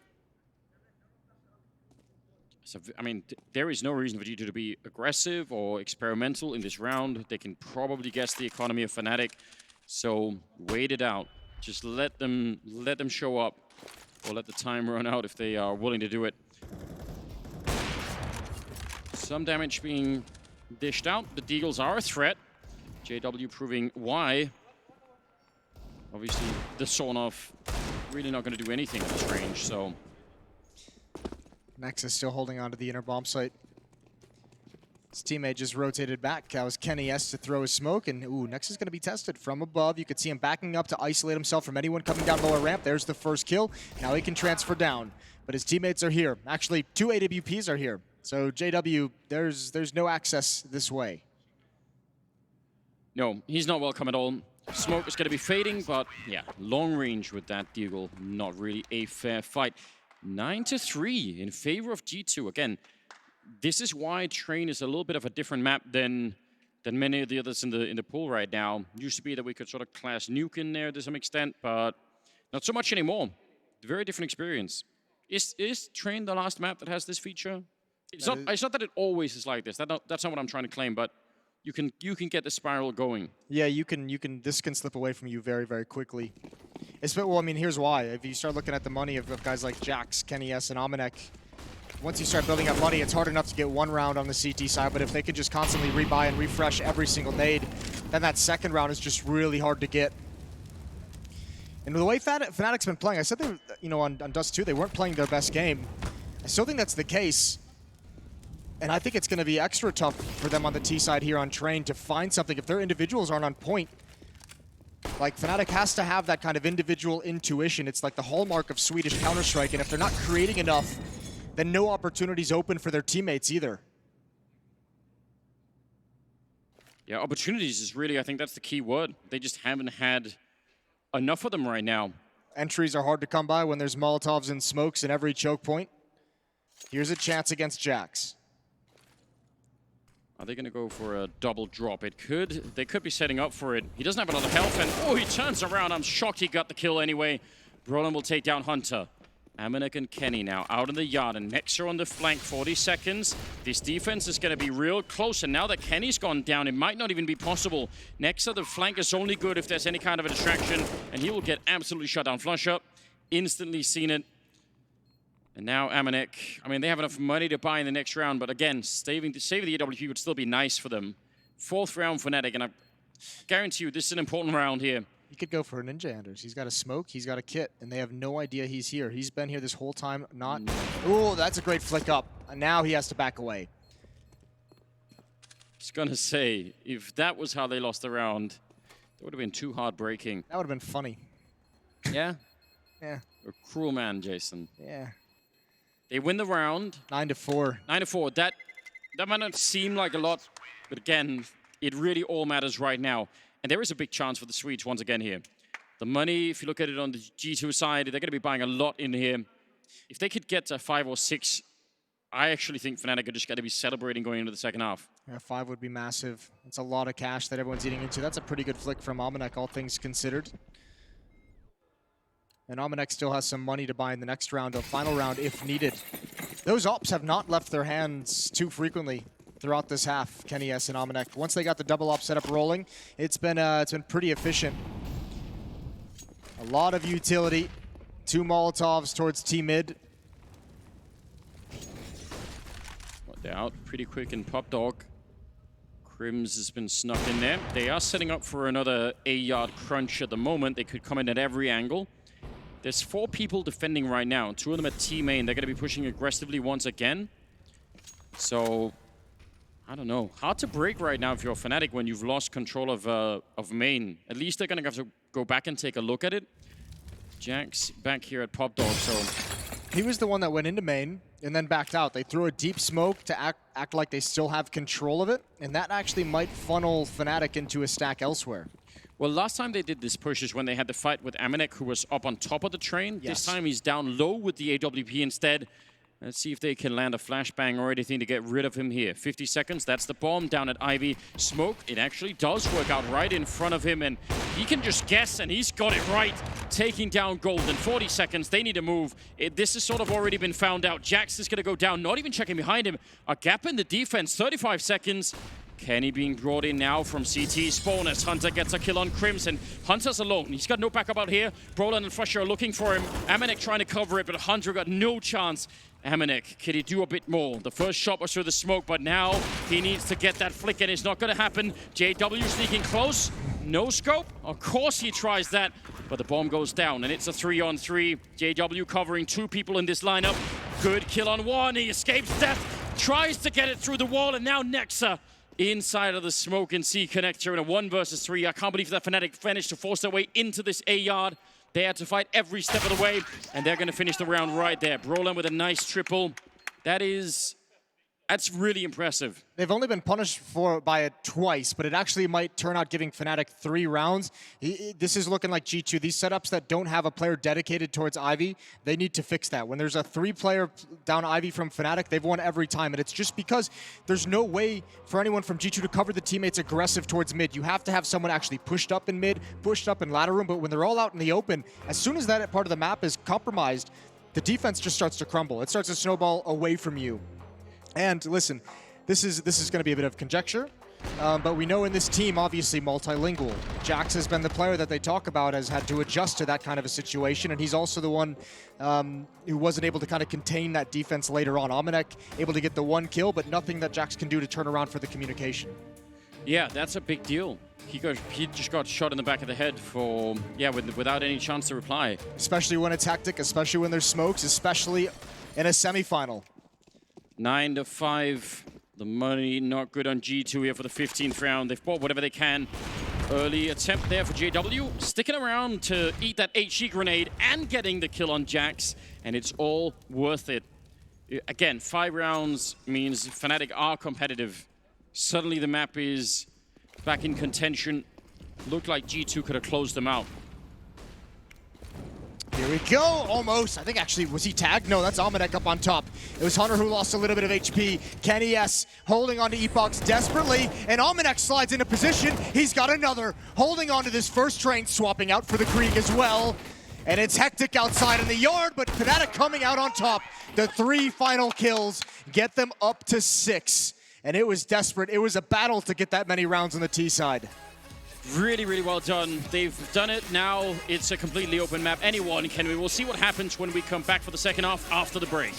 So, I mean, there is no reason for G2 to be aggressive or experimental in this round. They can probably guess the economy of Fnatic. So wait it out. Just let them show up, or let the time run out if they are willing to do it. Some damage being dished out. The Deagles are a threat. JW proving why. Obviously, the Sawn-off really not going to do anything at this range, so... Nexus still holding on to the inner bomb site. His teammate just rotated back. That was Kenny S to throw his smoke, and ooh, Nexus is going to be tested from above. You could see him backing up to isolate himself from anyone coming down lower ramp. There's the first kill. Now he can transfer down, but his teammates are here. Actually, 2 AWPs are here. So JW, there's no access this way. No, he's not welcome at all. Smoke is going to be fading, but yeah, long range with that Deagle. Not really a fair fight. 9-3 in favor of G2. Again, this is why Train is a little bit of a different map than many of the others in the pool right now. Used to be that we could sort of class nuke in there to some extent, but not so much anymore. Very different experience. Is Train the last map that has this feature? It's not that it always is like this. That's not what I'm trying to claim, but you can get the spiral going. Yeah, this can slip away from you very, very quickly. Well, I mean, here's why. If you start looking at the money of guys like Jax, Kenny S, and Almanac, once you start building up money, it's hard enough to get one round on the CT side, but if they could just constantly rebuy and refresh every single nade, then that second round is just really hard to get. And the way Fnatic's been playing, I said they, on Dust 2, they weren't playing their best game. I still think that's the case. And I think it's going to be extra tough for them on the T side here on Train to find something. If their individuals aren't on point, like Fnatic has to have that kind of individual intuition. It's like the hallmark of Swedish Counter-Strike, and if they're not creating enough, then no opportunities open for their teammates either. Yeah, opportunities is really, I think that's the key word. They just haven't had enough of them right now. Entries are hard to come by when there's Molotovs and smokes in every choke point. Here's a chance against Jax. Are they going to go for a double drop? They could be setting up for it. He doesn't have a lot of health, and oh, he turns around. I'm shocked he got the kill anyway. Brolin will take down Hunter. Almanac and Kenny now out in the yard, and Nexer on the flank, 40 seconds. This defense is going to be real close, and now that Kenny's gone down, it might not even be possible. Nexer, the flank is only good if there's any kind of a distraction, and he will get absolutely shut down. Flush up, instantly seen it. And now Almanac, I mean, they have enough money to buy in the next round, but again, saving the AWP would still be nice for them. 4th round Fnatic, and I guarantee you this is an important round here. He could go for a Ninja Anders. He's got a smoke, he's got a kit, and they have no idea he's here. He's been here this whole time, not... Ooh, that's a great flick up. And now he has to back away. I was gonna say, if that was how they lost the round, that would have been too heartbreaking. That would have been funny. Yeah? Yeah. You're a cruel man, Jason. Yeah. They win the round. 9-4. 9-4. That might not seem like a lot, but again, it really all matters right now. And there is a big chance for the Swedes once again here. The money, if you look at it on the G2 side, they're going to be buying a lot in here. If they could get to 5 or 6, I actually think Fnatic are just going to be celebrating going into the second half. Yeah, 5 would be massive. It's a lot of cash that everyone's eating into. That's a pretty good flick from Almanac, all things considered. And Almanac still has some money to buy in the next round, a final round if needed. Those ops have not left their hands too frequently throughout this half, Kenny S and Almanac. Once they got the double op setup rolling, it's been pretty efficient. A lot of utility. 2 Molotovs towards T-mid. They're out pretty quick in Pop Dog. Crims has been snuck in there. They are setting up for another 8-yard crunch at the moment. They could come in at every angle. There's 4 people defending right now. 2 of them at T main. They're going to be pushing aggressively once again. So, I don't know. Hard to break right now if you're a Fnatic when you've lost control of main. At least they're going to have to go back and take a look at it. Jax back here at Pop Dog, so... He was the one that went into main and then backed out. They threw a deep smoke to act like they still have control of it, and that actually might funnel Fnatic into a stack elsewhere. Well, last time they did this push is when they had the fight with Amanek, who was up on top of the train. Yes. This time he's down low with the AWP instead. Let's see if they can land a flashbang or anything to get rid of him here. 50 seconds, that's the bomb down at Ivy. Smoke, it actually does work out right in front of him, and he can just guess, and he's got it right. Taking down Golden. 40 seconds, they need to move. This has sort of already been found out. Jax is going to go down, not even checking behind him. A gap in the defense, 35 seconds. Kenny being brought in now from CT spawn as Hunter gets a kill on Crimson. Hunter's alone. He's got no backup out here. Brolin and Flusher are looking for him. Amanek trying to cover it, but Hunter got no chance. Amanek, can he do a bit more? The first shot was through the smoke, but now he needs to get that flick, and it's not going to happen. JW sneaking close. No scope. Of course he tries that, but the bomb goes down, and it's a 3-on-3. JW covering 2 people in this lineup. Good kill on 1. He escapes death, tries to get it through the wall, and now Nexa inside of the smoke and C connector in a 1 versus 3. I can't believe that Fnatic managed to force their way into this A-yard. They had to fight every step of the way, and they're going to finish the round right there. Brolin with a nice triple. That's really impressive. They've only been punished by it twice, but it actually might turn out giving Fnatic 3 rounds. This is looking like G2. These setups that don't have a player dedicated towards Ivy, they need to fix that. When there's a 3-player down Ivy from Fnatic, they've won every time, and it's just because there's no way for anyone from G2 to cover the teammates aggressive towards mid. You have to have someone actually pushed up in mid, pushed up in ladder room, but when they're all out in the open, as soon as that part of the map is compromised, the defense just starts to crumble. It starts to snowball away from you. And listen, this is going to be a bit of conjecture, but we know in this team, obviously multilingual. Jax has been the player that they talk about has had to adjust to that kind of a situation, and he's also the one who wasn't able to kind of contain that defense later on. Amanek able to get the 1 kill, but nothing that Jax can do to turn around for the communication. Yeah, that's a big deal. He just got shot in the back of the head for, without any chance to reply. Especially when it's hectic, especially when there's smokes, especially in a semifinal. 9-5. The money not good on G2 here for the 15th round. They've bought whatever they can. Early attempt there for JW. Sticking around to eat that HE grenade and getting the kill on Jax. And it's all worth it. Again, 5 rounds means Fnatic are competitive. Suddenly the map is back in contention. Looked like G2 could have closed them out. Here we go, almost. I think actually, was he tagged? No, that's Amanek up on top. It was Hunter who lost a little bit of HP. Kenny S holding on to Epox desperately, and Amanek slides into position. He's got another, holding on to this first train, swapping out for the Krieg as well. And it's hectic outside in the yard, but Fnatic coming out on top. The 3 final kills get them up to 6. And it was desperate. It was a battle to get that many rounds on the T side. Really, really well done. They've done it. Now it's a completely open map. Anyone can. We will see what happens when we come back for the second half after the break.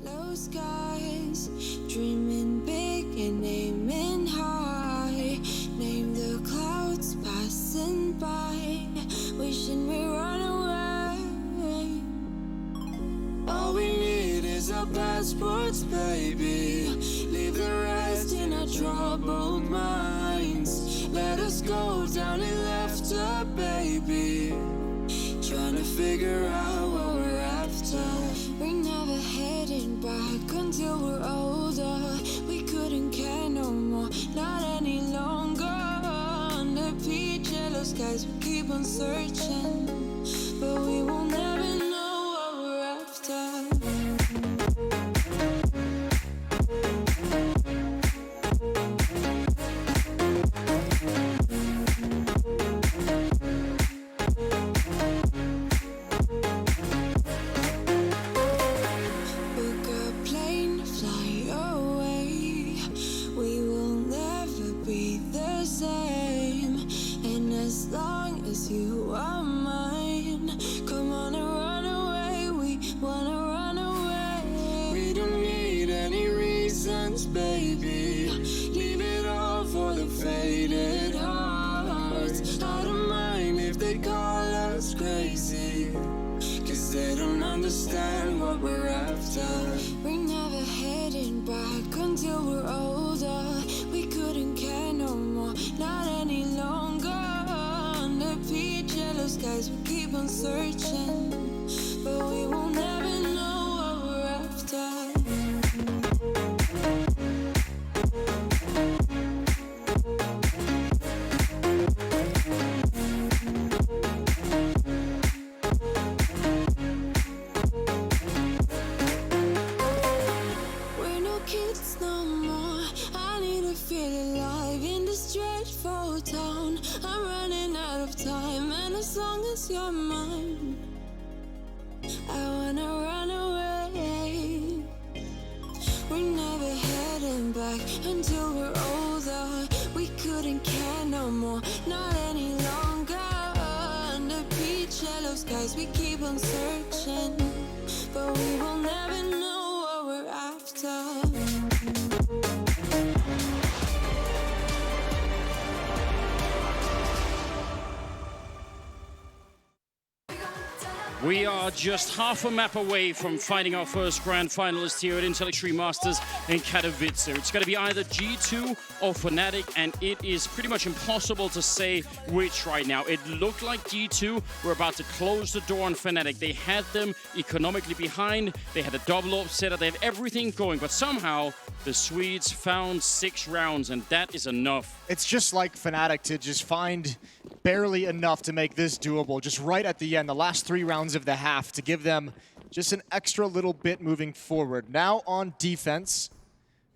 Yellow skies, dreaming big and aiming high. Name the clouds passing by, wishing we run away. All we need is our passports, baby. Leave the rest in our troubled minds. Let us go down in laughter, baby. Trying to figure out what we're after. We never had heading back until we're older. We couldn't care no more, not any longer. Under peach yellow skies, we keep on searching, but we will never know what we're after. Baby, leave it all for the faded hearts. I don't mind if they call us crazy, 'cause they don't understand what we're after. We're never heading back until we're older. We couldn't care no more, not any longer. Under peach yellow skies, we keep on searching, but we will never know what we're after. You're mine, I wanna run away. We're never heading back until we're older. We couldn't care no more, not any longer. Under peach yellow skies, we keep on searching, but we will never know what we're after. We are just half a map away from finding our first grand finalist here at Intel Extreme Masters in Katowice. It's going to be either G2 or Fnatic, and it is pretty much impossible to say which right now. It looked like G2 were about to close the door on Fnatic. They had them economically behind. They had a double up setup. They had everything going, but somehow the Swedes found 6 rounds, and that is enough. It's just like Fnatic to just find barely enough to make this doable, just right at the end, the last 3 rounds of the half, to give them just an extra little bit moving forward. Now on defense,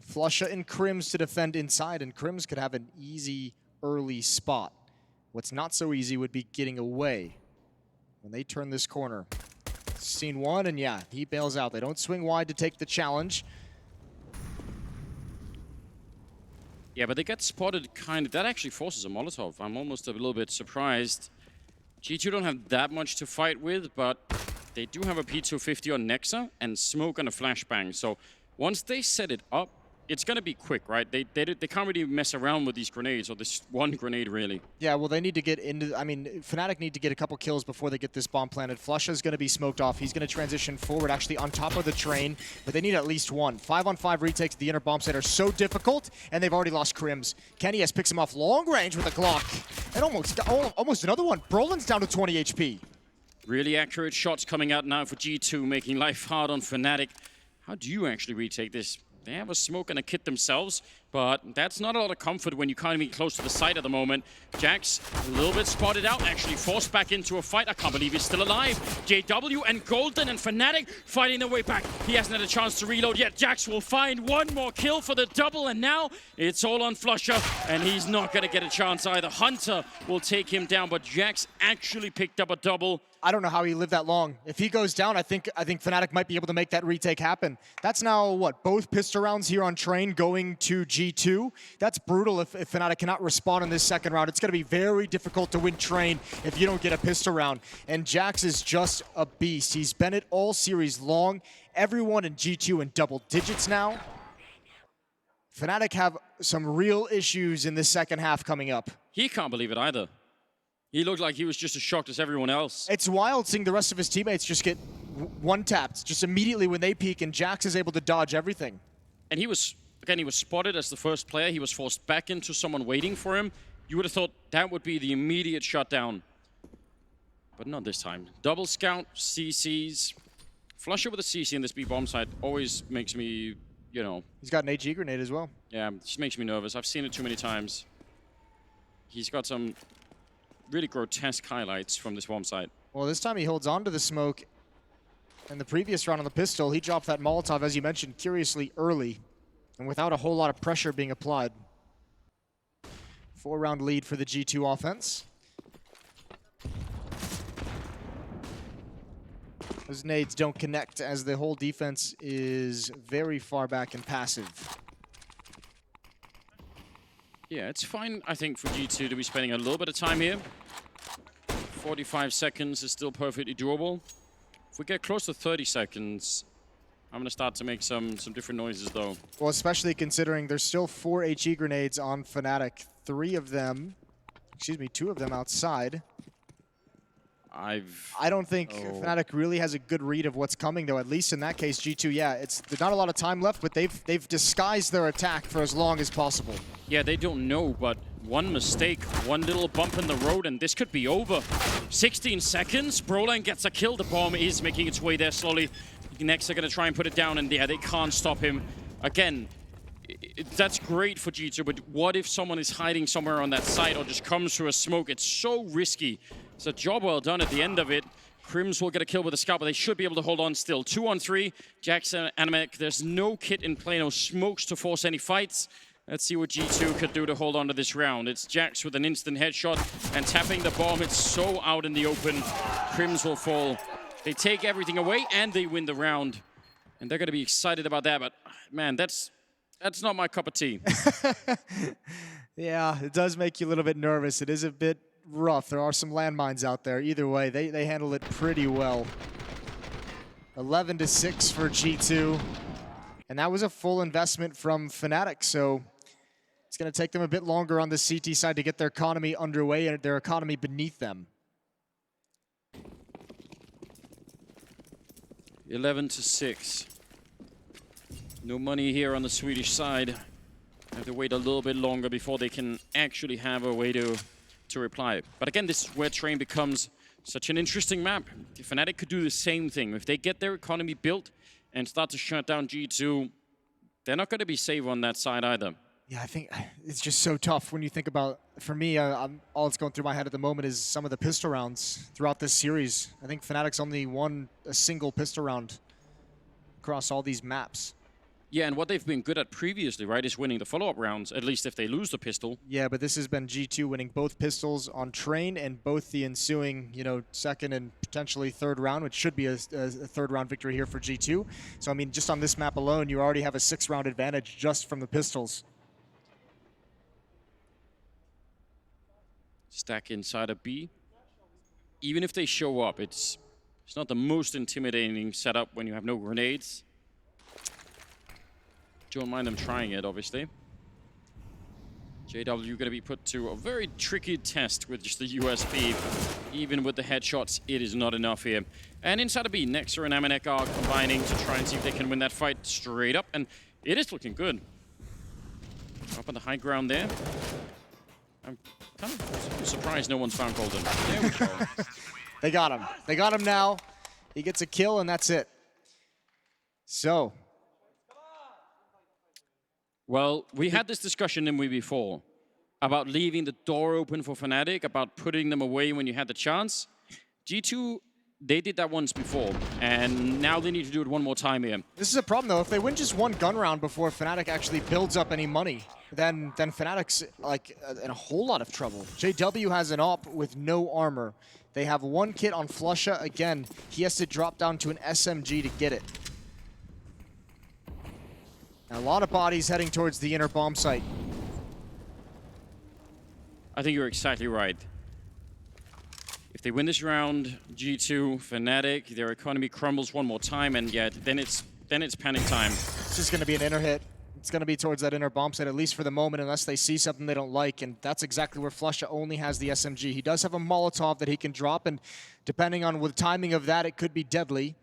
Flusha and Crims to defend inside, and Crims could have an easy early spot. What's not so easy would be getting away when they turn this corner. Seen one, and yeah, he bails out. They don't swing wide to take the challenge. Yeah, but they get spotted kind of. That actually forces a Molotov. I'm almost a little bit surprised. G2 don't have that much to fight with, but they do have a P250 on Nexa and smoke and a flashbang. So once they set it up, it's going to be quick, right? They can't really mess around with these grenades, or this one grenade, really. Yeah, well, they need to get into... I mean, Fnatic need to get a couple kills before they get this bomb planted. Flusha's going to be smoked off. He's going to transition forward, actually, on top of the train, but they need at least one. 5-on-5 retakes at the inner bomb site are so difficult, and they've already lost Crims. Kenny's picks him off long range with a Glock, and almost another one. Brolin's down to 20 HP. Really accurate shots coming out now for G2, making life hard on Fnatic. How do you actually retake this? They have a smoke and a kit themselves, but that's not a lot of comfort when you can't even close to the site at the moment. Jax, a little bit spotted out, actually forced back into a fight. I can't believe he's still alive. JW and Golden and Fnatic fighting their way back. He hasn't had a chance to reload yet. Jax will find one more kill for the double, and now it's all on Flusha, and he's not going to get a chance either. Hunter will take him down, but Jax actually picked up a double. I don't know how he lived that long. If he goes down, I think Fnatic might be able to make that retake happen. That's now, what, both pistol rounds here on Train going to G2? That's brutal if Fnatic cannot respond in this second round. It's going to be very difficult to win Train if you don't get a pistol round. And Jax is just a beast. He's been it all series long. Everyone in G2 in double digits now. Fnatic have some real issues in this second half coming up. He can't believe it either. He looked like he was just as shocked as everyone else. It's wild seeing the rest of his teammates just get one-tapped just immediately when they peek, and Jax is able to dodge everything. And he was, again, he was spotted as the first player. He was forced back into someone waiting for him. You would have thought that would be the immediate shutdown. But not this time. Double scout, CCs. Flusher with a CC in this B bomb site always makes me, you know... He's got an HE grenade as well. Yeah, it just makes me nervous. I've seen it too many times. He's got some really grotesque highlights from this bomb site. Well, this time he holds on to the smoke. In the previous round on the pistol, he dropped that Molotov, as you mentioned, curiously early and without a whole lot of pressure being applied. 4-round lead for the G2 offense. Those nades don't connect as the whole defense is very far back and passive. Yeah, it's fine, I think, for G2 to be spending a little bit of time here. 45 seconds is still perfectly doable. If we get close to 30 seconds, I'm going to start to make some different noises, though. Well, especially considering there's still 4 HE grenades on Fnatic. 2 of them outside. I don't think Fnatic really has a good read of what's coming, though. At least in that case, G2, yeah, there's not a lot of time left, but they've disguised their attack for as long as possible. Yeah, they don't know, but one mistake, one little bump in the road, and this could be over. 16 seconds, Broline gets a kill. The bomb is making its way there slowly. Next, they're going to try and put it down, and yeah, they can't stop him. Again, that's great for G2, but what if someone is hiding somewhere on that site or just comes through a smoke? It's so risky. It's a job well done at the end of it. Crims will get a kill with a scout, but they should be able to hold on still. 2-on-3, Jax and Animec. There's no kit in play, no smokes to force any fights. Let's see what G2 could do to hold on to this round. It's Jax with an instant headshot and tapping the bomb. It's so out in the open. Crims will fall. They take everything away and they win the round. And they're going to be excited about that, but man, that's not my cup of tea. Yeah, it does make you a little bit nervous. It is a bit rough. There are some landmines out there. Either way, they handle it pretty well. 11-6 for G2. And that was a full investment from Fnatic, so it's going to take them a bit longer on the CT side to get their economy underway and their economy beneath them. 11-6. No money here on the Swedish side. Have to wait a little bit longer before they can actually have a way to reply. But again, this is where Train becomes such an interesting map. If Fnatic could do the same thing. If they get their economy built and start to shut down G2, they're not going to be safe on that side either. Yeah, I think it's just so tough when you think about, for me, all that's going through my head at the moment is some of the pistol rounds throughout this series. I think Fnatic's only won a single pistol round across all these maps. Yeah, and what they've been good at previously, right, is winning the follow-up rounds, at least if they lose the pistol. Yeah, but this has been G2 winning both pistols on Train and both the ensuing, second and potentially third round, which should be a third-round victory here for G2. So, I mean, just on this map alone, you already have a 6-round advantage just from the pistols. Stack inside a B. Even if they show up, it's not the most intimidating setup when you have no grenades. Don't mind them trying it, obviously. JW going to be put to a very tricky test with just the USP. Even with the headshots, it is not enough here. And inside of B, Nexer and Amanek are combining to try and see if they can win that fight straight up. And it is looking good. Up on the high ground there. I'm kind of surprised no one's found Golden. There we go. They got him. They got him now. He gets a kill, and that's it. So. Well, we had this discussion, didn't we, before, about leaving the door open for Fnatic, about putting them away when you had the chance. G2, they did that once before, and now they need to do it one more time here. This is a problem, though. If they win just one gun round before Fnatic actually builds up any money, then Fnatic's in a whole lot of trouble. JW has an AWP with no armor. They have one kit on Flusha. Again, he has to drop down to an SMG to get it. And a lot of bodies heading towards the inner bomb site. I think you're exactly right. If they win this round, G2, Fnatic, their economy crumbles one more time, and yeah, then it's panic time. It's just going to be an inner hit. It's going to be towards that inner bomb site, at least for the moment, unless they see something they don't like, and that's exactly where Flusha only has the SMG. He does have a Molotov that he can drop, and depending on the timing of that, it could be deadly.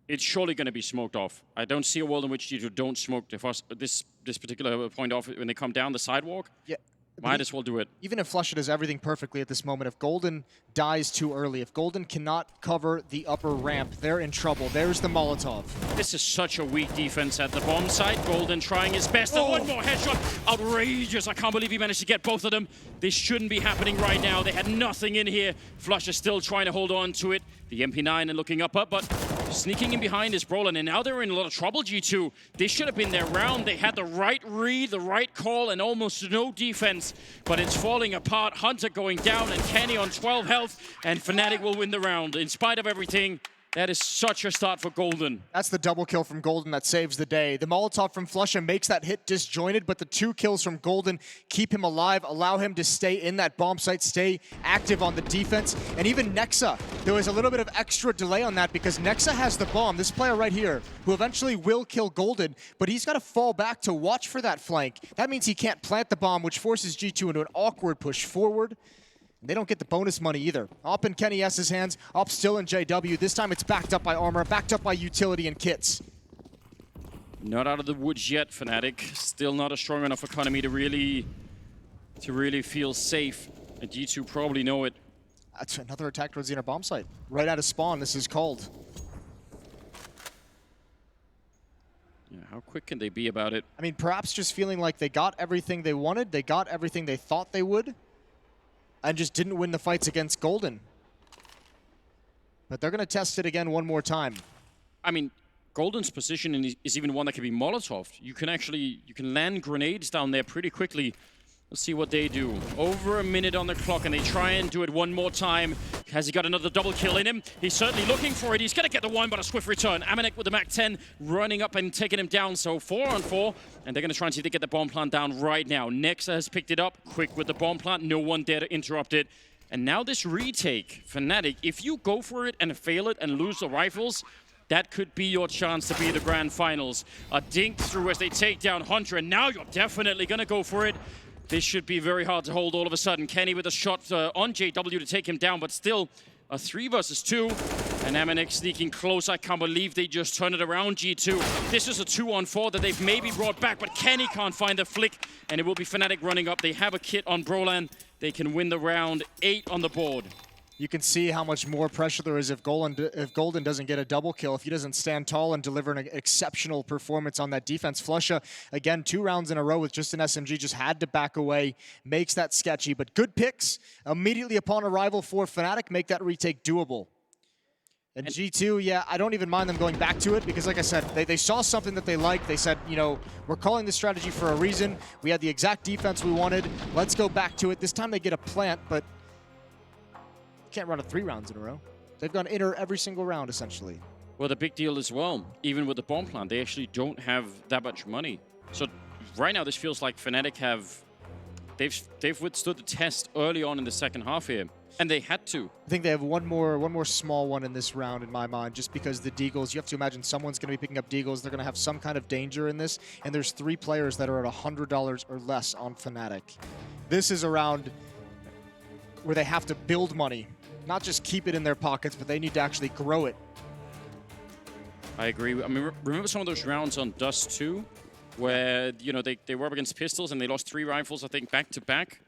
It's surely going to be smoked off. I don't see a world in which G2 don't smoke this particular point off when they come down the sidewalk. Yeah. Might as well do it. Even if Flusha does everything perfectly at this moment, if Golden dies too early, if Golden cannot cover the upper ramp, they're in trouble. There's the Molotov. This is such a weak defense at the bomb site. Golden trying his best. And one more headshot. Outrageous. I can't believe he managed to get both of them. This shouldn't be happening right now. They had nothing in here. Flusha still trying to hold on to it. The MP9 and looking up, but sneaking in behind is Brolin, and now they're in a lot of trouble, G2. This should have been their round. They had the right read, the right call, and almost no defense, but it's falling apart. Hunter going down, and Kenny on 12 health, and Fnatic will win the round. In spite of everything, that is such a start for Golden. That's the double kill from Golden that saves the day. The Molotov from Flusha makes that hit disjointed, but the 2 kills from Golden keep him alive, allow him to stay in that bomb site, stay active on the defense. And even Nexa, there was a little bit of extra delay on that because Nexa has the bomb, this player right here, who eventually will kill Golden, but he's got to fall back to watch for that flank. That means he can't plant the bomb, which forces G2 into an awkward push forward. They don't get the bonus money either. Op in Kenny S's hands, Op still in JW. This time it's backed up by armor, backed up by utility and kits. Not out of the woods yet, Fnatic. Still not a strong enough economy to really feel safe. And G2 probably know it. That's another attack towards the inner bomb site. Right out of spawn, this is called. Yeah, how quick can they be about it? I mean, perhaps just feeling like they got everything they wanted, they got everything they thought they would, and just didn't win the fights against Golden. But they're going to test it again one more time. I mean, Golden's position is even one that can be Molotov. You can land grenades down there pretty quickly. Let's see what they do. Over a minute on the clock, and they try and do it one more time. Has he got another double kill in him? He's certainly looking for it. He's going to get the one, but a swift return. Amanek with the MAC-10 running up and taking him down. So 4 on 4, and they're going to try and see if they get the bomb plant down right now. Nexa has picked it up, quick with the bomb plant. No one dare to interrupt it. And now this retake, Fnatic, if you go for it and fail it and lose the rifles, that could be your chance to be the grand finals. A dink through as they take down Hunter, and now you're definitely going to go for it. This should be very hard to hold all of a sudden. Kenny with a shot on JW to take him down, but still a 3 versus 2. And Amanek sneaking close. I can't believe they just turned it around, G2. This is a 2 on 4 that they've maybe brought back, but Kenny can't find the flick, and it will be Fnatic running up. They have a kit on Brolan. They can win the round. 8 on the board. You can see how much more pressure there is if Golden doesn't get a double kill, if he doesn't stand tall and deliver an exceptional performance on that defense. Flusha, again, 2 rounds in a row with just an SMG, just had to back away, makes that sketchy. But good picks immediately upon arrival for Fnatic, make that retake doable. And G2, yeah, I don't even mind them going back to it because, like I said, they saw something that they liked. They said, you know, we're calling this strategy for a reason. We had the exact defense we wanted. Let's go back to it. This time they get a plant, but can't run it 3 rounds in a row. They've gone inner every single round, essentially. Well, the big deal as well, even with the bomb plant, they actually don't have that much money. So right now, this feels like Fnatic they've withstood the test early on in the second half here, and they had to. I think they have one more small one in this round in my mind, just because the Deagles, you have to imagine someone's going to be picking up Deagles. They're going to have some kind of danger in this, and there's 3 players that are at $100 or less on Fnatic. This is a round where they have to build money. Not just keep it in their pockets, but they need to actually grow it. I agree. I mean, remember some of those rounds on Dust 2, where, you know, they were up against pistols and they lost 3 rifles, I think, back to back?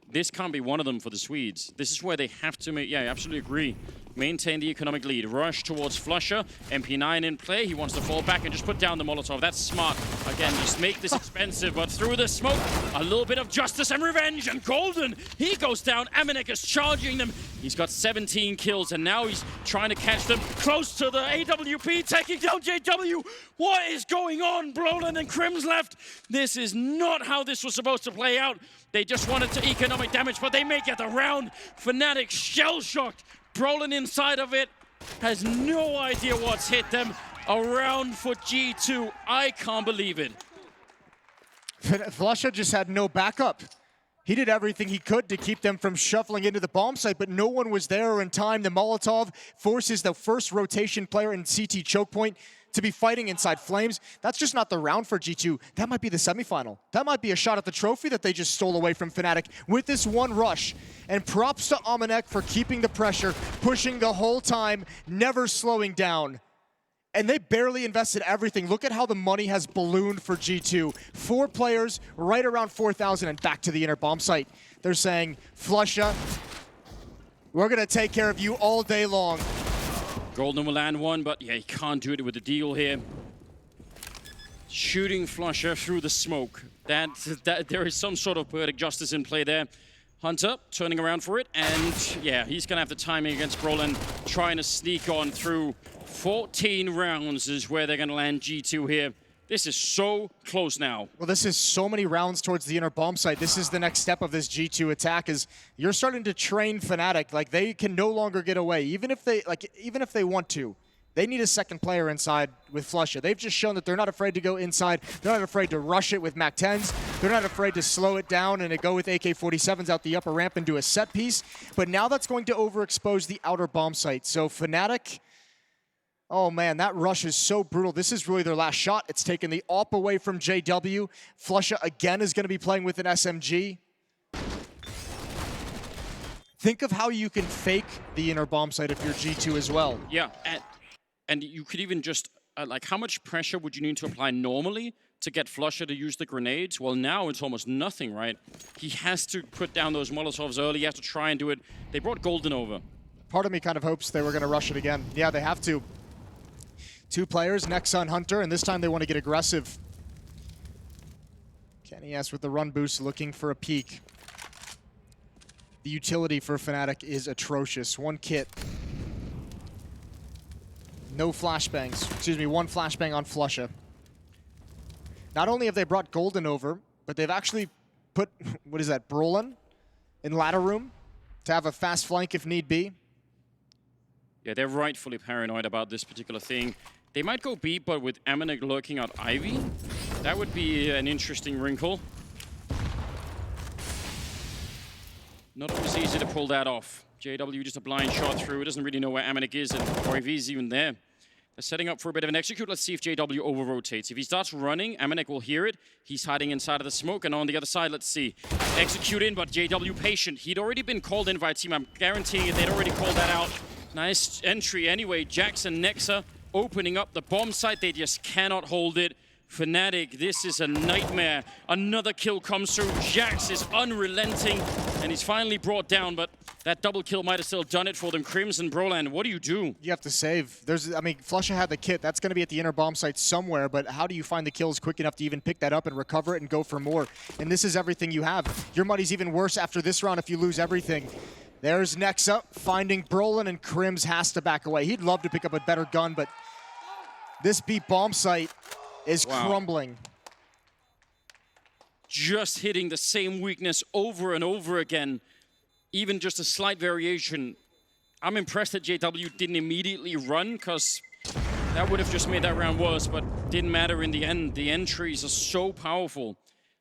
This can't be one of them for the Swedes. This is where they have to make, yeah, I absolutely agree. Maintain the economic lead. Rush towards Flusha. MP9 in play. He wants to fall back and just put down the Molotov. That's smart. Again, just make this expensive, but through the smoke, a little bit of justice and revenge. And Golden, he goes down. Amanek is charging them. He's got 17 kills, and now he's trying to catch them close to the AWP, taking down JW. What is going on? Brolan and Crims left. This is not how this was supposed to play out. They just wanted to economic damage, but they make it the round. Fnatic shell-shocked. Brolan inside of it has no idea what's hit them. A round for G2. I can't believe it. Flusha just had no backup. He did everything he could to keep them from shuffling into the bomb site, but no one was there in time. The Molotov forces the first rotation player in CT choke point to be fighting inside Flames. That's just not the round for G2. That might be the semifinal. That might be a shot at the trophy that they just stole away from Fnatic with this one rush. And props to Amanek for keeping the pressure, pushing the whole time, never slowing down. and they barely invested everything. Look at how the money has ballooned for G2. 4 players, right around 4,000, and back to the inner bomb site. They're saying, Flusha, we're going to take care of you all day long. Golden will land one, but yeah, he can't do it with the deal here. Shooting Flusha through the smoke. That there is some sort of poetic justice in play there. Hunter turning around for it, and yeah, he's gonna have the timing against Brolin, trying to sneak on through. 14 rounds is where they're gonna land G2 here. This is so close now. Well, this is so many rounds towards the inner bomb site. This is the next step of this G2 attack, is you're starting to train Fnatic. Like, they can no longer get away, even if they want to. They need a second player inside with Flusha. They've just shown that they're not afraid to go inside. They're not afraid to rush it with MAC-10s. They're not afraid to slow it down and to go with AK-47s out the upper ramp and do a set piece. But now that's going to overexpose the outer bomb site. So Fnatic, oh man, that rush is so brutal. This is really their last shot. It's taken the AWP away from JW. Flusha again is going to be playing with an SMG. Think of how you can fake the inner bomb site if you're G2 as well. Yeah, and you could even just, like, how much pressure would you need to apply normally to get Flusha to use the grenades? Well, now it's almost nothing, right? He has to put down those Molotovs early. He has to try and do it. They brought Golden over. Part of me kind of hopes they were going to rush it again. Yeah, they have to. 2 players, Nexa and Hunter, and this time they want to get aggressive. Kenny S with the run boost, looking for a peek. The utility for Fnatic is atrocious. 1 kit. No flashbangs. Excuse me, 1 flashbang on Flusha. Not only have they brought Golden over, but they've actually put, what is that, Brolin in ladder room to have a fast flank if need be. Yeah, they're rightfully paranoid about this particular thing. They might go B, but with Amanek lurking out Ivy, that would be an interesting wrinkle. Not always easy to pull that off. JW just a blind shot through. Doesn't really know where Amanek is, or if he's even there. They're setting up for a bit of an execute. Let's see if JW over-rotates. If he starts running, Amanek will hear it. He's hiding inside of the smoke, and on the other side, let's see. Execute in, but JW patient. He'd already been called in by a team. I'm guaranteeing they'd already called that out. Nice entry anyway. Jackson, Nexa opening up the bomb site. They just cannot hold it. Fnatic, this is a nightmare. Another kill comes through. Jax is unrelenting, and he's finally brought down, but that double kill might have still done it for them. Crimson, Broland, what do you do? You have to save. I mean, Flusha had the kit. That's going to be at the inner bomb site somewhere, but how do you find the kills quick enough to even pick that up and recover it and go for more? And this is everything you have. Your money's even worse after this round if you lose everything. There's Nexa finding Brolin, and Crims has to back away. He'd love to pick up a better gun, but this B bomb site is crumbling. Just hitting the same weakness over and over again. Even just a slight variation. I'm impressed that JW didn't immediately run, because that would have just made that round worse, but didn't matter in the end. The entries are so powerful.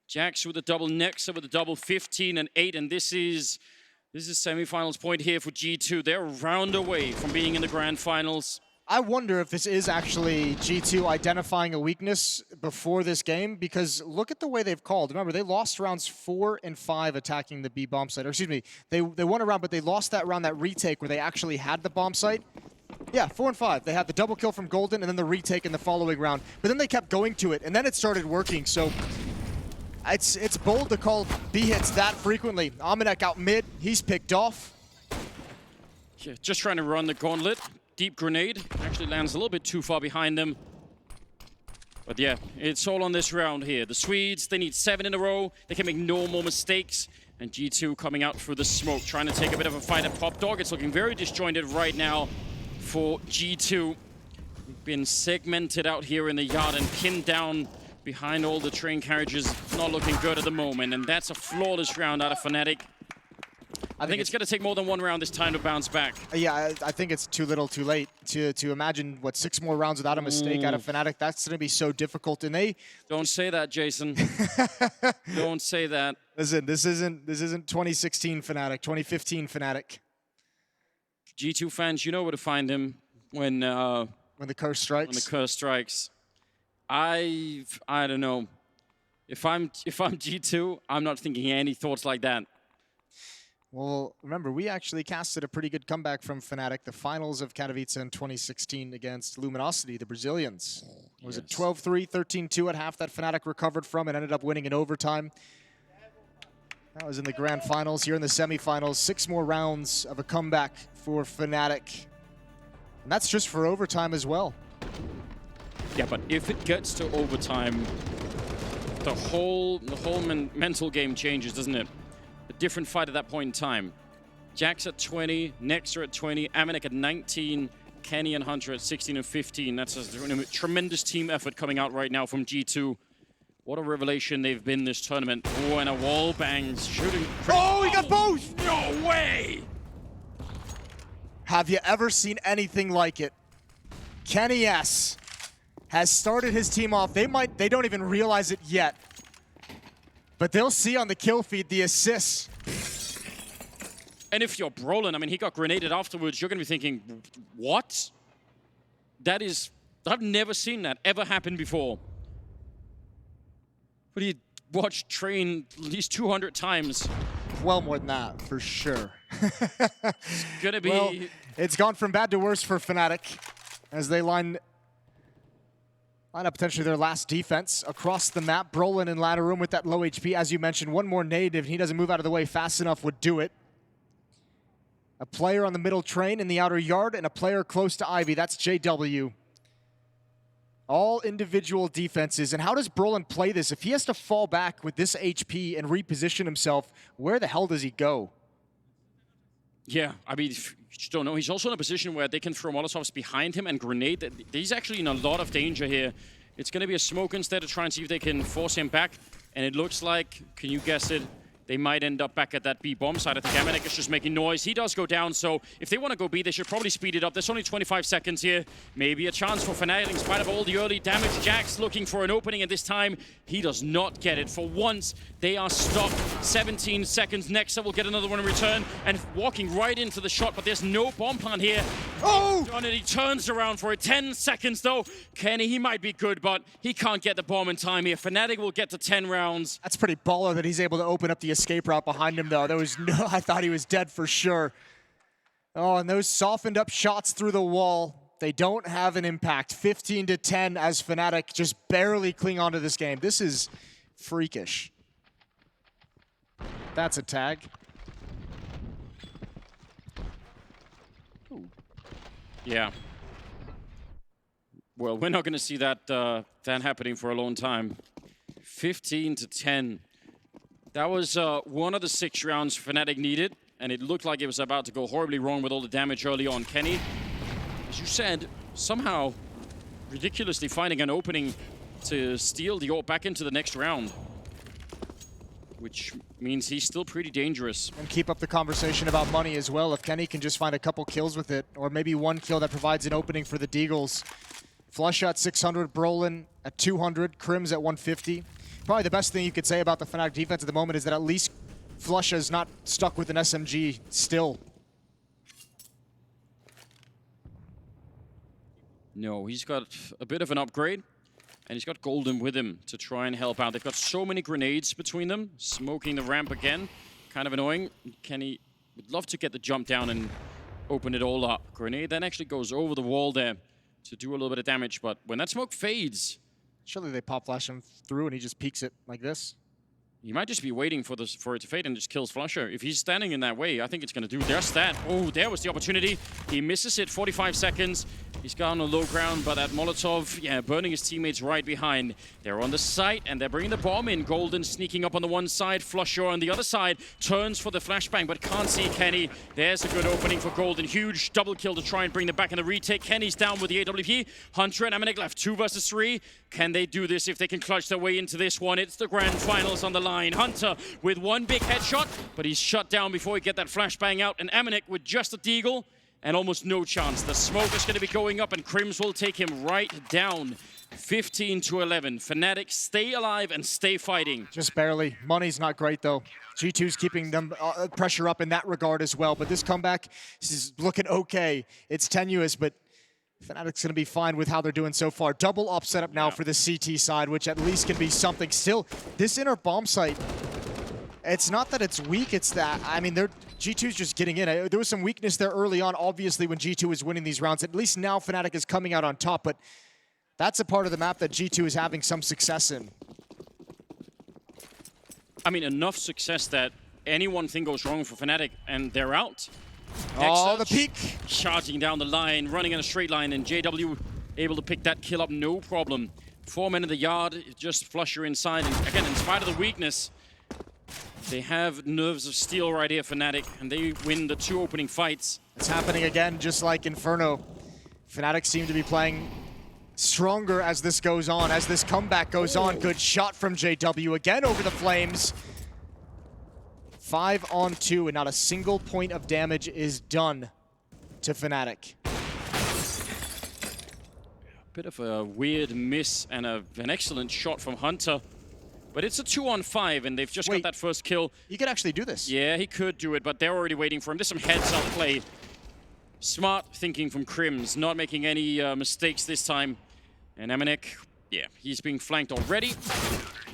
Jax with a double, Nexa with a double, 15 and 8, and this is semifinals point here for G2. They're a round away from being in the grand finals. I wonder if this is actually G2 identifying a weakness before this game, because look at the way they've called. Remember, they lost rounds 4 and 5 attacking the B bomb site. Or excuse me, they won a round, but they lost that round, that retake where they actually had the bomb site. Yeah, 4 and 5. They had the double kill from Golden and then the retake in the following round. But then they kept going to it, and then it started working. So it's bold to call B hits that frequently. Amanek out mid. He's picked off. Yeah, just trying to run the gauntlet. Deep grenade actually lands a little bit too far behind them. But yeah, it's all on this round here. The Swedes, they need 7 in a row. They can make no more mistakes. And G2 coming out through the smoke, trying to take a bit of a fight at Pop Dog. It's looking very disjointed right now for G2. Been segmented out here in the yard and pinned down behind all the train carriages. Not looking good at the moment. And that's a flawless round out of Fnatic. I think it's going to take more than 1 round this time to bounce back. Yeah, I think it's too little too late to imagine, what, 6 more rounds without a mistake out of Fnatic. That's going to be so difficult. And they... Don't say that, Jason. Don't say that. Listen, this isn't 2016 Fnatic, 2015 Fnatic. G2 fans, you know where to find him when the curse strikes. When the curse strikes. I don't know. If I'm G2, I'm not thinking any thoughts like that. Well, remember, we actually casted a pretty good comeback from Fnatic, the finals of Katowice in 2016 against Luminosity, the Brazilians. Was it 12-3, 13-2 at half that Fnatic recovered from and ended up winning in overtime? That was in the grand finals. Here in the semifinals, 6 more rounds of a comeback for Fnatic. And that's just for overtime as well. Yeah, but if it gets to overtime, the whole mental game changes, doesn't it? A different fight at that point in time. Jax at 20, Nexa at 20, Amanek at 19, Kenny and Hunter at 16 and 15. That's a tremendous team effort coming out right now from G2. What a revelation they've been this tournament. Oh, and a wall bangs shooting. Oh, he got both! No way! Have you ever seen anything like it? Kenny S has started his team off. They don't even realize it yet. But they'll see on the kill feed the assists. And if you're Brolin, I mean, he got grenaded afterwards, you're going to be thinking, what? That is, I've never seen that ever happen before. But he watched Train at least 200 times. Well, more than that, for sure. It's going to be... Well, it's gone from bad to worse for Fnatic as they line up potentially their last defense across the map. Brolin in ladder room with that low HP. As you mentioned, one more nade, if he doesn't move out of the way fast enough, would do it. A player on the middle train in the outer yard and a player close to Ivy. That's JW. All individual defenses. And how does Brolin play this? If he has to fall back with this HP and reposition himself, where the hell does he go? Yeah, I mean, you just don't know. He's also in a position where they can throw Molotovs behind him and grenade. He's actually in a lot of danger here. It's going to be a smoke instead to try and see if they can force him back. And it looks like, can you guess it? They might end up back at that B bomb side. I think Amanek is just making noise. He does go down, so if they want to go B, they should probably speed it up. There's only 25 seconds here. Maybe a chance for Fnatic in spite of all the early damage. Jax looking for an opening, and this time he does not get it. For once, they are stopped. 17 seconds. Nexa will get another one in return, and walking right into the shot, but there's no bomb plant here. Oh! And he turns around for it. 10 seconds, though. Kenny, he might be good, but he can't get the bomb in time here. Fnatic will get to 10 rounds. That's pretty baller that he's able to open up the escape route behind him, though. There was no, I thought he was dead for sure. Oh, and those softened up shots through the wall, they don't have an impact. 15-10 as Fnatic just barely cling onto this game. This is freakish. That's a tag. Ooh. Yeah. Well, we're not going to see that happening for a long time. 15-10. That was one of the 6 rounds Fnatic needed, and it looked like it was about to go horribly wrong with all the damage early on. Kenny, as you said, somehow ridiculously finding an opening to steal the AWP back into the next round, which means he's still pretty dangerous. And keep up the conversation about money as well. If Kenny can just find a couple kills with it, or maybe one kill that provides an opening for the Deagles. Flush at 600, Brolin at 200, Crims at 150. Probably the best thing you could say about the Fnatic defense at the moment is that at least Flush is not stuck with an SMG still. No, he's got a bit of an upgrade, and he's got Golden with him to try and help out. They've got so many grenades between them, smoking the ramp again. Kind of annoying. Kenny would love to get the jump down and open it all up. Grenade then actually goes over the wall there to do a little bit of damage, but when that smoke fades... Surely they pop flash him through and he just peeks it like this. He might just be waiting for it to fade and just kills Flusher. If he's standing in that way, I think it's going to do just that. Oh, there was the opportunity. He misses it, 45 seconds. He's got on the low ground, but that Molotov, yeah, burning his teammates right behind. They're on the site, and they're bringing the bomb in. Golden sneaking up on the one side. Flusher on the other side turns for the flashbang, but can't see Kenny. There's a good opening for Golden. Huge double kill to try and bring them back in the retake. Kenny's down with the AWP. Hunter and Amanek left 2 versus 3. Can they do this if they can clutch their way into this one? It's the grand finals on the line. Hunter with one big headshot, but he's shut down before he get that flashbang out. And Amanek with just a deagle and almost no chance. The smoke is going to be going up, and Crims will take him right down. 15-11. Fnatic stay alive and stay fighting. Just barely. Money's not great, though. G2's keeping them pressure up in that regard as well. But this comeback is looking okay. It's tenuous, but Fnatic's going to be fine with how they're doing so far. Double up setup now for the CT side, which at least can be something. Still, this inner bomb site, It's not that it's weak, it's that, I mean, G2's just getting in. There was some weakness there early on, obviously, when G2 was winning these rounds. At least now Fnatic is coming out on top, but that's a part of the map that G2 is having some success in. I mean, enough success that any one thing goes wrong for Fnatic and they're out. Oh, the peak! Charging down the line, running in a straight line, and JW able to pick that kill up, no problem. 4 men in the yard, just flush her inside. And again, in spite of the weakness, they have nerves of steel right here, Fnatic, and they win the 2 opening fights. It's happening again, just like Inferno. Fnatic seem to be playing stronger as this goes on, as this comeback goes on. Good shot from JW again over the flames. 5 on 2, and not a single point of damage is done to Fnatic. Bit of a weird miss and an excellent shot from Hunter. But it's a 2 on 5, and they've just got that first kill. He could actually do this. Yeah, he could do it, but they're already waiting for him. There's some heads-up play. Smart thinking from Crims, not making any mistakes this time. And Amanek, yeah, he's being flanked already.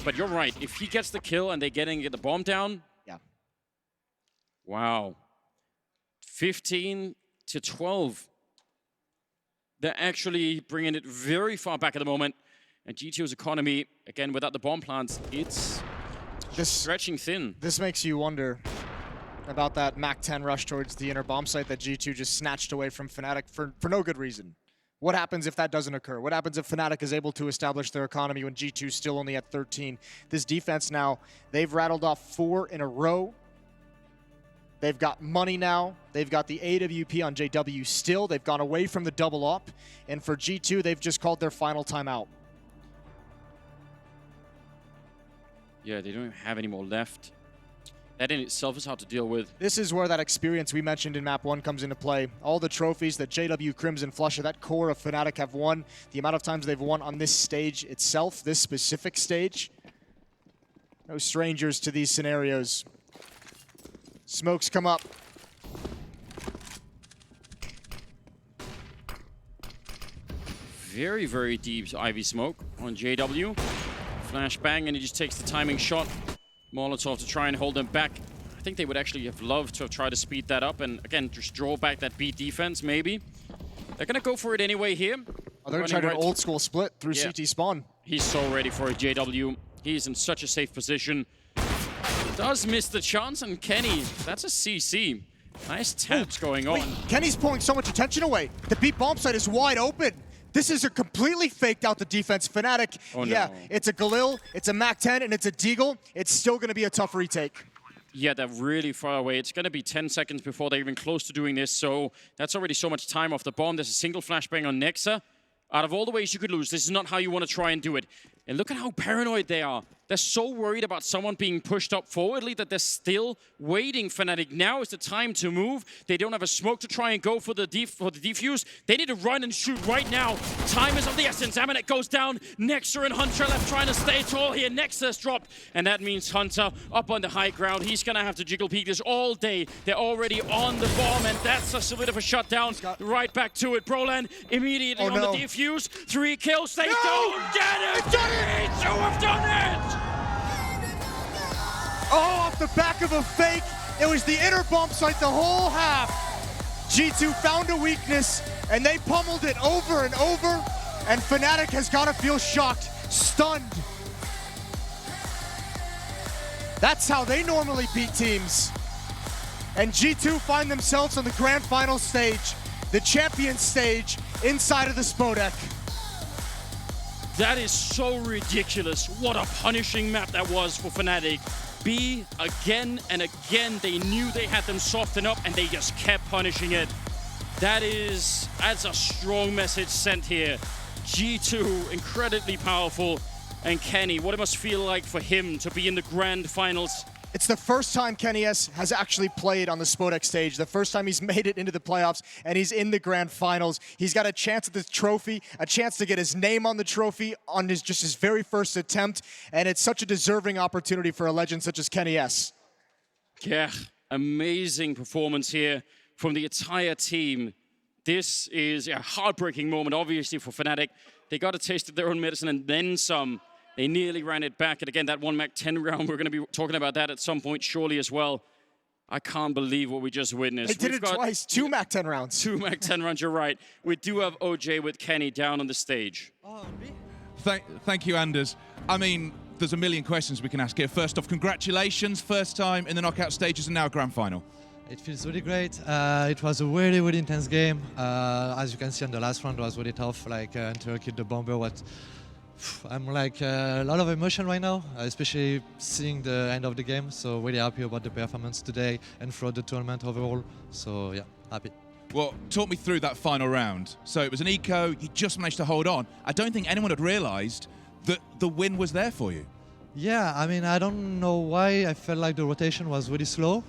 But you're right, if he gets the kill and they get the bomb down. Yeah. Wow. 15 to 12. They're actually bringing it very far back at the moment. And G2's economy, again, without the bomb plants, it's stretching thin. This makes you wonder about that MAC-10 rush towards the inner bomb site that G2 just snatched away from Fnatic for no good reason. What happens if that doesn't occur? What happens if Fnatic is able to establish their economy when G2's still only at 13? This defense now, they've rattled off 4 in a row. They've got money now. They've got the AWP on JW still. They've gone away from the double up. And for G2, they've just called their final timeout. Yeah, they don't have any more left. That in itself is hard to deal with. This is where that experience we mentioned in map 1 comes into play. All the trophies that JW, Crims, and Flusha, that core of Fnatic have won, the amount of times they've won on this stage itself, this specific stage. No strangers to these scenarios. Smokes come up. Very, very deep Ivy smoke on JW. Flashbang, and he just takes the timing shot. Molotov to try and hold them back. I think they would actually have loved to have tried to speed that up and, again, just draw back that B defense, maybe. They're going to go for it anyway here. Oh, they're going to try an old school split through CT spawn. He's so ready for a JW. He's in such a safe position. Does miss the chance, and Kenny, that's a CC. Nice taps going on. Kenny's pulling so much attention away. The B bomb site is wide open. This is a completely faked out the defense. Fnatic, yeah, it's a Galil, it's a MAC-10, and it's a Deagle. It's still going to be a tough retake. Yeah, they're really far away. It's going to be 10 seconds before they're even close to doing this, so that's already so much time off the bomb. There's a single flashbang on Nexa. Out of all the ways you could lose, this is not how you want to try and do it. And look at how paranoid they are. They're so worried about someone being pushed up forwardly that they're still waiting. Fnatic, now is the time to move. They don't have a smoke to try and go for the defuse. They need to run and shoot right now. Time is of the essence. Amanek goes down. Nexa and Hunter left trying to stay tall here. Nexa's dropped, and that means Hunter up on the high ground. He's going to have to jiggle peek this all day. They're already on the bomb, and that's a bit of a shutdown. Right back to it. Brolan immediately on the defuse. 3 kills. They don't get it! G2 have done it! Oh, off the back of a fake. It was the inner bomb site the whole half. G2 found a weakness, and they pummeled it over and over, and Fnatic has got to feel shocked, stunned. That's how they normally beat teams. And G2 find themselves on the grand final stage, the champion stage, inside of the Spodek. That is so ridiculous. What a punishing map that was for Fnatic. B, again and again, they knew they had them soften up and they just kept punishing it. That's a strong message sent here. G2, incredibly powerful. And Kenny, what it must feel like for him to be in the grand finals. It's the first time Kenny S has actually played on the Spodek stage, the first time he's made it into the playoffs, and he's in the grand finals. He's got a chance at this trophy, a chance to get his name on the trophy on his very first attempt, and it's such a deserving opportunity for a legend such as Kenny S. Yeah, amazing performance here from the entire team. This is a heartbreaking moment, obviously, for Fnatic. They got a taste of their own medicine and then some. They nearly ran it back. And again, that 1-Mac-10 round, we're going to be talking about that at some point, surely, as well. I can't believe what we just witnessed. They did it twice, 2 Mac-10 rounds. 2 Mac-10 rounds, you're right. We do have OJ with Kenny down on the stage. Thank you, Anders. I mean, there's a million questions we can ask here. First off, congratulations. First time in the knockout stages and now a grand final. It feels really great. It was a really, really intense game. As you can see on the last round, it was really tough. Like until I killed the bomber, I'm like a lot of emotion right now, especially seeing the end of the game. So really happy about the performance today and throughout the tournament overall. So yeah, happy. Well, talk me through that final round. So it was an eco, you just managed to hold on. I don't think anyone had realised that the win was there for you. Yeah, I mean, I don't know why I felt like the rotation was really slow.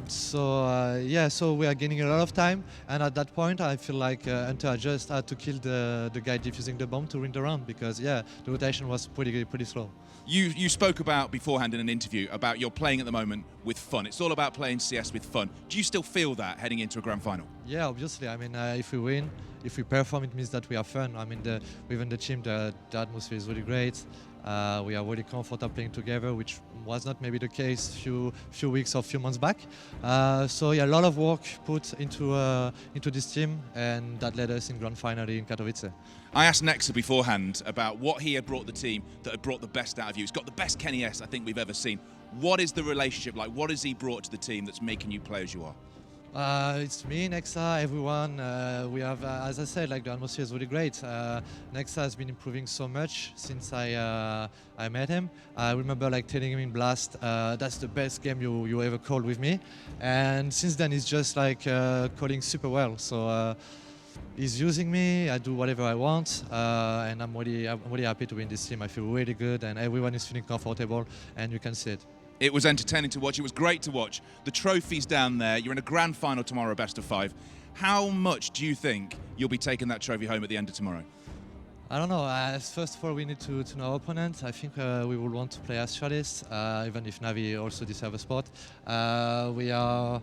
So we are gaining a lot of time, and at that point I feel like Hunter I just had to kill the guy defusing the bomb to win the round, because the rotation was pretty slow. You spoke about beforehand in an interview about you're playing at the moment with fun. It's all about playing CS with fun. Do you still feel that heading into a grand final? Yeah, obviously. I mean, if we win, if we perform, it means that we have fun. I mean, within the team, the atmosphere is really great. We are really comfortable playing together, which was not maybe the case few weeks or few months back. So yeah, a lot of work put into this team, and that led us in grand final in Katowice. I asked Nexa beforehand about what he had brought the team that had brought the best out of you. He's got the best Kenny S I think we've ever seen. What is the relationship like? What has he brought to the team that's making you play as you are? It's me, Nexa, everyone. We have, as I said, like the atmosphere is really great. Nexa has been improving so much since I met him. I remember like telling him in Blast, that's the best game you ever called with me. And since then, he's just like calling super well. So he's using me. I do whatever I want, and I'm really happy to be in this team. I feel really good, and everyone is feeling comfortable, and you can see it. It was entertaining to watch. It was great to watch. The trophy's down there. You're in a grand final tomorrow, best of 5. How much do you think you'll be taking that trophy home at the end of tomorrow? I don't know. First of all, we need to know our opponent. I think we will want to play Astralis, even if Navi also deserves a spot. We are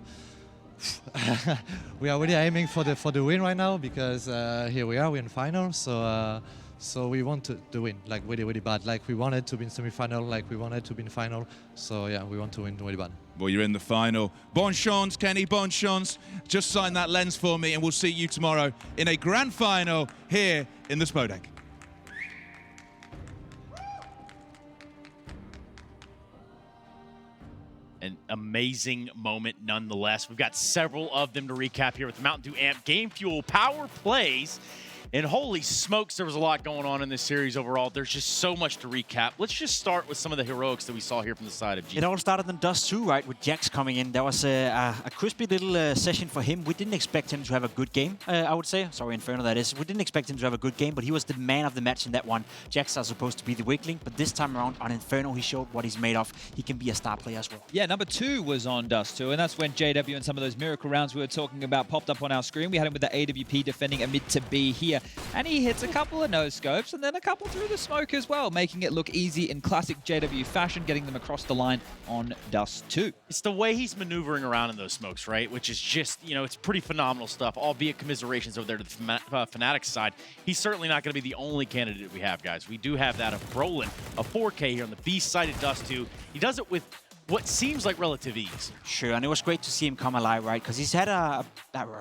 really aiming for the win right now, because here we are, we're in final. So we want to win, like really bad. Like we wanted to be in semi-final, like we wanted to be in final. So yeah, we want to win really bad. Well, you're in the final. Bon chance, Kenny, bon chance. Just sign that lens for me, and we'll see you tomorrow in a grand final here in the Spodek. An amazing moment nonetheless. We've got several of them to recap here with the Mountain Dew Amp Game Fuel Power Plays. And holy smokes, there was a lot going on in this series overall. There's just so much to recap. Let's just start with some of the heroics that we saw here from the side of G. It all started in Dust 2, right, with Jax coming in. That was a crispy little session for him. We didn't expect him to have a good game, I would say. Sorry, Inferno, that is. We didn't expect him to have a good game, but he was the man of the match in that one. Jax are supposed to be the weak link, but this time around on Inferno, he showed what he's made of. He can be a star player as well. Yeah, number 2 was on Dust 2, and that's when JW and some of those miracle rounds we were talking about popped up on our screen. We had him with the AWP defending a mid to B here, and he hits a couple of no-scopes and then a couple through the smoke as well, making it look easy in classic JW fashion, getting them across the line on Dust 2. It's the way he's maneuvering around in those smokes, right? Which is just, you know, it's pretty phenomenal stuff, albeit commiserations over there to the Fnatic side. He's certainly not going to be the only candidate we have, guys. We do have that of Brolin, a 4K here on the B side of Dust 2. He does it with what seems like relative ease. Sure, and it was great to see him come alive, right? Because he's had a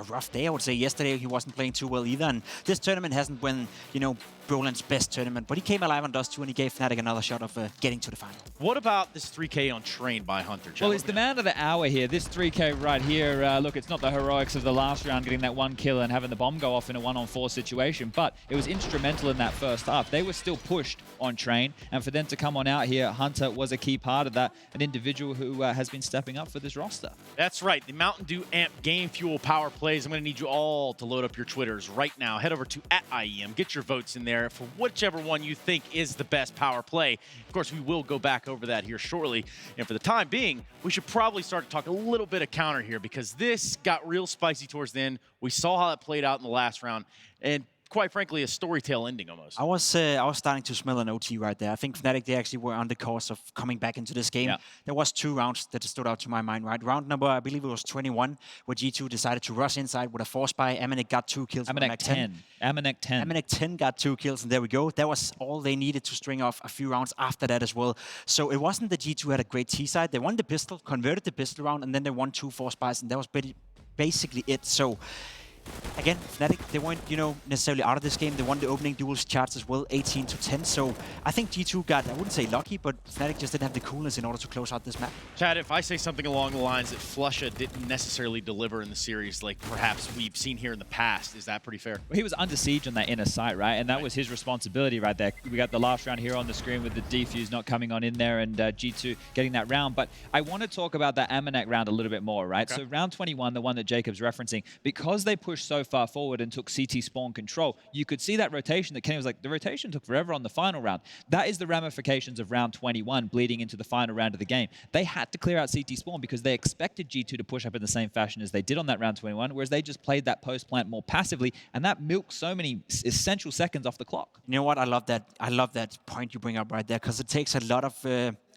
rough day, I would say. Yesterday, he wasn't playing too well either, and this tournament hasn't been, you know, Brolin's best tournament, but he came alive on Dust 2 and he gave Fnatic another shot of getting to the final. What about this 3K on Train by Hunter? Well, it's the man of the hour here. This 3K right here, look, it's not the heroics of the last round, getting that 1 kill and having the bomb go off in a 1-on-4 situation, but it was instrumental in that first half. They were still pushed on Train, and for them to come on out here, Hunter was a key part of that, an individual who has been stepping up for this roster. That's right, the Mountain Dew Amp Game Fuel Power Plays. I'm going to need you all to load up your Twitters right now. Head over to @IEM, get your votes in there for whichever one you think is the best power play. Of course, we will go back over that here shortly. And for the time being, we should probably start to talk a little bit of counter here, because this got real spicy towards the end. We saw how it played out in the last round. And quite frankly, a story tale ending almost. I was starting to smell an OT right there. I think Fnatic, they actually were on the course of coming back into this game. Yeah. There was 2 rounds that stood out to my mind, right? Round number, I believe it was 21, where G2 decided to rush inside with a force buy. Amanek got 2 kills. Amanek 10. Amanek 10. Amanek 10 got 2 kills, and there we go. That was all they needed to string off a few rounds after that as well. So it wasn't that G2 had a great T side. They won the pistol, converted the pistol round, and then they won 2 force buys, and that was basically it. So again, Fnatic, they weren't, necessarily out of this game. They won the opening duels charts as well, 18-10. So I think G2 got, I wouldn't say lucky, but Fnatic just didn't have the coolness in order to close out this map. Chad, if I say something along the lines that Flusha didn't necessarily deliver in the series like perhaps we've seen here in the past, is that pretty fair? Well, he was under siege on that inner site, right? And that was his responsibility right there. We got the last round here on the screen with the defuse not coming on in there and G2 getting that round. But I want to talk about that Amanek round a little bit more, right? Okay. So round 21, the one that Jacob's referencing, because they pushed so far forward and took CT spawn control, you could see that rotation that Kenny was like, the rotation took forever on the final round. That is the ramifications of round 21 bleeding into the final round of the game. They had to clear out CT spawn because they expected G2 to push up in the same fashion as they did on that round 21, whereas they just played that post plant more passively, and that milked so many essential seconds off the clock. You know what? I love that point you bring up right there, because it takes a lot of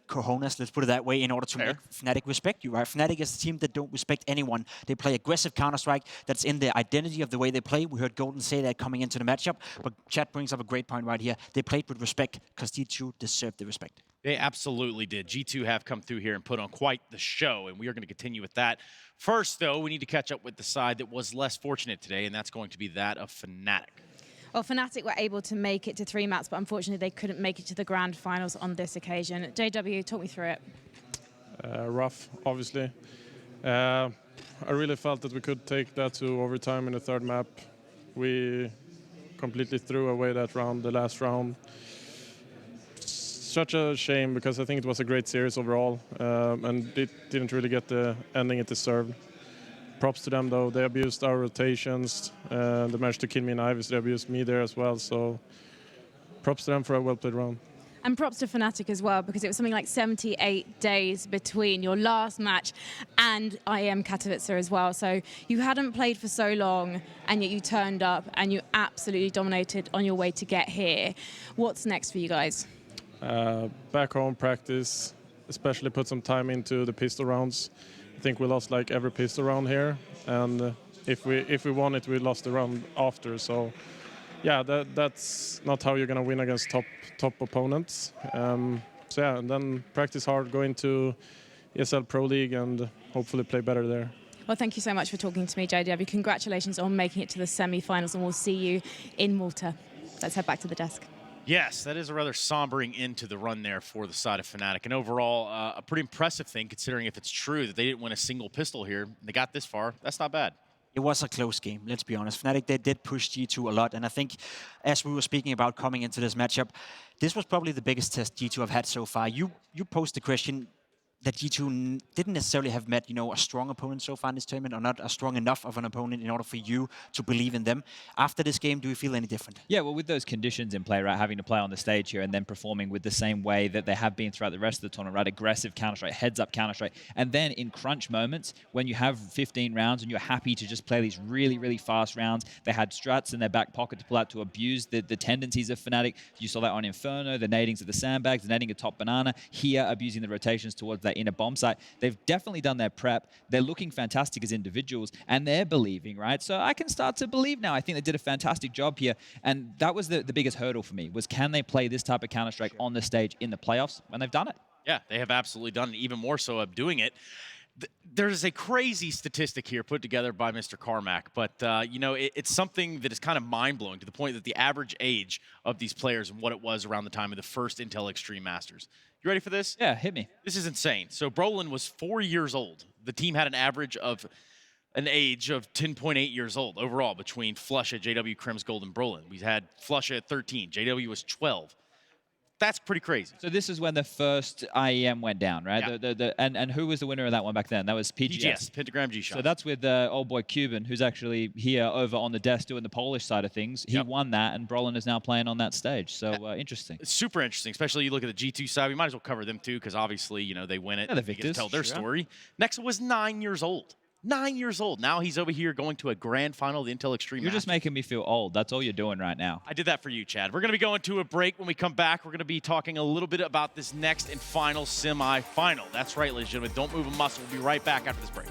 cojones, let's put it that way, in order to make Fnatic respect you, right? Fnatic is a team that don't respect anyone. They play aggressive Counter-Strike. That's in the identity of the way they play. We heard Golden say that coming into the matchup, but Chad brings up a great point right here. They played with respect because G2 deserved the respect. They absolutely did. G2 have come through here and put on quite the show, and we are going to continue with that. First, though, we need to catch up with the side that was less fortunate today, and that's going to be that of Fnatic. Well, Fnatic were able to make it to 3 maps, but unfortunately they couldn't make it to the grand finals on this occasion. JW, talk me through it. Rough, obviously. I really felt that we could take that to overtime in the 3rd map. We completely threw away that round, the last round. Such a shame, because I think it was a great series overall, and it didn't really get the ending it deserved. Props to them, though. They abused our rotations. They managed to kill me in Ivis. They abused me there as well. So props to them for a well-played round. And props to Fnatic as well, because it was something like 78 days between your last match and IEM Katowice as well. So you hadn't played for so long, and yet you turned up and you absolutely dominated on your way to get here. What's next for you guys? Back home, practice, especially put some time into the pistol rounds. I think we lost like every pistol round here, and if we won it, we lost the round after. So yeah, that's not how you're gonna win against top opponents. So yeah, and then practice hard, go into ESL Pro League, and hopefully play better there. Well, thank you so much for talking to me, JW. Congratulations on making it to the semi-finals, and we'll see you in Malta. Let's head back to the desk. Yes, that is a rather sombering end to the run there for the side of Fnatic. And overall, a pretty impressive thing, considering if it's true that they didn't win a single pistol here. They got this far. That's not bad. It was a close game, let's be honest. Fnatic, they did push G2 a lot. And I think, as we were speaking about coming into this matchup, this was probably the biggest test G2 have had so far. You posed the question that G2 didn't necessarily have met, a strong opponent so far in this tournament, or not a strong enough of an opponent in order for you to believe in them. After this game, do you feel any different? Yeah, well, with those conditions in play, right, having to play on the stage here and then performing with the same way that they have been throughout the rest of the tournament, right, aggressive Counter-Strike, heads-up Counter-Strike, and then in crunch moments, when you have 15 rounds and you're happy to just play these really, really fast rounds, they had strats in their back pocket to pull out to abuse the tendencies of Fnatic. You saw that on Inferno, the nadings of the sandbags, the nading of top banana, here abusing the rotations towards that inner bomb site. They've definitely done their prep. They're looking fantastic as individuals, and they're believing, right? So I can start to believe now. I think they did a fantastic job here, and that was the biggest hurdle for me, was can they play this type of Counter-Strike on the stage in the playoffs? And they've done it. Yeah, they have absolutely done it, even more so of doing it. There's a crazy statistic here put together by Mr. Carmack, but it's something that is kind of mind-blowing, to the point that the average age of these players and what it was around the time of the first Intel Extreme Masters. You ready for this? Yeah, hit me. This is insane. So Brolin was 4 years old. The team had an average of an age of 10.8 years old overall between Flusha, JW, Crims, Gold, and Brolin. We had Flusha at 13. JW was 12. That's pretty crazy. So this is when the first IEM went down, right? Yeah. And who was the winner of that one back then? That was PGS. Pentagram G-Shot. So that's with old boy Cuban, who's actually here over on the desk doing the Polish side of things. He won that, and Brolin is now playing on that stage. So interesting. It's super interesting, especially you look at the G2 side. We might as well cover them too, because obviously, they win it. Yeah, the We get to victors. tell their story. Nexa was 9 years old. 9 years old. Now he's over here going to a grand final of the Intel Extreme You're just Masters. making me feel old. That's all you're doing right now. I did that for you, Chad. We're going to be going to a break. When we come back, we're going to be talking a little bit about this next and final semi-final. That's right, ladies and gentlemen. Don't move a muscle. We'll be right back after this break.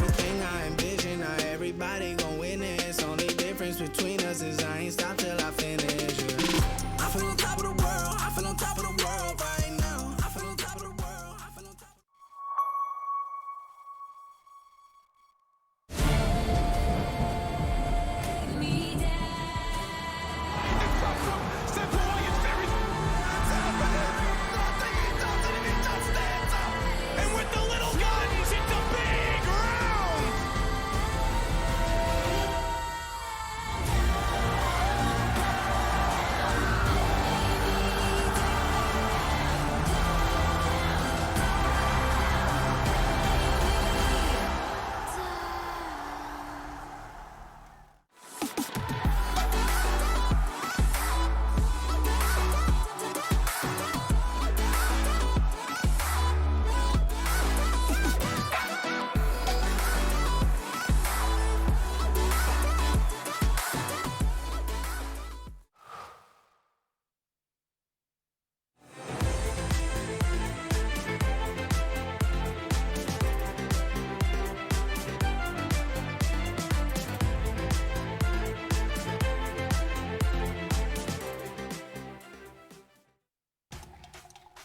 Everything I envision, now everybody gon' witness. Only difference between us is I ain't stop till I finish. Yeah. I feel on top of the world. I feel on top of the world right now. I feel on top of the world. I feel on top. And with the little guns, it's a big round!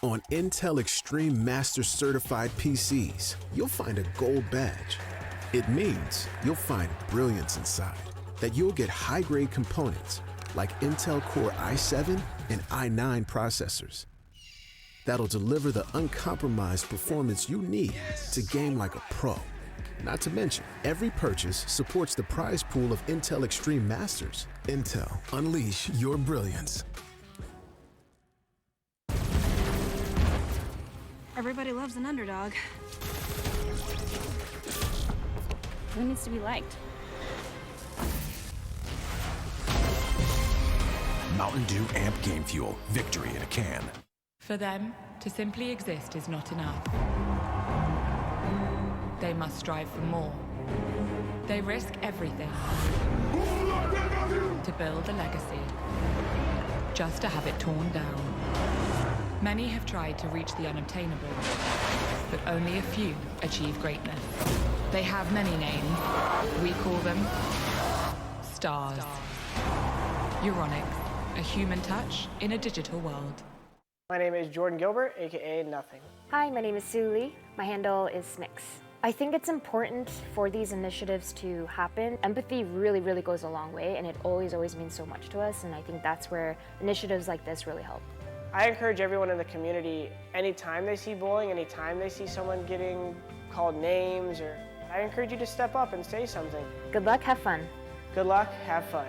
On Intel Extreme Master Certified PCs, you'll find a gold badge. It means you'll find brilliance inside, that you'll get high-grade components like Intel Core i7 and i9 processors that'll deliver the uncompromised performance you need to game like a pro. Not to mention, every purchase supports the prize pool of Intel Extreme Masters. Intel, unleash your brilliance. Everybody loves an underdog. Who needs to be liked? Mountain Dew Amp Game Fuel. Victory in a can. For them, to simply exist is not enough. They must strive for more. They risk everything to build a legacy, just to have it torn down. Many have tried to reach the unobtainable, but only a few achieve greatness. They have many names. We call them stars. Euronics, a human touch in a digital world. My name is Jordan Gilbert, aka Nothing. Hi, my name is Sue Lee. My handle is Snix. I think it's important for these initiatives to happen. Empathy really, really goes a long way, and it always means so much to us, and I think that's where initiatives like this really help. I encourage everyone in the community, anytime they see bullying, anytime they see someone getting called names, I encourage you to step up and say something. Good luck, have fun. Good luck, have fun.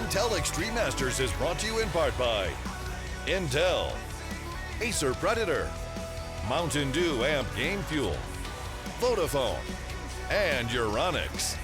Intel Extreme Masters is brought to you in part by Intel, Acer Predator, Mountain Dew Amp Game Fuel, Vodafone, and Euronics.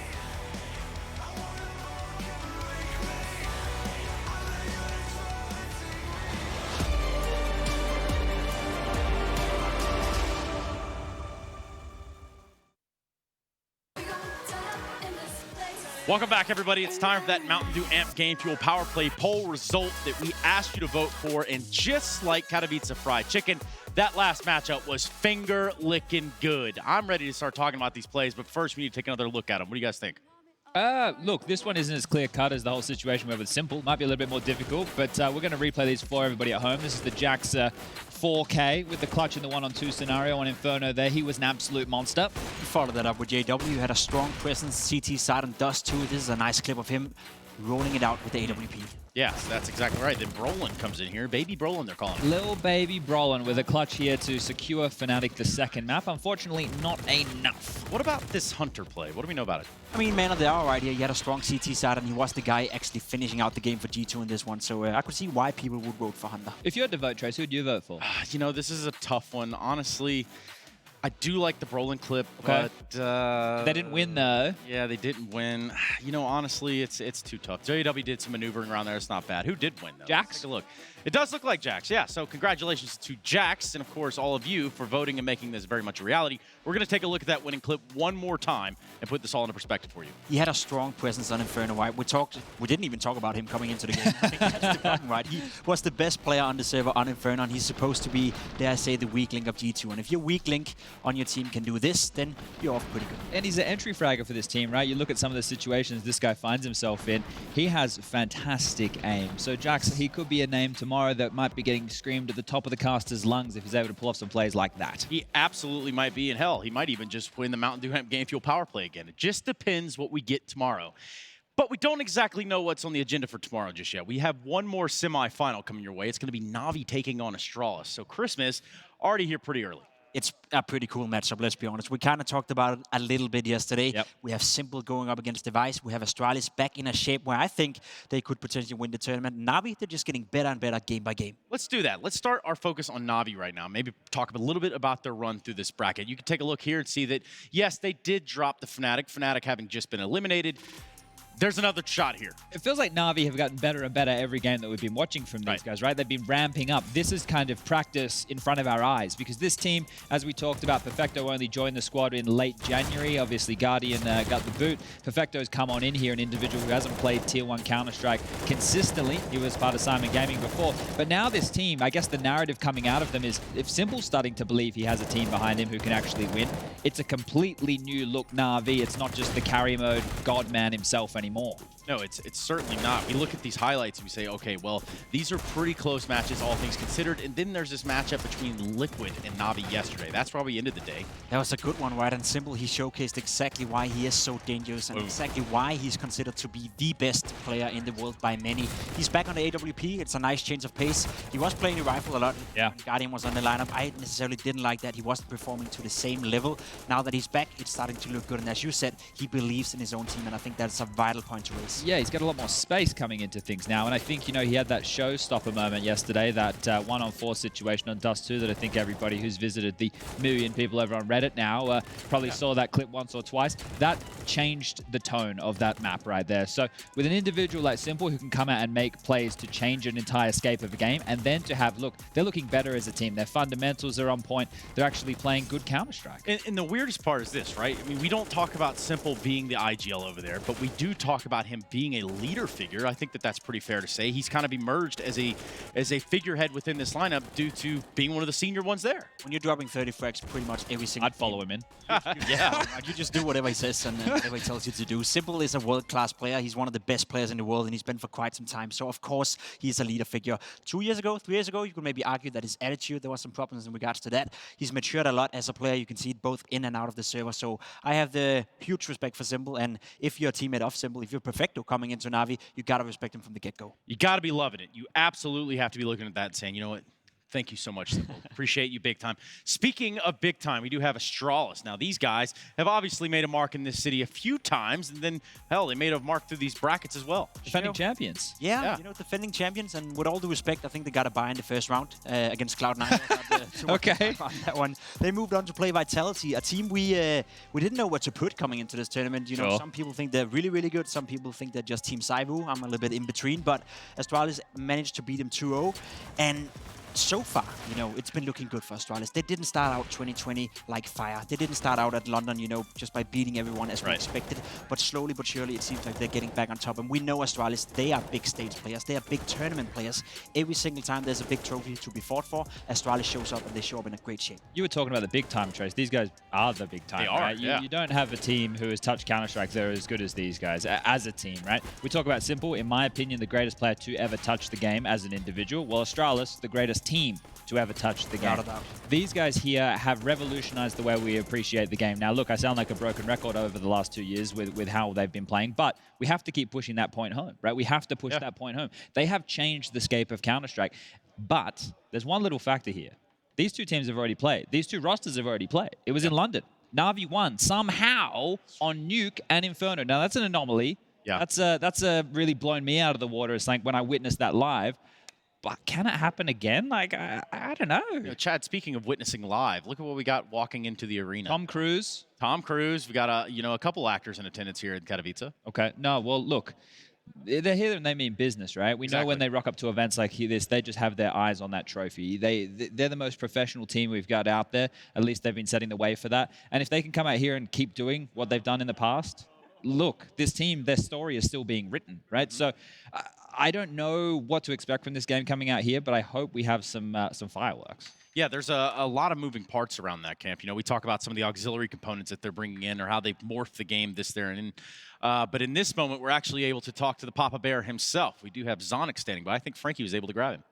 Welcome back, everybody. It's time for that Mountain Dew Amp Game Fuel Power Play poll result that we asked you to vote for. And just like Katowice Fried Chicken, that last matchup was finger-licking good. I'm ready to start talking about these plays, but first we need to take another look at them. What do you guys think? Look, this one isn't as clear-cut as the whole situation where it's simple. Might be a little bit more difficult, but we're going to replay these for everybody at home. This is the Jax 4K with the clutch in the 1-on-2 scenario on Inferno there. He was an absolute monster. You followed that up with JW, had a strong presence, CT side and Dust too. This is a nice clip of him rolling it out with the AWP. Yes, that's exactly right. Then Brolin comes in here. Baby Brolin, they're calling him. Little baby Brolin with a clutch here to secure Fnatic the second map. Unfortunately, not enough. What about this Hunter play? What do we know about it? I mean, man of the hour right here. He had a strong CT side, and he was the guy actually finishing out the game for G2 in this one. So I could see why people would vote for Hunter. If you had to vote, Trace, who would you vote for? You know, this is a tough one. Honestly, I do like the Brolin clip, but... they didn't win, though. Yeah, they didn't win. You know, honestly, it's too tough. JW did some maneuvering around there. It's not bad. Who did win, though? Jax? Let's take a look. It does look like Jax, yeah. So congratulations to Jax, and of course, all of you for voting and making this very much a reality. We're going to take a look at that winning clip one more time and put this all into perspective for you. He had a strong presence on Inferno, right? We didn't even talk about him coming into the game. I think that's the problem, right? He was the best player on the server on Inferno, and he's supposed to be, dare I say, the weak link of G2. And if your weak link on your team can do this, then you're off pretty good. And he's an entry fragger for this team, right? You look at some of the situations this guy finds himself in. He has fantastic aim. So Jax, he could be a name tomorrow that might be getting screamed at the top of the caster's lungs if he's able to pull off some plays like that. He absolutely might be, in hell, he might even just win the Mountain Dew Amp Game Fuel Power Play again. It just depends what we get tomorrow. But we don't exactly know what's on the agenda for tomorrow just yet. We have one more semifinal coming your way. It's going to be Na'Vi taking on Astralis. So Christmas already here pretty early. It's a pretty cool matchup, let's be honest. We kind of talked about it a little bit yesterday. Yep. We have Simple going up against Device. We have Astralis back in a shape where I think they could potentially win the tournament. Na'Vi, they're just getting better and better game by game. Let's do that. Let's start our focus on Na'Vi right now. Maybe talk a little bit about their run through this bracket. You can take a look here and see that, yes, they did drop the Fnatic. Fnatic having just been eliminated. There's another shot here. It feels like Na'Vi have gotten better and better every game that we've been watching from these guys, right? They've been ramping up. This is kind of practice in front of our eyes because this team, as we talked about, Perfecto only joined the squad in late January. Obviously, Guardian got the boot. Perfecto's come on in here, an individual who hasn't played Tier 1 Counter-Strike consistently. He was part of Simon Gaming before. But now this team, I guess the narrative coming out of them is if Simple's starting to believe he has a team behind him who can actually win, it's a completely new look Na'Vi. It's not just the carry mode Godman himself anymore. No, it's certainly not. We look at these highlights and we say, okay, well, these are pretty close matches, all things considered. And then there's this matchup between Liquid and Na'Vi yesterday. That's where we ended the day. That was a good one, right? And Simple, he showcased exactly why he is so dangerous and exactly why he's considered to be the best player in the world by many. He's back on the AWP. It's a nice change of pace. He was playing the rifle a lot. Yeah. When Guardian was on the lineup. I necessarily didn't like that. He wasn't performing to the same level. Now that he's back, it's starting to look good. And as you said, he believes in his own team, and I think that's a vital point to raise. Yeah, he's got a lot more space coming into things now, and I think, you know, he had that showstopper moment yesterday, that 1-on-4 situation on Dust 2 that I think everybody who's visited the million people over on Reddit now probably saw that clip once or twice. That changed the tone of that map right there. So with an individual like Simple who can come out and make plays to change an entire scape of a game, and then to have, look, they're looking better as a team. Their fundamentals are on point. They're actually playing good Counter-Strike. And the weirdest part is this, right? I mean, we don't talk about Simple being the IGL over there, but we do talk about him being a leader figure. I think that that's pretty fair to say. He's kind of emerged as a figurehead within this lineup due to being one of the senior ones there. When you're dropping 30 frags pretty much every single I'd follow him in. Yeah, you just do whatever he says and whatever he tells you to do. Simple is a world-class player. He's one of the best players in the world, and he's been for quite some time. So, of course, he's a leader figure. 3 years ago, you could maybe argue that his attitude, there was some problems in regards to that. He's matured a lot as a player. You can see it both in and out of the server. So I have the huge respect for Simple, and if you're a teammate of Simple, if you're Perfecto coming into Na'Vi, you got to respect him from the get-go. You got to be loving it. You absolutely have to be looking at that and saying, you know what? Thank you so much, Simple. Appreciate you big time. Speaking of big time, we do have Astralis. Now, these guys have obviously made a mark in this city a few times, and then, hell, they made a mark through these brackets as well. Defending champions. Yeah, defending champions, and with all due respect, I think they got a bye in the first round against Cloud9. Okay. On that one. They moved on to play Vitality, a team we didn't know what to put coming into this tournament. You know, Sure. some people think they're really, really good. Some people think they're just Team Saivu. I'm a little bit in between, but Astralis managed to beat them 2-0, and so far, you know, it's been looking good for Astralis. They didn't start out 2020 like fire. They didn't start out at London, you know, just by beating everyone as we expected. But slowly but surely, it seems like they're getting back on top. And we know Astralis, they are big stage players. They are big tournament players. Every single time there's a big trophy to be fought for, Astralis shows up, and they show up in a great shape. You were talking about the big time, Trace. These guys are the big time, They are, right? yeah. You don't have a team who has touched Counter-Strike that are as good as these guys as a team, right? We talk about Simple, in my opinion, the greatest player to ever touch the game as an individual, while Astralis, the greatest team to ever touch the game. Without a doubt. These guys here have revolutionized the way we appreciate the game. Now, look, I sound like a broken record over the last 2 years with how they've been playing, but we have to keep pushing that point home, right? We have to push that point home. They have changed the scape of Counter-Strike, but there's one little factor here. These two teams have already played. These two rosters have already played. It was in London. Na'Vi won somehow on Nuke and Inferno. Now, that's an anomaly. Yeah. That's really blown me out of the water. It's like when I witnessed that live. But can it happen again? Like, I don't know. You know, Chad, speaking of witnessing live, look at what we got walking into the arena. Tom Cruise. Tom Cruise. We got a couple actors in attendance here at Katowice. Okay. No, well, look. They're here and they mean business, right? We know when they rock up to events like this, they just have their eyes on that trophy. They're the most professional team we've got out there. At least they've been setting the way for that. And if they can come out here and keep doing what they've done in the past, look, this team, their story is still being written, right? So I don't know what to expect from this game coming out here, but I hope we have some fireworks. Yeah, there's a lot of moving parts around that camp. You know, we talk about some of the auxiliary components that they're bringing in or how they've morphed the game this, there, and in. But in this moment, we're actually able to talk to the Papa Bear himself. We do have Zonic standing by. I think Frankie was able to grab him.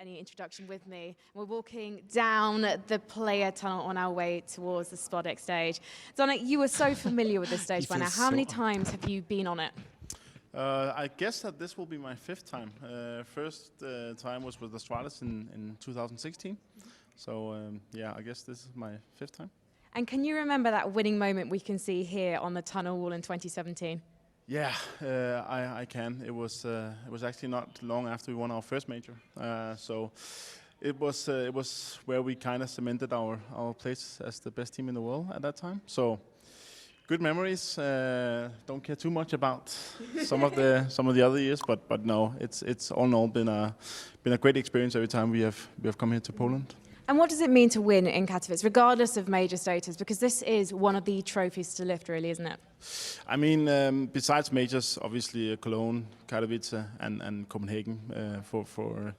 Any introduction with me. We're walking down the player tunnel on our way towards the Spodek stage. Zonic, you were so familiar with this stage by now. How many times have you been on it? I guess that this will be my 5th time. First time was with Astralis in 2016. So yeah, I guess this is my 5th time. And can you remember that winning moment we can see here on the tunnel wall in 2017? Yeah, I can. It was actually not long after we won our first major. So it was where we kind of cemented our place as the best team in the world at that time. So good memories. Don't care too much about some of the other years, but no, it's all in all been a great experience every time we have come here to Poland. And what does it mean to win in Katowice, regardless of major status? Because this is one of the trophies to lift, really, isn't it? I mean, besides majors, obviously Cologne, Katowice, and Copenhagen, for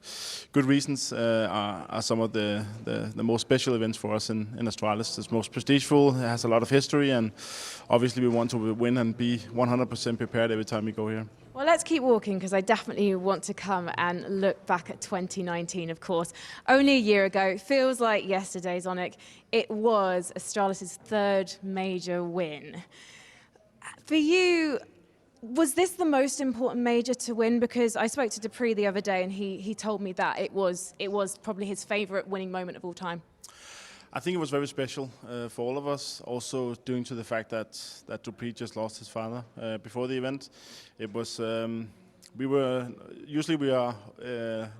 good reasons, are some of the most special events for us in Astralis. It's most prestigeful, it has a lot of history, and obviously we want to win and be 100% prepared every time we go here. Well, let's keep walking, because I definitely want to come and look back at 2019, of course. Only a year ago, feels like yesterday, Zonic. It was Astralis' 3rd major win. For you, was this the most important major to win? Because I spoke to Dupree the other day, and he told me that it was probably his favorite winning moment of all time. I think it was very special for all of us, also due to the fact that Dupree just lost his father before the event. It was usually we are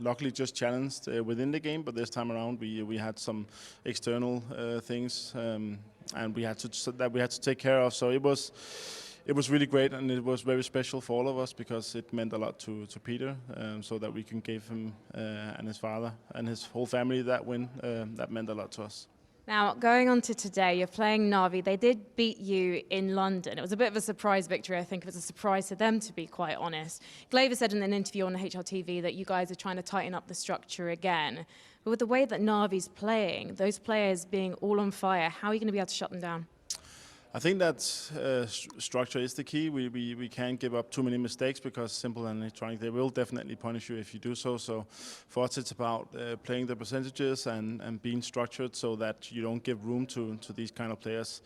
luckily just challenged within the game, but this time around we had some external things and we had to take care of. So it was really great, and it was very special for all of us because it meant a lot to Peter, so that we can give him and his father and his whole family that win. That meant a lot to us. Now, going on to today, you're playing Na'Vi. They did beat you in London. It was a bit of a surprise victory. I think it was a surprise to them, to be quite honest. Glaver said in an interview on HLTV that you guys are trying to tighten up the structure again. But with the way that Na'Vi's playing, those players being all on fire, how are you going to be able to shut them down? I think that structure is the key. We can't give up too many mistakes because Simple and Electronic, they will definitely punish you if you do so. So for us, it's about playing the percentages and being structured so that you don't give room to these kind of players.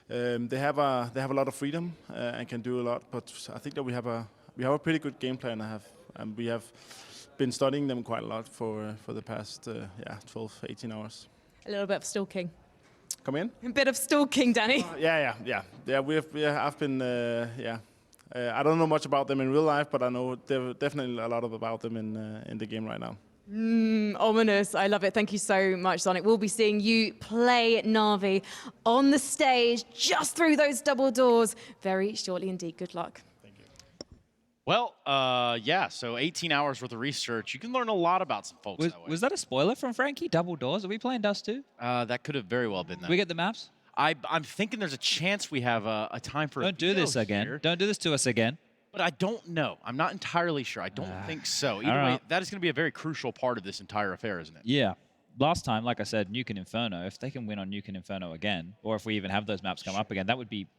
They have a lot of freedom and can do a lot, but I think that we have a pretty good game plan. And we have been studying them quite a lot for the past 12, 18 hours. A little bit of stalking. Come in? A bit of stalking, Danny. Yeah. I've been I don't know much about them in real life, but I know definitely a lot about them in the game right now. Ominous. I love it. Thank you so much, Sonic. We'll be seeing you play Na'Vi on the stage just through those double doors very shortly indeed. Good luck. Well, yeah, so 18 hours worth of research. You can learn a lot about some folks that way. Was that a spoiler from Frankie? Double doors? Are we playing Dust 2? That could have very well been that. We get the maps? I'm thinking there's a chance we have a time for Don't do this again. Here. Don't do this to us again. But I don't know. I'm not entirely sure. I don't think so. Either way, that is going to be a very crucial part of this entire affair, isn't it? Yeah. Last time, like I said, Nuke and Inferno, if they can win on Nuke and Inferno again, or if we even have those maps come up again,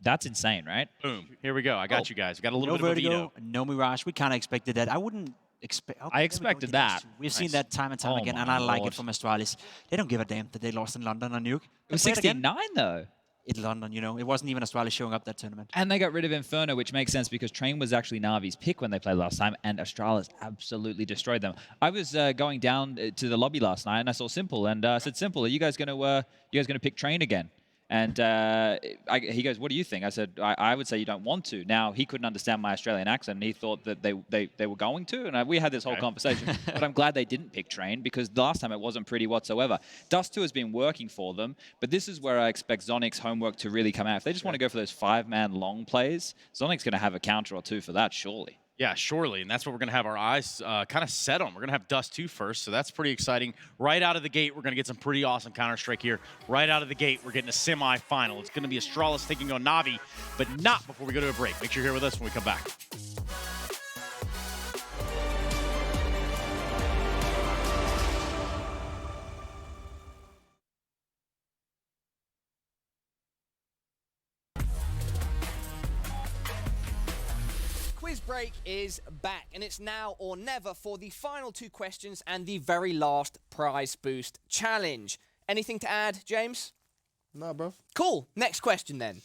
that's insane, right? Boom. Here we go. I got you guys. We got a little No bit of a Vertigo, veto. no Mirage. We kind of expected that. I wouldn't expect. I expected that. We've seen that time and time again, and I like it from Astralis. They don't give a damn that they lost in London on Nuke. It was 69, though. In London, you know, it wasn't even Astralis showing up that tournament. And they got rid of Inferno, which makes sense because Train was actually Na'Vi's pick when they played last time, and Astralis absolutely destroyed them. I was going down to the lobby last night, and I saw Simple, and I said, "Simple, are you guys gonna pick Train again?" And he goes, "What do you think?" I said, I would say you don't want to. Now, he couldn't understand my Australian accent, and he thought that they were going to, and we had this whole conversation. But I'm glad they didn't pick Train, because the last time it wasn't pretty whatsoever. Dust 2 has been working for them, but this is where I expect Zonic's homework to really come out. If they just want to go for those 5-man long plays, Zonic's going to have a counter or two for that, surely. Yeah, surely, and that's what we're going to have our eyes kind of set on. We're going to have Dust 2 first, so that's pretty exciting. Right out of the gate, we're going to get some pretty awesome Counter-Strike here. Right out of the gate, we're getting a semi-final. It's going to be Astralis taking on Na'Vi, but not before we go to a break. Make sure you're here with us when we come back. Quiz Break is back, and it's now or never for the final 2 questions and the very last prize boost challenge. Anything to add, James? No, bro. Cool. Next question then.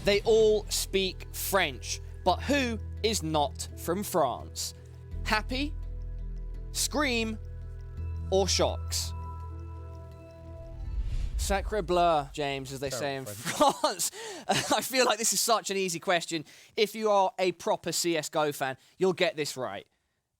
They all speak French, but who is not from France? Happy, Scream, or Shocks? Sacre bleu, James, as they say in France. I feel like this is such an easy question. If you are a proper CSGO fan, you'll get this right.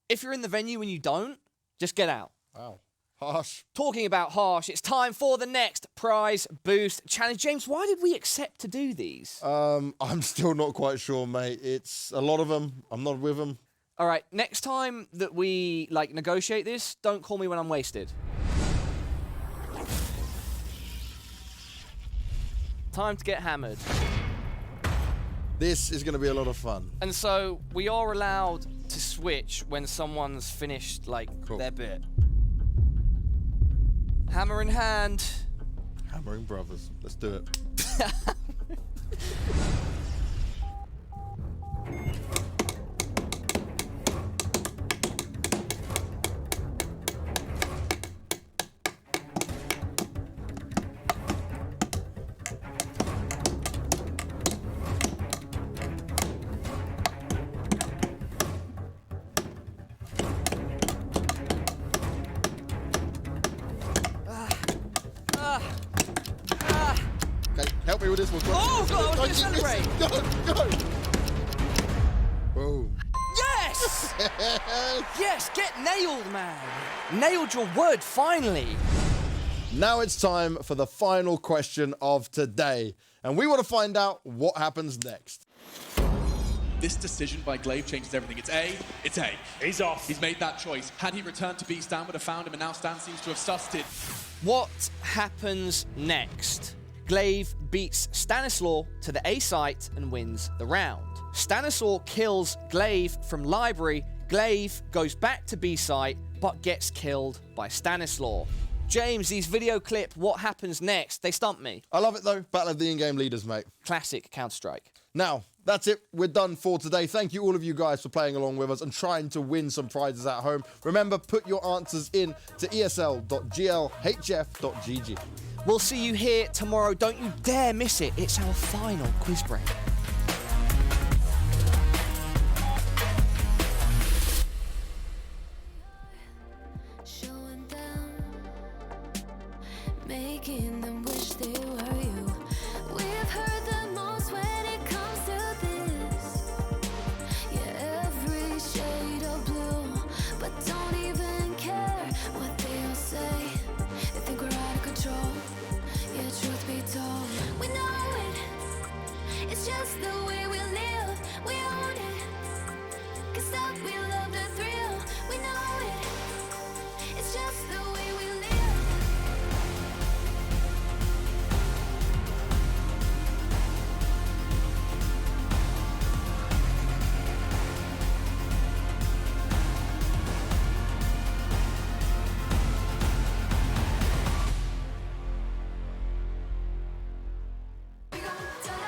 If you're in the venue and you don't, just get out. Wow. Harsh. Talking about harsh, it's time for the next prize boost challenge. James, why did we accept to do these? I'm still not quite sure, mate. It's a lot of them. I'm not with them. All right, next time that we negotiate this, don't call me when I'm wasted. Time to get hammered. This is going to be a lot of fun. And so we are allowed to switch when someone's finished their bit. Hammer in hand. Hammering brothers. Let's do it. Okay, help me with this one. Oh, God, I was going to celebrate. Go. Boom. Yes! Yes, get nailed, man. Nailed your word, finally. Now it's time for the final question of today. And we want to find out what happens next. This decision by Glaive changes everything. It's A. He's off. He's made that choice. Had he returned to B, Stan would have found him, and now Stan seems to have sussed it. What happens next? Glaive beats Stanislaw to the A site and wins the round. Stanislaw kills Glaive from Library. Glaive goes back to B site, but gets killed by Stanislaw. James, these video clip, what happens next? They stumped me. I love it though. Battle of the in-game leaders, mate. Classic Counter-Strike. Now, that's it. We're done for today. Thank you all of you guys for playing along with us and trying to win some prizes at home. Remember, put your answers in to esl.glhf.gg. We'll see you here tomorrow. Don't you dare miss it. It's our final quiz break. making them wish they were you. We've heard the most when it comes to this. Yeah, every shade of blue, but don't even care what they all say. They think we're out of control. Yeah, truth be told, we know it. It's just the way we live. We own it. 'Cause that we love the thrill. We know it. It's just the way we live.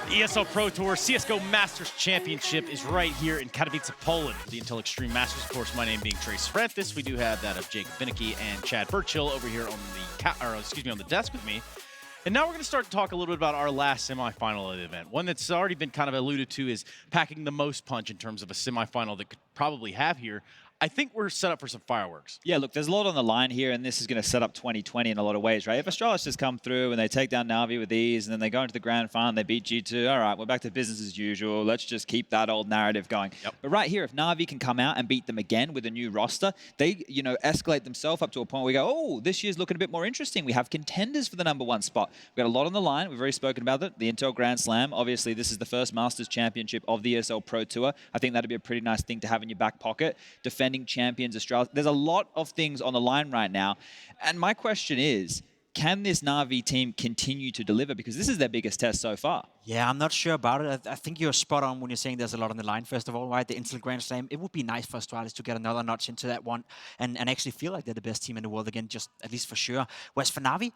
The ESL Pro Tour CSGO Masters Championship is right here in Katowice, Poland. The Intel Extreme Masters, of course, my name being Trace Francis. We do have that of Jake Finicky and Chad Burchill over here on the desk with me. And now we're going to start to talk a little bit about our last semifinal of the event. One that's already been kind of alluded to is packing the most punch in terms of a semifinal that could probably have here. I think we're set up for some fireworks. Yeah, look, there's a lot on the line here, and this is going to set up 2020 in a lot of ways, right? If Astralis just come through and they take down Na'Vi with ease, and then they go into the grand final, they beat G2, all right, we're back to business as usual. Let's just keep that old narrative going. Yep. But right here, if Na'Vi can come out and beat them again with a new roster, they, escalate themselves up to a point where we go, oh, this year's looking a bit more interesting. We have contenders for the #1 spot. We've got a lot on the line. We've already spoken about it. The Intel Grand Slam. Obviously, this is the first Masters Championship of the ESL Pro Tour. I think that'd be a pretty nice thing to have in your back pocket. Defending champions, Astralis. There's a lot of things on the line right now. And my question is, can this Na'Vi team continue to deliver? Because this is their biggest test so far. Yeah, I'm not sure about it. I think you're spot on when you're saying there's a lot on the line, first of all, right? The Intel Grand Slam, it would be nice for Astralis to get another notch into that one and actually feel like they're the best team in the world again, just at least for sure. Whereas for Na'Vi,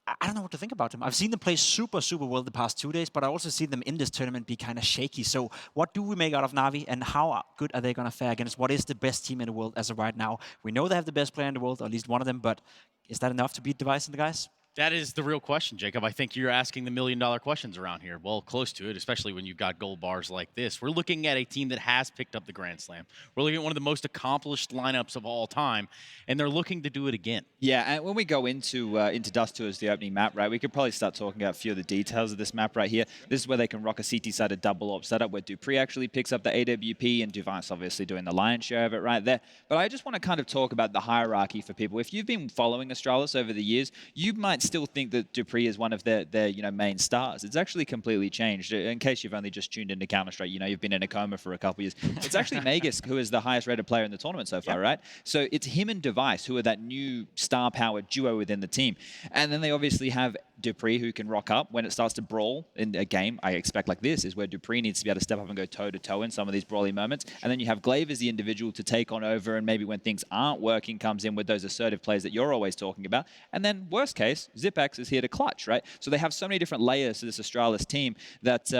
I don't know what to think about them. I've seen them play super, super well the past 2 days, but I also see them in this tournament be kind of shaky. So what do we make out of Na'Vi, and how good are they going to fare against what is the best team in the world as of right now? We know they have the best player in the world, or at least one of them, but is that enough to beat Katowice and the guys? That is the real question, Jacob. I think you're asking the million-dollar questions around here. Well, close to it, especially when you've got gold bars like this. We're looking at a team that has picked up the Grand Slam. We're looking at one of the most accomplished lineups of all time, and they're looking to do it again. Yeah, and when we go into Dust Tours, the opening map, right, we could probably start talking about a few of the details of this map right here. This is where they can rock a CT-sided double AWP setup, where Dupree actually picks up the AWP, and Katowice obviously doing the lion's share of it right there. But I just want to kind of talk about the hierarchy for people. If you've been following Astralis over the years, you might still think that Dupree is one of their main stars. It's actually completely changed. In case you've only just tuned into Counter-Strike, you've been in a coma for a couple years. It's actually Magus who is the highest rated player in the tournament so far, right? So it's him and Katowice who are that new star-powered duo within the team. And then they obviously have Dupree who can rock up when it starts to brawl in a game. I expect like this is where Dupree needs to be able to step up and go toe-to-toe in some of these brawly moments. And then you have Glaive as the individual to take on over, and maybe when things aren't working, comes in with those assertive plays that you're always talking about. And then worst case, Zipex is here to clutch, right? So they have so many different layers to this Astralis team that,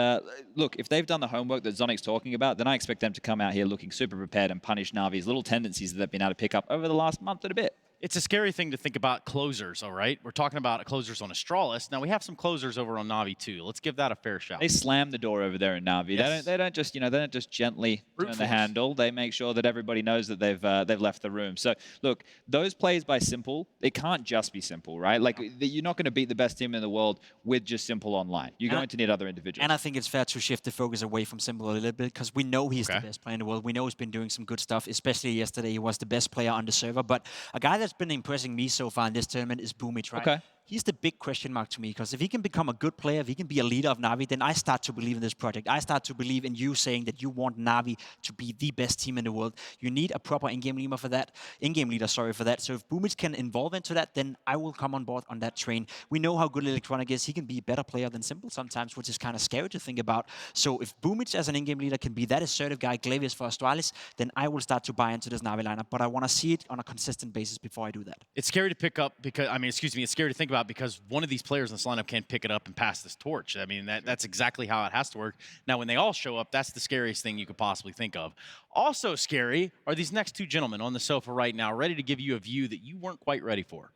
look, if they've done the homework that Zonic's talking about, then I expect them to come out here looking super prepared and punish Na'Vi's little tendencies that they've been able to pick up over the last month and a bit. It's a scary thing to think about closers, all right? We're talking about closers on Astralis. Now, we have some closers over on Na'Vi, too. Let's give that a fair shot. They slam the door over there in Na'Vi. Yes. They don't just gently turn the handle. They make sure that everybody knows that they've left the room. So, look, those plays by Simple, it can't just be Simple, right? Like, you're not going to beat the best team in the world with just Simple online. You're going to need other individuals. And I think it's fair to shift the focus away from Simple a little bit, because we know he's the best player in the world. We know he's been doing some good stuff, especially yesterday. He was the best player on the server. But a guy that's been impressing me so far in this tournament is Boomich, right? Okay. He's the big question mark to me, because if he can become a good player, if he can be a leader of Na'Vi, then I start to believe in this project. I start to believe in you saying that you want Na'Vi to be the best team in the world. You need a proper in-game leader for that. So if Boomich can evolve into that, then I will come on board on that train. We know how good Electronic is. He can be a better player than Simple sometimes, which is kind of scary to think about. So if Boomich as an in-game leader can be that assertive guy, Glavius for Astralis, then I will start to buy into this Na'Vi lineup. But I want to see it on a consistent basis before I do that. It's scary to pick up because, it's scary to think about because one of these players in this lineup can't pick it up and pass this torch. I mean, that's exactly how it has to work. Now, when they all show up, that's the scariest thing you could possibly think of. Also scary are these next two gentlemen on the sofa right now, ready to give you a view that you weren't quite ready for.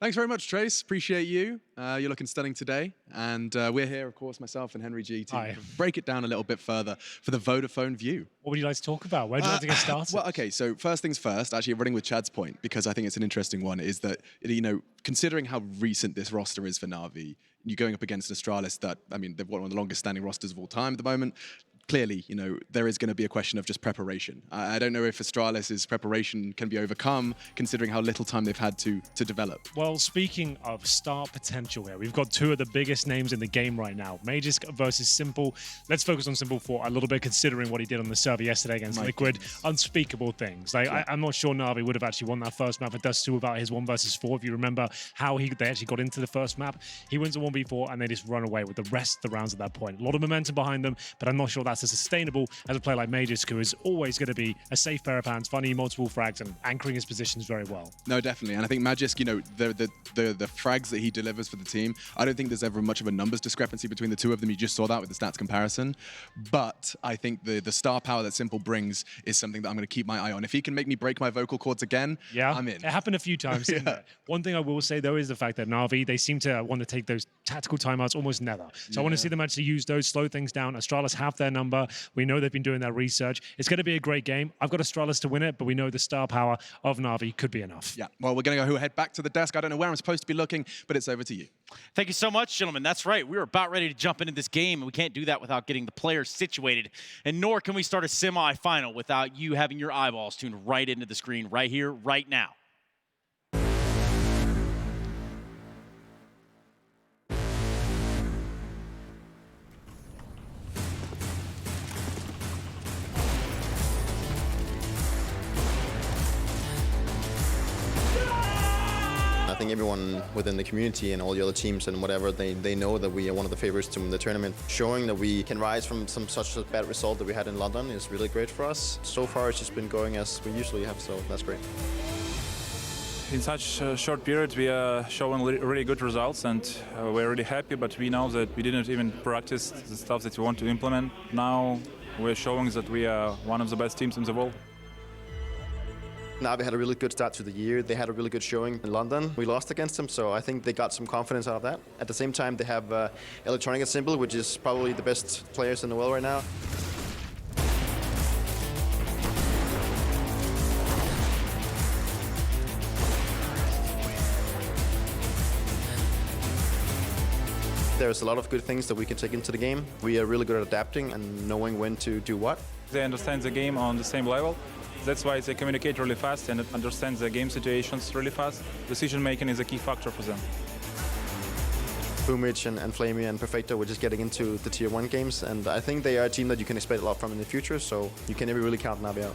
Thanks very much, Trace. Appreciate you. You're looking stunning today. And we're here, of course, myself and Henry G, to break it down a little bit further for the Vodafone view. What would you like to talk about? Where would you like to get started? Well, okay, so first things first, actually running with Chad's point, because I think it's an interesting one, is that, you know, considering how recent this roster is for Na'Vi, you're going up against an Astralis that, I mean, they've got one of the longest standing rosters of all time at the moment. Clearly, you know, there is going to be a question of just preparation. I don't know if Astralis' preparation can be overcome, considering how little time they've had to develop. Well, speaking of star potential here, we've got two of the biggest names in the game right now. Magisk versus Simple. Let's focus on Simple for a little bit, considering what he did on the server yesterday against Liquid. Unspeakable things. Like, I'm not sure Na'Vi would have actually won that first map. It does too without his 1 versus 4. If you remember how they actually got into the first map, he wins a 1v4 and they just run away with the rest of the rounds at that point. A lot of momentum behind them, but I'm not sure that's as sustainable as a player like Magisk, who is always going to be a safe pair of hands, finding multiple frags and anchoring his positions very well. No, definitely. And I think Magisk, you know, the frags that he delivers for the team, I don't think there's ever much of a numbers discrepancy between the two of them. You just saw that with the stats comparison. But I think the star power that Simple brings is something that I'm going to keep my eye on. If he can make me break my vocal cords again, I'm in. It happened a few times. One thing I will say, though, is the fact that Na'Vi, they seem to want to take those tactical timeouts almost never. So I want to see them actually use those, slow things down. Astralis have their number. We know they've been doing their research. It's going to be a great game. I've got Astralis to win it, but we know the star power of Na'Vi could be enough. Yeah, well, we're going to go head back to the desk. I don't know where I'm supposed to be looking, but it's over to you. Thank you so much, gentlemen. That's right. We're about ready to jump into this game, and we can't do that without getting the players situated. And nor can we start a semi-final without you having your eyeballs tuned right into the screen right here, right now. I think everyone within the community and all the other teams and whatever, they know that we are one of the favorites to win the tournament. Showing that we can rise from such a bad result that we had in London is really great for us. So far it's just been going as we usually have, so that's great. In such a short period we are showing really good results, and we're really happy, but we know that we didn't even practice the stuff that we want to implement. Now we're showing that we are one of the best teams in the world. Na'Vi had a really good start to the year. They had a really good showing in London. We lost against them, so I think they got some confidence out of that. At the same time, they have Electronic and Simple, which is probably the best players in the world right now. There's a lot of good things that we can take into the game. We are really good at adapting and knowing when to do what. They understand the game on the same level. That's why they communicate really fast and understand the game situations really fast. Decision making is a key factor for them. Boomich and Flamey and Perfecto were just getting into the Tier 1 games, and I think they are a team that you can expect a lot from in the future, so you can never really count Na'Vi out.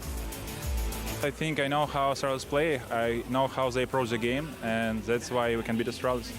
I think I know how Astralis play, I know how they approach the game, and that's why we can beat Astralis.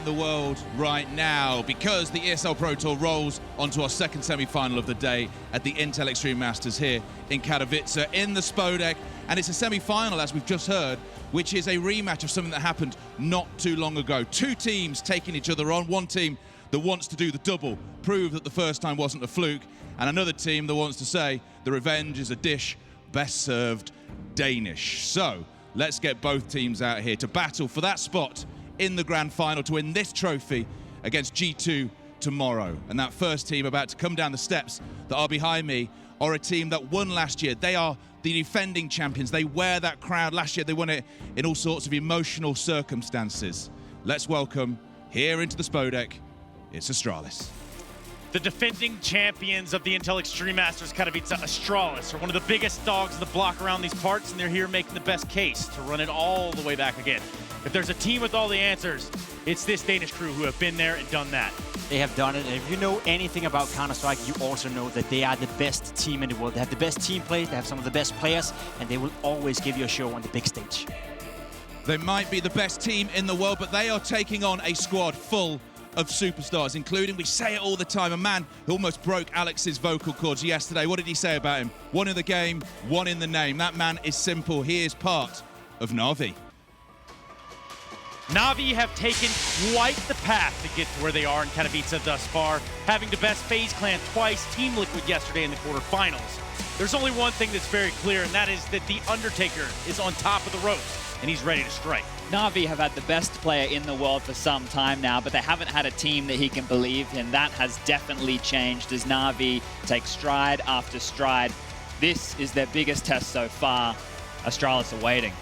The world right now, because the ESL Pro Tour rolls onto our second semi-final of the day at the Intel Extreme Masters here in Katowice in the Spodek, and it's a semi-final, as we've just heard, which is a rematch of something that happened not too long ago. Two teams taking each other on, one team that wants to do the double, prove that the first time wasn't a fluke, and another team that wants to say the revenge is a dish best served Danish. So let's get both teams out here to battle for that spot in the grand final to win this trophy against G2 tomorrow. And that first team about to come down the steps that are behind me are a team that won last year. They are the defending champions. They wear that crown. Last year they won it in all sorts of emotional circumstances. Let's welcome here into the Spodek, it's Astralis. The defending champions of the Intel Extreme Masters Katowice, Astralis, are one of the biggest dogs in the block around these parts, and they're here making the best case to run it all the way back again. If there's a team with all the answers, it's this Danish crew who have been there and done that. They have done it, and if you know anything about Counter-Strike, you also know that they are the best team in the world. They have the best team play, they have some of the best players, and they will always give you a show on the big stage. They might be the best team in the world, but they are taking on a squad full of superstars, including, we say it all the time, a man who almost broke Alex's vocal cords yesterday. What did he say about him? One in the game, one in the name. That man is Simple. He is part of Na'Vi. Na'Vi have taken quite the path to get to where they are in Katowice thus far, having to best FaZe Clan twice, Team Liquid yesterday in the quarterfinals. There's only one thing that's very clear, and that is that the Undertaker is on top of the ropes, and he's ready to strike. Na'Vi have had the best player in the world for some time now, but they haven't had a team that he can believe in. That has definitely changed as Na'Vi take stride after stride. This is their biggest test so far. Astralis are waiting.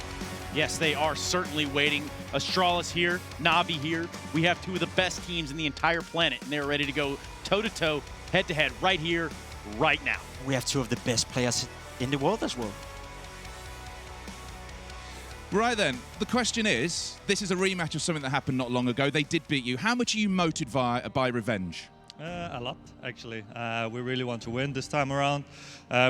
Yes, they are certainly waiting. Astralis here, Na'Vi here. We have two of the best teams in the entire planet, and they're ready to go toe-to-toe, head-to-head, right here, right now. We have two of the best players in the world as well. Right then, the question is, this is a rematch of something that happened not long ago. They did beat you. How much are you motivated by revenge? A lot, actually. We really want to win this time around.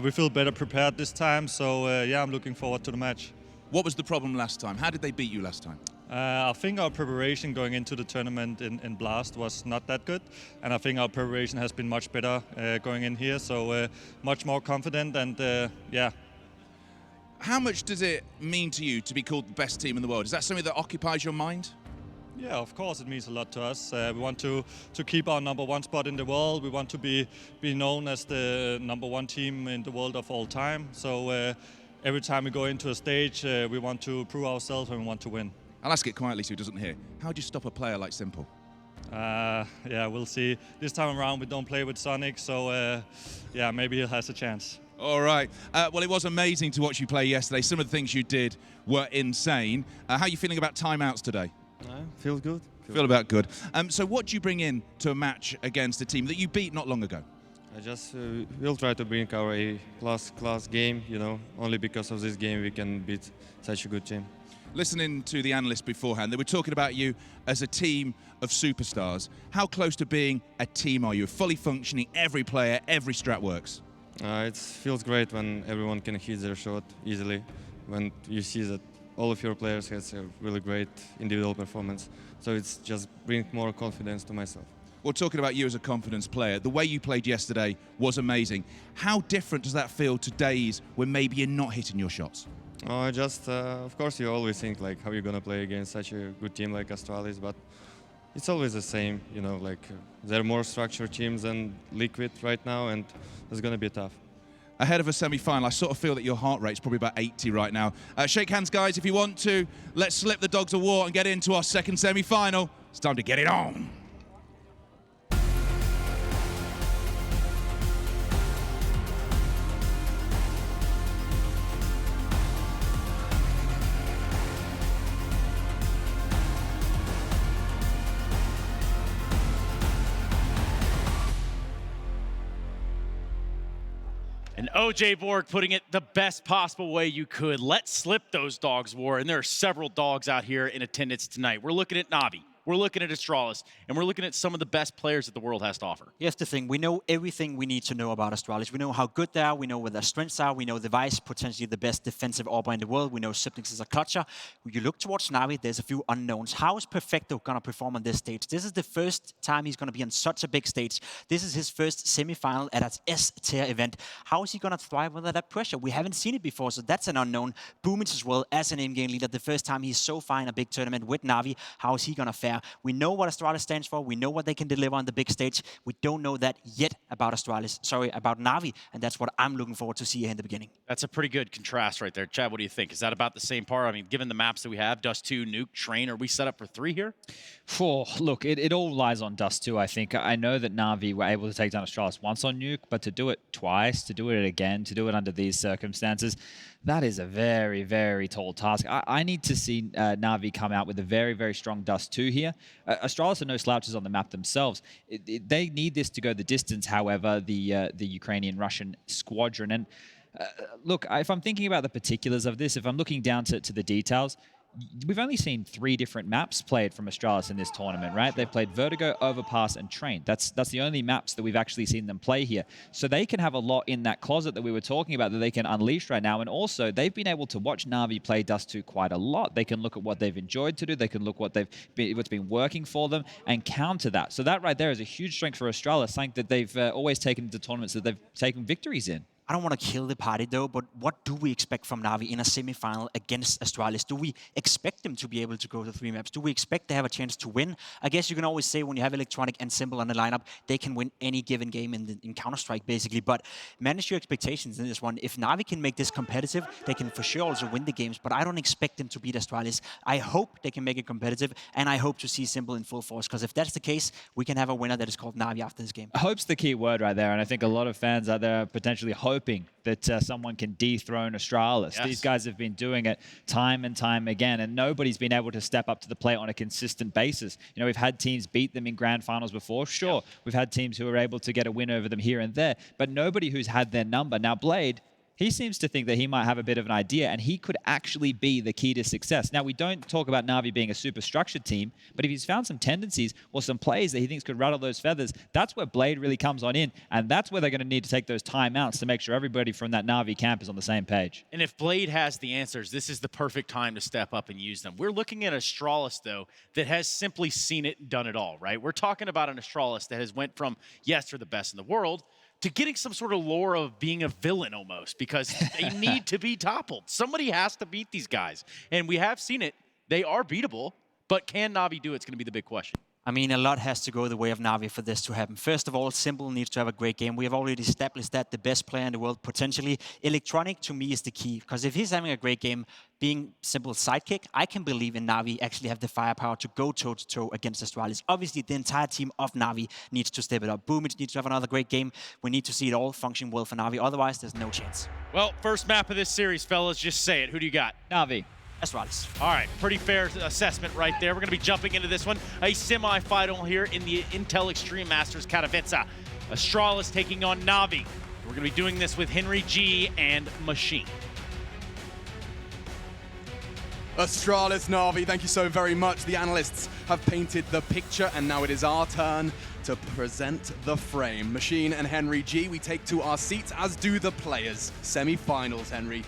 We feel better prepared this time, so yeah, I'm looking forward to the match. What was the problem last time? How did they beat you last time? I think our preparation going into the tournament in Blast was not that good, and I think our preparation has been much better going in here, so much more confident, and yeah. How much does it mean to you to be called the best team in the world? Is that something that occupies your mind? Yeah, of course, it means a lot to us. We want to keep our #1 spot in the world. We want to be known as the #1 team in the world of all time. So every time we go into a stage, we want to prove ourselves and we want to win. I'll ask it quietly so he doesn't hear. How do you stop a player like Simple? Yeah, we'll see. This time around, we don't play with Sonic, so yeah, maybe he has a chance. All right. Well, it was amazing to watch you play yesterday. Some of the things you did were insane. How are you feeling about timeouts today? Feels good. Feel about good. So what do you bring in to a match against a team that you beat not long ago? I just will try to bring our A+ class game, you know. Only because of this game we can beat such a good team. Listening to the analysts beforehand, they were talking about you as a team of superstars. How close to being a team are you? Fully functioning, every player, every strat works? It feels great when everyone can hit their shot easily, when you see that all of your players has a really great individual performance. So it's just bring more confidence to myself. Well, talking about you as a confidence player, the way you played yesterday was amazing. How different does that feel to days when maybe you're not hitting your shots? Of course, you always think like how you're gonna play against such a good team like Astralis, but it's always the same, you know, like they're more structured teams than Liquid right now, and it's gonna be tough. Ahead of a semi-final, I sort of feel that your heart rate's probably about 80 right now. Shake hands, guys, if you want to. Let's slip the dogs of war and get into our second semi-final. It's time to get it on. And OJ Borg putting it the best possible way you could. Let's slip those dogs, War. And there are several dogs out here in attendance tonight. We're looking at Na'Vi. We're looking at Astralis, and we're looking at some of the best players that the world has to offer. Here's the thing. We know everything we need to know about Astralis. We know how good they are. We know where their strengths are. We know Device, potentially the best defensive AWPer in the world. We know Siblings is a clutcher. When you look towards Na'Vi, there's a few unknowns. How is Perfecto going to perform on this stage? This is the first time he's going to be on such a big stage. This is his first semi-final at an S-tier event. How is he going to thrive under that pressure? We haven't seen it before, so that's an unknown. Boomage as well, as an in-game leader, the first time he's so far in a big tournament with Na'Vi. How is he going to fare? We know what Astralis stands for. We know what they can deliver on the big stage. We don't know that yet about about Na'Vi, and that's what I'm looking forward to see here in the beginning. That's a pretty good contrast right there. Chad, what do you think? Is that about the same par? I mean, given the maps that we have, Dust 2, Nuke, Train, are we set up for 3 here? Look, it all lies on Dust 2, I think. I know that Na'Vi were able to take down Astralis once on Nuke, but to do it twice, to do it again, to do it under these circumstances, that is a very, very tall task. I need to see Na'Vi come out with a very, very strong Dust 2 here. Astralis are no slouches on the map themselves. They need this to go the distance, however, the Ukrainian-Russian squadron. And look, if I'm thinking about the particulars of this, if I'm looking down to the details, we've only seen 3 different maps played from Astralis in this tournament, right? They've played Vertigo, Overpass, and Train. That's the only maps that we've actually seen them play here. So they can have a lot in that closet that we were talking about that they can unleash right now. And also, they've been able to watch Na'Vi play Dust 2 quite a lot. They can look at what they've enjoyed to do. They can look what's been working for them and counter that. So that right there is a huge strength for Astralis, something that they've always taken into tournaments that they've taken victories in. I don't want to kill the party though, but what do we expect from Na'Vi in a semi-final against Astralis? Do we expect them to be able to go to 3 maps? Do we expect to have a chance to win? I guess you can always say when you have Electronic and Simple on the lineup, they can win any given game in Counter-Strike basically, but manage your expectations in this one. If Na'Vi can make this competitive, they can for sure also win the games, but I don't expect them to beat Astralis. I hope they can make it competitive, and I hope to see Simple in full force, because if that's the case, we can have a winner that is called Na'Vi after this game. Hope's the key word right there, and I think a lot of fans out there are potentially hoping that someone can dethrone Astralis. Yes. These guys have been doing it time and time again, and nobody's been able to step up to the plate on a consistent basis. You know, we've had teams beat them in grand finals before, sure. We've had teams who are able to get a win over them here and there, but nobody who's had their number. Now, Blade, he seems to think that he might have a bit of an idea, and he could actually be the key to success. Now, we don't talk about Na'Vi being a super structured team, but if he's found some tendencies or some plays that he thinks could rattle those feathers, that's where Blade really comes on in, and that's where they're going to need to take those timeouts to make sure everybody from that Na'Vi camp is on the same page. And if Blade has the answers, this is the perfect time to step up and use them. We're looking at Astralis, though, that has simply seen it and done it all, right? We're talking about an Astralis that has went from, yes, they're the best in the world, to getting some sort of lore of being a villain almost, because they need to be toppled. Somebody has to beat these guys. And we have seen it. They are beatable, but can Na'Vi do it? It's going to be the big question. I mean, a lot has to go the way of Na'Vi for this to happen. First of all, Simple needs to have a great game. We have already established that the best player in the world, potentially. Electronic, to me, is the key. Because if he's having a great game, being Simple's sidekick, I can believe in Na'Vi actually have the firepower to go toe-to-toe against Astralis. Obviously, the entire team of Na'Vi needs to step it up. Boomich needs to have another great game. We need to see it all function well for Na'Vi. Otherwise, there's no chance. Well, first map of this series, fellas. Just say it. Who do you got? Na'Vi. Astralis. All right, pretty fair assessment right there. We're going to be jumping into this one. A semi-final here in the Intel Extreme Masters Katowice. Astralis taking on Na'Vi. We're going to be doing this with Henry G and Machine. Astralis, Na'Vi, thank you so very much. The analysts have painted the picture, and now it is our turn to present the frame. Machine and Henry G, we take to our seats, as do the players. Semi-finals, Henry.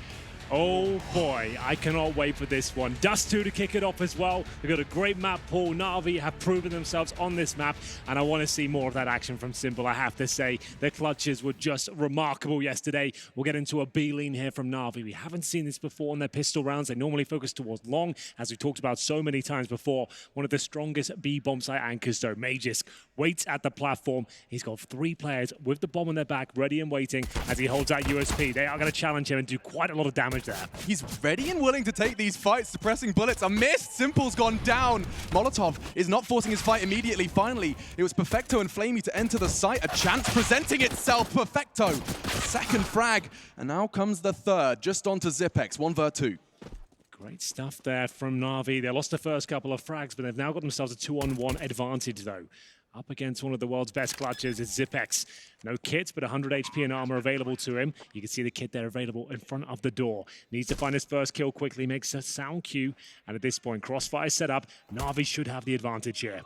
Oh boy, I cannot wait for this one. Dust 2 to kick it off as well. We've got a great map pool. Na'Vi have proven themselves on this map, and I want to see more of that action from Simple, I have to say. Their clutches were just remarkable yesterday. We'll get into a B-lean here from Na'Vi. We haven't seen this before in their pistol rounds. They normally focus towards long, as we talked about so many times before. One of the strongest B bomb site anchors, though. Magisk waits at the platform. He's got 3 players with the bomb on their back, ready and waiting as he holds that USP. They are going to challenge him and do quite a lot of damage there. He's ready and willing to take these fights. Suppressing bullets, a miss. Simple's gone down. Molotov is not forcing his fight immediately. Finally, it was Perfecto and Flamey to enter the site. A chance presenting itself. Perfecto, second frag. And now comes the third, just onto Zipex, 1v2. Great stuff there from Na'Vi. They lost the first couple of frags, but they've now got themselves a 2-on-1 advantage, though. Up against one of the world's best clutches is Zipex. No kit, but 100 HP and armor available to him. You can see the kit there available in front of the door. Needs to find his first kill quickly, makes a sound cue. And at this point, crossfire set up. Na'Vi should have the advantage here.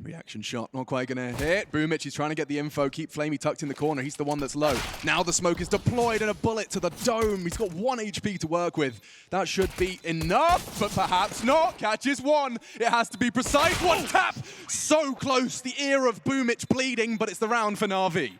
Reaction shot, not quite gonna hit. Boomich, he's trying to get the info, keep Flamey tucked in the corner. He's the one that's low. Now the smoke is deployed and a bullet to the dome. He's got 1 HP to work with. That should be enough, but perhaps not. Catches 1. It has to be precise. 1 tap. So close. The ear of Boomich bleeding, but it's the round for Na'Vi.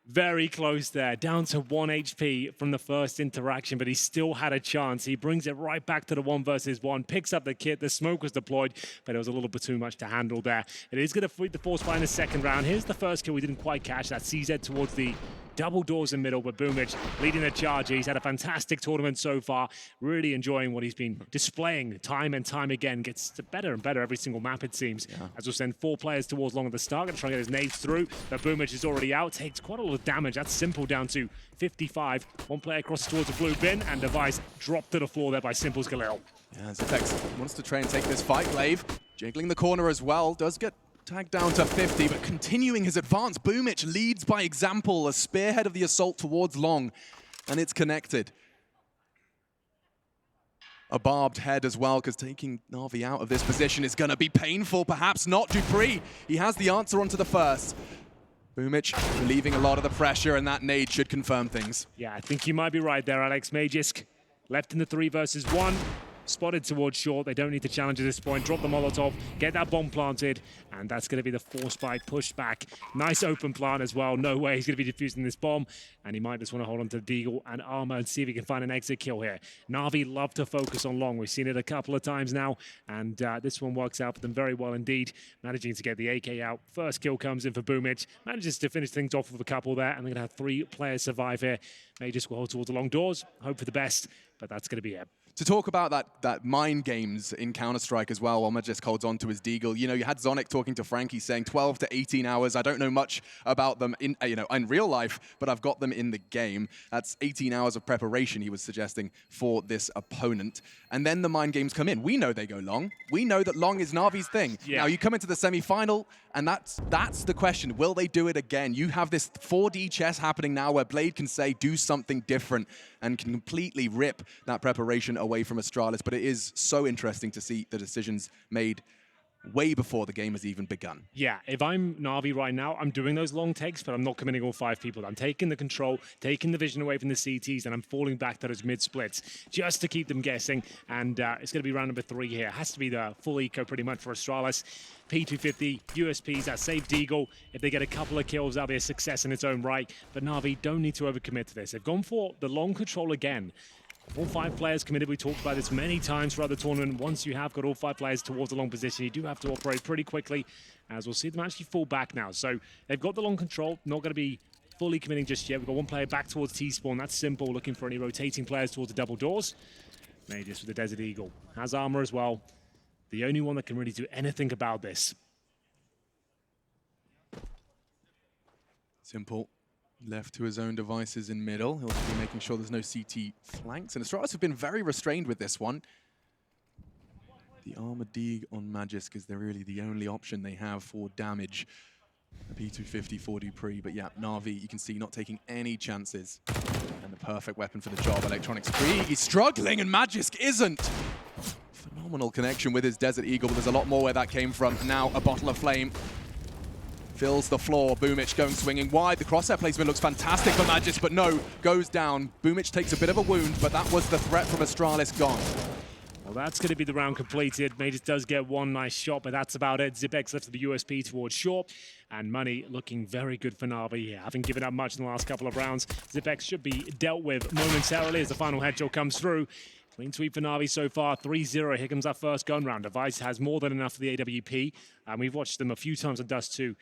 Very close there, down to 1 HP from the first interaction, but he still had a chance. He brings it right back to the 1 versus 1, picks up the kit, the smoke was deployed, but it was a little bit too much to handle there. It is going to feed the force fire in the second round. Here's the first kill we didn't quite catch, that CZ towards the double doors in middle, but Boomich leading the charge. He's had a fantastic tournament so far, really enjoying what he's been displaying time and time again. Gets better and better every single map, it seems. Yeah. As we'll send 4 players towards long at the start, going to try and get his nades through, but Boomich is already out, takes quite a lot of damage. That's Simple down to 55. 1 player crosses towards the blue bin, and Device dropped to the floor there by Simple's Galil. Yeah, Zipex wants to try and take this fight. Glaive jiggling the corner as well, does get tagged down to 50, but continuing his advance. Boomich leads by example, a spearhead of the assault towards long, and it's connected. A barbed head as well, because taking Na'Vi out of this position is going to be painful. Perhaps not. Dupree, he has the answer onto the first. Boomich relieving a lot of the pressure, and that nade should confirm things. Yeah, I think you might be right there, Alex. Magisk left in the 3 versus 1. spotted towards short. They don't need to challenge at this point. Drop the Molotov, get that bomb planted, and that's going to be the force fight pushed back. Nice open plant as well. No way he's going to be defusing this bomb, and he might just want to hold on to Deagle and Armor and see if he can find an exit kill here. Na'Vi love to focus on long. We've seen it a couple of times now, and this one works out for them very well indeed, managing to get the AK out. First kill comes in for Boomich, manages to finish things off with a couple there, and they're going to have 3 players survive here. May just go towards the long doors, hope for the best, but that's going to be it. To talk about that mind games in Counter-Strike as well, while Magisk holds on to his Deagle. You know, you had Zonic talking to Frankie saying 12 to 18 hours. I don't know much about them in real life, but I've got them in the game. That's 18 hours of preparation, he was suggesting, for this opponent. And then the mind games come in. We know they go long. We know that long is Na'Vi's thing. Yeah. Now, you come into the semi-final, and that's the question. Will they do it again? You have this 4D chess happening now where Blade can say, do something different, and can completely rip that preparation away from Astralis. But it is so interesting to see the decisions made way before the game has even begun. Yeah, if I'm Na'Vi right now, I'm doing those long takes, but I'm not committing all 5 people. I'm taking the control, taking the vision away from the CTs, and I'm falling back to those mid-splits just to keep them guessing. And it's going to be round number 3 here. It has to be the full eco pretty much for Astralis. P250, USPs, that save Deagle. If they get a couple of kills, that'll be a success in its own right. But Na'Vi don't need to overcommit to this. They've gone for the long control again. All 5 players committed. We talked about this many times throughout the tournament. Once you have got all 5 players towards the long position, you do have to operate pretty quickly, as we'll see them actually fall back now. So they've got the long control, not going to be fully committing just yet. We've got 1 player back towards T-spawn. That's simple, looking for any rotating players towards the double doors. Maybe just with the Desert Eagle. Has armor as well. The only one that can really do anything about this. Simple. Left to his own devices in middle. He'll be making sure there's no CT flanks. And Astralis have been very restrained with this one. The Armor Deag on Magisk is really the only option they have for damage. A P250 for Dupree, but yeah, Na'Vi, you can see, not taking any chances. And the perfect weapon for the job. Electronics Krieg, he's struggling, and Magisk isn't. Phenomenal connection with his Desert Eagle, but there's a lot more where that came from. Now a Bottle of Flame fills the floor. Boomich going swinging wide. The crosshair placement looks fantastic for Magisk, but no, goes down. Boomich takes a bit of a wound, but that was the threat from Astralis gone. Well, that's going to be the round completed. Mages does get 1 nice shot, but that's about it. Zipex left to the USP towards short, and Money looking very good for Na'Vi here. Haven't given up much in the last couple of rounds. Zipex should be dealt with momentarily as the final headshot comes through. Clean sweep for Na'Vi so far, 3-0. Here comes our first gun round. Device has more than enough for the AWP. And we've watched them a few times on Dust 2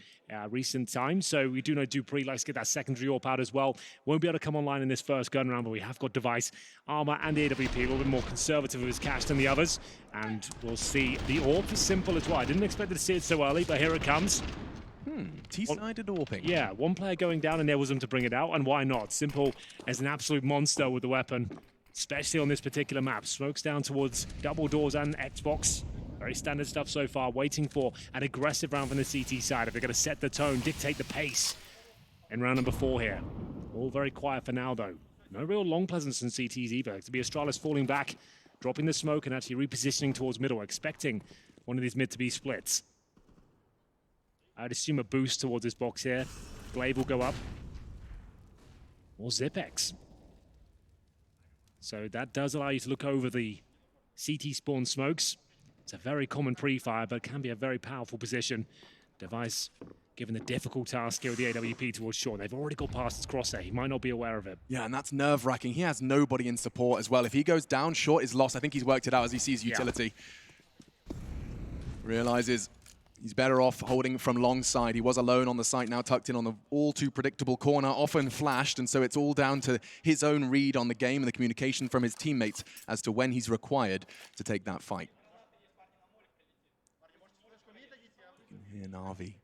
recent times. So we do know Dupree likes to get that secondary AWP out as well. Won't be able to come online in this first gun round, but we have got Device, Armor, and the AWP. A little bit more conservative with his cash than the others. And we'll see the AWP is simple as well. I didn't expect to see it so early, but here it comes. T-sided AWPing. Yeah, 1 player going down, and there was him to bring it out. And why not? Simple as an absolute monster with the weapon. Especially on this particular map. Smokes down towards double doors and Xbox. Very standard stuff so far. Waiting for an aggressive round from the CT side. If they're going to set the tone, dictate the pace in round number 4 here. All very quiet for now, though. No real long presence in CTs either. To be Astralis falling back, dropping the smoke, and actually repositioning towards middle, expecting one of these mid to be splits. I'd assume a boost towards this box here. Glaive will go up. Or Zipex. So that does allow you to look over the CT spawn smokes. It's a very common pre-fire, but it can be a very powerful position. Device given the difficult task here with the AWP towards short. They've already got past his crosshair. He might not be aware of it. Yeah, and that's nerve-wracking. He has nobody in support as well. If he goes down, short is lost. I think he's worked it out as he sees utility. Yeah. Realizes he's better off holding from long side. He was alone on the site, now tucked in on the all too predictable corner, often flashed, and so it's all down to his own read on the game and the communication from his teammates as to when he's required to take that fight. You can hear Na'Vi.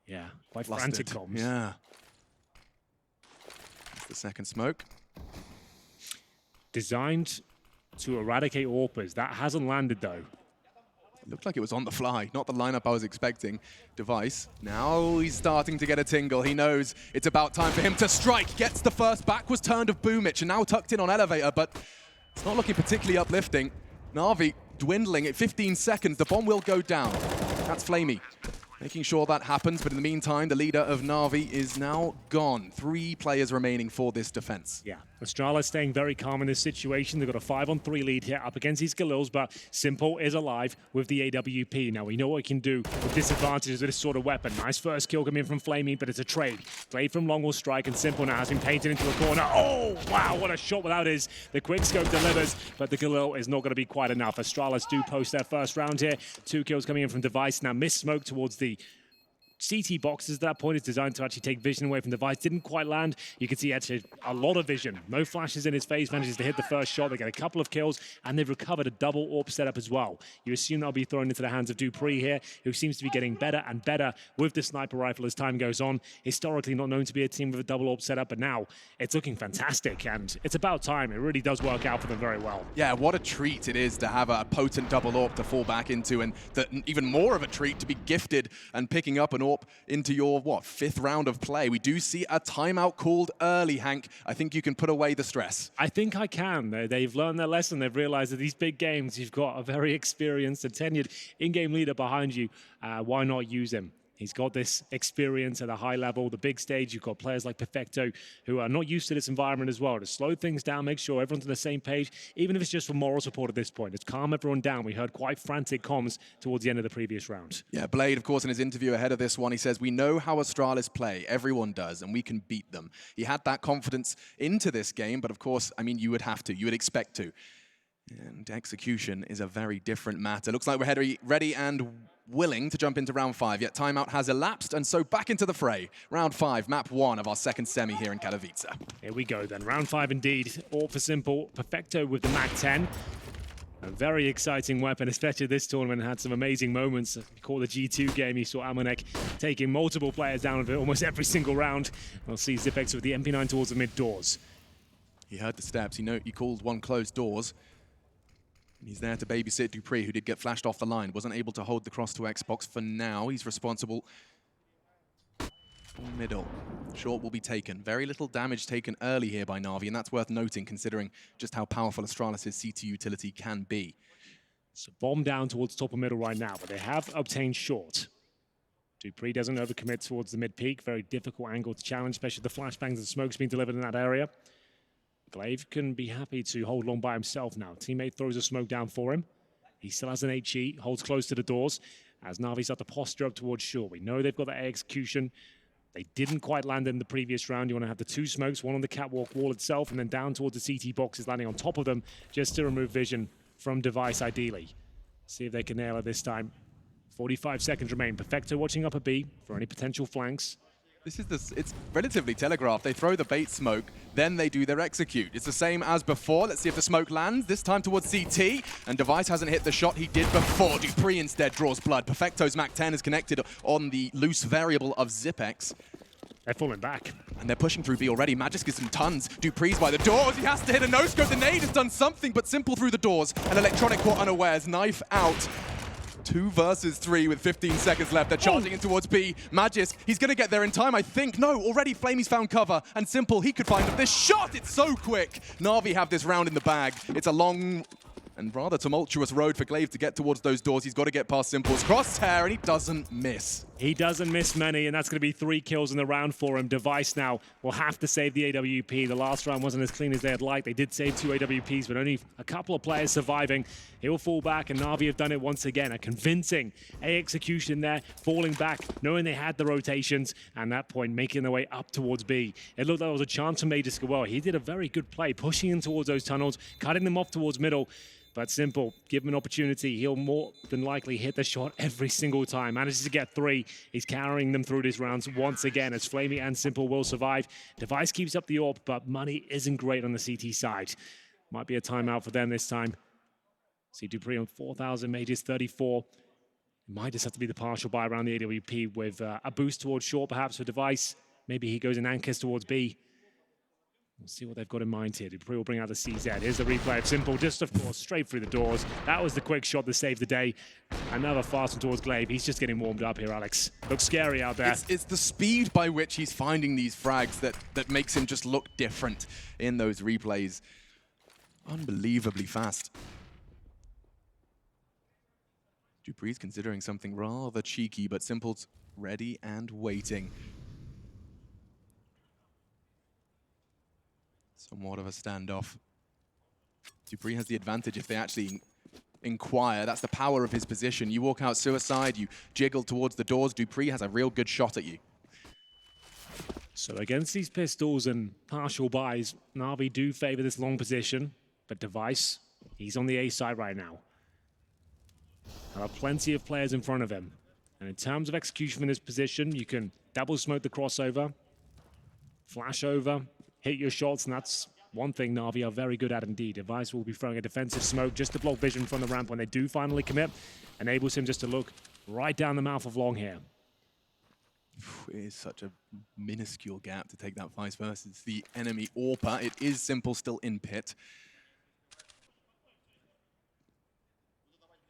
Yeah, quite frantic comms. Yeah. That's the second smoke. Designed to eradicate AWPers. That hasn't landed, though. It looked like it was on the fly, not the lineup I was expecting. Device, now he's starting to get a tingle. He knows it's about time for him to strike. Gets the first backwards turn of Boomich, and now tucked in on Elevator, but it's not looking particularly uplifting. Na'Vi dwindling at 15 seconds. The bomb will go down. That's Flamey, making sure that happens, but in the meantime, the leader of Na'Vi is now gone. 3 players remaining for this defense. Yeah, Astralis staying very calm in this situation. They've got a 5-on-3 lead here up against these Galils, but Simple is alive with the AWP. Now, we know what he can do with disadvantages with this sort of weapon. Nice first kill coming in from Flamey, but it's a trade. Glade from long will strike, and Simple now has been painted into a corner. Oh, wow, what a shot without his. The quick scope delivers, but the Galil is not going to be quite enough. Astralis do post their first round here. 2 kills coming in from Device. Now, miss smoke towards the CT boxes at that point is designed to actually take vision away from Device. Didn't quite land. You can see actually a lot of vision. No flashes in his face. Manages to hit the first shot. They get a couple of kills, and they've recovered a double AWP setup as well. You assume that'll be thrown into the hands of dupreeh here, who seems to be getting better and better with the sniper rifle as time goes on. Historically not known to be a team with a double AWP setup, but now it's looking fantastic, and it's about time. It really does work out for them very well. Yeah, what a treat it is to have a potent double AWP to fall back into, and even more of a treat to be gifted and picking up an AWP into your, 5th round of play. We do see a timeout called early, Hank. I think you can put away the stress. I think I can. They've learned their lesson. They've realized that these big games, you've got a very experienced and tenured in-game leader behind you. Why not use him? He's got this experience at a high level. The big stage, you've got players like Perfecto who are not used to this environment as well. To slow things down, make sure everyone's on the same page, even if it's just for moral support at this point. It's calm everyone down. We heard quite frantic comms towards the end of the previous round. Yeah, Blade, of course, in his interview ahead of this one, he says, we know how Astralis play. Everyone does, and we can beat them. He had that confidence into this game, but of course, I mean, you would have to. You would expect to. And execution is a very different matter. Looks like we're ready and willing to jump into round 5, yet timeout has elapsed, and so back into the fray. Round 5, map 1 of our second semi here in Katowice. Here we go then, round 5 indeed. All for Simple. Perfecto with the MAC-10. A very exciting weapon, especially this tournament. Had some amazing moments. You caught the G2 game, you saw Amonek taking multiple players down with it almost every single round. We'll see Zipex with the MP9 towards the mid doors. He heard the steps. He called one closed doors. He's there to babysit dupreeh, who did get flashed off the line. Wasn't able to hold the cross to Xbox for now. He's responsible for middle. Short will be taken. Very little damage taken early here by Na'Vi, and that's worth noting considering just how powerful Astralis' CT utility can be. So bomb down towards top of middle right now, but they have obtained short. dupreeh doesn't overcommit towards the mid peak. Very difficult angle to challenge, especially the flashbangs and smokes being delivered in that area. Glaive can be happy to hold long by himself now. Teammate throws a smoke down for him. He still has an HE, holds close to the doors as Na'Vi start to posture up towards shore. We know they've got that execution. They didn't quite land in the previous round. You want to have the 2 smokes, one on the catwalk wall itself, and then down towards the CT boxes landing on top of them, just to remove vision from Device ideally. See if they can nail it this time. 45 seconds remain. Perfecto watching up a B for any potential flanks. It's relatively telegraphed. They throw the bait smoke, then they do their execute. It's the same as before. Let's see if the smoke lands, this time towards CT. And Device hasn't hit the shot he did before. dupreeh instead draws blood. Perfecto's MAC-10 is connected on the loose variable of Zipex. They're falling back. And they're pushing through B already. Magisk gets some tons. dupreeh's by the doors. He has to hit a no-scope. The nade has done something, but Simple through the doors. And Electronic caught unawares. Knife out. 2 versus 3 with 15 seconds left. They're charging in towards B. Magisk, he's going to get there in time, I think. No, already Flamey's found cover. And Simple, he could find this shot. It's so quick. Na'Vi have this round in the bag. It's a long and rather tumultuous road for Glaive to get towards those doors. He's got to get past Simple's crosshair, and he doesn't miss. He doesn't miss many, and that's going to be 3 kills in the round for him. Device now will have to save the AWP. The last round wasn't as clean as they had liked. They did save 2 AWPs, but only a couple of players surviving. He'll fall back, and Na'Vi have done it once again. A convincing A execution there, falling back, knowing they had the rotations, and that point making their way up towards B. It looked like there was a chance for Magisk as well. He did a very good play, pushing in towards those tunnels, cutting them off towards middle. But Simple, give him an opportunity. He'll more than likely hit the shot every single time. Manages to get 3. He's carrying them through these rounds once again as Flamey and Simple will survive. Device keeps up the AWP, but money isn't great on the CT side. Might be a timeout for them this time. See dupreeh on 4,000, Mages 34. It might just have to be the partial buy around the AWP with a boost towards short perhaps for Device. Maybe he goes in anchors towards B. We'll see what they've got in mind here. dupreeh will bring out the CZ. Here's the replay of Simple, just of course, straight through the doors. That was the quick shot that saved the day. Another fast one towards Glaive. He's just getting warmed up here, Alex. Looks scary out there. It's the speed by which he's finding these frags that makes him just look different in those replays. Unbelievably fast. dupreeh's considering something rather cheeky, but Simple's ready and waiting. Somewhat of a standoff. dupreeh has the advantage if they actually inquire. That's the power of his position. You walk out suicide, you jiggle towards the doors, dupreeh has a real good shot at you. So against these pistols and partial buys, Na'Vi do favor this long position, but Device, he's on the A side right now. There are plenty of players in front of him. And in terms of execution in this position, you can double smoke the crossover, flash over, hit your shots, and that's one thing Na'Vi are very good at indeed. Device will be throwing a defensive smoke just to block vision from the ramp when they do finally commit, enables him just to look right down the mouth of Long here. It is such a minuscule gap to take that vice versus the enemy AWPer. It is Simple still in pit.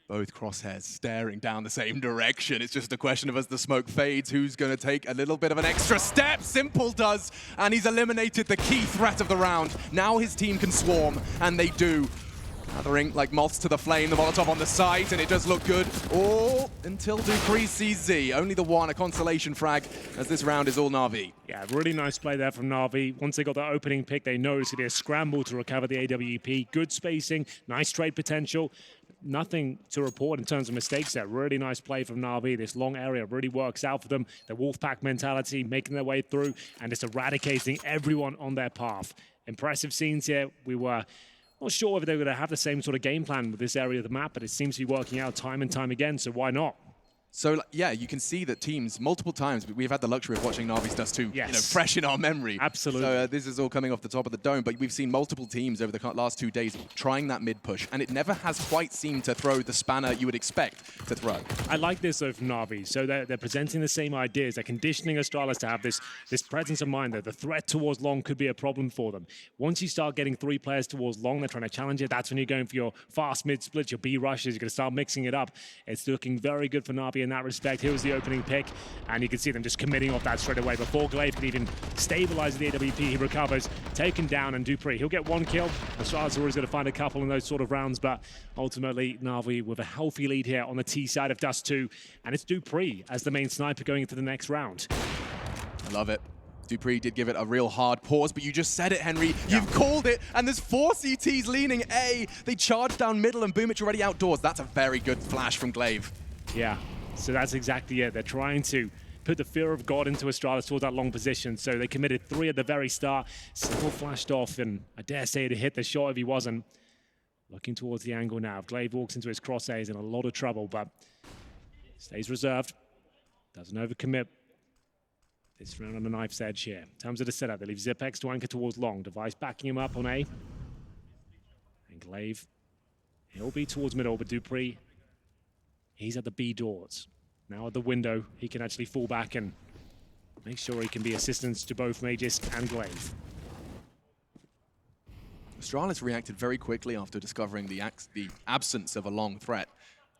Both crosshairs staring down the same direction. It's just a question of as the smoke fades, who's going to take a little bit of an extra step? Simple does, and he's eliminated the key threat of the round. Now his team can swarm, and they do. Gathering like moths to the flame, the Molotov on the site, and it does look good. Oh, until dupreeh sees Z. Only the one, a consolation frag, as this round is all Na'Vi. Yeah, really nice play there from Na'Vi. Once they got the opening pick, they know it's going to be a scramble to recover the AWP. Good spacing, nice trade potential. Nothing to report in terms of mistakes there. Really nice play from Na'Vi. This long area really works out for them. The Wolfpack mentality, making their way through, and just eradicating everyone on their path. Impressive scenes here. We were not sure if they were going to have the same sort of game plan with this area of the map, but it seems to be working out time and time again, so why not? So, yeah, you can see that teams, multiple times, we've had the luxury of watching Na'Vi's Dust 2, yes, you know, fresh in our memory. Absolutely. So this is all coming off the top of the dome, but we've seen multiple teams over the last 2 days trying that mid-push, and it never has quite seemed to throw the spanner you would expect to throw. I like this, though, from Na'Vi. So they're presenting the same ideas. They're conditioning Astralis to have this presence of mind that the threat towards long could be a problem for them. Once you start getting 3 players towards long, they're trying to challenge it. That's when you're going for your fast mid-splits, your B rushes. You're going to start mixing it up. It's looking very good for Na'Vi in that respect. Here was the opening pick, and you can see them just committing off that straight away. Before Glaive can even stabilize the AWP, he recovers, taken down, and dupreeh, he'll get 1 kill. Astralis are always going to find a couple in those sort of rounds, but ultimately Na'Vi with a healthy lead here on the T side of Dust 2, and it's dupreeh as the main sniper going into the next round. I love it. dupreeh did give it a real hard pause, but you just said it, Henry. You've called it, and there's 4 CTs leaning A. They charge down middle, and boom, it's already outdoors. That's a very good flash from Glaive. Yeah. So that's exactly it. They're trying to put the fear of God into Astralis towards that long position. So they committed 3 at the very start. Simple flashed off, and I dare say to hit the shot if he wasn't. Looking towards the angle now. Glaive walks into his crosshairs in a lot of trouble, but stays reserved. Doesn't overcommit. This round on the knife's edge here. In terms of the setup, they leave Zipex to anchor towards long. Device backing him up on A. And Glaive, he'll be towards middle, but dupreeh, he's at the B doors. Now at the window, he can actually fall back and make sure he can be assistance to both Magisk and Glaive. Astralis reacted very quickly after discovering the absence of a long threat.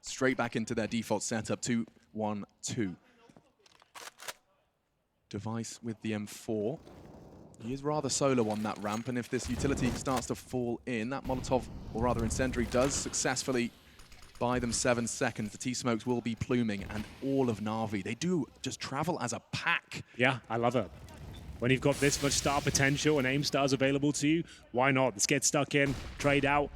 Straight back into their default setup, 2-1-2. Device with the M4. He is rather solo on that ramp, and if this utility starts to fall in, that Molotov, or rather Incendiary, does successfully buy them 7 seconds. The T-Smokes will be pluming, and all of Na'Vi, they do just travel as a pack. Yeah, I love it. When you've got this much star potential and aim stars available to you, why not? Let's get stuck in, trade out.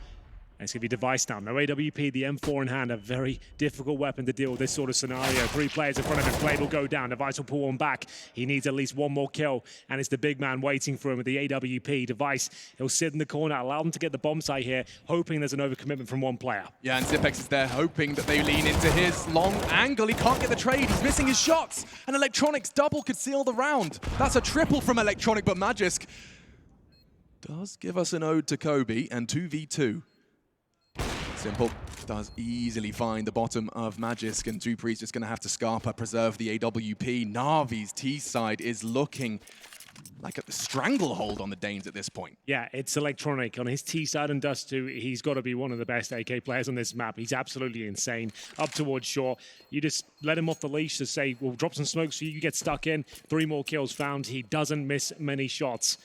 And it's going to be Device now. No AWP, the M4 in hand, a very difficult weapon to deal with this sort of scenario. 3 players in front of him. Glaive will go down. Device will pull one back. He needs at least 1 more kill, and it's the big man waiting for him with the AWP. Device, he'll sit in the corner, allow them to get the bomb site here, hoping there's an overcommitment from 1 player. Yeah, and Zipex is there hoping that they lean into his long angle. He can't get the trade. He's missing his shots. And Electronic's double could seal the round. That's a triple from Electronic, but Magisk does give us an ode to Kobe and 2v2. Simple does easily find the bottom of Magisk, and dupreeh's just going to have to Scarpa preserve the AWP. Na'Vi's T side is looking like a stranglehold on the Danes at this point. Yeah, it's Electronic. On his T side and Dust 2, he's got to be one of the best AK players on this map. He's absolutely insane. Up towards shore, you just let him off the leash to say, we'll drop some smokes for you, you get stuck in. 3 more kills found. He doesn't miss many shots.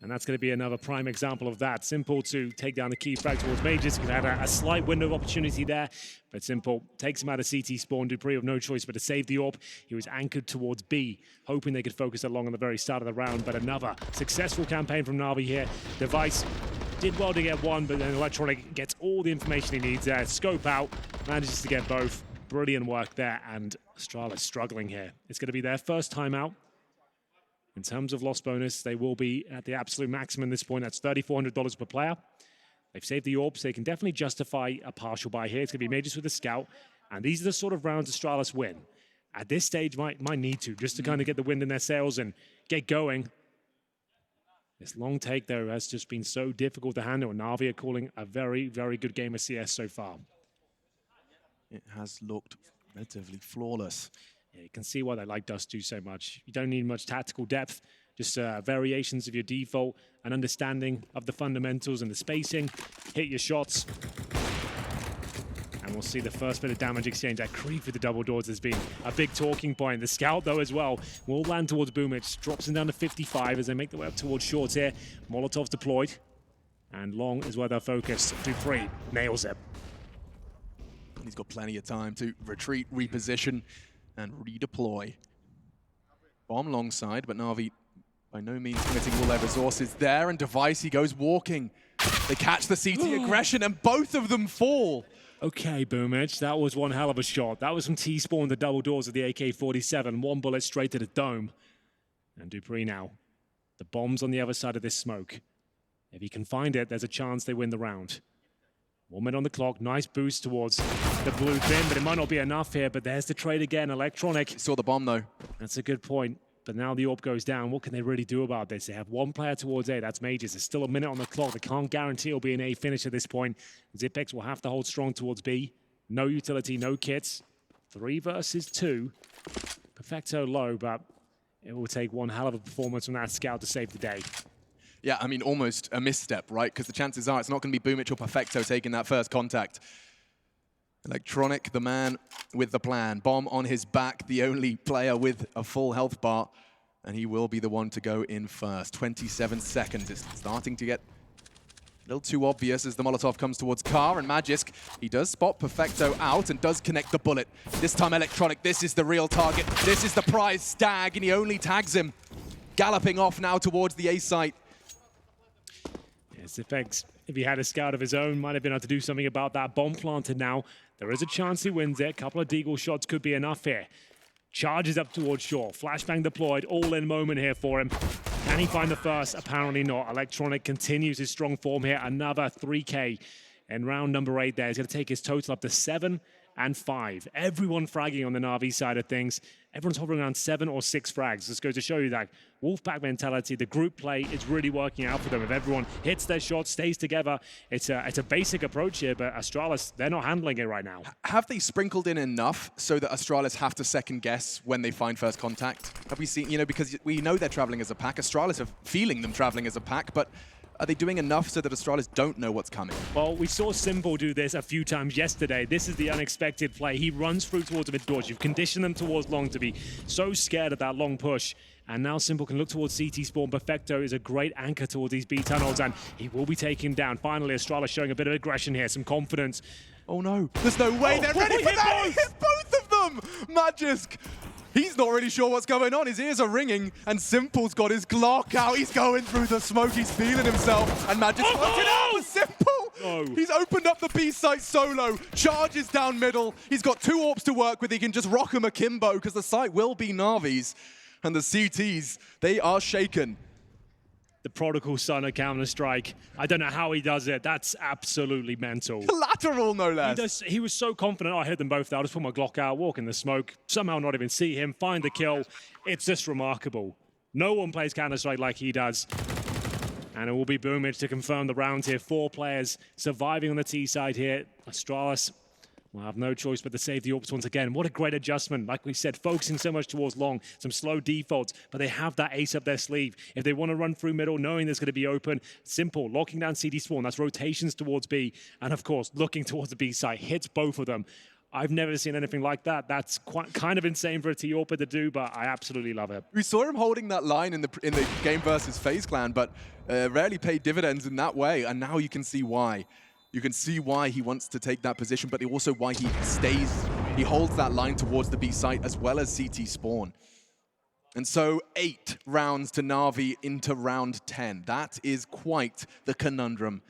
And that's going to be another prime example of that. Simple to take down the key frag towards Majors. He had a slight window of opportunity there, but Simple takes him out of CT spawn. Dupree with no choice but to save the AWP. He was anchored towards B, hoping they could focus along on the very start of the round, but another successful campaign from Na'Vi here. Device did well to get one, but then Electronic gets all the information he needs there. Scope out, manages to get both. Brilliant work there, and Astralis struggling here. It's going to be their first time out. In terms of loss bonus, they will be at the absolute maximum at this point. That's $3,400 per player. They've saved the AWP, so they can definitely justify a partial buy here. It's going to be Majors with a scout. And these are the sort of rounds Astralis win. At this stage, might need to, just to kind of get the wind in their sails and get going. This long take, though, has just been so difficult to handle. And Na'Vi are calling a very, very good game of CS so far. It has looked relatively flawless. Yeah, you can see why they like Dust 2 so much. You don't need much tactical depth, just variations of your default, an understanding of the fundamentals and the spacing. Hit your shots. And we'll see the first bit of damage exchange. That creep with the double doors has been a big talking point. The scout, though, as well, will land towards Boomich. Drops him down to 55 as they make their way up towards shorts here. Molotov's deployed. And long is where they're focused. Dupree nails it. He's got plenty of time to retreat, reposition, and redeploy. Bomb long side, but Na'Vi by no means committing all their resources there, and Device, he goes walking. They catch the CT aggression, and both of them fall. Okay, Boomich, that was one hell of a shot. That was from T-Spawn, the double doors of the AK-47. One bullet straight to the dome. And Dupree now. The bomb's on the other side of this smoke. If he can find it, there's a chance they win the round. 1 minute on the clock, nice boost towards the blue bin, but it might not be enough here, but there's the trade again, Electronic. Saw the bomb, though. That's a good point, but now the AWP goes down. What can they really do about this? They have one player towards A, that's Majors. There's still a minute on the clock. They can't guarantee it'll be an A finish at this point. Zipex will have to hold strong towards B. No utility, no kits. 3 versus 2. Perfecto low, but it will take one hell of a performance from that scout to save the day. Yeah, I mean, almost a misstep, right? Because the chances are it's not going to be Boomich or Perfecto taking that first contact. Electronic, the man with the plan. Bomb on his back, the only player with a full health bar. And he will be the one to go in first. 27 seconds. It's starting to get a little too obvious as the Molotov comes towards Carr. And Magisk, he does spot Perfecto out and does connect the bullet. This time Electronic, this is the real target. This is the prize Stag, and he only tags him. Galloping off now towards the A site. Zipex, if he had a scout of his own, might have been able to do something about that. Bomb planted now. There is a chance he wins it. A couple of deagle shots could be enough here. Charges up towards shore. Flashbang deployed. All-in moment here for him. Can he find the first? Apparently not. Electronic continues his strong form here. Another 3K in round number 8 there. He's going to take his total up to 7 and 5. Everyone fragging on the Na'Vi side of things. Everyone's hovering around 7 or 6 frags. This goes to show you that Wolfpack mentality, the group play is really working out for them. If everyone hits their shots, stays together, it's a basic approach here, but Astralis, they're not handling it right now. Have they sprinkled in enough so that Astralis have to second guess when they find first contact? Have we seen, because we know they're traveling as a pack. Astralis are feeling them traveling as a pack, but are they doing enough so that Astralis don't know what's coming? Well, we saw Simple do this a few times yesterday. This is the unexpected play. He runs through towards the mid-doors. You've conditioned them towards long to be so scared of that long push. And now Simple can look towards CT spawn. Perfecto is a great anchor towards these B tunnels, and he will be taken down. Finally, Astralis showing a bit of aggression here, some confidence. Oh no, there's no way they're ready for that! He hit both of them! Magisk! He's not really sure what's going on. His ears are ringing, and Simple's got his Glock out. He's going through the smoke. He's feeling himself, and Magisk worked it out with Simple. No. He's opened up the B site solo, charges down middle. He's got 2 AWPs to work with. He can just rock him akimbo because the site will be Na'Vi's, and the CTs, they are shaken. The prodigal son of Counter-Strike. I don't know how he does it. That's absolutely mental. Lateral, no less. He was so confident. Oh, I hit them both. I'll just put my Glock out, walk in the smoke, somehow not even see him, find the kill. It's just remarkable. No one plays Counter-Strike like he does. And it will be Boomich to confirm the round here. 4 players surviving on the T side here. Astralis will have no choice but to save the AWPs once again. What a great adjustment. Like we said, focusing so much towards long, some slow defaults, but they have that ace up their sleeve. If they want to run through middle, knowing there's going to be open, Simple, locking down CD spawn, that's rotations towards B, and of course, looking towards the B side, hits both of them. I've never seen anything like that. That's kind of insane for a T-Orpa to do, but I absolutely love it. We saw him holding that line in the game versus FaZe Clan, but rarely paid dividends in that way, and now you can see why. You can see why he wants to take that position, but also why he holds that line towards the B site as well as CT spawn. And so 8 rounds to Na'Vi into round 10. That is quite the conundrum.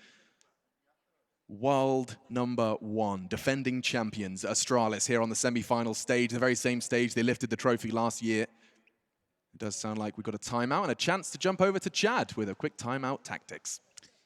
World number 1, defending champions, Astralis, here on the semi-final stage, the very same stage they lifted the trophy last year. It does sound like we've got a timeout and a chance to jump over to Chad with a quick timeout tactics.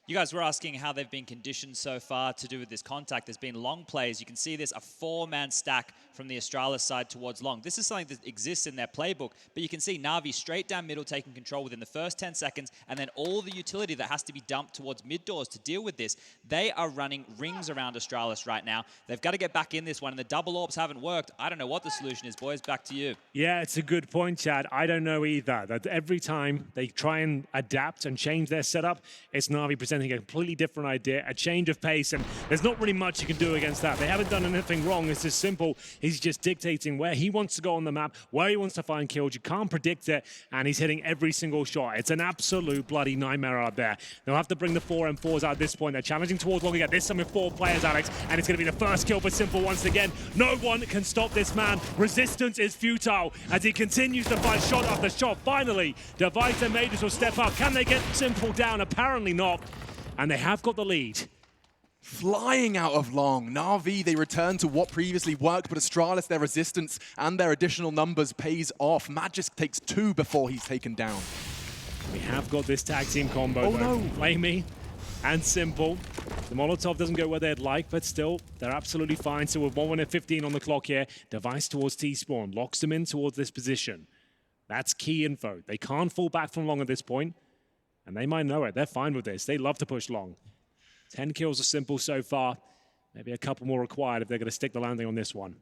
You guys were asking how they've been conditioned so far to do with this contact. There's been long plays. You can see this, a 4-man stack from the Astralis side towards long. This is something that exists in their playbook, but you can see Na'Vi straight down middle taking control within the first 10 seconds, and then all the utility that has to be dumped towards mid doors to deal with this. They are running rings around Astralis right now. They've got to get back in this one, and the double orbs haven't worked. I don't know what the solution is, boys. Back to you. Yeah, it's a good point, Chad. I don't know either. That every time they try and adapt and change their setup, it's Na'Vi presenting a completely different idea, a change of pace, and there's not really much you can do against that. They haven't done anything wrong. It's just simple. He's just dictating where he wants to go on the map, where he wants to find kills. You can't predict it, and he's hitting every single shot. It's an absolute bloody nightmare out there. They'll have to bring the 4M4s out at this point. They're challenging towards long again. This time with 4 players, Alex, and it's going to be the first kill for Simple once again. No one can stop this man. Resistance is futile as he continues to find shot after shot. Finally, Device and Majors will step up. Can they get Simple down? Apparently not. And they have got the lead. Flying out of long. Na'Vi, they return to what previously worked, but Astralis, their resistance and their additional numbers pays off. Magisk takes 2 before he's taken down. We have got this tag team combo, oh, though. No. Flamey and Simple. The Molotov doesn't go where they'd like, but still, they're absolutely fine. So with 1 minute 15 on the clock here, Device towards T-Spawn, locks them in towards this position. That's key info. They can't fall back from long at this point. And they might know it. They're fine with this. They love to push long. 10 kills are Simple so far. Maybe a couple more required if they're going to stick the landing on this one.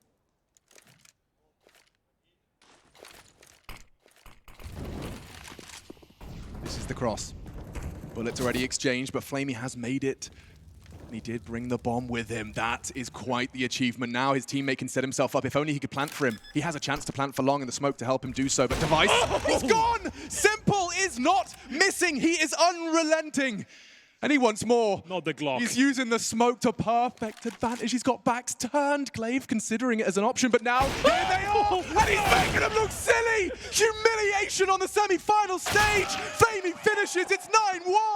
This is the cross. Bullets already exchanged, but Flamey has made it. He did bring the bomb with him. That is quite the achievement. Now his teammate can set himself up. If only he could plant for him. He has a chance to plant for long in the smoke to help him do so, but Device, he's gone! Simple is not missing. He is unrelenting. And he wants more. Not the Glock. He's using the smoke to perfect advantage. He's got backs turned. Glaive considering it as an option, but now here they are, and he's making them look silly. Humiliation on the semi-final stage. Flamey finishes. It's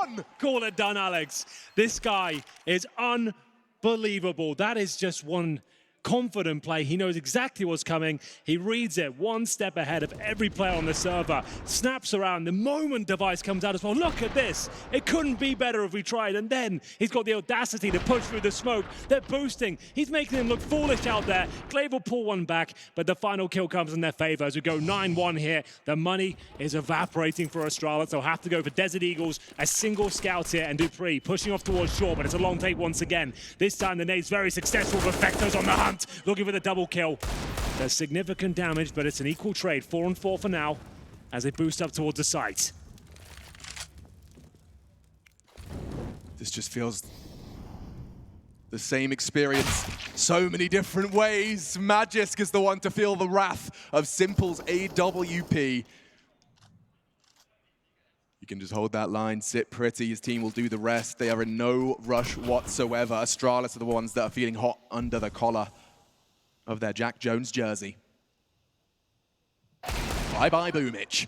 9-1. Call it done, Alex. This guy is unbelievable. That is just one confident play. He knows exactly what's coming. He reads it 1 step ahead of every player on the server. Snaps around. The moment Device comes out as well, look at this. It couldn't be better if we tried. And then he's got the audacity to push through the smoke. They're boosting. He's making them look foolish out there. Glaive will pull one back, but the final kill comes in their favor as we go 9-1 here. The money is evaporating for Astralis. They'll have to go for Desert Eagles, a single scout here, and Dupree pushing off towards shore, but it's a long take once again. This time the nade's very successful, but Vector's on the hunt, looking for the double kill. There's significant damage, but it's an equal trade. 4-4 for now as they boost up towards the site. This just feels the same experience so many different ways. Magisk is the one to feel the wrath of Simple's AWP. You can just hold that line, sit pretty. His team will do the rest. They are in no rush whatsoever. Astralis are the ones that are feeling hot under the collar of their Jack Jones jersey. Bye-bye, Boomich.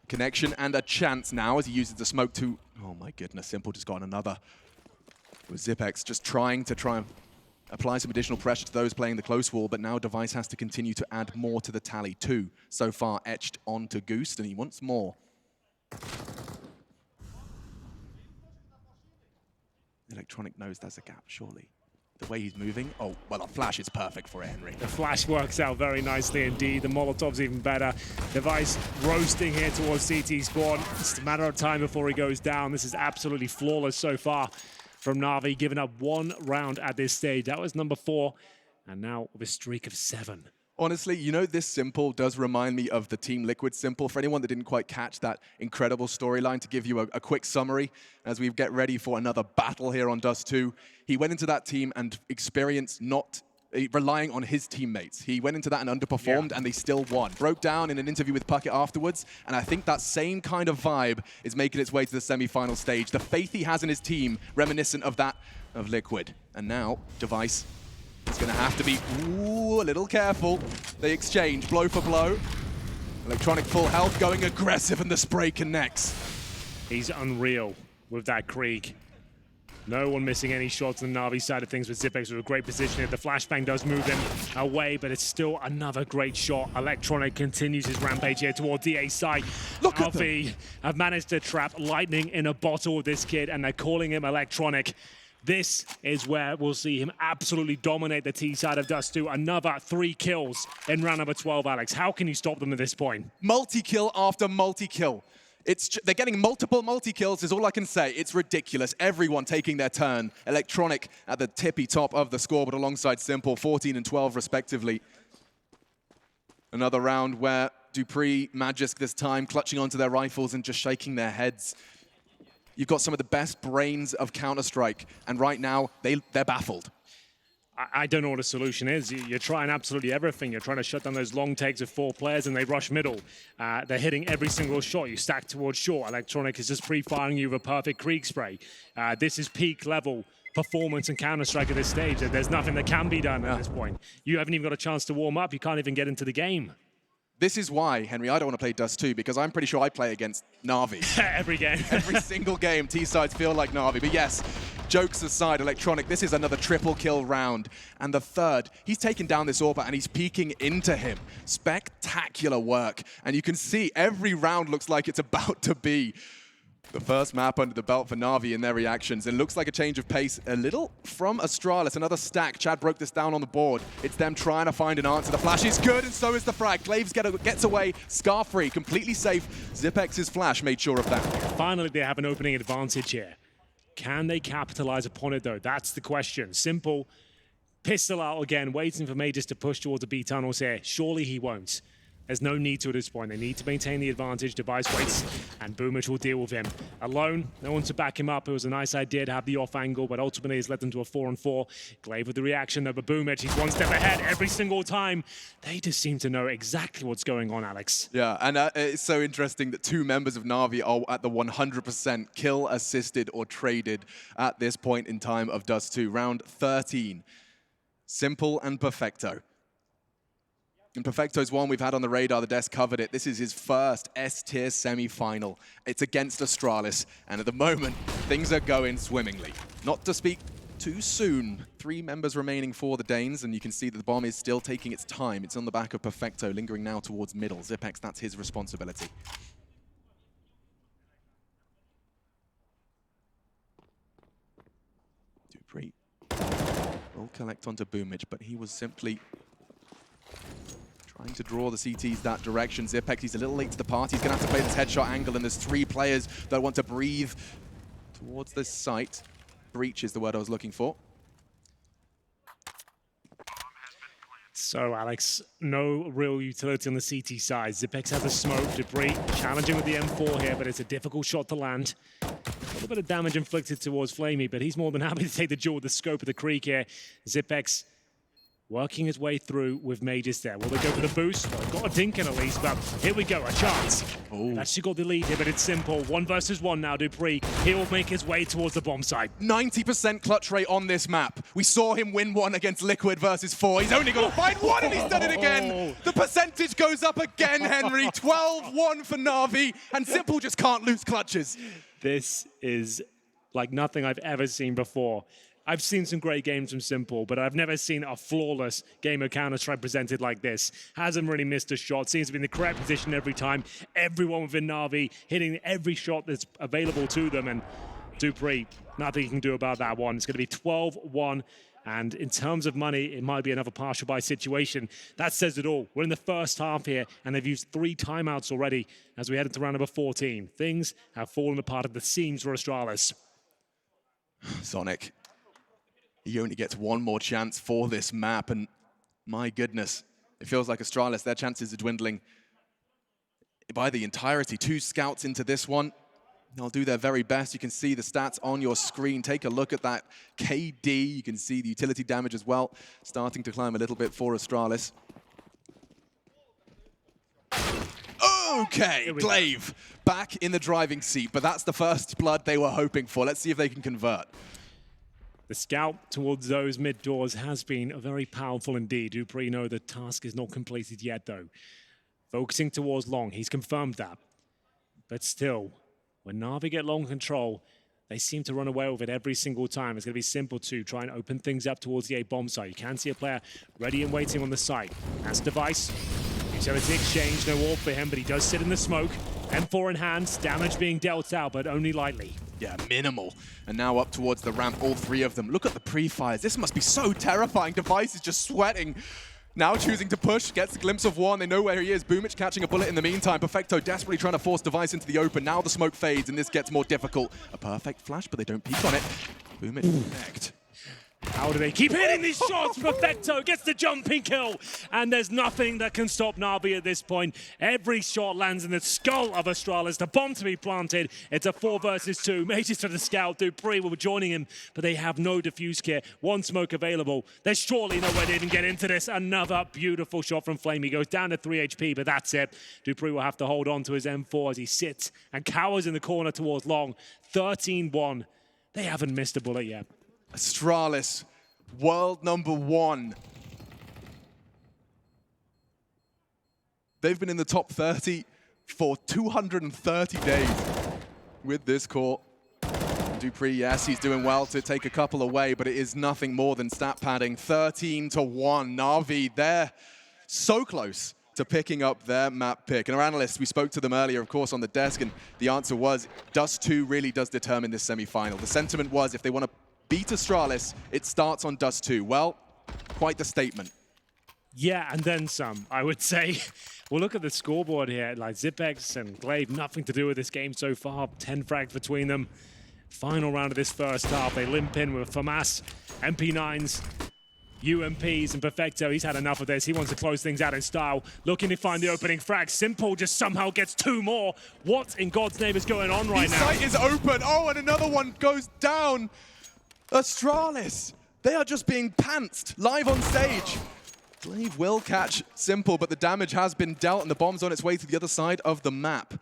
Connection and a chance now as he uses the smoke to... Oh my goodness, Simple just got another. With Zipex just trying and apply some additional pressure to those playing the close wall, but now Device has to continue to add more to the tally. 2 so far etched onto Goose, and he wants more. Electronic knows there's a gap, surely. The way he's moving, oh, well, a flash is perfect for Henry. The flash works out very nicely indeed. The Molotov's even better. Device roasting here towards CT spawn. It's a matter of time before he goes down. This is absolutely flawless so far from Na'Vi, giving up 1 round at this stage. That was number 4, and now with a streak of 7. Honestly, you know, this Simple does remind me of the Team Liquid Simple. For anyone that didn't quite catch that incredible storyline, to give you a quick summary as we get ready for another battle here on Dust 2. He went into that team and experienced not relying on his teammates. He went into that and underperformed, and they still won. Broke down in an interview with Puckett afterwards, and I think that same kind of vibe is making its way to the semi-final stage. The faith he has in his team, reminiscent of that of Liquid. And now, Device is going to have to be a little careful. They exchange blow for blow. Electronic full health, going aggressive, and the spray connects. He's unreal with that Krieg. No one missing any shots on the Na'Vi side of things with Zipex with a great position here. The flashbang does move him away, but it's still another great shot. Electronic continues his rampage here toward the A side. Look at Na'Vi have managed to trap lightning in a bottle with this kid, and they're calling him Electronic. This is where we'll see him absolutely dominate the T side of Dust 2. Another 3 kills in round number 12, Alex. How can you stop them at this point? Multi-kill after multi-kill. They're getting multiple multi-kills is all I can say. It's ridiculous. Everyone taking their turn. Electronic at the tippy top of the scoreboard alongside Simple, 14 and 12 respectively. Another round where Dupree, Magisk this time, clutching onto their rifles and just shaking their heads. You've got some of the best brains of Counter-Strike, and right now, they're baffled. I don't know what the solution is. You're trying absolutely everything. You're trying to shut down those long takes of 4 players, and they rush middle. They're hitting every single shot. You stack towards short. Electronic is just pre-firing you with a perfect Krieg spray. This is peak level performance in Counter-Strike at this stage. There's nothing that can be done at this point. You haven't even got a chance to warm up. You can't even get into the game. This is why, Henry, I don't want to play Dust 2, because I'm pretty sure I play against Na'Vi. Every game. Every single game, T-sides feel like Na'Vi. But yes, jokes aside, Electronic, this is another triple kill round. And the third, he's taken down this Orba and he's peeking into him. Spectacular work. And you can see every round looks like it's about to be the first map under the belt for Na'Vi in their reactions. It looks like a change of pace a little from Astralis. Another stack. Chad broke this down on the board. It's them trying to find an answer. The flash is good, and so is the frag. Glaves gets away, scar-free, completely safe. Zipex's flash made sure of that. Finally, they have an opening advantage here. Can they capitalize upon it, though? That's the question. Simple, pistol out again, waiting for Mages to push towards the B tunnels here. Surely he won't. There's no need to at this point. They need to maintain the advantage. Device waits, and Boomich will deal with him. Alone, no one to back him up. It was a nice idea to have the off angle, but ultimately it's led them to a 4-on-4. Glaive with the reaction, though, but Boomich, he's one step ahead every single time. They just seem to know exactly what's going on, Alex. Yeah, and it's so interesting that 2 members of Na'Vi are at the 100% kill, assisted, or traded at this point in time of Dust 2. Round 13. Simple and Perfecto. And Perfecto's one we've had on the radar, the desk covered it. This is his first S-tier semi-final. It's against Astralis, and at the moment, things are going swimmingly. Not to speak too soon. 3 members remaining for the Danes, and you can see that the bomb is still taking its time. It's on the back of Perfecto, lingering now towards middle. Zipex, that's his responsibility. Dupree will collect onto Boomich, but he was simply trying to draw the CTs that direction. Zipex, he's a little late to the party. He's going to have to play this headshot angle, and there's 3 players that want to breathe towards this site. Breach is the word I was looking for. So, Alex, no real utility on the CT side. Zipex has a smoke. Dupree challenging with the M4 here, but it's a difficult shot to land. A little bit of damage inflicted towards Flamey, but he's more than happy to take the duel with the scope of the Krieg here. Zipex working his way through with Mages there. Will they go for the boost? Well, they've got a dink in at least, but here we go, a chance. They've actually got the lead here, but it's simple. 1 versus 1 now, Dupree. He'll make his way towards the bomb site. 90% clutch rate on this map. We saw him win 1 against Liquid versus 4. He's only got to find 1, and he's done it again. The percentage goes up again, Henry. 12-1 for Na'Vi, and Simple just can't lose clutches. This is like nothing I've ever seen before. I've seen some great games from Simple, but I've never seen a flawless game of Counter-Strike presented like this. Hasn't really missed a shot, seems to be in the correct position every time. Everyone within Na'Vi hitting every shot that's available to them, and Dupree, nothing you can do about that one. It's going to be 12-1, and in terms of money, it might be another partial buy situation. That says it all. We're in the first half here, and they've used 3 timeouts already as we head into round number 14. Things have fallen apart at the seams for Astralis. Sonic. He only gets 1 more chance for this map, and my goodness, it feels like Astralis, their chances are dwindling by the entirety. 2 scouts into this one. They'll do their very best. You can see the stats on your screen. Take a look at that KD. You can see the utility damage as well, starting to climb a little bit for Astralis. Okay, Glaive back in the driving seat, but that's the first blood they were hoping for. Let's see if they can convert. The scout towards those mid doors has been very powerful indeed. dupreeh know the task is not completed yet, though. Focusing towards long, he's confirmed that. But still, when Na'Vi get long control, they seem to run away with it every single time. It's going to be simple to try and open things up towards the A bomb site. You can see a player ready and waiting on the site. That's Device. Utility exchange, no AWP for him, but he does sit in the smoke. M4 in hand, damage being dealt out, but only lightly. Yeah, minimal. And now up towards the ramp, all three of them. Look at the pre-fires. This must be so terrifying. Device is just sweating. Now choosing to push, gets a glimpse of one. They know where he is. Boomich catching a bullet in the meantime. Perfecto desperately trying to force Device into the open. Now the smoke fades, and this gets more difficult. A perfect flash, but they don't peek on it. Boomich connect. How do they keep hitting these shots? Perfecto gets the jumping kill, and there's nothing that can stop Na'Vi at this point. Every shot lands in the skull of Astralis. The bomb to be planted. It's a 4 versus 2. Mages to the scout. dupreeh will be joining him, but they have no defuse kit. One smoke available. There's surely no way they can get into this. Another beautiful shot from Flame. He goes down to 3 HP, but that's it. dupreeh will have to hold on to his M4 as he sits and cowers in the corner towards long. 13-1. They haven't missed a bullet yet. Astralis, world #1. They've been in the top 30 for 230 days with this core. dupreeh, yes, he's doing well to take a couple away, but it is nothing more than stat padding. 13-1. Na'Vi, they're so close to picking up their map pick. And our analysts, we spoke to them earlier, of course, on the desk, and the answer was Dust 2 really does determine this semi-final. The sentiment was if they want to beat Astralis, it starts on Dust 2. Well, quite the statement. Yeah, and then some, I would say. Well, look at the scoreboard here. Like Zipex and Glaive, nothing to do with this game so far. 10 frags between them. Final round of this first half. They limp in with FAMAS, MP9s, UMPs, and Perfecto. He's had enough of this. He wants to close things out in style. Looking to find the opening frag. Simple just somehow gets 2 more. What in God's name is going on right now? The site is open. Oh, and another one goes down. Astralis, they are just being pantsed live on stage. Glaive will catch Simple, but the damage has been dealt and the bomb's on its way to the other side of the map.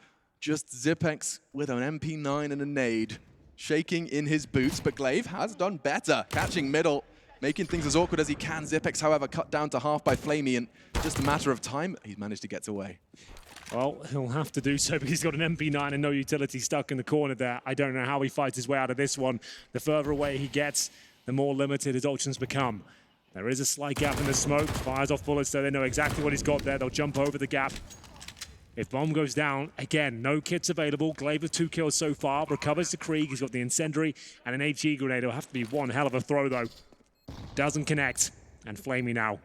Just Zipex with an MP9 and a nade, shaking in his boots, but Glaive has done better, catching middle, making things as awkward as he can. Zipex, however, cut down to half by Flamey, and just a matter of time, he's managed to get away. Well, he'll have to do so because he's got an MP9 and no utility stuck in the corner there. I don't know how he fights his way out of this one. The further away he gets, the more limited his options become. There is a slight gap in the smoke. Fires off bullets, so they know exactly what he's got there. They'll jump over the gap. If bomb goes down, again, no kits available. Glaive with 2 kills so far. Recovers the Krieg. He's got the incendiary and an HE grenade. It'll have to be one hell of a throw, though. Doesn't connect. And Flamey now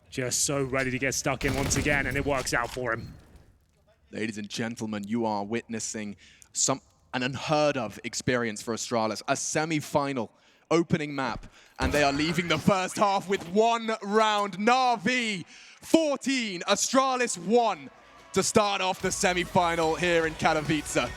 just so ready to get stuck in once again, and it works out for him. Ladies and gentlemen, you are witnessing an unheard of experience for Astralis, a semi-final opening map, and they are leaving the first half with 1 round. Na'Vi 14, Astralis 1 to start off the semi-final here in Katowice.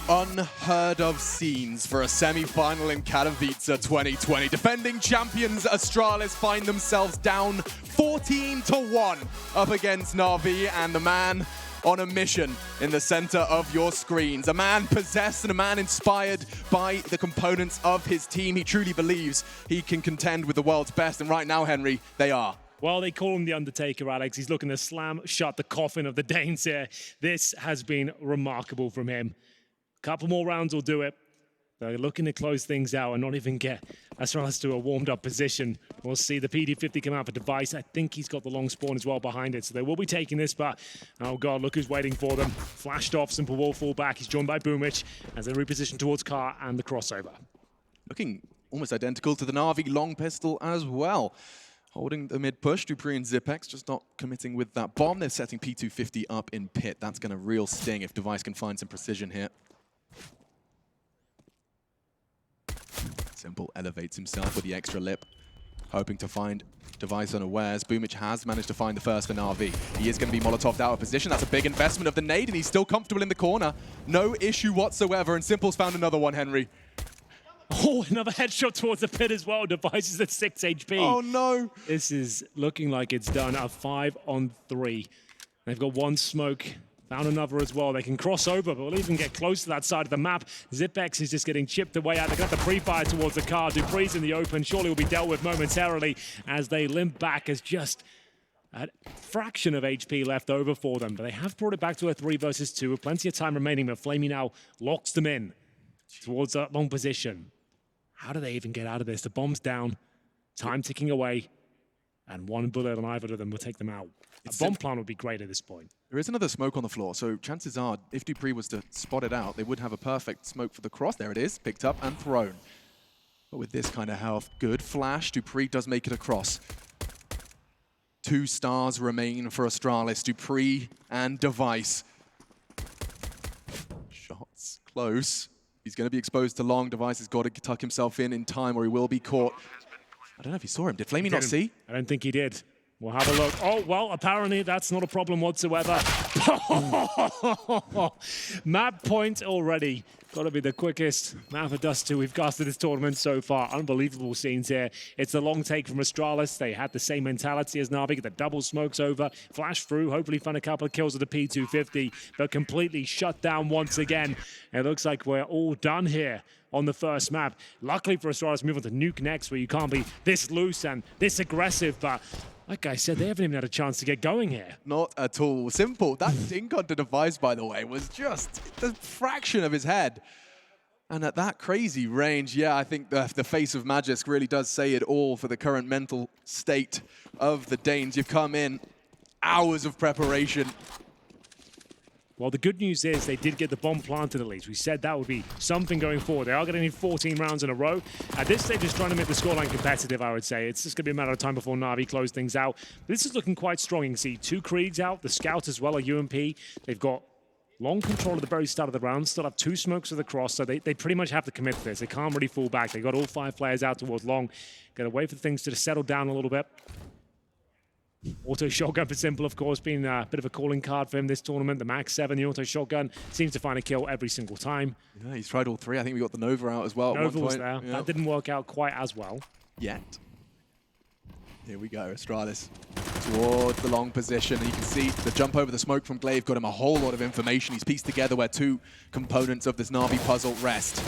Unheard of scenes for a semi-final in Katowice 2020. Defending champions Astralis find themselves down 14-1 up against Na'Vi, and the man on a mission in the center of your screens. A man possessed and a man inspired by the components of his team. He truly believes he can contend with the world's best, and right now, Henry, they are. Well, they call him the Undertaker, Alex. He's looking to slam shut the coffin of the Danes here. This has been remarkable from him. Couple more rounds will do it. They're looking to close things out and not even get Astralis to a warmed-up position. We'll see the PD-50 come out for Device. I think he's got the long spawn as well behind it, so they will be taking this, but oh god, look who's waiting for them. Flashed off, Simple will fall back. He's joined by Boomich as they reposition towards Car and the crossover. Looking almost identical to the Na'Vi long pistol as well. Holding the mid-push, Dupree and Zipex just not committing with that bomb. They're setting P250 up in pit. That's going to real sting if Device can find some precision here. Simple elevates himself with the extra lip, hoping to find Device unawares. Boomich has managed to find the first for Na'Vi. He is going to be Molotov'd out of position. That's a big investment of the nade, and he's still comfortable in the corner. No issue whatsoever, and Simple's found another one, Henry. Oh, another headshot towards the pit as well. Device is at 6 HP. Oh, no. This is looking like it's done. A 5-on-3. They've got one smoke. Found another as well. They can cross over, but we'll even get close to that side of the map. Zipex is just getting chipped away out. They got the pre-fire towards the car. Dupree's in the open. Surely will be dealt with momentarily as they limp back as just a fraction of HP left over for them. But they have brought it back to a 3 versus 2 with plenty of time remaining, but Flamey now locks them in towards that long position. How do they even get out of this? The bomb's down, time ticking away, and one bullet on either of them will take them out. A bomb plant would be great at this point. There is another smoke on the floor, so chances are, if Dupree was to spot it out, they would have a perfect smoke for the cross. There it is, picked up and thrown. But with this kind of health, good flash. Dupree does make it across. 2 stars remain for Astralis, Dupree and Device. Shots close. He's going to be exposed to long. Device has got to tuck himself in time or he will be caught. I don't know if he saw him. Did Flamey not see? I don't think he did. We'll have a look. Oh, well, apparently that's not a problem whatsoever. Map point already. Got to be the quickest map of Dust 2 we've casted this tournament so far. Unbelievable scenes here. It's the long take from Astralis. They had the same mentality as Na'Vi. The double smokes over, flash through, hopefully find a couple of kills with the P250, but completely shut down once again. It looks like we're all done here on the first map. Luckily for Astralis, move on to Nuke next, where you can't be this loose and this aggressive, but like I said, they haven't even had a chance to get going here. Not at all. Simple. That dink onto Device, by the way, was just the fraction of his head. And at that crazy range, yeah, I think the face of Magisk really does say it all for the current mental state of the Danes. You've come in, hours of preparation. Well, the good news is they did get the bomb planted at least. We said that would be something going forward. They are going to need 14 rounds in a row. At this stage, just trying to make the scoreline competitive, I would say. It's just going to be a matter of time before Na'Vi close things out. This is looking quite strong. You can see 2 Kriegs out, the Scout as well, a UMP. They've got long control at the very start of the round, still have 2 smokes to the cross, so they pretty much have to commit to this. They can't really fall back. They've got all 5 players out towards long. Got to wait for things to settle down a little bit. Auto shotgun for Simple, of course, being a bit of a calling card for him this tournament. The Max 7, the auto shotgun, seems to find a kill every single time. Yeah, he's tried all 3. I think we got the Nova out as well. Nova was there. Yeah. That didn't work out quite as well. Yet. Here we go, Astralis towards the long position. And you can see the jump over the smoke from Glaive got him a whole lot of information. He's pieced together where 2 components of this Na'Vi puzzle rest.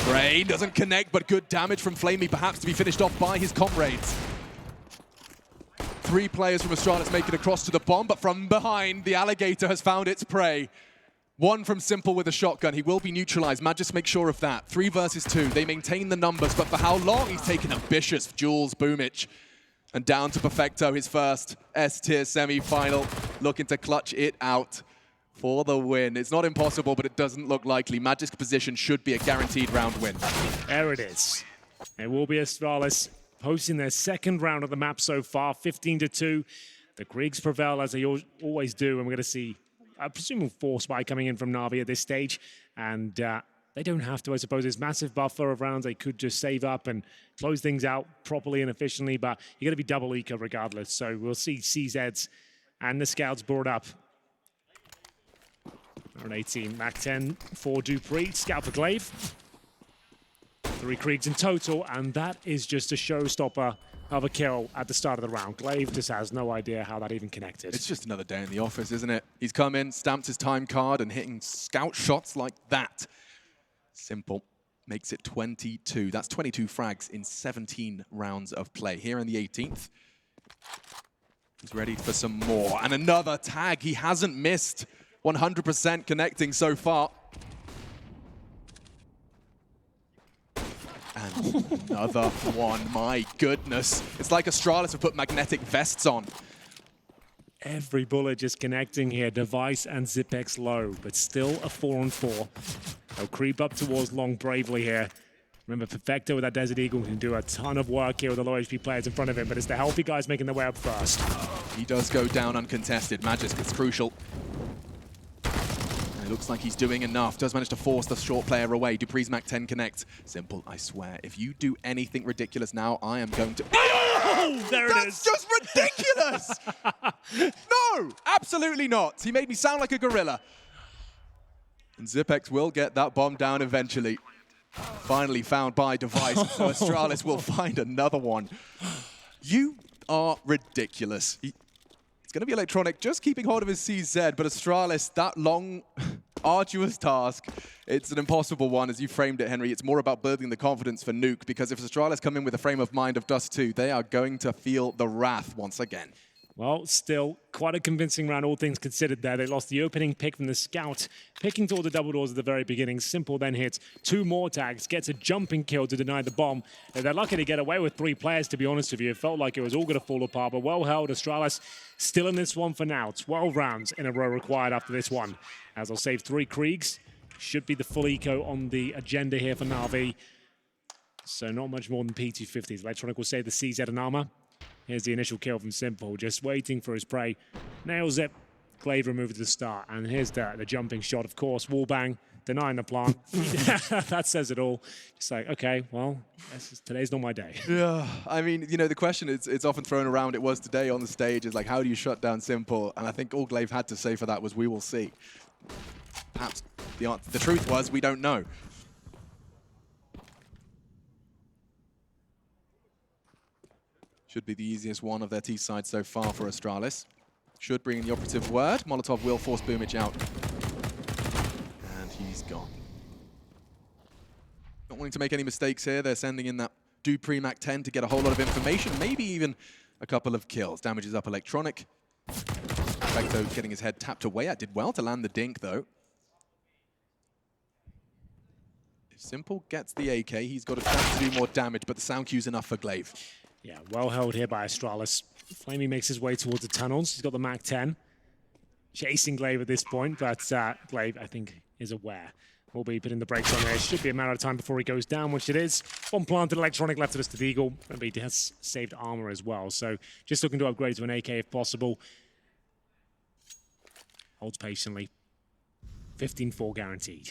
Brain doesn't connect, but good damage from Flamey, perhaps to be finished off by his comrades. 3 players from Astralis make it across to the bomb, but from behind, the Alligator has found its prey. 1 from Simple with a shotgun. He will be neutralized. Magisk make sure of that. 3 versus 2. They maintain the numbers, but for how long? He's taken a vicious Jules Boomich. And down to Perfecto, his first S-tier semi-final, looking to clutch it out for the win. It's not impossible, but it doesn't look likely. Magisk's position should be a guaranteed round win. There it is. It will be Astralis hosting their 2nd round of the map so far, 15-2. The Griegs prevail as they always do, and we're going to see a presumable force spy coming in from Na'Vi at this stage. And they don't have to, I suppose. There's massive buffer of rounds. They could just save up and close things out properly and efficiently, but you're going to be double eco regardless. So we'll see CZs and the Scouts brought up. Around 18, Mac 10 for Dupree, scout for Glaive. 3 Kriegs in total, and that is just a showstopper of a kill at the start of the round. Glaive just has no idea how that even connected. It's just another day in the office, isn't it? He's come in, stamped his time card, and hitting scout shots like that. Simple. Makes it 22. That's 22 frags in 17 rounds of play. Here in the 18th, he's ready for some more. And another tag. He hasn't missed. 100% connecting so far. And another one. My goodness. It's like Astralis have put magnetic vests on. Every bullet just connecting here. Device and Zipex low, but still a 4-on-4. They'll creep up towards long bravely here. Remember, Perfecto with that Desert Eagle can do a ton of work here with the low HP players in front of him, but it's the healthy guys making their way up first. He does go down uncontested. Magisk is crucial. And it looks like he's doing enough. Does manage to force the short player away. Dupree's Mac 10 connects. Simple, I swear. If you do anything ridiculous now, I am going to... Oh, there it is. That's just ridiculous! No, absolutely not. He made me sound like a gorilla. And Zipex will get that bomb down eventually. Finally found by Device. So Astralis will find another one. You are ridiculous. It's going to be Electronic just keeping hold of his CZ, but Astralis, that long, arduous task, it's an impossible one as you framed it, Henry. It's more about building the confidence for Nuke, because if Astralis come in with a frame of mind of Dust 2, they are going to feel the wrath once again. Well, still quite a convincing round, all things considered there. They lost the opening pick from the scout, picking toward the double doors at the very beginning. Simple then hits 2 more tags, gets a jumping kill to deny the bomb. They're lucky to get away with 3 players, to be honest with you. It felt like it was all going to fall apart, but well held. Astralis still in this one for now. 12 rounds in a row required after this one. As I'll save 3 Kriegs. Should be the full eco on the agenda here for Na'Vi. So not much more than P250s. Electronic will save the CZ and armor. Here's the initial kill from Simple, just waiting for his prey. Nails it. Glaive removed at the start. And here's the jumping shot, of course. Wallbang, denying the plant. That says it all. Just like, okay, well, today's not my day. Yeah, I mean, you know, the question it's often thrown around, it was today on the stage, is like, how do you shut down Simple? And I think all Glaive had to say for that was, we will see. Perhaps the truth was, we don't know. Should be the easiest one of their T-side so far for Astralis. Should bring in the operative word. Molotov will force Boomich out. And he's gone. Not wanting to make any mistakes here. They're sending in that Dupree Mac 10 to get a whole lot of information, maybe even a couple of kills. Damages up Electronic. Perfecto getting his head tapped away at. Did well to land the dink, though. If Simple gets the AK, he's got a chance to do more damage, but the sound cue's enough for Glaive. Yeah, well held here by Astralis. Flamey makes his way towards the tunnels. He's got the Mac 10. Chasing Glaive at this point, but Glaive, I think, is aware. Will be putting the brakes on there. Should be a matter of time before he goes down, which it is. One planted Electronic left of us to the Eagle, but he has saved armor as well. So just looking to upgrade to an AK if possible. Holds patiently. 15-4 guaranteed.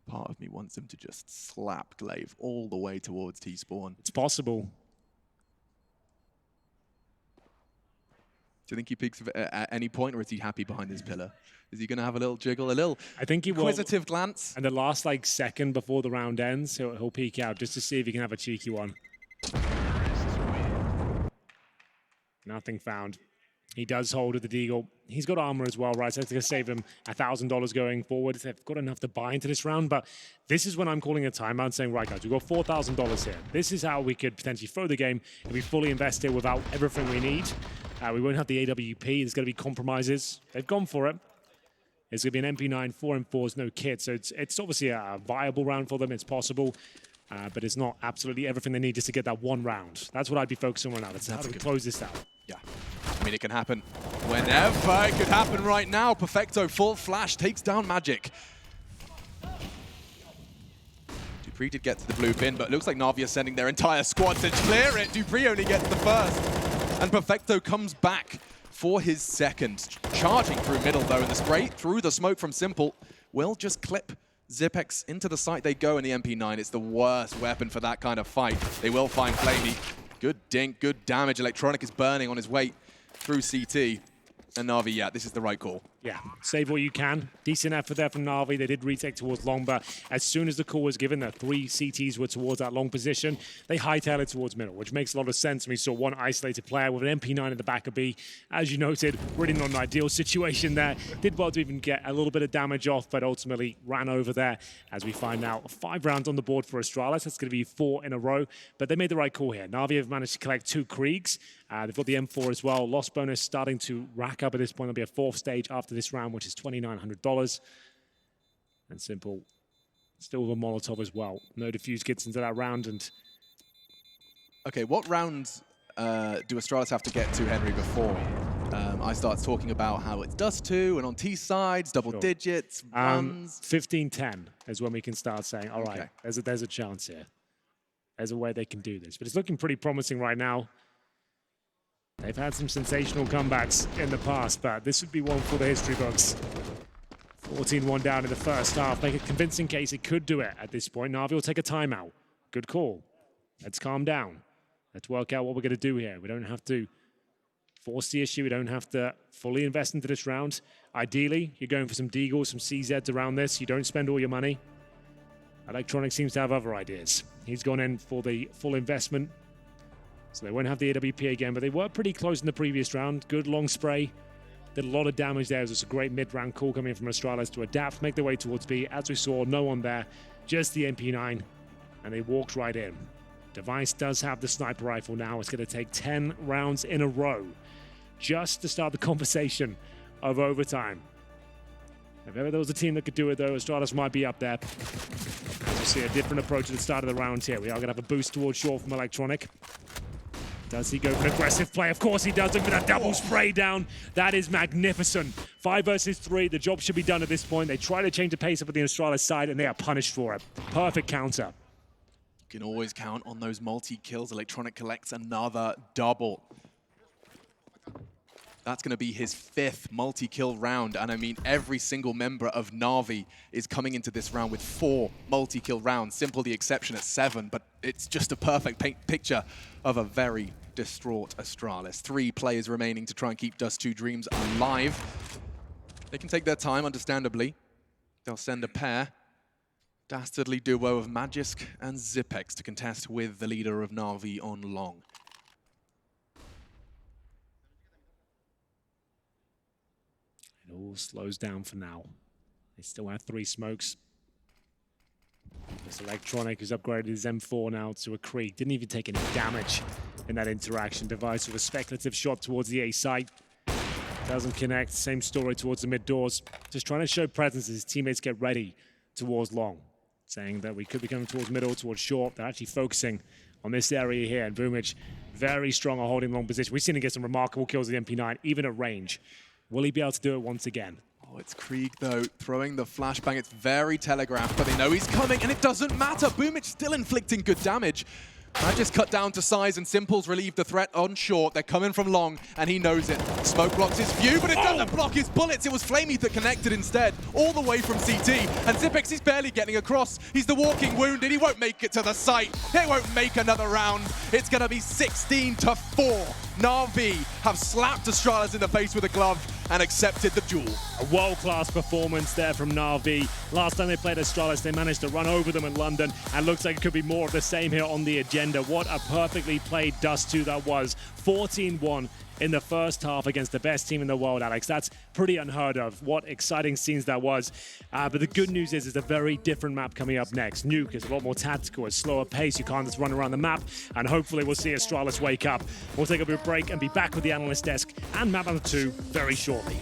Part of me wants him to just slap Glaive all the way towards T-spawn. It's possible. Do you think he peeks at any point, or is he happy behind his pillar? Is he going to have a little jiggle, a little I think he will. Inquisitive glance? And the last second before the round ends, he'll peek out just to see if he can have a cheeky one. Nothing found. He does hold with the Deagle. He's got armor as well, right? So that's going to save him $1,000 going forward. They've got enough to buy into this round, but this is when I'm calling a timeout and saying, right, guys, we've got $4,000 here. This is how we could potentially throw the game if we fully invest here without everything we need. We won't have the AWP. There's going to be compromises. They've gone for it. It's going to be an MP9, 4M4s, no kit. So it's obviously a viable round for them. It's possible. But it's not absolutely everything they need just to get that one round. That's what I'd be focusing on now. That's how do we close this out. Yeah. I mean, it can happen whenever. It could happen right now. Perfecto, full flash, takes down Magic. Dupree did get to the blue pin, but it looks like Na'Vi are sending their entire squad to clear it. Dupree only gets the first. And Perfecto comes back for his second. Charging through middle, though, and the spray through the smoke from Simple will just clip Zipex into the site they go in the MP9. It's the worst weapon for that kind of fight. They will find Flamey. Good dink, good damage. Electronic is burning on his way through CT. And Na'Vi, yeah, this is the right call. Yeah, save what you can. Decent effort there from Na'Vi. They did retake towards long, but as soon as the call was given, the 3 CTs were towards that long position, they hightailed it towards middle, which makes a lot of sense. And we saw one isolated player with an MP9 in the back of B. As you noted, really not an ideal situation there. Did well to even get a little bit of damage off, but ultimately ran over there. As we find out, 5 rounds on the board for Astralis. That's going to be 4 in a row, but they made the right call here. Na'Vi have managed to collect 2 Kriegs. They've got the M4 as well. Loss bonus starting to rack up at this point. There'll be a 4th stage after this round, which is $2,900. And Simple still with a Molotov as well. No defuse gets into that round. And okay, what round do Astralis have to get to, Henry, before I start talking about how it's Dust 2 and on T sides, double digits, runs? 15-10 is when we can start saying, all right, there's a chance here. There's a way they can do this. But it's looking pretty promising right now. They've had some sensational comebacks in the past, but this would be one for the history books. 14-1 down in the first half. Make a convincing case it could do it at this point. Na'Vi will take a timeout. Good call. Let's calm down. Let's work out what we're going to do here. We don't have to force the issue. We don't have to fully invest into this round. Ideally, you're going for some Deagles, some CZs around this. You don't spend all your money. Electronic seems to have other ideas. He's gone in for the full investment. So they won't have the AWP again, but they were pretty close in the previous round. Good long spray. Did a lot of damage there. It was a great mid-round call coming in from Astralis to adapt, make their way towards B. As we saw, no one there, just the MP9, and they walked right in. Device does have the sniper rifle now. It's going to take 10 rounds in a row just to start the conversation of overtime. If ever there was a team that could do it, though, Astralis might be up there. As you see, a different approach at the start of the round here. We are going to have a boost towards short from Electronic. Does he go for an aggressive play? Of course he does. Look at that double spray down. That is magnificent. 5 versus 3. The job should be done at this point. They try to change the pace up at the Astralis side, and they are punished for it. Perfect counter. You can always count on those multi-kills. Electronic collects another double. That's going to be his 5th multi-kill round. And I mean, every single member of Na'Vi is coming into this round with 4 multi-kill rounds. Simple the exception at 7, but it's just a perfect picture of a very distraught Astralis. 3 players remaining to try and keep Dust 2 Dreams alive. They can take their time, understandably. They'll send a pair. Dastardly duo of Magisk and Zipex to contest with the leader of Na'Vi on long. It all slows down for now. They still have 3 smokes. This Electronic has upgraded his M4 now to a Krieg. Didn't even take any damage in that interaction. Device with a speculative shot towards the A site. Doesn't connect. Same story towards the mid doors. Just trying to show presence as his teammates get ready towards long. Saying that we could be coming towards middle, towards short. They're actually focusing on this area here. And Boomich, very strong at holding long position. We've seen him get some remarkable kills with the MP9, even at range. Will he be able to do it once again? Oh, it's Krieg, though, throwing the flashbang. It's very telegraphed, but they know he's coming, and it doesn't matter. Boomich still inflicting good damage. Magisk cut down to size, and Simple's relieved the threat on short. They're coming from long, and he knows it. Smoke blocks his view, but it doesn't block his bullets. It was Flamey that connected instead, all the way from CT. And Zipex is barely getting across. He's the walking wounded. He won't make it to the site. They won't make another round. It's going to be 16-4. Na'Vi have slapped Astralis in the face with a glove and accepted the duel. A world-class performance there from Na'Vi. Last time they played Astralis, they managed to run over them in London, and looks like it could be more of the same here on the agenda. What a perfectly played Dust 2 that was. 14-1 in the first half against the best team in the world, Alex. That's pretty unheard of. What exciting scenes that was. But the good news is, it's a very different map coming up next. Nuke is a lot more tactical, a slower pace. You can't just run around the map, and hopefully we'll see Astralis wake up. We'll take a bit of a break and be back with the analyst desk and map number 2 very shortly.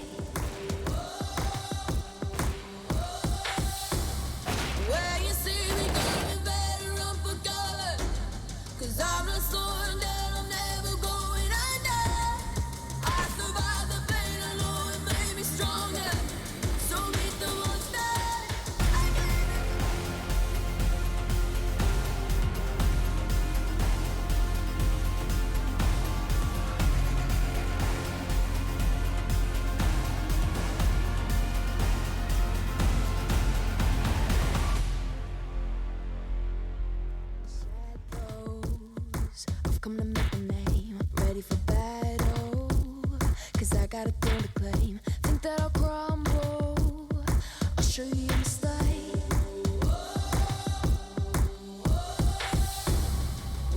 got a thing to claim. Think that I'll crumble. I'll show you a mistake.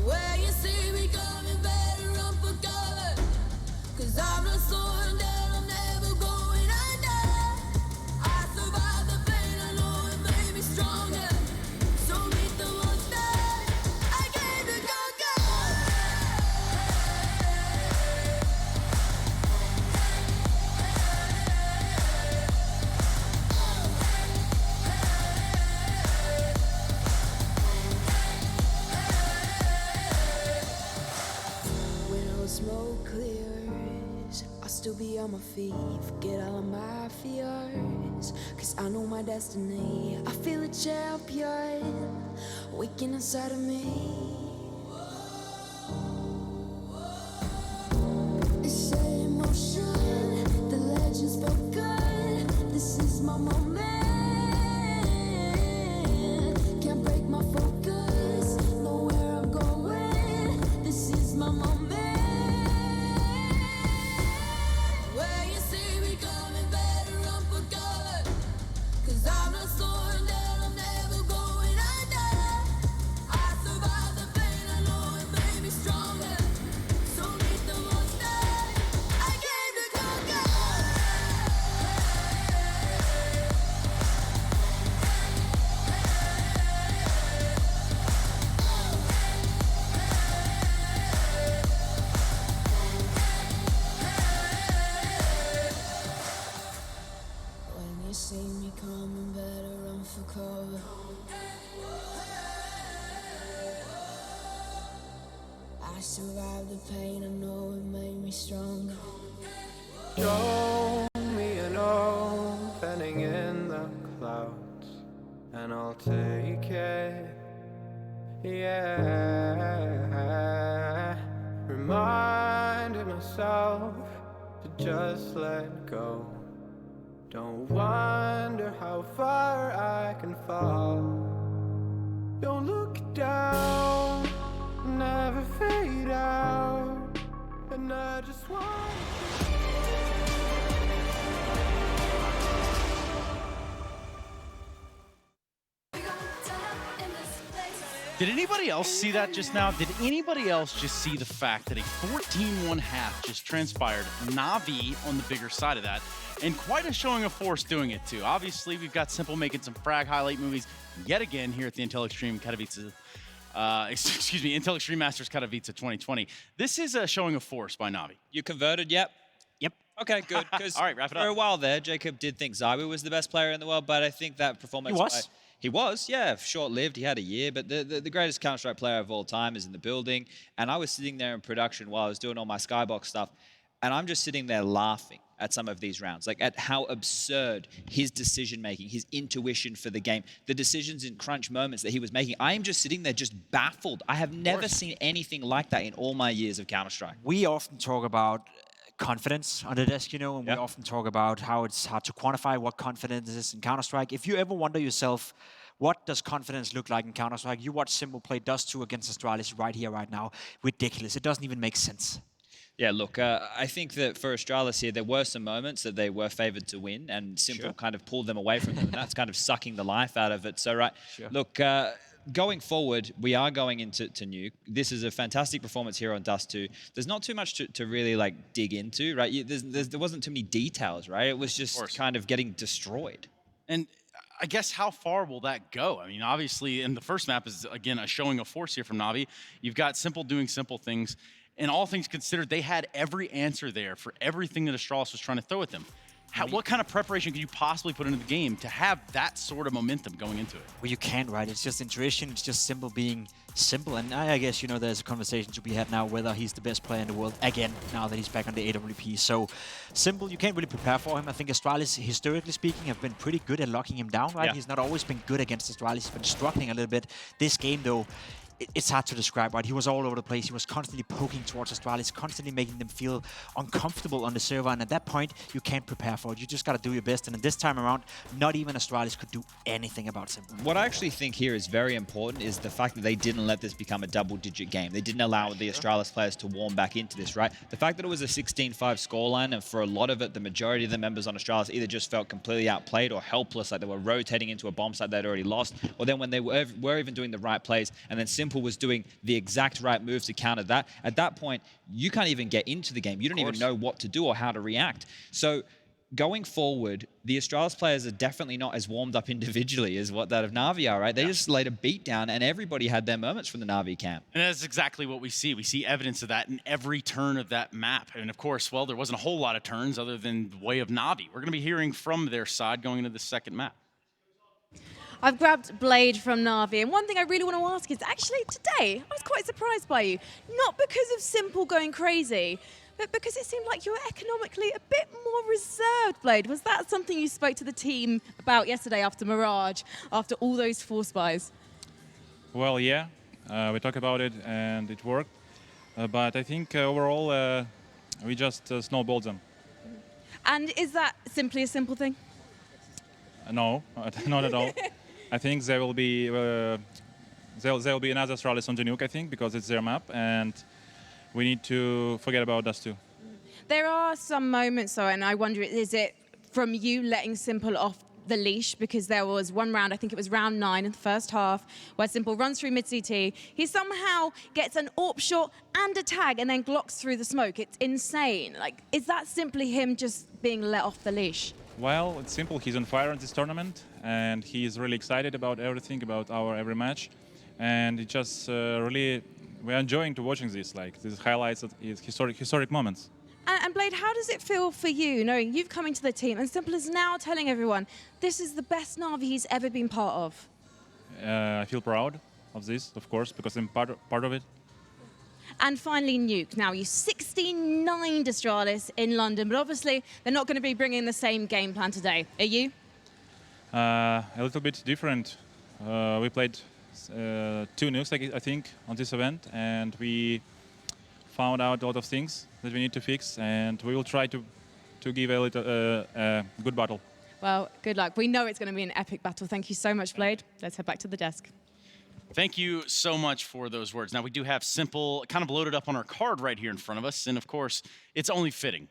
Where you see me coming, better run for cover. 'Cause I'm not slowing down, I'm never going under. I survived the pain, I know it made me stronger. So meet the monster, I came to conquer. When all the smoke clears, I'll still be on my feet. Forget all of my fears, 'cause I know my destiny. I feel a champion waking inside of me. It's emotion, the legend's spoken. This is my moment. Can't break my focus, know where I'm going. This is my moment. Where you see me coming, better run for cover. 'Cause I'm not slowing down, I'm never going under. I survived the pain, I know it made me stronger. So meet the monster, I came to conquer. When you see me coming, better run for cover. I survived the pain, I know it made me stronger. Show me an opening in the clouds, and I'll take it. Yeah, reminding myself to just let go. Don't wonder how far I can fall. Don't look down, never fade out, and I just want. Did anybody else see that just now? Did anybody else just see the fact that a 14-1 half just transpired? Na'Vi on the bigger side of that, and quite a showing of force doing it too. Obviously, we've got Simple making some frag highlight movies yet again here at the Intel Extreme Katowice. Excuse me, Intel Extreme Masters Katowice 2020. This is a showing of force by Na'Vi. You converted yet? Yep. Okay, good. Because all right, wrap it up. For a while there, Jacob did think Zywu was the best player in the world, but I think that performance. He was? He was, yeah, short-lived. He had a year, but the greatest Counter-Strike player of all time is in the building. And I was sitting there in production while I was doing all my Skybox stuff, and I'm just sitting there laughing at some of these rounds, like at how absurd his decision-making, his intuition for the game, the decisions in crunch moments that he was making. I am just sitting there just baffled. I have never seen anything like that in all my years of Counter-Strike. We often talk about confidence on the desk, you know, and we often talk about how it's hard to quantify what confidence is in Counter-Strike. If you ever wonder yourself, what does confidence look like in Counter-Strike? You watch Simple play Dust 2 against Astralis right here, right now. Ridiculous. It doesn't even make sense. Yeah, look, I think that for Astralis here, there were some moments that they were favored to win, and Simple kind of pulled them away from them, and that's kind of sucking the life out of it. So, look, going forward, we are going into Nuke. This is a fantastic performance here on Dust 2. There's not too much to really like dig into, right? There wasn't too many details, right? It was just kind of getting destroyed. And I guess how far will that go? I mean, obviously, in the first map is, again, a showing of force here from Na'Vi. You've got Simple doing simple things. And all things considered, they had every answer there for everything that Astralis was trying to throw at them. What kind of preparation could you possibly put into the game to have that sort of momentum going into it? Well, you can't, right? It's just intuition. It's just Simple being simple. And I guess, you know, there's a conversation to be had now whether he's the best player in the world again, now that he's back on the AWP. So, Simple, you can't really prepare for him. I think Astralis, historically speaking, have been pretty good at locking him down, right? Yeah. He's not always been good against Astralis. He's been struggling a little bit. This game, though, it's hard to describe, right? He was all over the place. He was constantly poking towards Astralis, constantly making them feel uncomfortable on the server. And at that point, you can't prepare for it. You just got to do your best. And this time around, not even Astralis could do anything about Simple. What I actually think here is very important is the fact that they didn't let this become a double-digit game. They didn't allow the Astralis players to warm back into this, right? The fact that it was a 16-5 scoreline, and for a lot of it, the majority of the members on Astralis either just felt completely outplayed or helpless, like they were rotating into a bomb site they'd already lost, or then when they were even doing the right plays, and then Simple was doing the exact right moves to counter that, at that point, you can't even get into the game. You don't even know what to do or how to react. So going forward, the Astralis players are definitely not as warmed up individually as what that of Na'Vi are, right? They just laid a beat down, and everybody had their moments from the Na'Vi camp. And that's exactly what we see. We see evidence of that in every turn of that map. And of course, well, there wasn't a whole lot of turns other than the way of Na'Vi. We're going to be hearing from their side going into the second map. I've grabbed Blade from Na'Vi, and one thing I really want to ask is, actually, today, I was quite surprised by you. Not because of Simple going crazy, but because it seemed like you were economically a bit more reserved, Blade. Was that something you spoke to the team about yesterday after Mirage, after all those force buys? Well, yeah, we talked about it and it worked. But I think overall we just snowballed them. And is that simply a Simple thing? No, not at all. I think there will be there will be another Astralis on the nuke, I think, because it's their map, and we need to forget about Dust 2. There are some moments, though, and I wonder, is it from you letting Simple off the leash? Because there was one round, I think it was round 9 in the first half, where Simple runs through mid-CT. He somehow gets an AWP shot and a tag and then glocks through the smoke. It's insane. Like, is that simply him just being let off the leash? Well, it's simple. He's on fire in this tournament, and he's really excited about everything, about our every match. And it just really, we're enjoying to watching this, like these highlights of his historic moments. And Blade, how does it feel for you, knowing you've come into the team and Simple is now telling everyone this is the best Na'Vi he's ever been part of? I feel proud of this, of course, because I'm part of it. And finally, Nuke. Now, you 69 Astralis in London, but obviously they're not going to be bringing the same game plan today. Are you? A little bit different. We played 2 nukes, I think, on this event, and we found out a lot of things that we need to fix, and we will try to give a little good battle. Well, good luck. We know it's going to be an epic battle. Thank you so much, Blade. Let's head back to the desk. Thank you so much for those words. Now, we do have Simple kind of loaded up on our card right here in front of us, and of course, it's only fitting.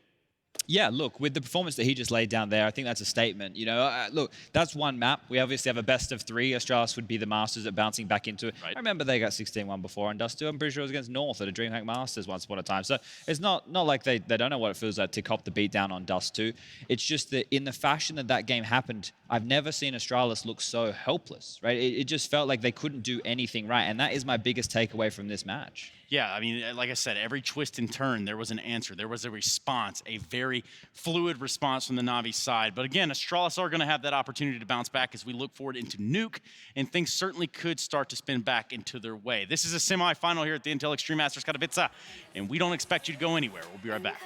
Yeah, look, with the performance that he just laid down there, I think that's a statement. You know, look, that's one map. We obviously have a best of 3. Astralis would be the Masters at bouncing back into it. Right. I remember they got 16-1 before, and Dust 2, I'm pretty sure it was against North at a DreamHack Masters once upon a time. So it's not like they don't know what it feels like to cop the beat down on Dust 2. It's just that in the fashion that that game happened, I've never seen Astralis look so helpless, right? It just felt like they couldn't do anything right, and that is my biggest takeaway from this match. Yeah, I mean, like I said, every twist and turn, there was an answer. There was a response, a very fluid response from the Na'Vi side. But again, Astralis are going to have that opportunity to bounce back as we look forward into Nuke, and things certainly could start to spin back into their way. This is a semifinal here at the Intel Extreme Masters Katowice, and we don't expect you to go anywhere. We'll be right back.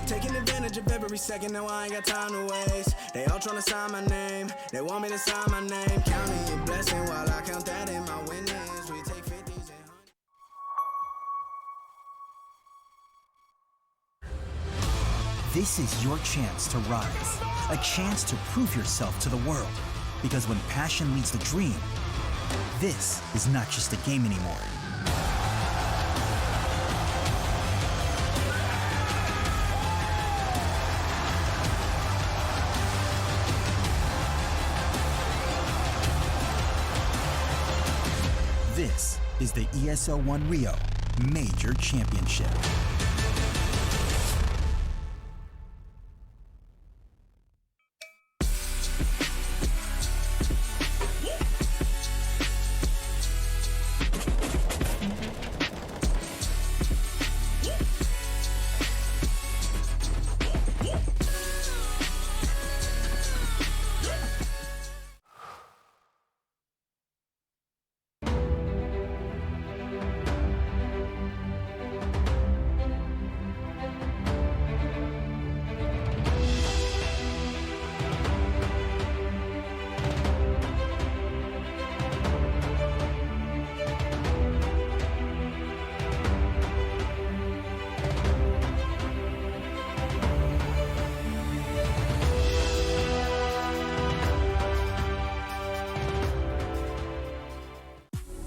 Taking advantage of every second, now I ain't got time to waste. They all trying to sign my name, they want me to sign my name. Counting your blessing while I count that in my winnings. We take 50s and This is your chance to rise, a chance to prove yourself to the world. Because when passion leads the dream, this is not just a game anymore. This is the ESL One Rio Major Championship.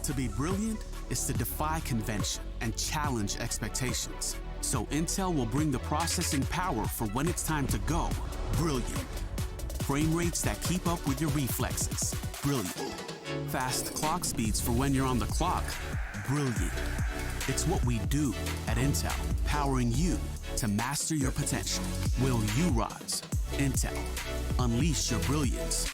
To be brilliant is to defy convention and challenge expectations. So Intel will bring the processing power for when it's time to go brilliant. Frame rates that keep up with your reflexes. Brilliant. Fast clock speeds for when you're on the clock. Brilliant. It's what we do at Intel, powering you to master your potential. Will you rise? Intel. Unleash your brilliance.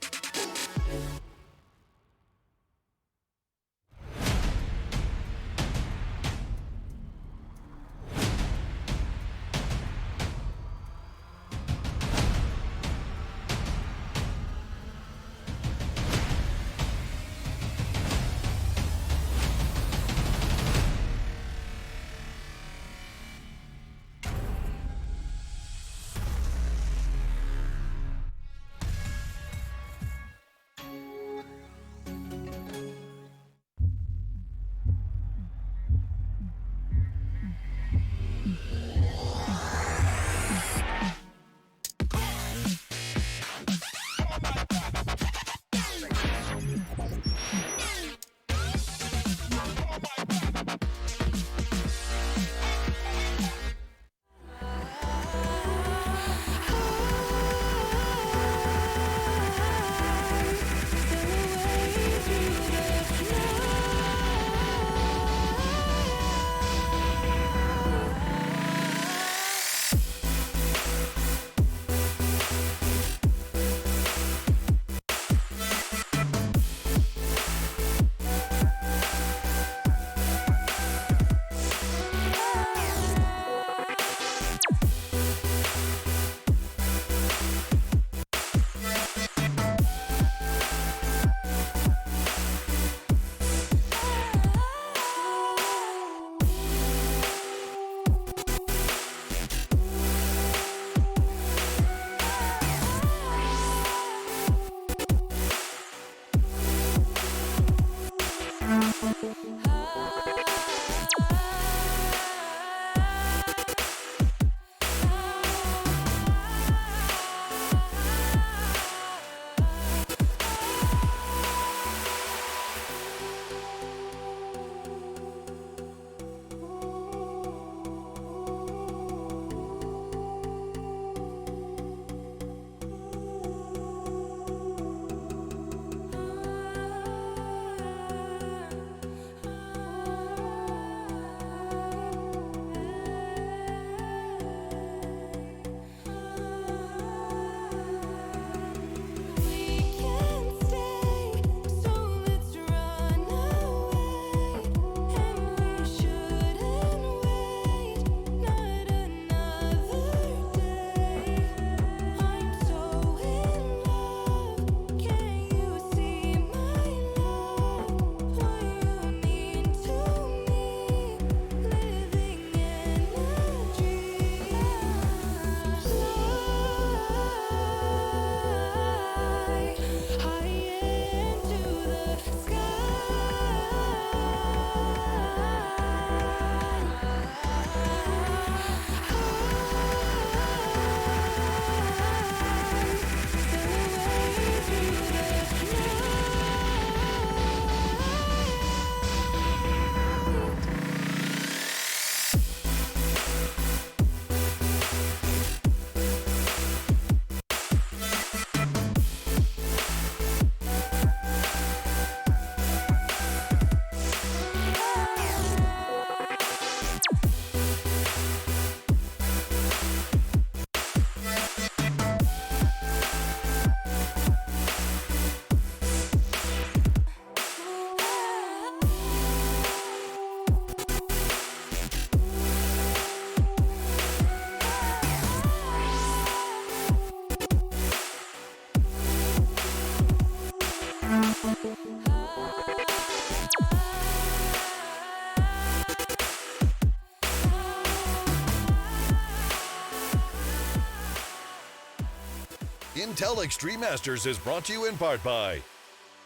Intel Extreme Masters is brought to you in part by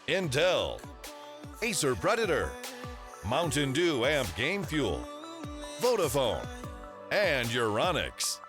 Intel, Acer Predator, Mountain Dew Amp Game Fuel, Vodafone, and Euronics.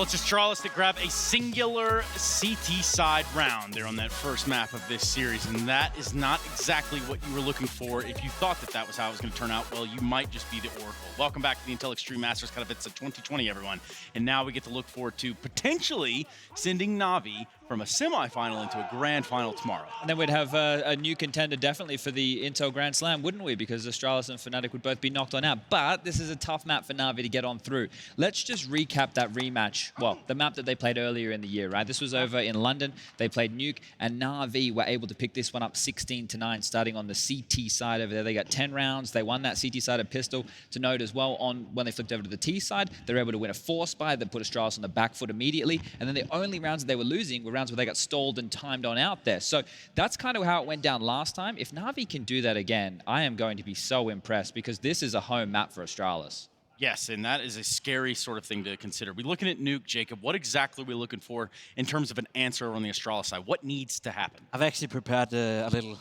Well, it's Astralis that grab a singular CT side round there on that first map of this series, and that is not exactly what you were looking for. If you thought that that was how it was going to turn out, well, you might just be the Oracle. Welcome back to the Intel Extreme Masters Katowice 2020, everyone. And now we get to look forward to potentially sending Na'Vi from a semifinal into a grand final tomorrow. And then we'd have a new contender definitely for the Intel Grand Slam, wouldn't we? Because Astralis and Fnatic would both be knocked on out. But this is a tough map for Na'Vi to get on through. Let's just recap that rematch. Well, the map that they played earlier in the year, right? This was over in London. They played Nuke, and Na'Vi were able to pick this one up 16-9, starting on the CT side over there. They got 10 rounds. They won that CT-sided pistol. To note as well, when they flipped over to the T side, they were able to win a 4-spy that put Astralis on the back foot immediately. And then the only rounds that they were losing were rounds where they got stalled and timed on out there. So that's kind of how it went down last time. If Na'Vi can do that again, I am going to be so impressed, because this is a home map for Astralis. Yes, and that is a scary sort of thing to consider. We're looking at Nuke, Jacob. What exactly are we looking for in terms of an answer on the Astralis side? What needs to happen? I've actually prepared a little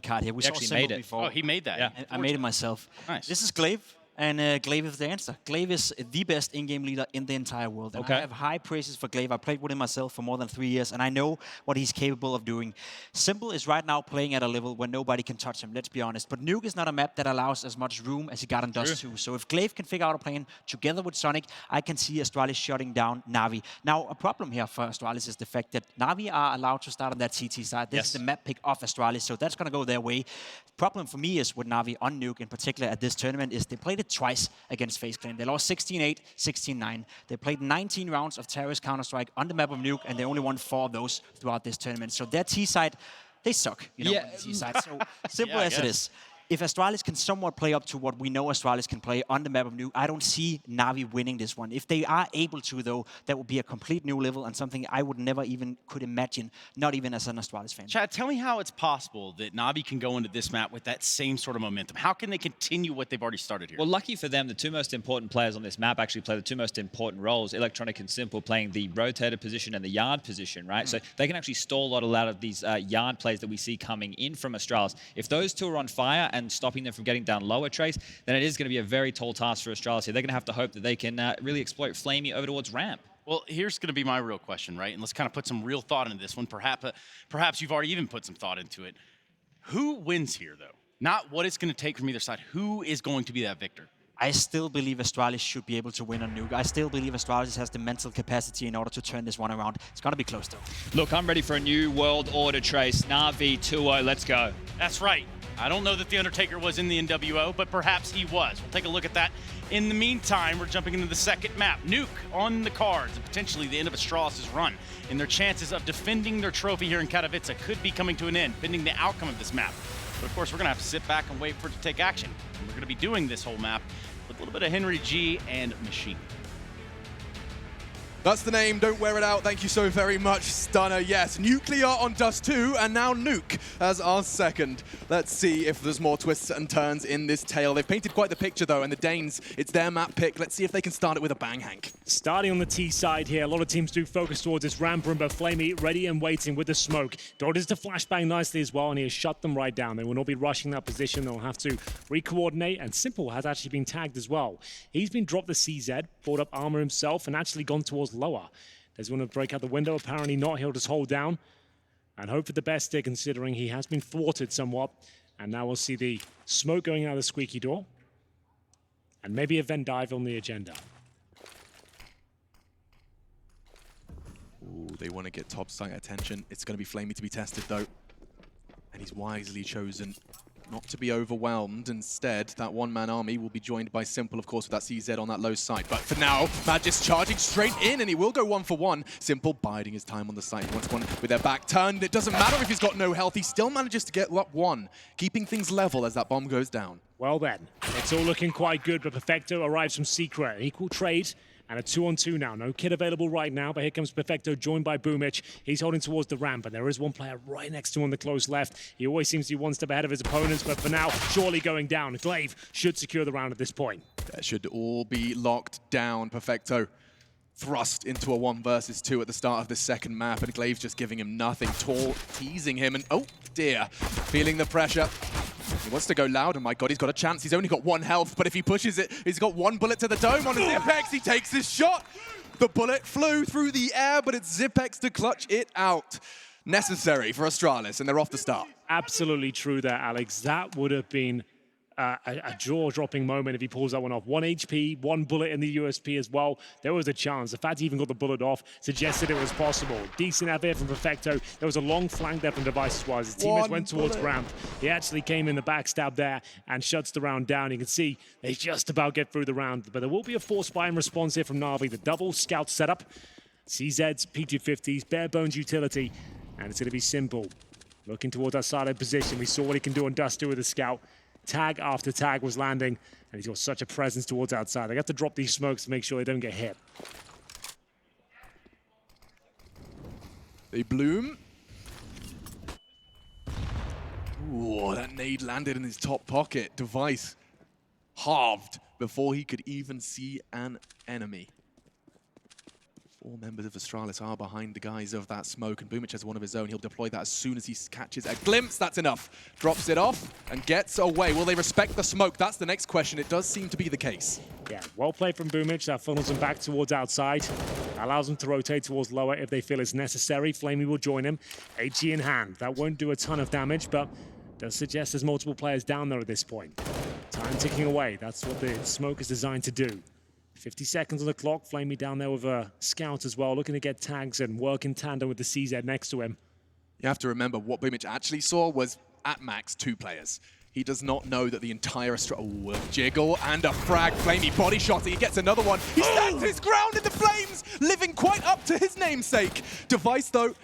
card here. We actually made it before. Oh, he made that. Yeah, I made it myself. Nice. This is Glaive. And Glaive is the answer. Glaive is the best in-game leader in the entire world. And I have high praises for Glaive. I played with him myself for more than 3 years, and I know what he's capable of doing. Simple is right now playing at a level where nobody can touch him, let's be honest. But Nuke is not a map that allows as much room as he got in Dust 2. So if Glaive can figure out a plan together with Sonic, I can see Astralis shutting down Na'Vi. Now, a problem here for Astralis is the fact that Na'Vi are allowed to start on that CT side. This is the map pick of Astralis, so that's going to go their way. Problem for me is with Na'Vi on Nuke, in particular at this tournament, is they played it twice against FaZe Clan. They lost 16-8, 16-9. They played 19 rounds of terrorist Counter-Strike on the map of Nuke, and they only won 4 of those throughout this tournament. So their T-side, they suck, on the T-side. So simple as it is. If Astralis can somewhat play up to what we know Astralis can play on the map of Nuke, I don't see Na'Vi winning this one. If they are able to, though, that would be a complete new level and something I would never even could imagine, not even as an Astralis fan. Chad, tell me how it's possible that Na'Vi can go into this map with that same sort of momentum. How can they continue what they've already started here? Well, lucky for them, the two most important players on this map actually play the two most important roles, Electronic and Simple playing the rotator position and the yard position, right? So they can actually stall a lot of these yard plays that we see coming in from Astralis. If those two are on fire and stopping them from getting down lower trace, then it is going to be a very tall task for Astralis here. They're going to have to hope that they can really exploit Flamey over towards ramp. Well, here's going to be my real question, right? And let's kind of put some real thought into this one. Perhaps you've already even put some thought into it. Who wins here, though? Not what it's going to take from either side. Who is going to be that victor? I still believe Astralis should be able to win on Nuke. I still believe Astralis has the mental capacity in order to turn this one around. It's going to be close, though. Look, I'm ready for a new world order, Trace. Na'Vi 2-0, let's go. That's right. I don't know that The Undertaker was in the NWO, but perhaps he was. We'll take a look at that. In the meantime, we're jumping into the second map. Nuke on the cards, and potentially the end of Astralis' run. And their chances of defending their trophy here in Katowice could be coming to an end, pending the outcome of this map. But of course, we're going to have to sit back and wait for it to take action. And we're going to be doing this whole map with a little bit of Henry G and Machine. That's the name, don't wear it out. Thank you so very much, Stunner. Yes, Nuclear on Dust 2, and now Nuke as our second. Let's see if there's more twists and turns in this tale. They've painted quite the picture, though, and the Danes, it's their map pick. Let's see if they can start it with a bang, Hank. Starting on the T side here, a lot of teams do focus towards this ramp room, but Flamey ready and waiting with the smoke. Dodges to flashbang nicely as well, and he has shut them right down. They will not be rushing that position. They'll have to re-coordinate, and Simple has actually been tagged as well. He's been dropped the CZ, brought up armor himself, and actually gone towards lower. Does he want to break out the window? Apparently not. He'll just hold down and hope for the best here, considering he has been thwarted somewhat. And now we'll see the smoke going out of the squeaky door. And maybe a Venn dive on the agenda. Ooh, they want to get top site attention. It's going to be Flamey to be tested, though. And he's wisely chosen not to be overwhelmed. Instead, that one-man army will be joined by Simple, of course, with that CZ on that low side. But for now, Magis charging straight in, and he will go 1 for 1. Simple biding his time on the site. He wants one with their back turned. It doesn't matter if he's got no health. He still manages to get up 1, keeping things level as that bomb goes down. Well then, it's all looking quite good, but Perfecto arrives from Secret. Equal trade. And a 2-on-2 now. No kid available right now, but here comes Perfecto, joined by Boomich. He's holding towards the ramp, and there is one player right next to him on the close left. He always seems to be one step ahead of his opponents, but for now, surely going down. Glaive should secure the round at this point. That should all be locked down. Perfecto thrust into a 1 versus 2 at the start of the second map, and Glaive's just giving him nothing, teasing him, and oh dear, feeling the pressure. He wants to go loud, and my god, he's got a chance. He's only got 1 health, but if he pushes it, he's got 1 bullet to the dome on his Apex. He takes his shot. The bullet flew through the air, but it's Zipex to clutch it out. Necessary for Astralis, and they're off the start. Absolutely true there, Alex. That would have been a jaw-dropping moment if he pulls that one off. 1 HP, 1 bullet in the USP as well. There was a chance. The fact he even got the bullet off suggested it was possible. Decent out there from Perfecto. There was a long flank there from Device as well. His teammates went towards Ramp. He actually came in the backstab there and shuts the round down. You can see they just about get through the round, but there will be a force buy in response here from Na'Vi. The double scout setup. CZ's P250s, bare bones utility, and it's going to be simple. Looking towards that side of position. We saw what he can do on Duster with the scout. Tag after tag was landing, and he's got such a presence towards outside. They have to drop these smokes to make sure they don't get hit. They bloom. Ooh, that nade landed in his top pocket. Device halved before he could even see an enemy. 4 members of Astralis are behind the guise of that smoke, and Boomich has one of his own. He'll deploy that as soon as he catches a glimpse. That's enough. Drops it off and gets away. Will they respect the smoke? That's the next question. It does seem to be the case. Yeah, well played from Boomich. That funnels them back towards outside. Allows them to rotate towards lower if they feel it's necessary. Flamey will join him. HE in hand. That won't do a ton of damage, but does suggest there's multiple players down there at this point. Time ticking away. That's what the smoke is designed to do. 50 seconds on the clock. Flamey down there with a scout as well, looking to get tags and work in tandem with the CZ next to him. You have to remember what Boomich actually saw was at max 2 players. He does not know that the entire a jiggle and a frag. Flamey body shot. He gets another one. He stands his ground in the flames, living quite up to his namesake. Device, though,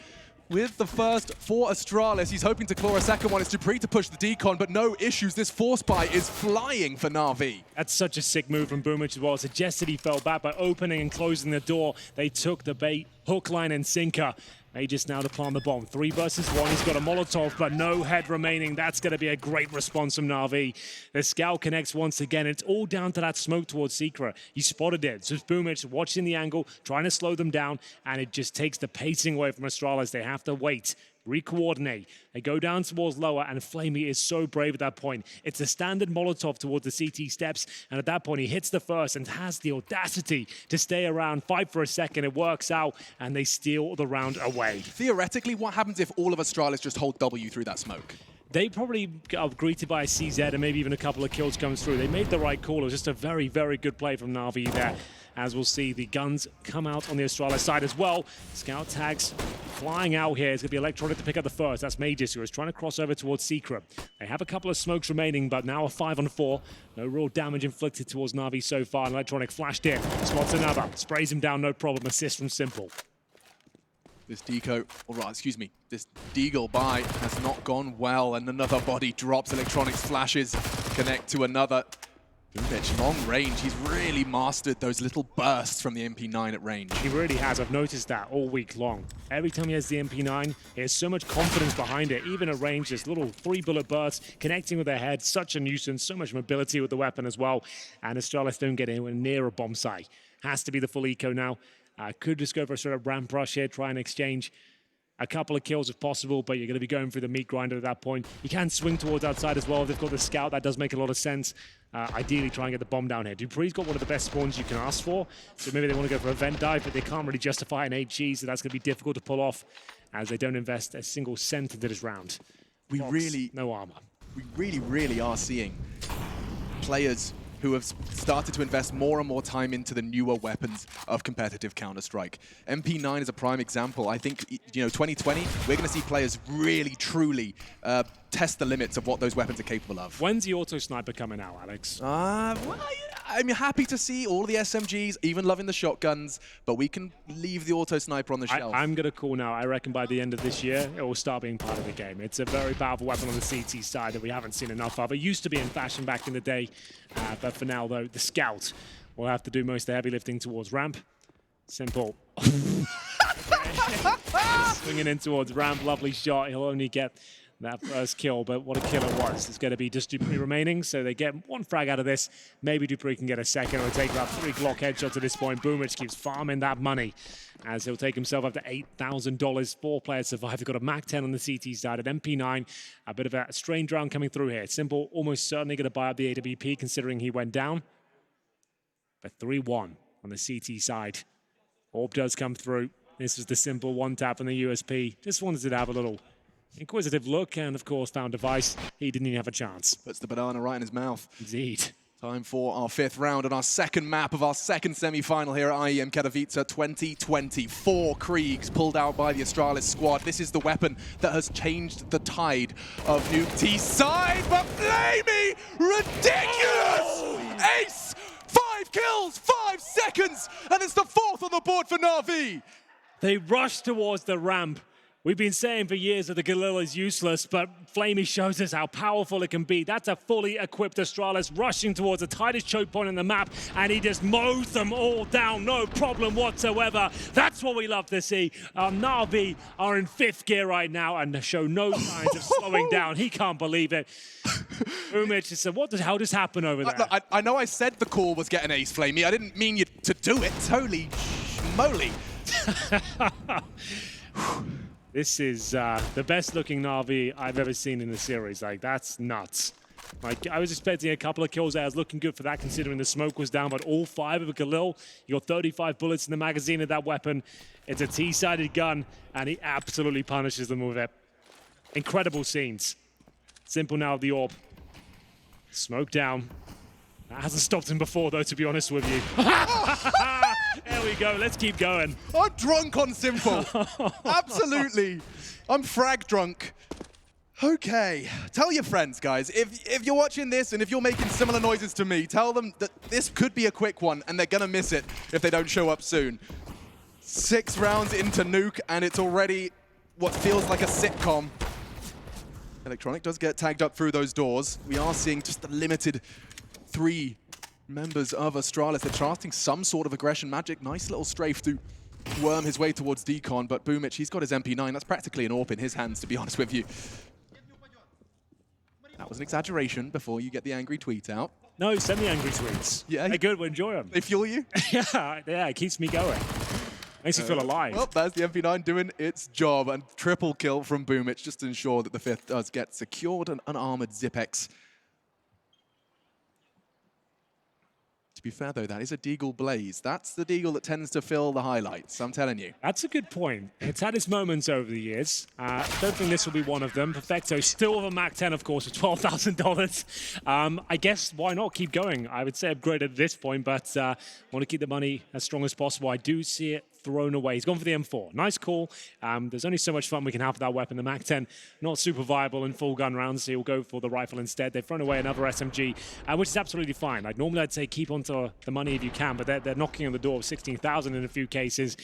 with the first for Astralis. He's hoping to claw a second one. It's Dupree to push the decon, but no issues. This force buy is flying for Na'Vi. That's such a sick move from Boomich as well. It suggested he fell back by opening and closing the door. They took the bait, hook, line, and sinker. Magus now to plant the bomb. 3 versus 1. He's got a Molotov, but no head remaining. That's going to be a great response from Na'Vi. The scout connects once again. It's all down to that smoke towards Secret. He spotted it. So it's Boomich watching the angle, trying to slow them down, and it just takes the pacing away from Astralis. They have to wait. Re-coordinate. They go down towards lower, and Flamey is so brave at that point. It's a standard Molotov towards the CT steps, and at that point he hits the first and has the audacity to stay around, fight for a second. It works out, and they steal the round away. Theoretically, what happens if all of Astralis just hold W through that smoke? They probably are greeted by a CZ and maybe even a couple of kills comes through. They made the right call. It was just a very, very good play from Na'Vi there. As we'll see, the guns come out on the Astralis side as well. Scout tags flying out here. It's going to be Electronic to pick up the first. That's Magus, who is trying to cross over towards Secret. They have a couple of smokes remaining, but now a 5-on-4. No real damage inflicted towards Na'Vi so far. And Electronic flashed in. Spots another. Sprays him down, no problem. Assist from Simple. This deco, this deagle buy has not gone well, and another body drops. Electronics flashes, connect to another. Boomich, long range. He's really mastered those little bursts from the MP9 at range. He really has. I've noticed that all week long. Every time he has the MP9, he has so much confidence behind it. Even at range, this little 3-bullet bursts, connecting with their head, such a nuisance, so much mobility with the weapon as well. And Astralis don't get anywhere near a bomb site. Has to be the full eco now. Could just go for a sort of ramp rush here, try and exchange a couple of kills if possible, but you're going to be going through the meat grinder at that point. You can swing towards outside as well. They've got the scout. That does make a lot of sense. Ideally, try and get the bomb down here. Dupree's got one of the best spawns you can ask for, so maybe they want to go for a vent dive, but they can't really justify an HG, so that's going to be difficult to pull off as they don't invest a single cent into this round. No armor. We really are seeing players who have started to invest more and more time into the newer weapons of competitive Counter-Strike. MP9 is a prime example. I think, 2020, we're going to see players really, truly test the limits of what those weapons are capable of. When's the auto sniper coming out, Alex? I'm happy to see all the SMGs, even loving the shotguns, but we can leave the auto sniper on the shelf. I'm going to call now. I reckon by the end of this year, it will start being part of the game. It's a very powerful weapon on the CT side that we haven't seen enough of. It used to be in fashion back in the day, but for now, though, the scout will have to do most of the heavy lifting towards ramp. Simple. Swinging in towards ramp, lovely shot. He'll only get that first kill, but what a kill it was. It's going to be just Dupree remaining, so they get 1 frag out of this. Maybe Dupree can get a second. It'll take about 3 Glock headshots at this point. Boomich keeps farming that money as he'll take himself up to $8,000. 4 players survive. They've got a MAC-10 on the CT side at MP9. A bit of a strange round coming through here. Simple almost certainly going to buy up the AWP considering he went down. But 3-1 on the CT side. Orb does come through. This was the simple one tap on the USP. Just wanted to have a little inquisitive look and, of course, found Device. He didn't even have a chance. Puts the banana right in his mouth. Indeed. Time for our 5th round and our 2nd map of our 2nd semi-final here at IEM Katowice 2024. Kriegs pulled out by the Astralis squad. This is the weapon that has changed the tide of Nuke T's side, but Flamey, ridiculous! Ace, 5 kills, 5 seconds, and it's the 4th on the board for Na'Vi. They rush towards the ramp. We've been saying for years that the Galil is useless, but Flamey shows us how powerful it can be. That's a fully equipped Astralis rushing towards the tightest choke point on the map, and he just mows them all down, no problem whatsoever. That's what we love to see. Na'Vi are in 5th gear right now and show no signs of slowing down. He can't believe it. Umich said, what the hell just happened over there? Look, I know I said the call was get an ace, Flamey. I didn't mean you to do it. Holy moly. This is the best looking Na'Vi I've ever seen in the series. Like, that's nuts. Like, I was expecting a couple of kills. I was looking good for that considering the smoke was down, but all 5 of Galil, you got 35 bullets in the magazine of that weapon. It's a T-sided gun, and he absolutely punishes them with it. Incredible scenes. Simple now, the orb. Smoke down. That hasn't stopped him before, though, to be honest with you. There we go. Let's keep going. I'm drunk on Simple. Absolutely. I'm frag drunk. Okay. Tell your friends, guys. If you're watching this and if you're making similar noises to me, tell them that this could be a quick one and they're going to miss it if they don't show up soon. 6 rounds into Nuke and it's already what feels like a sitcom. Electronic does get tagged up through those doors. We are seeing just the limited 3 members of Astralis. They're casting some sort of aggression magic. Nice little strafe to worm his way towards Decon, but Boomich, he's got his MP9. That's practically an AWP in his hands, to be honest with you. That was an exaggeration before you get the angry tweet out. No, send me angry tweets. Yeah, they're good. We enjoy them. They fuel you? Yeah, it keeps me going. Makes you feel alive. Well, that's the MP9 doing its job. And triple kill from Boomich just to ensure that the 5th does get secured. An unarmored Zipex. To be fair, though, that is a Deagle Blaze. That's the Deagle that tends to fill the highlights, I'm telling you. That's a good point. It's had its moments over the years. Don't think this will be one of them. Perfecto still with a Mac 10, of course, with $12,000. I guess why not keep going? I would say upgrade at this point, but want to keep the money as strong as possible. I do see it thrown away. He's gone for the M4. Nice call. There's only so much fun we can have with that weapon. The Mac 10, not super viable in full gun rounds, so he'll go for the rifle instead. They've thrown away another SMG, which is absolutely fine. Like, normally I'd say keep onto the money if you can, but they're knocking on the door of 16,000 in a few cases,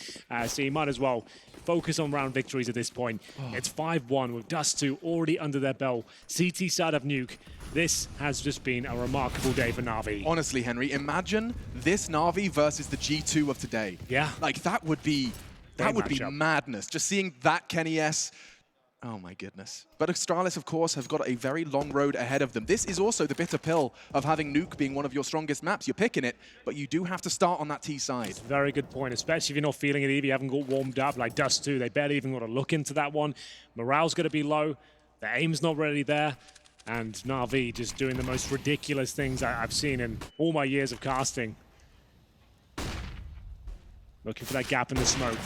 so you might as well focus on round victories at this point. It's 5-1 with Dust 2 already under their belt. CT side of Nuke. This has just been a remarkable day for Na'Vi. Honestly, Henry, imagine this Na'Vi versus the G2 of today. Yeah. Like, that would be madness. Just seeing that Kenny S. Oh, my goodness. But Astralis, of course, have got a very long road ahead of them. This is also the bitter pill of having Nuke being one of your strongest maps. You're picking it, but you do have to start on that T side. Very good point, especially if you're not feeling it either. You haven't got warmed up like Dust 2. They barely even got a look into that one. Morale's going to be low. The aim's not really there. And Na'Vi just doing the most ridiculous things I've seen in all my years of casting. Looking for that gap in the smoke.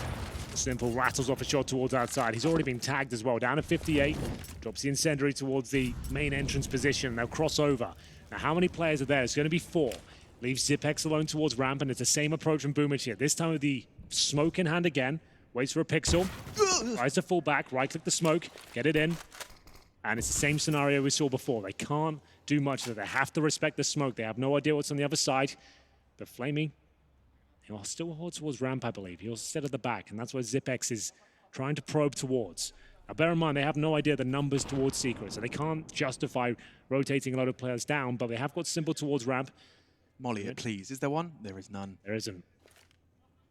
Simple rattles off a shot towards outside. He's already been tagged as well. Down at 58. Drops the incendiary towards the main entrance position. They'll cross over. Now, how many players are there? It's going to be 4. Leaves Zipex alone towards ramp, and it's the same approach from Boomich here. This time with the smoke in hand again. Waits for a pixel. Tries to fall back. Right-click the smoke. Get it in. And it's the same scenario we saw before. They can't do much of it. They have to respect the smoke. They have no idea what's on the other side. But Flamey, he'll still hold towards ramp, I believe. He'll sit at the back, and that's where Zipex is trying to probe towards. Now, bear in mind, they have no idea the numbers towards Secret, so they can't justify rotating a lot of players down, but they have got Simple towards ramp. Molly, please. Is there one? There is none. There isn't.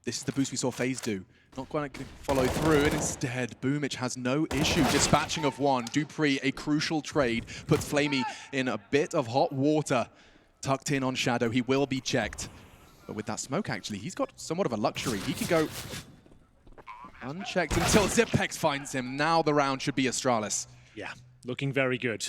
This is the boost we saw FaZe do. Not quite going to follow through, and instead, Boomich has no issue dispatching of one. Dupree, a crucial trade, puts Flamey in a bit of hot water. Tucked in on Shadow, he will be checked. But with that smoke, actually, he's got somewhat of a luxury. He can go unchecked until Zipex finds him. Now the round should be Astralis. Yeah, looking very good.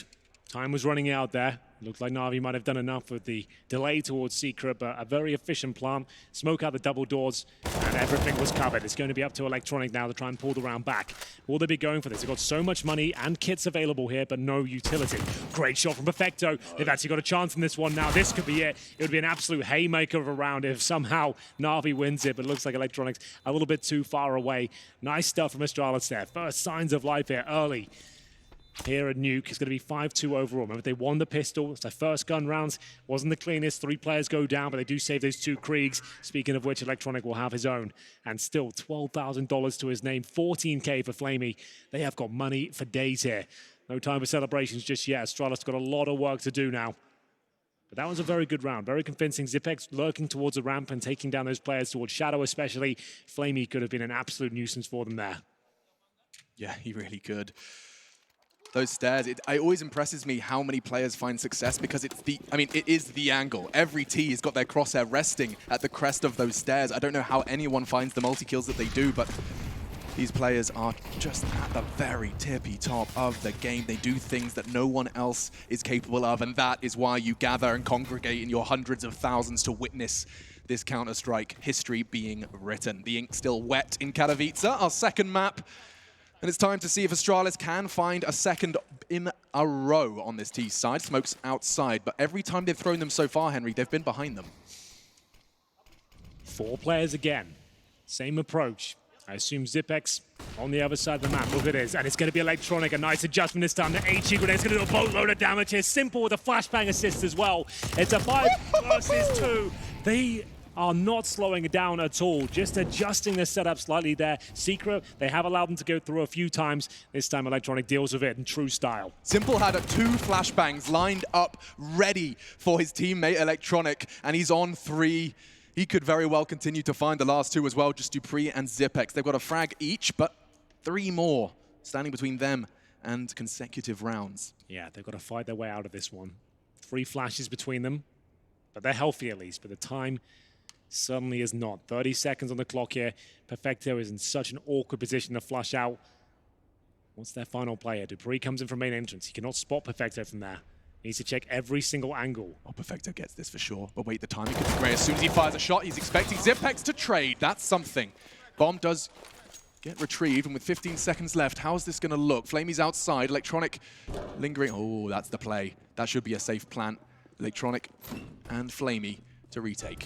Time was running out there. Looks like Na'Vi might have done enough with the delay towards Secret, but a very efficient plan. Smoke out the double doors, and everything was covered. It's going to be up to Electronic now to try and pull the round back. Will they be going for this? They've got so much money and kits available here, but no utility. Great shot from Perfecto. They've actually got a chance in this one now. This could be it. It would be an absolute haymaker of a round if somehow Na'Vi wins it, but it looks like Electronics a little bit too far away. Nice stuff from Astralis there. First signs of life here early. Here at Nuke, it's going to be 5-2 overall. Remember, they won the pistol. It's their first gun rounds. Wasn't the cleanest. 3 players go down, but they do save those 2 Kriegs. Speaking of which, Electronic will have his own. And still, $12,000 to his name. 14K for Flamey. They have got money for days here. No time for celebrations just yet. Astralis got a lot of work to do now. But that was a very good round. Very convincing. Zipex lurking towards the ramp and taking down those players towards Shadow especially. Flamey could have been an absolute nuisance for them there. Yeah, he really could. Those stairs, it always impresses me how many players find success because it is the angle. Every T has got their crosshair resting at the crest of those stairs. I don't know how anyone finds the multi-kills that they do, but these players are just at the very tippy top of the game. They do things that no one else is capable of, and that is why you gather and congregate in your hundreds of thousands to witness this Counter-Strike history being written. The ink still wet in Katowice, our second map. And it's time to see if Astralis can find a second in a row on this T side. Smoke's outside, but every time they've thrown them so far, Henry, they've been behind them. 4 players again. Same approach. I assume Zipex on the other side of the map. Look at this. And it's going to be Electronic. A nice adjustment this time. The HE grenade's going to do a boatload of damage here. Simple with a flashbang assist as well. It's a 5 versus 2. They are not slowing it down at all, just adjusting the setup slightly there. Secret, they have allowed them to go through a few times. This time Electronic deals with it in true style. Simple had 2 flashbangs lined up, ready for his teammate Electronic, and he's on 3. He could very well continue to find the last 2 as well, just Dupree and Zipex. They've got a frag each, but 3 more standing between them and consecutive rounds. Yeah, they've got to fight their way out of this one. 3 flashes between them, but they're healthy at least, but the time suddenly is not. 30 seconds on the clock here. Perfecto is in such an awkward position to flush out. What's their final player? Dupree comes in from main entrance. He cannot spot Perfecto from there. He needs to check every single angle. Oh, Perfecto gets this for sure. But wait, the timing could be great. As soon as he fires a shot, he's expecting Zipex to trade. That's something. Bomb does get retrieved, and with 15 seconds left, how's this going to look? Flamey's outside. Electronic lingering. Oh, that's the play. That should be a safe plant. Electronic and Flamey to retake.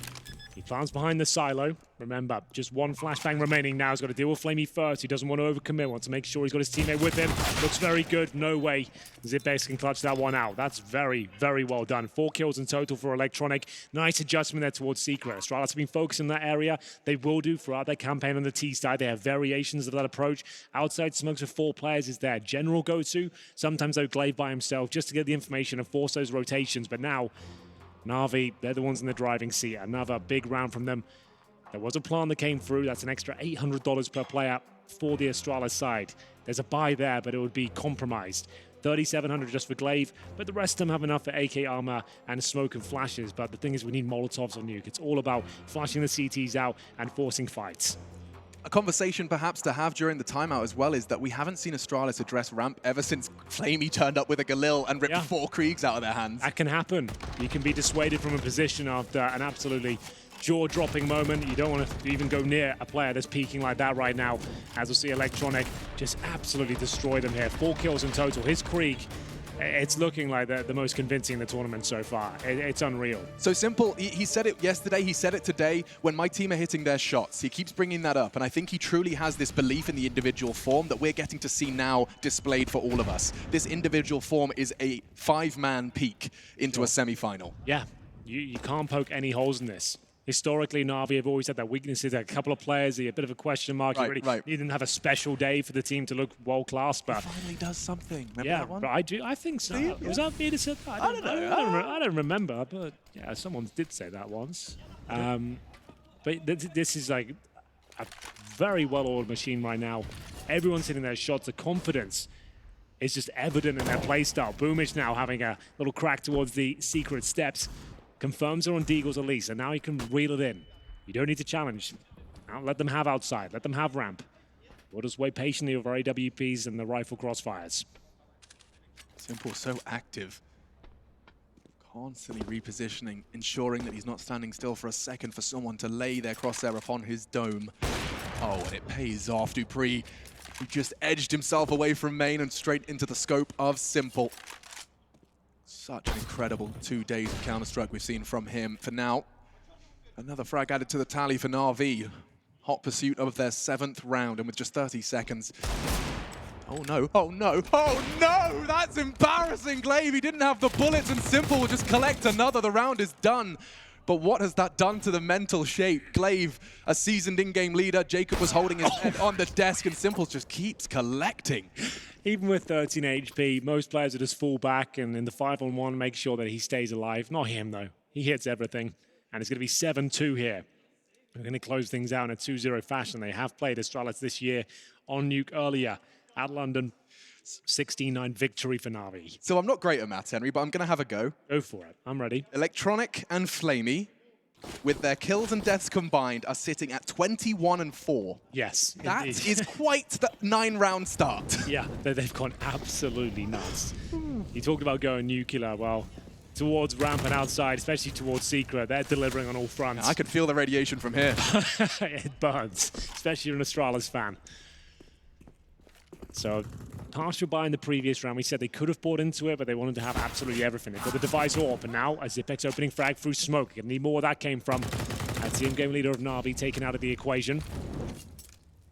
He plants behind the silo. Remember, just 1 flashbang remaining now. He's got to deal with Flamey first. He doesn't want to overcommit. Wants to make sure he's got his teammate with him. Looks very good. No way Zipex can clutch that one out. That's very, very well done. 4 kills in total for Electronic. Nice adjustment there towards Secret. Astralis have been focused in that area. They will do throughout their campaign on the T side. They have variations of that approach. Outside Smokes with 4 players is their general go-to. Sometimes they'll glaive by himself just to get the information and force those rotations. But now Na'Vi, they're the ones in the driving seat. Another big round from them. There was a plan that came through. That's an extra $800 per player for the Astralis side. There's a buy there, but it would be compromised. $3,700 just for glaive, but the rest of them have enough for AK armor and smoke and flashes. But the thing is, we need Molotovs on Nuke. It's all about flashing the CTs out and forcing fights. A conversation perhaps to have during the timeout as well is that we haven't seen Astralis address ramp ever since Flamey turned up with a Galil and ripped 4 Kriegs out of their hands. That can happen. You can be dissuaded from a position after an absolutely jaw-dropping moment. You don't want to even go near a player that's peaking like that right now. As we'll see Electronic just absolutely destroy them here. 4 kills in total. His Krieg, it's looking like the most convincing in the tournament so far. It's unreal. So Simple, he said it yesterday, he said it today. When my team are hitting their shots, he keeps bringing that up. And I think he truly has this belief in the individual form that we're getting to see now displayed for all of us. This individual form is a 5-man peak into a semi-final. Yeah, you can't poke any holes in this. Historically, Na'Vi have always had their weaknesses. A couple of players, a bit of a question mark. You didn't have a special day for the team to look world-class, but he finally does something. Remember yeah, that one? but I think so. Was that me that said that? I don't know. I don't remember, but yeah, someone did say that once. But this is like a very well-oiled machine right now. Everyone's hitting their shots. The confidence is just evident in their playstyle. Boomish now having a little crack towards the secret steps. Confirms are on Deagles at least, and now you can reel it in. You don't need to challenge. Now let them have outside. Let them have ramp. We'll just wait patiently over AWPs and the rifle crossfires. Simple, so active. Constantly repositioning, ensuring that he's not standing still for a second for someone to lay their crosshair upon his dome. Oh, and it pays off. Dupree, who just edged himself away from main and straight into the scope of Simple. Such an incredible 2 days of Counter-Strike we've seen from him. For now, another frag added to the tally for Na'Vi. Hot pursuit of their 7th round, and with just 30 seconds. Oh no, oh no, oh no! That's embarrassing, Glaive. He didn't have the bullets, and Simple will just collect another. The round is done. But what has that done to the mental shape? Glaive, a seasoned in-game leader. Jacob was holding his head on the desk, and Simple just keeps collecting. Even with 13 HP, most players will just fall back and in the 5-on-1 make sure that he stays alive. Not him, though. He hits everything. And it's going to be 7-2 here. We're going to close things out in a 2-0 fashion. They have played Astralis this year on Nuke earlier at London. 16-9 victory for Na'Vi. So I'm not great at maths, Henry, but I'm going to have a go. Go for it. I'm ready. Electronic and Flamey, with their kills and deaths combined, are sitting at 21-4. Yes. That is quite the 9-round start. Yeah, they've gone absolutely nuts. You talked about going nuclear. Well, towards ramp and outside, especially towards Secret, they're delivering on all fronts. Yeah, I could feel the radiation from here. It burns, especially if you're an Astralis fan. So, partial buy in the previous round. We said they could have bought into it, but they wanted to have absolutely everything. They've got the device AWP, and now a Zipex opening frag through smoke. Gonna need more where that came from. That's the in-game leader of Na'Vi taken out of the equation.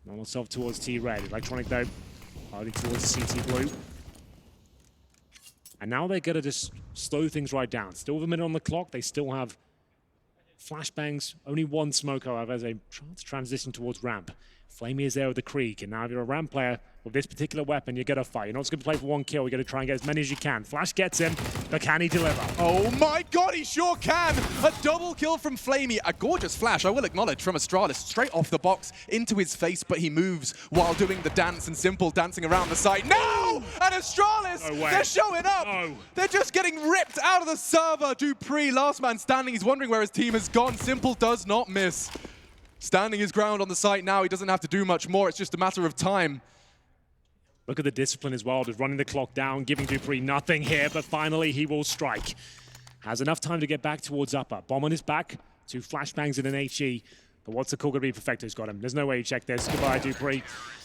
Molotov towards T-Red. Electronic, though, hiding towards CT Blue. And now they're going to just slow things right down. Still with a minute on the clock. They still have flashbangs. Only one smoke, however, as they try to transition towards ramp. Flamey is there with the Krieg, and now if you're a ramp player with this particular weapon, you're going to fight. You're not just going to play for one kill. You're going to try and get as many as you can. Flash gets him, but can he deliver? Oh my god, he sure can! A double kill from Flamey. A gorgeous flash, I will acknowledge, from Astralis, straight off the box into his face, but he moves while doing the dance, and Simple dancing around the site. No! And Astralis, they're showing up! No. They're just getting ripped out of the server. Dupree, last man standing. He's wondering where his team has gone. Simple does not miss. Standing his ground on the site now. He doesn't have to do much more. It's just a matter of time. Look at the discipline as well, just running the clock down, giving Dupree nothing here, but finally he will strike. Has enough time to get back towards upper. Bomb on his back, 2 flashbangs and an HE. But what's the call going to be? Perfecto's got him. There's no way you check this. Goodbye, Dupree.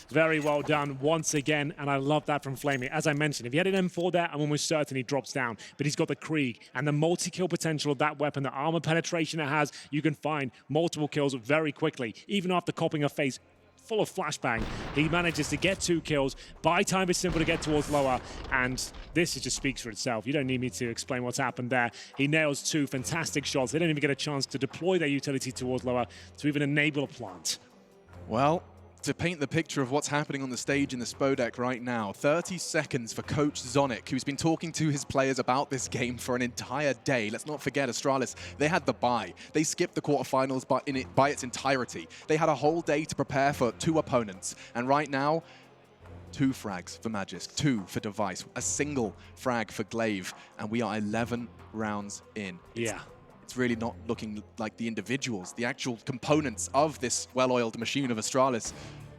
Very well done once again, and I love that from Flamey. As I mentioned, if he had an M4 there, I'm almost certain he drops down. But he's got the Krieg and the multi-kill potential of that weapon, the armor penetration it has. You can find multiple kills very quickly, even after copping a face full of flashbang. He manages to get 2 kills. Buy time is simple to get towards lower, and this just speaks for itself. You don't need me to explain what's happened there. He nails 2 fantastic shots. They don't even get a chance to deploy their utility towards lower to even enable a plant. Well, to paint the picture of what's happening on the stage in the Spodek right now, 30 seconds for Coach Zonic, who's been talking to his players about this game for an entire day. Let's not forget, Astralis, they had the bye. They skipped the quarterfinals by its entirety. They had a whole day to prepare for 2 opponents. And right now, 2 frags for Magisk, 2 for Device, a single frag for Glaive, and we are 11 rounds in. Yeah. It's really not looking like the individuals, the actual components of this well-oiled machine of Astralis.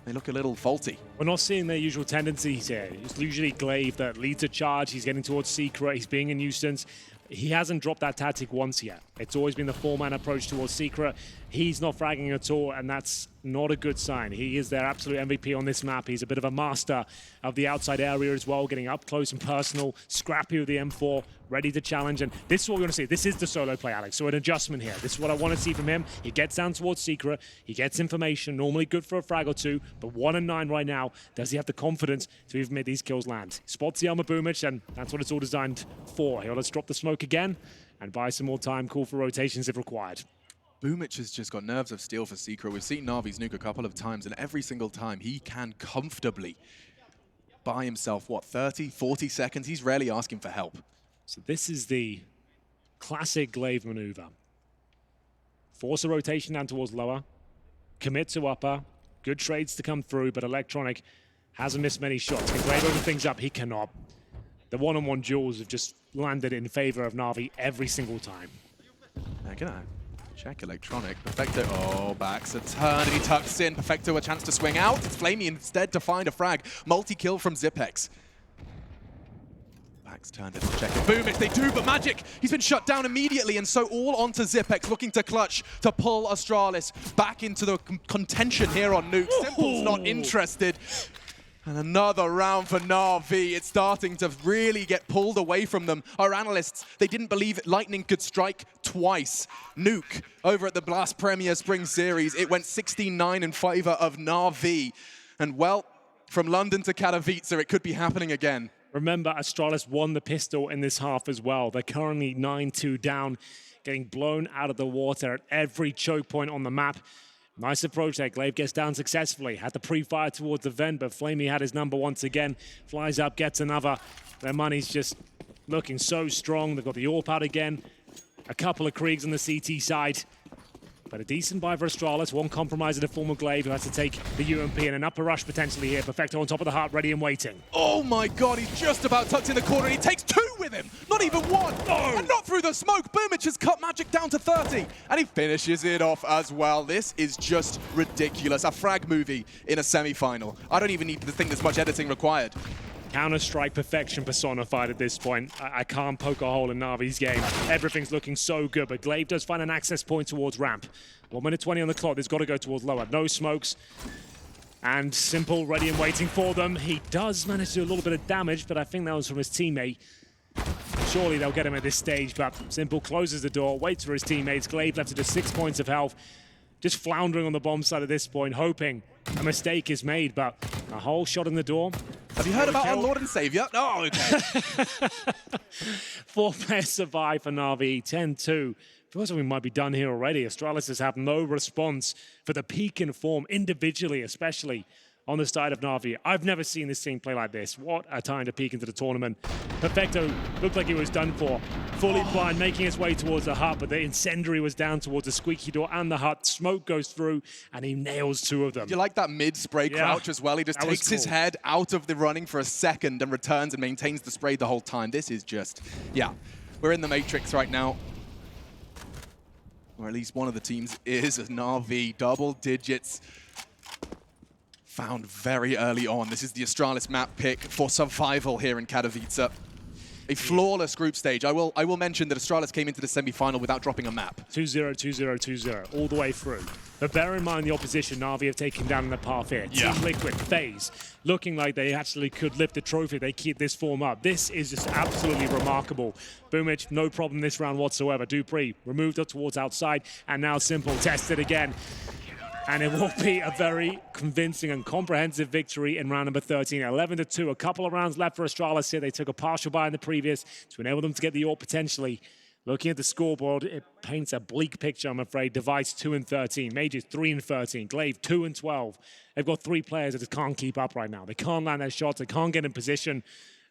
They look a little faulty. We're not seeing their usual tendencies here. It's usually Glaive that leads a charge. He's getting towards Secret. He's being a nuisance. He hasn't dropped that tactic once yet. It's always been the 4-man approach towards Secret. He's not fragging at all, and that's not a good sign. He is their absolute MVP on this map. He's a bit of a master of the outside area as well, getting up close and personal, scrappy with the M4, ready to challenge. And this is what we want to see. This is the solo play, Alex. So an adjustment here. This is what I want to see from him. He gets down towards Secret. He gets information, normally good for a frag or 2, but 1 and 9 right now. Does he have the confidence to even make these kills land? Spots the armor boomage, and that's what it's all designed for. He'll let's drop the smoke again and buy some more time, call for rotations if required. Boomich has just got nerves of steel for Secret. We've seen Na'Vi's nuke a couple of times, and every single time he can comfortably buy himself, what, 30, 40 seconds? He's rarely asking for help. So this is the classic Glaive maneuver. Force a rotation down towards lower, commit to upper, good trades to come through, but Electronic hasn't missed many shots. Can Glaive open things up? He cannot. The one-on-one duels have just landed in favor of Na'Vi every single time. Gonna check Electronic. Perfecto, oh, backs a turn, and he tucks in. Perfecto, a chance to swing out. It's Flamey instead to find a frag. Multi-kill from Zipex. Max turned it to check it. Boom, they do, but Magic, he's been shut down immediately, and so all onto Zipex, looking to clutch to pull Astralis back into the contention here on Nuke. Simple's not interested. And another round for Na'Vi. It's starting to really get pulled away from them. Our analysts, they didn't believe Lightning could strike twice. Nuke, over at the last Premier Spring Series, it went 16-9 in favor of Na'Vi. And well, from London to Katowice, it could be happening again. Remember, Astralis won the pistol in this half as well. They're currently 9-2 down, getting blown out of the water at every choke point on the map. Nice approach there. Glaive gets down successfully. Had the pre-fire towards the vent, but Flamey had his number once again. Flies up, gets another. Their money's just looking so strong. They've got the AWP out again. A couple of Kriegs on the CT side. But a decent buy for Astralis. One compromise in the form of Glaive, who has to take the UMP, and an upper rush potentially here. Perfecto on top of the heart, ready and waiting. Oh my god, he's just about tucked in the corner. He takes two with him, not even one. No. And not through the smoke. Boomich has cut Magic down to 30, and he finishes it off as well. This is just ridiculous. A frag movie in a semi-final. I don't even need to think there's much editing required. Counter-Strike perfection personified at this point. I can't poke a hole in Na'Vi's game. Everything's looking so good, but Glaive does find an access point towards ramp. 1 minute 20 on the clock. There's got to go towards lower. No smokes. And Simple ready and waiting for them. He does manage to do a little bit of damage, but I think that was from his teammate. Surely they'll get him at this stage, but Simple closes the door, waits for his teammates. Glaive left to just 6 points of health. Just floundering on the bomb side at this point, hoping a mistake is made, but a whole shot in the door. Have you heard about our Lord and Savior? Oh, okay. 4 players survive for Na'Vi, 10-2. Feels like we might be done here already. Astralis has had no response for the peak in form, individually, especially on the side of Na'Vi. I've never seen this team play like this. What a time to peek into the tournament. Perfecto looked like he was done for. Fully blind, making his way towards the hut, but the incendiary was down towards the squeaky door and the hut. Smoke goes through, and he nails two of them. You like that mid-spray crouch as well? He just takes his head out of the running for a second and returns and maintains the spray the whole time. This is just, yeah. We're in the Matrix right now. Or at least one of the teams is, as Na'Vi, double digits. Found very early on. This is the Astralis map pick for survival here in Katowice. A flawless group stage. I will mention that Astralis came into the semi-final without dropping a map. 2-0, 2-0, 2-0, all the way through. But bear in mind the opposition Na'Vi have taken down in the path here. Yeah. Team Liquid, FaZe, looking like they actually could lift the trophy if they keep this form up. This is just absolutely remarkable. Boomich, no problem this round whatsoever. Dupree removed up towards outside, and now Simple tested again. And it will be a very convincing and comprehensive victory in round number 13. 11-2, a couple of rounds left for Astralis here. They took a partial bye in the previous to enable them to get the AWP potentially. Looking at the scoreboard, it paints a bleak picture, I'm afraid. Device 2-13, Majors 3-13, Glaive 2-12. They've got 3 players that just can't keep up right now. They can't land their shots, they can't get in position,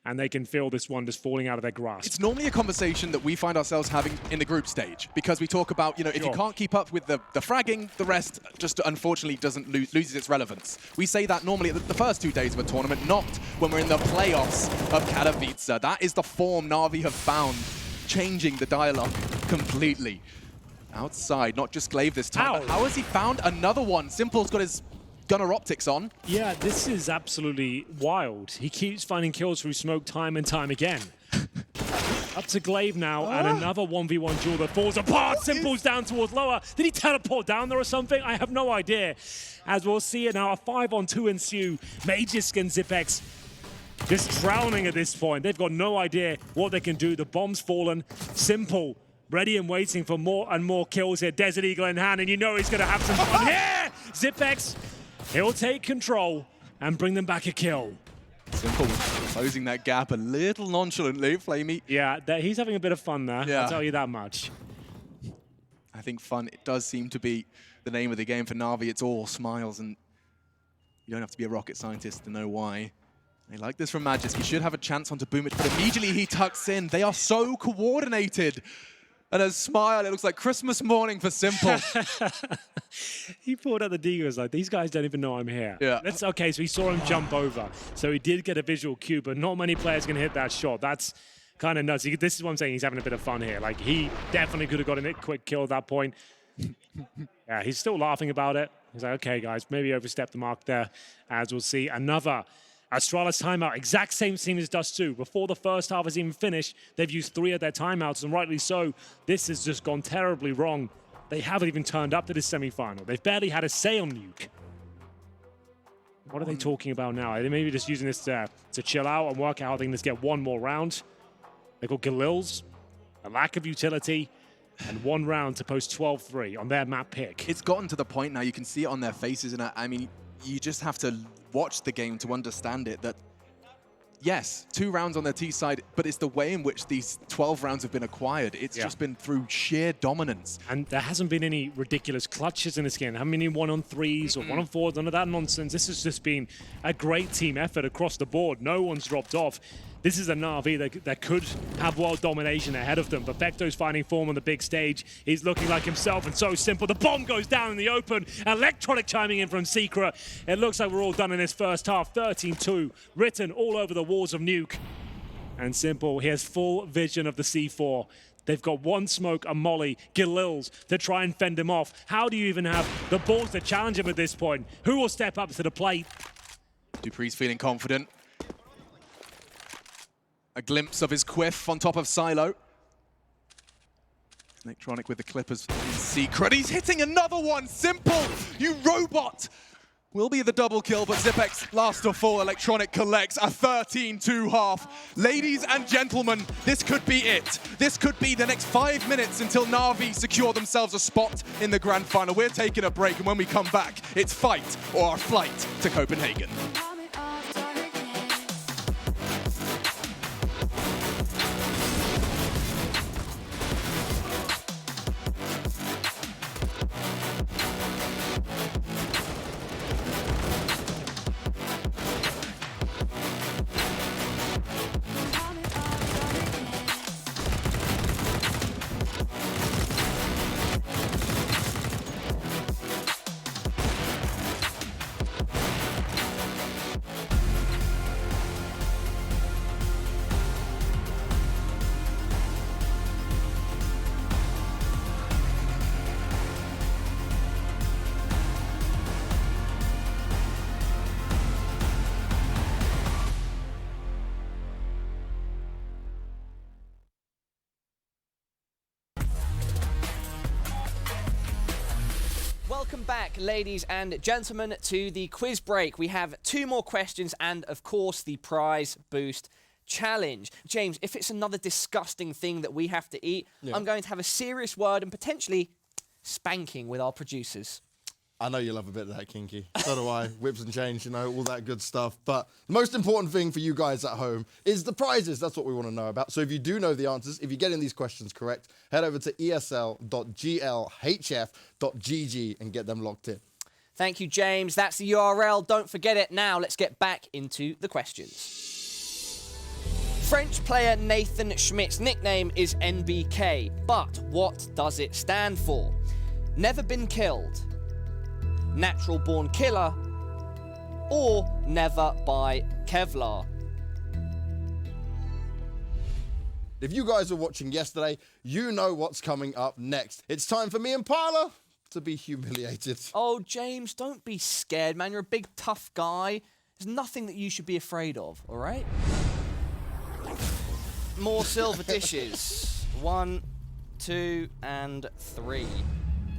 and they can feel this one just falling out of their grasp. It's normally a conversation that we find ourselves having in the group stage, because we talk about, you know, if you can't keep up with the fragging, the rest just unfortunately doesn't loses its relevance. We say that normally at the first 2 days of a tournament, not when we're in the playoffs of Katowice. That is the form Na'Vi have found, changing the dialogue completely. Outside, not just Glaive this time, but how has he found another one? Simple's got his gunner optics on. Yeah, this is absolutely wild. He keeps finding kills through smoke time and time again. Up to Glaive now, and another 1v1 duel that falls apart. Simple's down towards lower. Did he teleport down there or something? I have no idea. As we'll see it now, a 5-on-2 ensue. Magisk and Zipex just drowning at this point. They've got no idea what they can do. The bomb's fallen. Simple, ready and waiting for more and more kills here. Desert Eagle in hand, and you know he's going to have some fun here. Zipex, he'll take control and bring them back a kill. Simple closing that gap a little nonchalantly, Flamey. Yeah, he's having a bit of fun there, I'll tell you that much. I think fun, it does seem to be the name of the game for Na'Vi. It's all smiles, and you don't have to be a rocket scientist to know why. They like this from Magisk. He should have a chance onto Boomich, but immediately he tucks in. They are so coordinated. And a smile, it looks like Christmas morning for Simple. He pulled out the Deagles like, these guys don't even know I'm here. Yeah. Okay, so he saw him jump over. So he did get a visual cue, but not many players can hit that shot. That's kind of nuts. This is what I'm saying, he's having a bit of fun here. Like, he definitely could have gotten a quick kill at that point. Yeah, he's still laughing about it. He's like, okay, guys, maybe overstepped the mark there. As we'll see, another Astralis timeout, exact same team as Dust 2. Before the first half has even finished, they've used 3 of their timeouts, and rightly so. This has just gone terribly wrong. They haven't even turned up to this semi-final. They've barely had a say on Nuke. What are they talking about now? Are they maybe just using this to chill out and work out how they can just get one more round? They got Galil's, a lack of utility, and 1 round to post 12-3 on their map pick. It's gotten to the point now, you can see it on their faces, and I mean, you just have to watch the game to understand it, that yes, 2 rounds on their T side, but it's the way in which these 12 rounds have been acquired. It's just been through sheer dominance. And there hasn't been any ridiculous clutches in this game. There haven't been any 1-on-3s or 1-on-4s, none of that nonsense. This has just been a great team effort across the board. No one's dropped off. This is a Na'Vi that could have world domination ahead of them. But Vecto's finding form on the big stage. He's looking like himself, and so simple. The bomb goes down in the open. Electronic chiming in from Secret. It looks like we're all done in this first half. 13-2, written all over the walls of Nuke. And Simple, he has full vision of the C4. They've got 1 smoke, a molly, Galil's to try and fend him off. How do you even have the balls to challenge him at this point? Who will step up to the plate? Dupree's feeling confident. A glimpse of his quiff on top of Silo. Electronic with the Clippers in Secret. He's hitting another one. Simple, you robot. Will be the double kill, but Zipex last of all. Electronic collects a 13-2 half. Ladies and gentlemen, this could be it. This could be the next 5 minutes until Na'Vi secure themselves a spot in the grand final. We're taking a break, and when we come back, it's fight or our flight to Copenhagen. Welcome back, ladies and gentlemen, to the quiz break. We have 2 more questions and, of course, the prize boost challenge. James, if it's another disgusting thing that we have to eat, I'm going to have a serious word and potentially spanking with our producers. I know you love a bit of that, Kinky. So do I. Whips and chains, you know, all that good stuff. But the most important thing for you guys at home is the prizes. That's what we want to know about. So if you do know the answers, if you're getting these questions correct, head over to esl.glhf.gg and get them locked in. Thank you, James. That's the URL. Don't forget it. Now let's get back into the questions. French player Nathan Schmidt's nickname is NBK, but what does it stand for? Never been killed, natural born killer, or never by Kevlar? If you guys were watching yesterday, you know what's coming up next. It's time for me and Parla to be humiliated. Oh, James, don't be scared, man. You're a big, tough guy. There's nothing that you should be afraid of, all right? More silver dishes. 1, 2, and 3.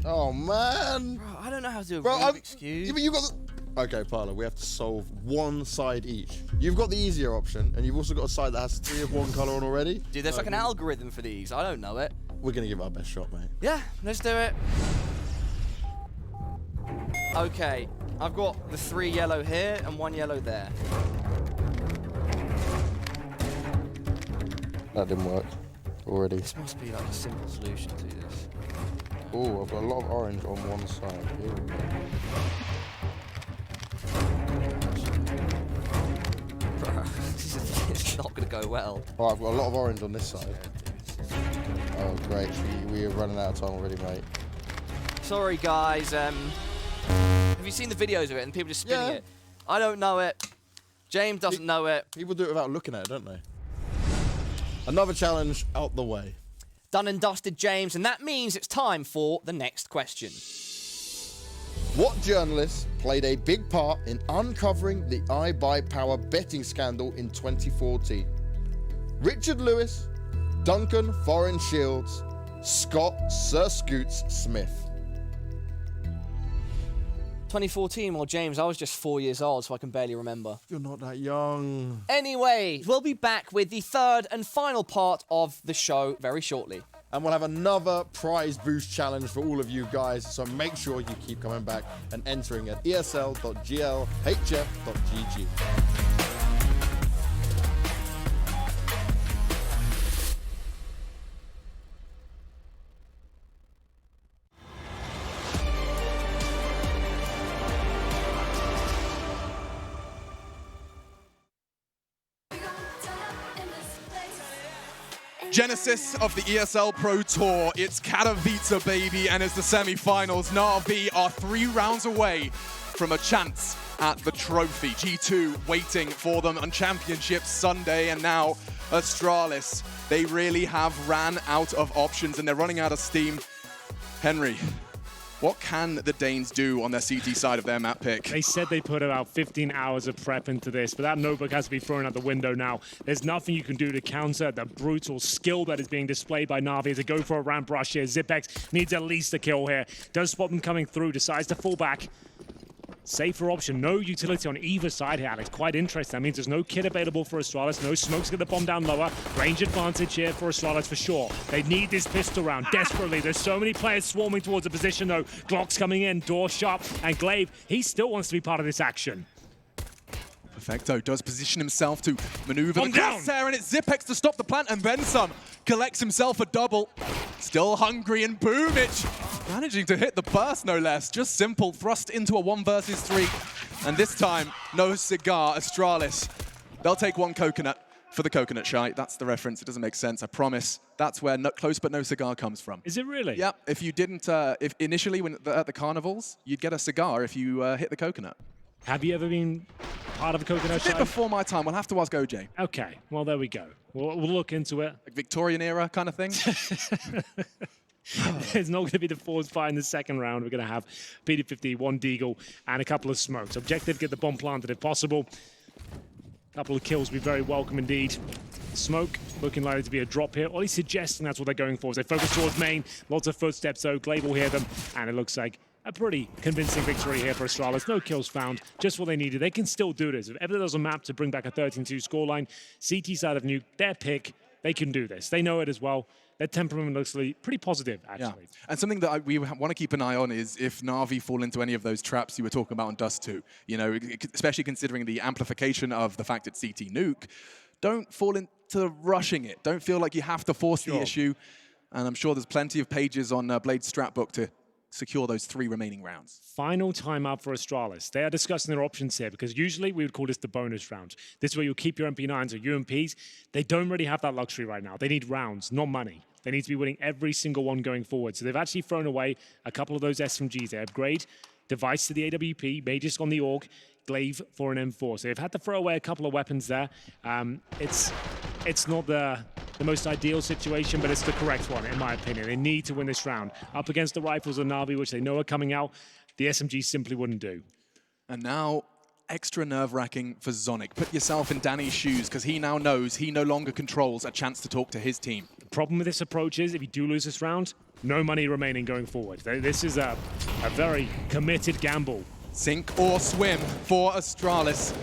Oh, man. Bro, I don't know how to do a Rubik's Cube. Yeah, but you got the... Okay, Parla, we have to solve 1 side each. You've got the easier option, and you've also got a side that has 3 of 1 colour on already. Dude, there's like an algorithm for these. I don't know it. We're going to give it our best shot, mate. Yeah, let's do it. Okay, I've got the 3 yellow here and 1 yellow there. That didn't work already. This must be like a simple solution to this. Oh, I've got a lot of orange on one side. Here we go. Bro, it's not going to go well. Right, I've got a lot of orange on this side. Oh, great. We are running out of time already, mate. Sorry, guys. Have you seen the videos of it and people just spinning it? I don't know it. James doesn't know it. People do it without looking at it, don't they? Another challenge out the way. Done and dusted, James, and that means it's time for the next question. What journalists played a big part in uncovering the iBuyPower betting scandal in 2014? Richard Lewis, Duncan Foreign Shields, Scott Sir Scoots Smith. 2014, well, James, I was just 4 years old, so I can barely remember. You're not that young. Anyway, we'll be back with the third and final part of the show very shortly. And we'll have another prize boost challenge for all of you guys, so make sure you keep coming back and entering at esl.glhf.gg. Genesis of the ESL Pro Tour. It's Katowice, baby, and it's the semi-finals. Na'Vi are 3 rounds away from a chance at the trophy. G2 waiting for them on Championship Sunday, and now Astralis. They really have ran out of options, and they're running out of steam. Henry, what can the Danes do on their CT side of their map pick? They said they put about 15 hours of prep into this, but that notebook has to be thrown out the window now. There's nothing you can do to counter the brutal skill that is being displayed by Na'Vi to go for a ramp rush here. Zipex needs at least a kill here. Does spot them coming through, decides to fall back. Safer option, no utility on either side here, Alex. Quite interesting. That means there's no kit available for Astralis, no smokes to get the bomb down lower. Range advantage here for Astralis for sure. They need this pistol round desperately. There's so many players swarming towards the position though. Glock's coming in, door sharp, and Glaive, he still wants to be part of this action. Perfecto does position himself to maneuver the crosshair, and it's Zipex to stop the plant, and then some. Collects himself a double. Still hungry, and Boomich managing to hit the burst, no less. Just simple, thrust into a 1 versus 3. And this time, no cigar, Astralis. They'll take 1 coconut for the coconut shy. That's the reference. It doesn't make sense, I promise. That's where close but no cigar comes from. Is it really? Yeah, if you didn't, if initially when at the carnivals, you'd get a cigar if you hit the coconut. Have you ever been part of a coconut It's a bit shy? before my time. We'll have to ask OJ. Okay, well, there we go. We'll look into it. Like Victorian era kind of thing. It's not going to be the force fight in the second round. We're going to have PD50, 1 Deagle, and a couple of smokes. Objective, get the bomb planted if possible. A couple of kills would be very welcome indeed. Smoke looking likely to be a drop here, or at least suggesting that's what they're going for. As they focus towards main, lots of footsteps though. Glaive will hear them, and it looks like a pretty convincing victory here for Astralis. No kills found, just what they needed. They can still do this. If ever there's a map to bring back a 13-2 scoreline, CT side of Nuke, their pick, they can do this. They know it as well. Their temperament looks pretty positive, actually. Yeah. And something that we want to keep an eye on is if Na'Vi fall into any of those traps you were talking about on Dust 2. You know, especially considering the amplification of the fact it's CT Nuke. Don't fall into rushing it. Don't feel like you have to force the issue. And I'm sure there's plenty of pages on Blade's strat book to secure those 3 remaining rounds. Final timeout for Astralis. They are discussing their options here because usually we would call this the bonus round. This is where you'll keep your MP9s or UMPs. They don't really have that luxury right now. They need rounds, not money. They need to be winning every single one going forward. So they've actually thrown away a couple of those SMGs. They upgrade Device to the AWP, Magus on the AUG, Glaive for an M4. So they've had to throw away a couple of weapons there. It's not the most ideal situation, but it's the correct one, in my opinion. They need to win this round. Up against the rifles of Na'Vi, which they know are coming out, the SMG simply wouldn't do. And now, extra nerve-wracking for Zonic. Put yourself in Danny's shoes, because he now knows he no longer controls a chance to talk to his team. The problem with this approach is, if you do lose this round, no money remaining going forward. This is a very committed gamble. Sink or swim for Astralis.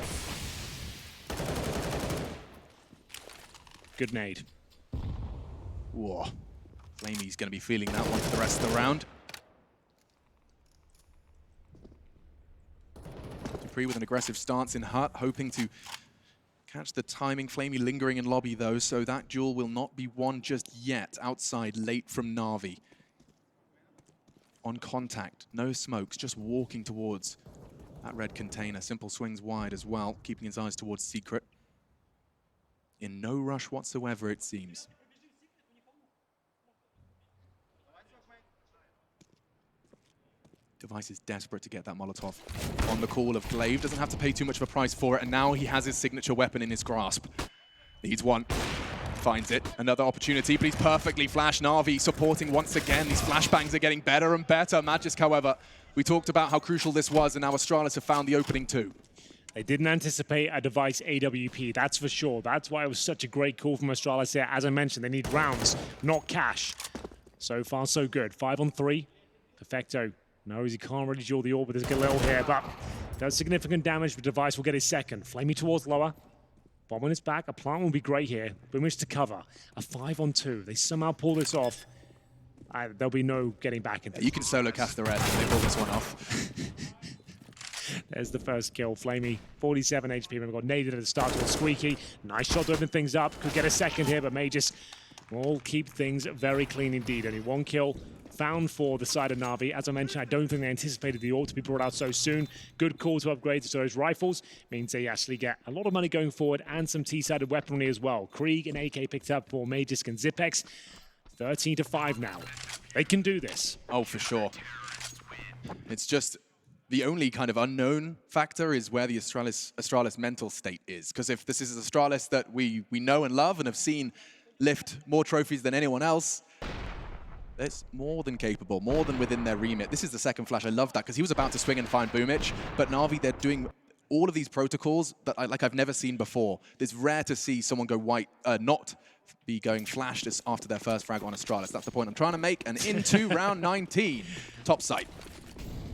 Good nade. Whoa. Flamey's going to be feeling that one for the rest of the round. Dupree with an aggressive stance in Hut, hoping to catch the timing. Flamey lingering in lobby though, so that duel will not be won just yet. Outside, late from Na'Vi. On contact, no smokes, just walking towards that red container. Simple swings wide as well, keeping his eyes towards Secret. In no rush whatsoever, it seems. Device is desperate to get that Molotov on the call of Glaive. Doesn't have to pay too much of a price for it, and now he has his signature weapon in his grasp. Needs one. Finds it. Another opportunity, but he's perfectly flashed. Na'Vi supporting once again. These flashbangs are getting better and better. Magisk, however, We talked about how crucial this was, and now Astralis have found the opening too. They didn't anticipate a Device AWP, that's for sure. That's why it was such a great call from Astralis here. As I mentioned, they need rounds, not cash. So far, so good. 5 on 3. Perfecto knows he can't really duel the orb with his Galil here, but does significant damage. The Device will get his second. Flamey towards lower. Bomb on his back. A plant will be great here. Boomage to cover. A 5 on 2. They somehow pull this off. There'll be no getting back into You can solo cast the red and they pull this one off. There's the first kill. Flamey, 47 HP. Remember, got naded at the start with Squeaky. Nice shot to open things up. Could get a second here, but may just will keep things very clean indeed. Only one kill found for the side of Na'Vi. As I mentioned, I don't think they anticipated the orb to be brought out so soon. Good call to upgrade to those rifles. Means they actually get a lot of money going forward and some T-sided weaponry as well. Krieg and AK picked up for Magisk and Zipex. 13-5 now. They can do this. Oh, for sure. It's just the only kind of unknown factor is where the Astralis mental state is. Because if this is Astralis that we know and love and have seen lift more trophies than anyone else, it's more than capable, more than within their remit. This is the second flash. I love that because he was about to swing and find Boomich, but Na'Vi, they're doing all of these protocols that I've never seen before. It's rare to see someone go white, not be going flash just after their first frag on Astralis. That's the point I'm trying to make. And into round 19, top site.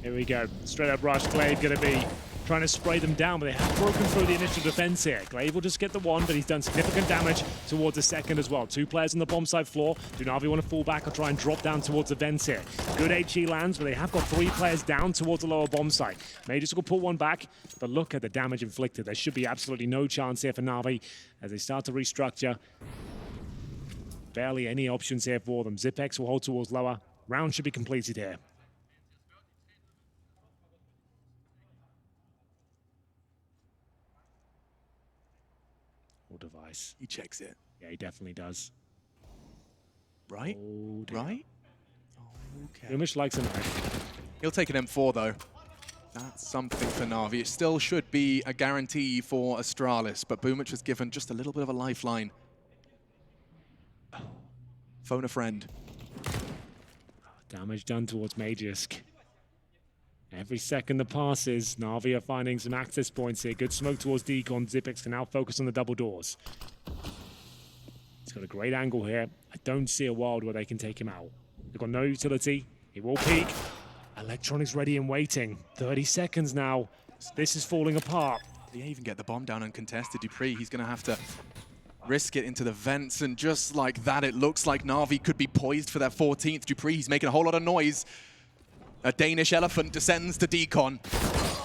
Here we go. Straight up rush. Glaive going to be trying to spray them down, but they have broken through the initial defense here. Glaive will just get the one, but he's done significant damage towards the second as well. 2 players on the bomb side floor. Do Na'Vi want to fall back or try and drop down towards the Vincere? Good HE lands, but they have got 3 players down towards the lower bomb site. Majors will pull one back, but look at the damage inflicted. There should be absolutely no chance here for Na'Vi as they start to restructure. Barely any options here for them. Zipex will hold towards lower. Round should be completed here. Or Device. He checks it. Yeah, he definitely does. Right? Oh, right? Okay. Boomich likes a knife. He'll take an M4 though. That's something for Na'Vi. It still should be a guarantee for Astralis, but Boomich was given just a little bit of a lifeline. Phone a friend. Damage done towards Magisk. Every second that passes, Na'Vi are finding some access points here. Good smoke towards Deacon. Zipex can now focus on the double doors. He's got a great angle here. I don't see a world where they can take him out. They've got no utility. He will peek. Electronics ready and waiting. 30 seconds now. This is falling apart. Did he even get the bomb down uncontested? Dupree, he's going to have to risk it into the vents, and just like that, it looks like Na'Vi could be poised for their 14th. Dupree, he's making a whole lot of noise. A Danish elephant descends to Deacon.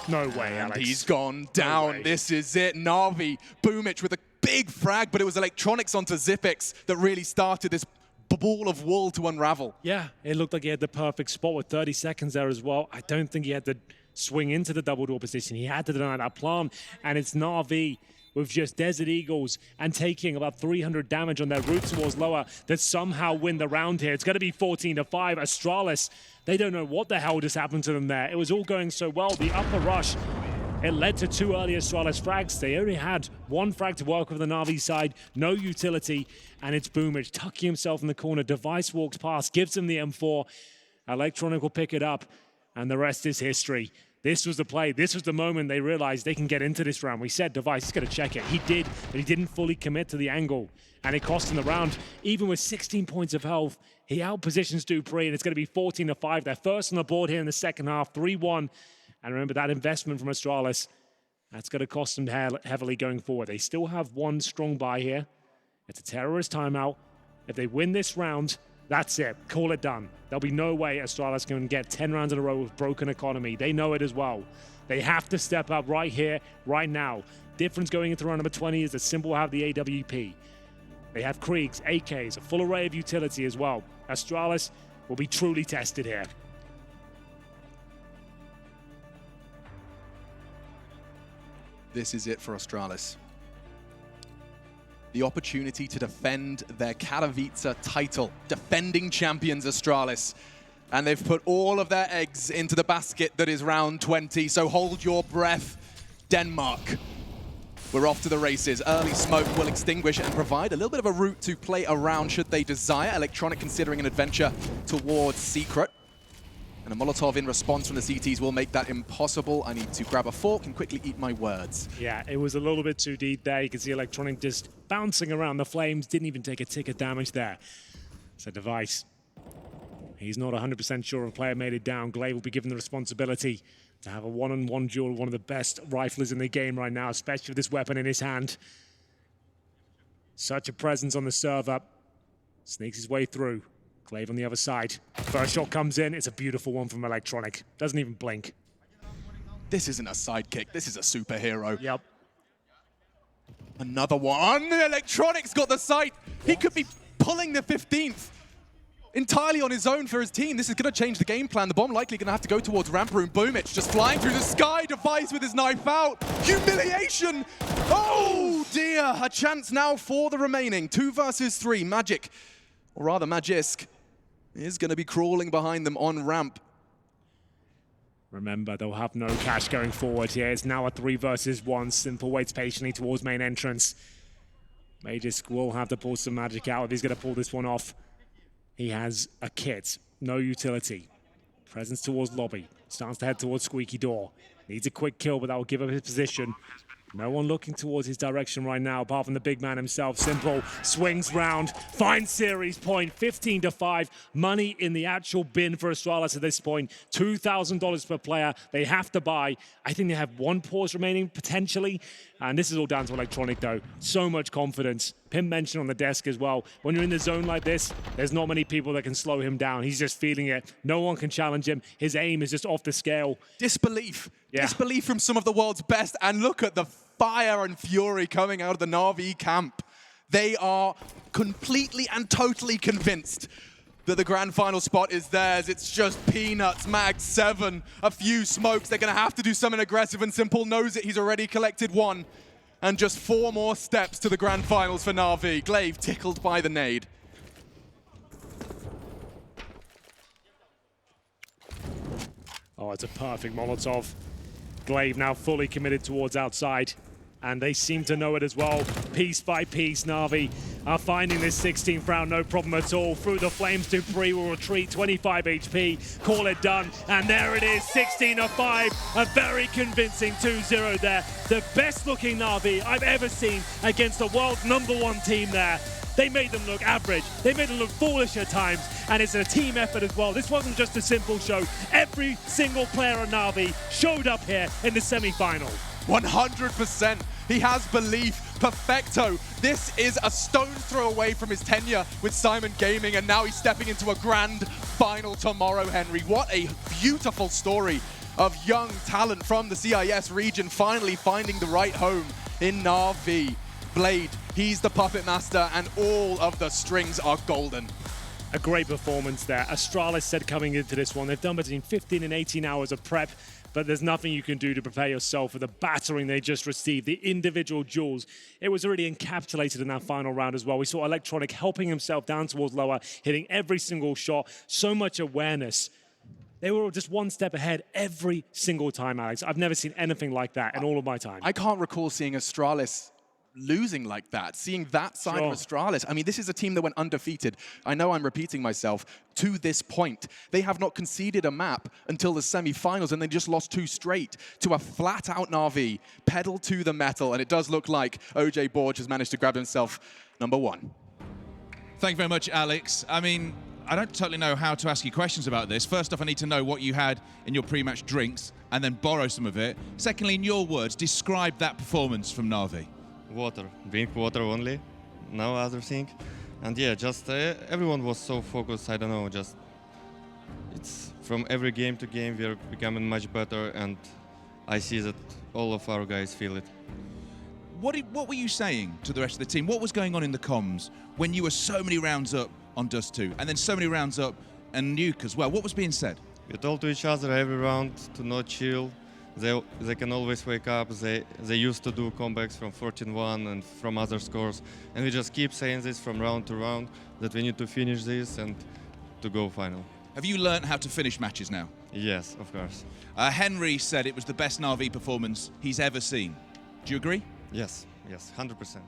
No way, and Alex. he's gone down. This is it. Na'Vi, Boomich with a big frag, but it was electronics onto Zipex that really started this ball of wool to unravel. Yeah, it looked like he had the perfect spot with 30 seconds there as well. I don't think he had to swing into the double door position. He had to deny that plan, and it's Na'Vi with just Desert Eagles and taking about 300 damage on their route towards lower that somehow win the round here. It's going to be 14-5. Astralis, they don't know what the hell just happened to them there. It was all going so well. The upper rush, it led to 2 early Astralis frags. They only had 1 frag to work with the Na'Vi side, no utility, and it's Boomich tucking himself in the corner. Device walks past, gives him the M4. Electronic will pick it up, and the rest is history. This was the play. This was the moment they realized they can get into this round. We said Device is going to check it. He did, but he didn't fully commit to the angle, and it cost him the round. Even with 16 points of health, he outpositions Dupree, and it's going to be 14-5. They're first on the board here in the second half, 3-1. And remember that investment from Astralis, that's going to cost them heavily going forward. They still have 1 strong buy here. It's a terrorist timeout. If they win this round, that's it. Call it done. There'll be no way Astralis can get 10 rounds in a row with broken economy. They know it as well. They have to step up right here, right now. Difference going into round number 20 is that Simple have the AWP. They have Kriegs, AKs, a full array of utility as well. Astralis will be truly tested here. This is it for Astralis. The opportunity to defend their Katowice title. Defending champions Astralis. And they've put all of their eggs into the basket that is round 20. So hold your breath, Denmark. We're off to the races. Early smoke will extinguish and provide a little bit of a route to play around should they desire. Electronic considering an adventure towards Secret. And a Molotov in response from the CTs will make that impossible. I need to grab a fork and quickly eat my words. Yeah, it was a little bit too deep there. You can see Electronic just bouncing around the flames. Didn't even take a tick of damage there. So Device, he's not 100% sure if a player made it down. Glaive will be given the responsibility to have a one-on-one duel with one of the best riflers in the game right now, especially with this weapon in his hand. Such a presence on the server. Sneaks his way through. Glaive on the other side. First shot comes in. It's a beautiful one from Electronic. Doesn't even blink. This isn't a sidekick. This is a superhero. Yep. Another one. Electronic's got the sight. He could be pulling the 15th entirely on his own for his team. This is going to change the game plan. The bomb likely going to have to go towards ramp room. Boomich just flying through the sky. Device with his knife out. Humiliation. Oh dear. A chance now for the remaining 2 versus 3. Magic, or rather Magisk, is going to be crawling behind them on ramp. Remember, they'll have no cash going forward here. It's now a 3 versus 1. Simple waits patiently towards main entrance. Magisk will have to pull some magic out if he's going to pull this one off. He has a kit, no utility. Presence towards lobby. Starts to head towards squeaky door. Needs a quick kill, but that will give up his position. No one looking towards his direction right now, apart from the big man himself. Simple swings round, finds series point, 15-5. Money in the actual bin for Astralis at this point. $2,000 per player. They have to buy. I think they have 1 pause remaining, potentially. And this is all down to Electronic, though. So much confidence. Pim mentioned on the desk as well, when you're in the zone like this, there's not many people that can slow him down. He's just feeling it. No one can challenge him. His aim is just off the scale. Disbelief. Yeah. Disbelief from some of the world's best. And look at the fire and fury coming out of the Na'Vi camp. They are completely and totally convinced that the grand final spot is theirs. It's just peanuts. Mag 7, a few smokes. They're going to have to do something aggressive, and Simple knows it. He's already collected 1. And just 4 more steps to the grand finals for Na'Vi. Glaive tickled by the nade. Oh, it's a perfect Molotov. Glaive now fully committed towards outside. And they seem to know it as well. Piece by piece, Na'Vi are finding this 16th round, no problem at all. Through the flames, Dupree will retreat, 25 HP, call it done. And there it is, 16-5, a very convincing 2-0 there. The best looking Na'Vi I've ever seen against the world's #1 team there. They made them look average. They made them look foolish at times. And it's a team effort as well. This wasn't just a simple show. Every single player on Na'Vi showed up here in the semi-final. 100%. He has belief. Perfecto. This is a stone's throw away from his tenure with Simon Gaming, and now he's stepping into a grand final tomorrow, Henry. What a beautiful story of young talent from the CIS region finally finding the right home in Na'Vi. Blade, he's the puppet master, and all of the strings are golden. A great performance there. Astralis said coming into this one, they've done between 15 and 18 hours of prep, but there's nothing you can do to prepare yourself for the battering they just received, the individual duels. It was already encapsulated in that final round as well. We saw Electronic helping himself down towards lower, hitting every single shot, so much awareness. They were just 1 step ahead every single time, Alex. I've never seen anything like that in all of my time. I can't recall seeing Astralis losing like that, seeing that side of Astralis. I mean, this is a team that went undefeated. I know I'm repeating myself to this point. They have not conceded a map until the semi-finals, and they just lost 2 straight to a flat-out Na'Vi, pedal to the metal, and it does look like OJ Borge has managed to grab himself #1. Thank you very much, Alex. I mean, I don't totally know how to ask you questions about this. First off, I need to know what you had in your pre-match drinks, and then borrow some of it. Secondly, in your words, describe that performance from Na'Vi. Water, drink water only, no other thing. And yeah, just everyone was so focused, I don't know, just it's from every game to game we are becoming much better, and I see that all of our guys feel it. What were you saying to the rest of the team? What was going on in the comms when you were so many rounds up on Dust 2 and then so many rounds up and Nuke as well? What was being said? We told to each other every round to not chill. They can always wake up. They used to do comebacks from 14-1 and from other scores. And we just keep saying this from round to round, that we need to finish this and to go final. Have you learned how to finish matches now? Yes, of course. Henry said it was the best Na'Vi performance he's ever seen. Do you agree? Yes, 100%.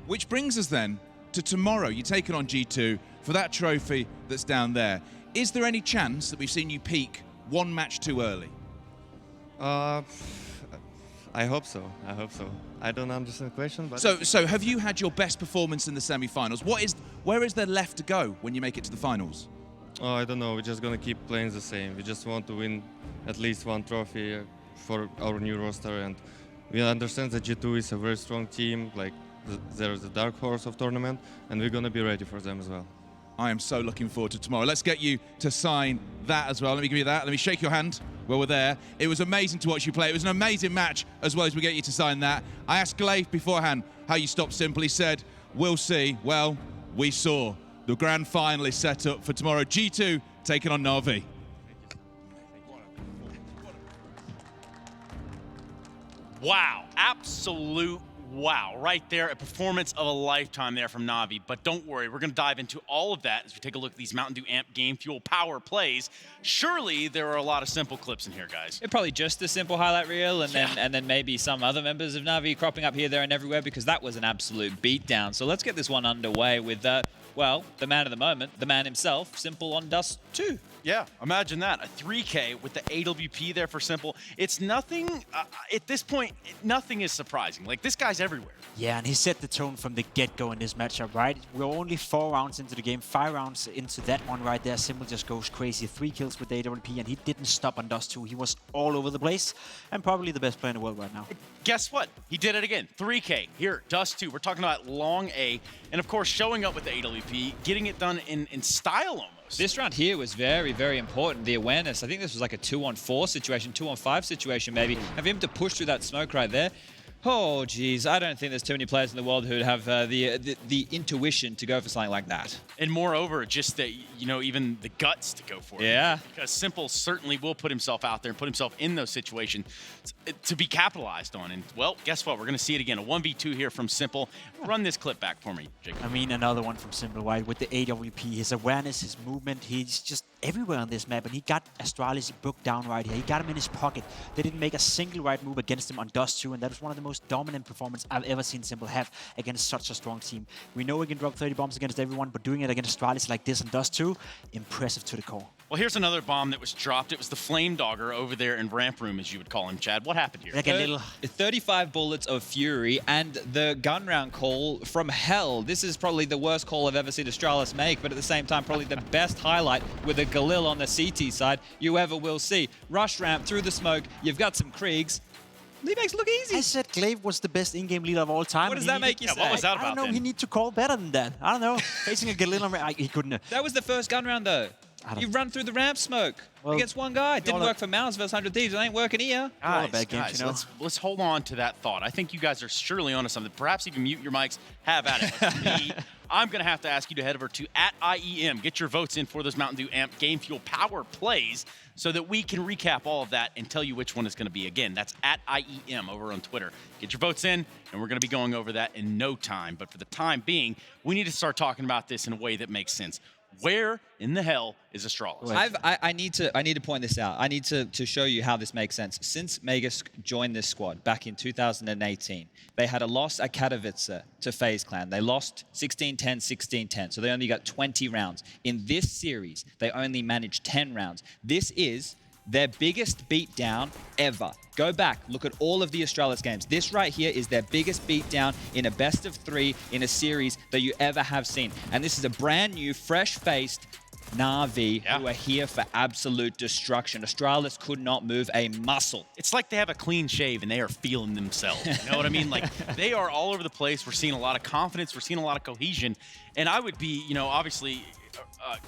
Which brings us then to tomorrow. You're taking on G2 for that trophy that's down there. Is there any chance that we've seen you peak one match too early? I hope so. I hope so. I don't understand the question, but... So have you had your best performance in the semi-finals? Where is there left to go when you make it to the finals? Oh, I don't know. We're just gonna keep playing the same. We just want to win at least one trophy for our new roster, and we understand that G2 is a very strong team. Like they're the dark horse of tournament, and we're gonna be ready for them as well. I am so looking forward to tomorrow. Let's get you to sign that as well. Let me give you that. Let me shake your hand while we're there. It was amazing to watch you play. It was an amazing match as well as we get you to sign that. I asked Glaive beforehand how you stopped Simple. He said, we'll see. Well, we saw. The grand final is set up for tomorrow. G2 taking on Na'Vi. Wow, absolute wow. Right there, a performance of a lifetime there from Na'Vi. But don't worry, we're going to dive into all of that as we take a look at these Mountain Dew Amp Game Fuel power plays. Surely there are a lot of Simple clips in here, guys. Probably just the Simple highlight reel, and then maybe some other members of Na'Vi cropping up here, there, and everywhere, because that was an absolute beatdown. So let's get this one underway with, well, the man of the moment, the man himself, Simple on Dust 2. Yeah, imagine that. A 3K with the AWP there for Simple. It's nothing, at this point, nothing is surprising. Like, this guy's everywhere. Yeah, and he set the tone from the get-go in this matchup, right? We're only 4 rounds into the game, 5 rounds into that one right there. Simple just goes crazy. 3 kills with the AWP, and he didn't stop on Dust 2. He was all over the place, and probably the best player in the world right now. Guess what? He did it again. 3K. Here, Dust 2. We're talking about long A, and of course, showing up with the AWP, getting it done in style almost. This round here was very, very important. The awareness, I think this was like a 2-on-4 situation, 2-on-5 situation maybe. Have him to push through that smoke right there. Oh, geez, I don't think there's too many players in the world who'd have the intuition to go for something like that. And moreover, just that, you know, even the guts to go for it. Yeah. Because Simple certainly will put himself out there and put himself in those situations to be capitalized on. And, well, guess what? We're going to see it again. A 1v2 here from Simple. Run this clip back for me, Jacob. I mean, another one from Simple, right? With the AWP, his awareness, his movement, he's just everywhere on this map. And he got Astralis booked down right here. He got him in his pocket. They didn't make a single right move against him on Dust 2, and that was one of the most dominant performances I've ever seen Simple have against such a strong team. We know he can drop 30 bombs against everyone, but doing it against Astralis like this on Dust 2, impressive to the core. Well, here's another bomb that was dropped. It was the Flame Dogger over there in Ramp Room, as you would call him, Chad. What happened here? Like a little 35 bullets of Fury and the gun round call from hell. This is probably the worst call I've ever seen Astralis make, but at the same time, probably the best highlight with a Galil on the CT side you ever will see. Rush ramp through the smoke. You've got some Kriegs. He makes it look easy. I said Glaive was the best in-game leader of all time. What does that make you say? What was that I don't about know. then? He needs to call better than that. I don't know. Facing a Galil, he couldn't. That was the first gun round, though. You run through the ramp smoke against one guy. Didn't work for Mouse versus 100 Thieves. It ain't working here. Guys, let's hold on to that thought. I think you guys are surely onto something. Perhaps even mute your mics. Have at it. But for me, I'm going to have to ask you to head over to @IEM. Get your votes in for those Mountain Dew Amp Game Fuel Power plays so that we can recap all of that and tell you which one it's going to be. Again, that's @IEM over on Twitter. Get your votes in, and we're going to be going over that in no time. But for the time being, we need to start talking about this in a way that makes sense. Where in the hell is Astralis? I need to point this out. I need to show you how this makes sense. Since Megas joined this squad back in 2018, they had a loss at Katowice to FaZe Clan. They lost 16-10, 16-10, so they only got 20 rounds. In this series, they only managed 10 rounds. This is their biggest beatdown ever. Go back, look at all of the Astralis games. This right here is their biggest beatdown in a best of 3 in a series that you ever have seen. And this is a brand new, fresh-faced Na'Vi who are here for absolute destruction. Astralis could not move a muscle. It's like they have a clean shave and they are feeling themselves. You know what I mean? Like, they are all over the place. We're seeing a lot of confidence. We're seeing a lot of cohesion. And I would be, you know, obviously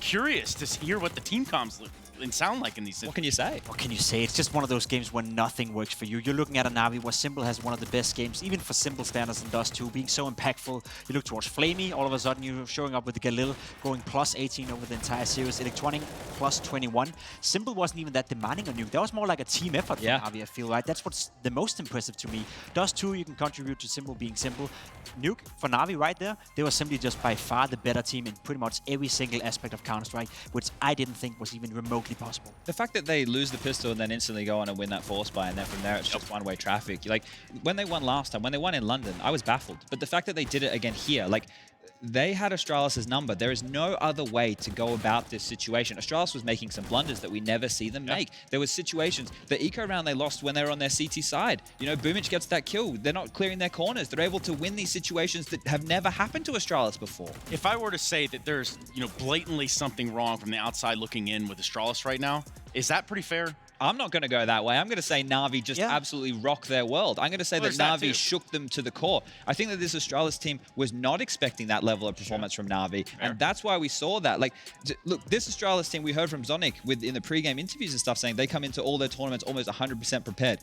curious to hear what the team comms look and sound like in these situations. What can you say? What can you say? It's just one of those games where nothing works for you. You're looking at a Na'Vi where Simple has one of the best games, even for Simple standards in Dust 2, being so impactful. You look towards Flamey, all of a sudden you're showing up with the Galil, going plus 18 over the entire series. Electronic plus 21. Simple wasn't even that demanding on you. That was more like a team effort for Na'Vi, I feel, right? That's what's the most impressive to me. Dust 2, you can contribute to Simple being Simple. Nuke for Na'Vi right there, they were simply just by far the better team in pretty much every single aspect of Counter-Strike, which I didn't think was even remotely possible. The fact that they lose the pistol and then instantly go on and win that force buy, and then from there it's just one-way traffic. Like, when they won last time, when they won in London, I was baffled. But the fact that they did it again here, like, they had Astralis' number. There is no other way to go about this situation. Astralis was making some blunders that we never see them make. There were situations, the eco round they lost when they were on their CT side. You know, Boomich gets that kill. They're not clearing their corners. They're able to win these situations that have never happened to Astralis before. If I were to say that there's, you know, blatantly something wrong from the outside looking in with Astralis right now, is that pretty fair? I'm not going to go that way. I'm going to say Na'Vi just absolutely rocked their world. I'm going to say that Na'Vi shook them to the core. I think that this Astralis team was not expecting that level of performance from Na'Vi, and that's why we saw that. Like, look, this Astralis team, we heard from Zonic in the pre-game interviews and stuff saying they come into all their tournaments almost 100% prepared.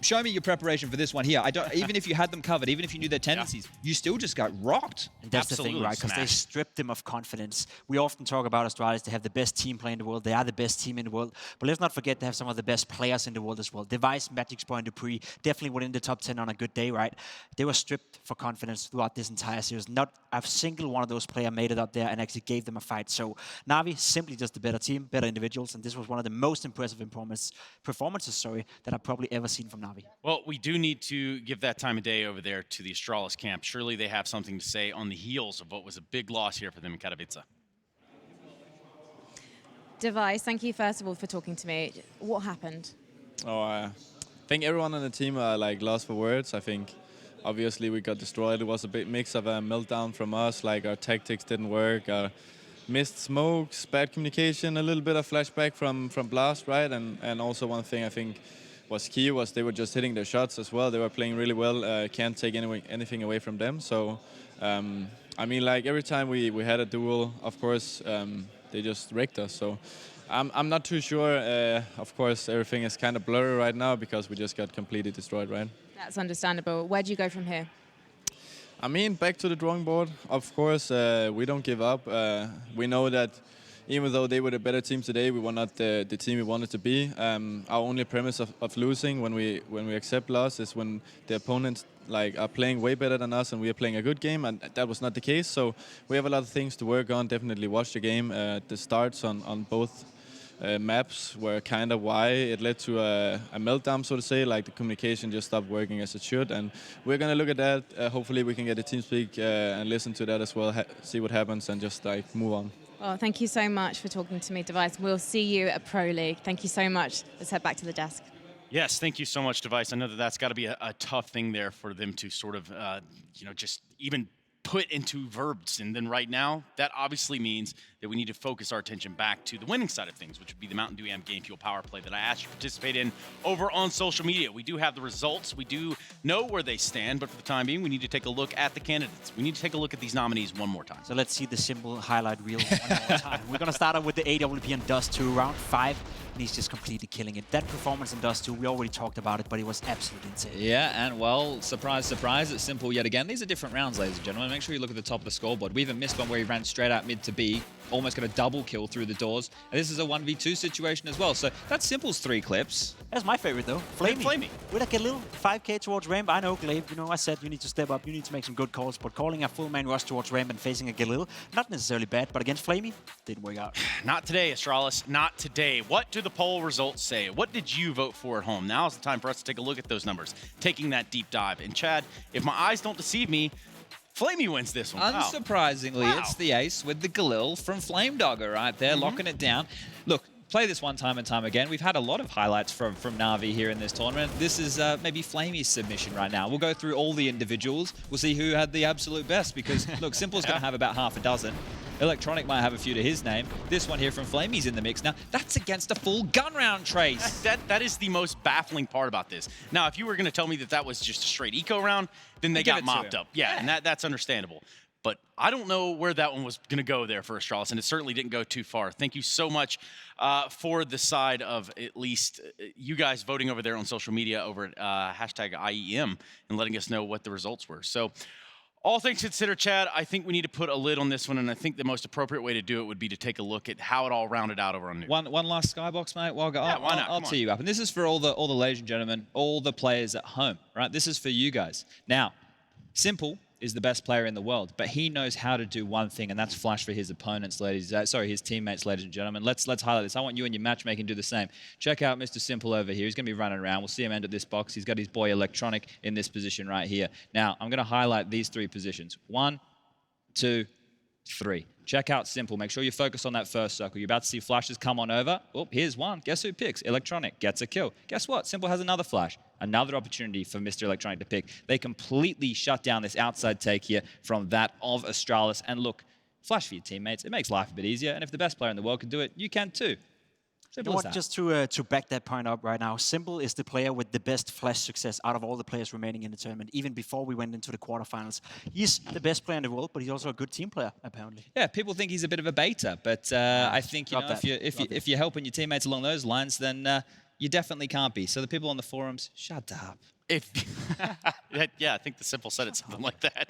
Show me your preparation for this one here. Even if you had them covered, even if you knew their tendencies, you still just got rocked. And that's the thing, right? Because they stripped them of confidence. We often talk about Astralis. They have the best team play in the world. They are the best team in the world. But let's not forget they have some of the best players in the world as well. Device, Magic's Boy, and Dupree definitely within the top 10 on a good day, right? They were stripped for confidence throughout this entire series. Not a single one of those players made it up there and actually gave them a fight. So Na'Vi, simply just a better team, better individuals, and this was one of the most impressive performances that I've probably ever seen from Na'Vi. Well, we do need to give that time of day over there to the Astralis camp. Surely they have something to say on the heels of what was a big loss here for them in Katowice. Device, thank you first of all for talking to me. What happened? Oh, I think everyone on the team are like lost for words. I think obviously we got destroyed. It was a big mix of a meltdown from us. Like our tactics didn't work. Missed smokes, bad communication, a little bit of flashback from Blast, right? And also one thing I think was key was they were just hitting their shots as well. They were playing really well. Can't take anything away from them. So, I mean, like every time we had a duel, of course, they just wrecked us. So I'm not too sure. Of course, everything is kind of blurry right now because we just got completely destroyed, right? That's understandable. Where do you go from here? I mean, back to the drawing board. Of course, we don't give up. We know that even though they were the better team today, we were not the team we wanted to be. Our only premise of losing when we accept loss is when the opponents are playing way better than us and we are playing a good game, and that was not the case. So we have a lot of things to work on. Definitely watch the game. The starts on both maps were kind of why it led to a meltdown, so to say. Like the communication just stopped working as it should, and we're gonna look at that. Hopefully we can get the team speak and listen to that as well, see what happens, and just move on. Well, thank you so much for talking to me, Device. We'll see you at Pro League. Thank you so much. Let's head back to the desk. Yes, thank you so much, Device. I know that that's got to be a tough thing there for them to sort of, just even put into verbs. And then right now, that obviously means that we need to focus our attention back to the winning side of things, which would be the Mountain Dew AM Game Fuel Power Play that I asked you to participate in over on social media. We do have the results. We do know where they stand, but for the time being, we need to take a look at the candidates. We need to take a look at these nominees one more time. So let's see the simple highlight reel one more time. We're going to start out with the AWP and Dust 2 round 5. And he's just completely killing it. That performance in Dust 2, we already talked about it, but it was absolutely insane. Yeah, and well, surprise, surprise, it's simple yet again. These are different rounds, ladies and gentlemen. Make sure you look at the top of the scoreboard. We even missed one where he ran straight out mid to B, almost got a double kill through the doors. And this is a 1v2 situation as well. So that's Simple's 3 clips. That's my favorite, though. Flamey. With like a little 5k towards ramp. I know, Glaive, I said you need to step up, you need to make some good calls, but calling a full man rush towards ramp and facing a Galil, not necessarily bad, but against Flamey, didn't work out. Not today, Astralis, not today. What do the poll results say? What did you vote for at home? Now is the time for us to take a look at those numbers, taking that deep dive. And Chad, if my eyes don't deceive me, Flamey wins this one. Unsurprisingly, it's the ace with the Galil from Flame Dogger right there, locking it down. Look, play this one time and time again. We've had a lot of highlights from Na'Vi here in this tournament. This is maybe Flamey's submission right now. We'll go through all the individuals. We'll see who had the absolute best because, look, Simple's going to have about half a dozen. Electronic might have a few to his name. This one here from Flamey's in the mix. Now, that's against a full gun round trace. That is the most baffling part about this. Now, if you were going to tell me that that was just a straight eco round, then they got mopped up. Yeah, and that's understandable. But I don't know where that one was going to go there for Astralis, and it certainly didn't go too far. Thank you so much for the side of at least you guys voting over there on social media over at hashtag IEM and letting us know what the results were. So all things considered, Chad, I think we need to put a lid on this one, and I think the most appropriate way to do it would be to take a look at how it all rounded out over on New. One last skybox, mate. Well, yeah, why not? I'll tee you up. And this is for all the ladies and gentlemen, all the players at home, right? This is for you guys. Now, Simple is the best player in the world, but he knows how to do one thing, and that's flash for his opponents, his teammates, ladies and gentlemen. Let's highlight this. I want you and your matchmaking to do the same. Check out Mr. Simple over here. He's going to be running around. We'll see him enter this box. He's got his boy Electronic in this position right here. Now, I'm going to highlight these 3 positions. 1, 2, 3. Check out Simple. Make sure you focus on that first circle. You're about to see flashes come on over. Oh, here's one. Guess who picks? Electronic gets a kill. Guess what? Simple has another flash. Another opportunity for Mr. Electronic to pick. They completely shut down this outside take here from that of Astralis. And look, flash for your teammates. It makes life a bit easier. And if the best player in the world can do it, you can too. You know what, just to back that point up right now, Simple is the player with the best flash success out of all the players remaining in the tournament, even before we went into the quarterfinals. He's the best player in the world, but he's also a good team player, apparently. Yeah, people think he's a bit of a beta, but I think if you're helping your teammates along those lines, then you definitely can't be. So the people on the forums, shut up. Yeah, I think the Simple said it something like that.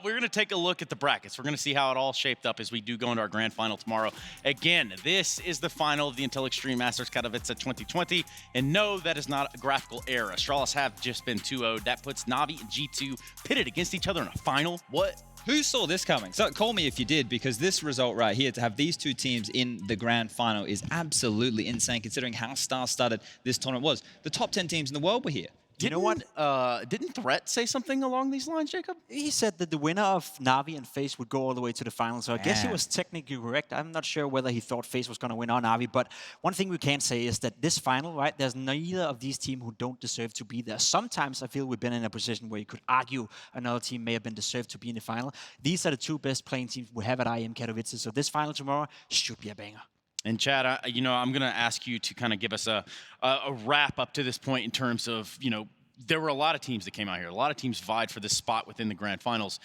We're going to take a look at the brackets. We're going to see how it all shaped up as we do go into our grand final tomorrow. Again, this is the final of the Intel Extreme Masters Katowice 2020. And no, that is not a graphical error. Astralis have just been 2-0'd. That puts Navi and G2 pitted against each other in a final. What? Who saw this coming? So call me if you did, because this result right here, to have these 2 teams in the grand final is absolutely insane, considering how star-studded this tournament was. The top 10 teams in the world were here. You know what? Didn't Threat say something along these lines, Jacob? He said that the winner of Navi and FaZe would go all the way to the final, so I guess he was technically correct. I'm not sure whether he thought FaZe was going to win or Navi, but one thing we can say is that this final, right, there's neither of these teams who don't deserve to be there. Sometimes I feel we've been in a position where you could argue another team may have been deserved to be in the final. These are the 2 best playing teams we have at IEM Katowice, so this final tomorrow should be a banger. And Chad, I'm going to ask you to kind of give us a wrap up to this point in terms of, there were a lot of teams that came out here. A lot of teams vied for this spot within the grand finals.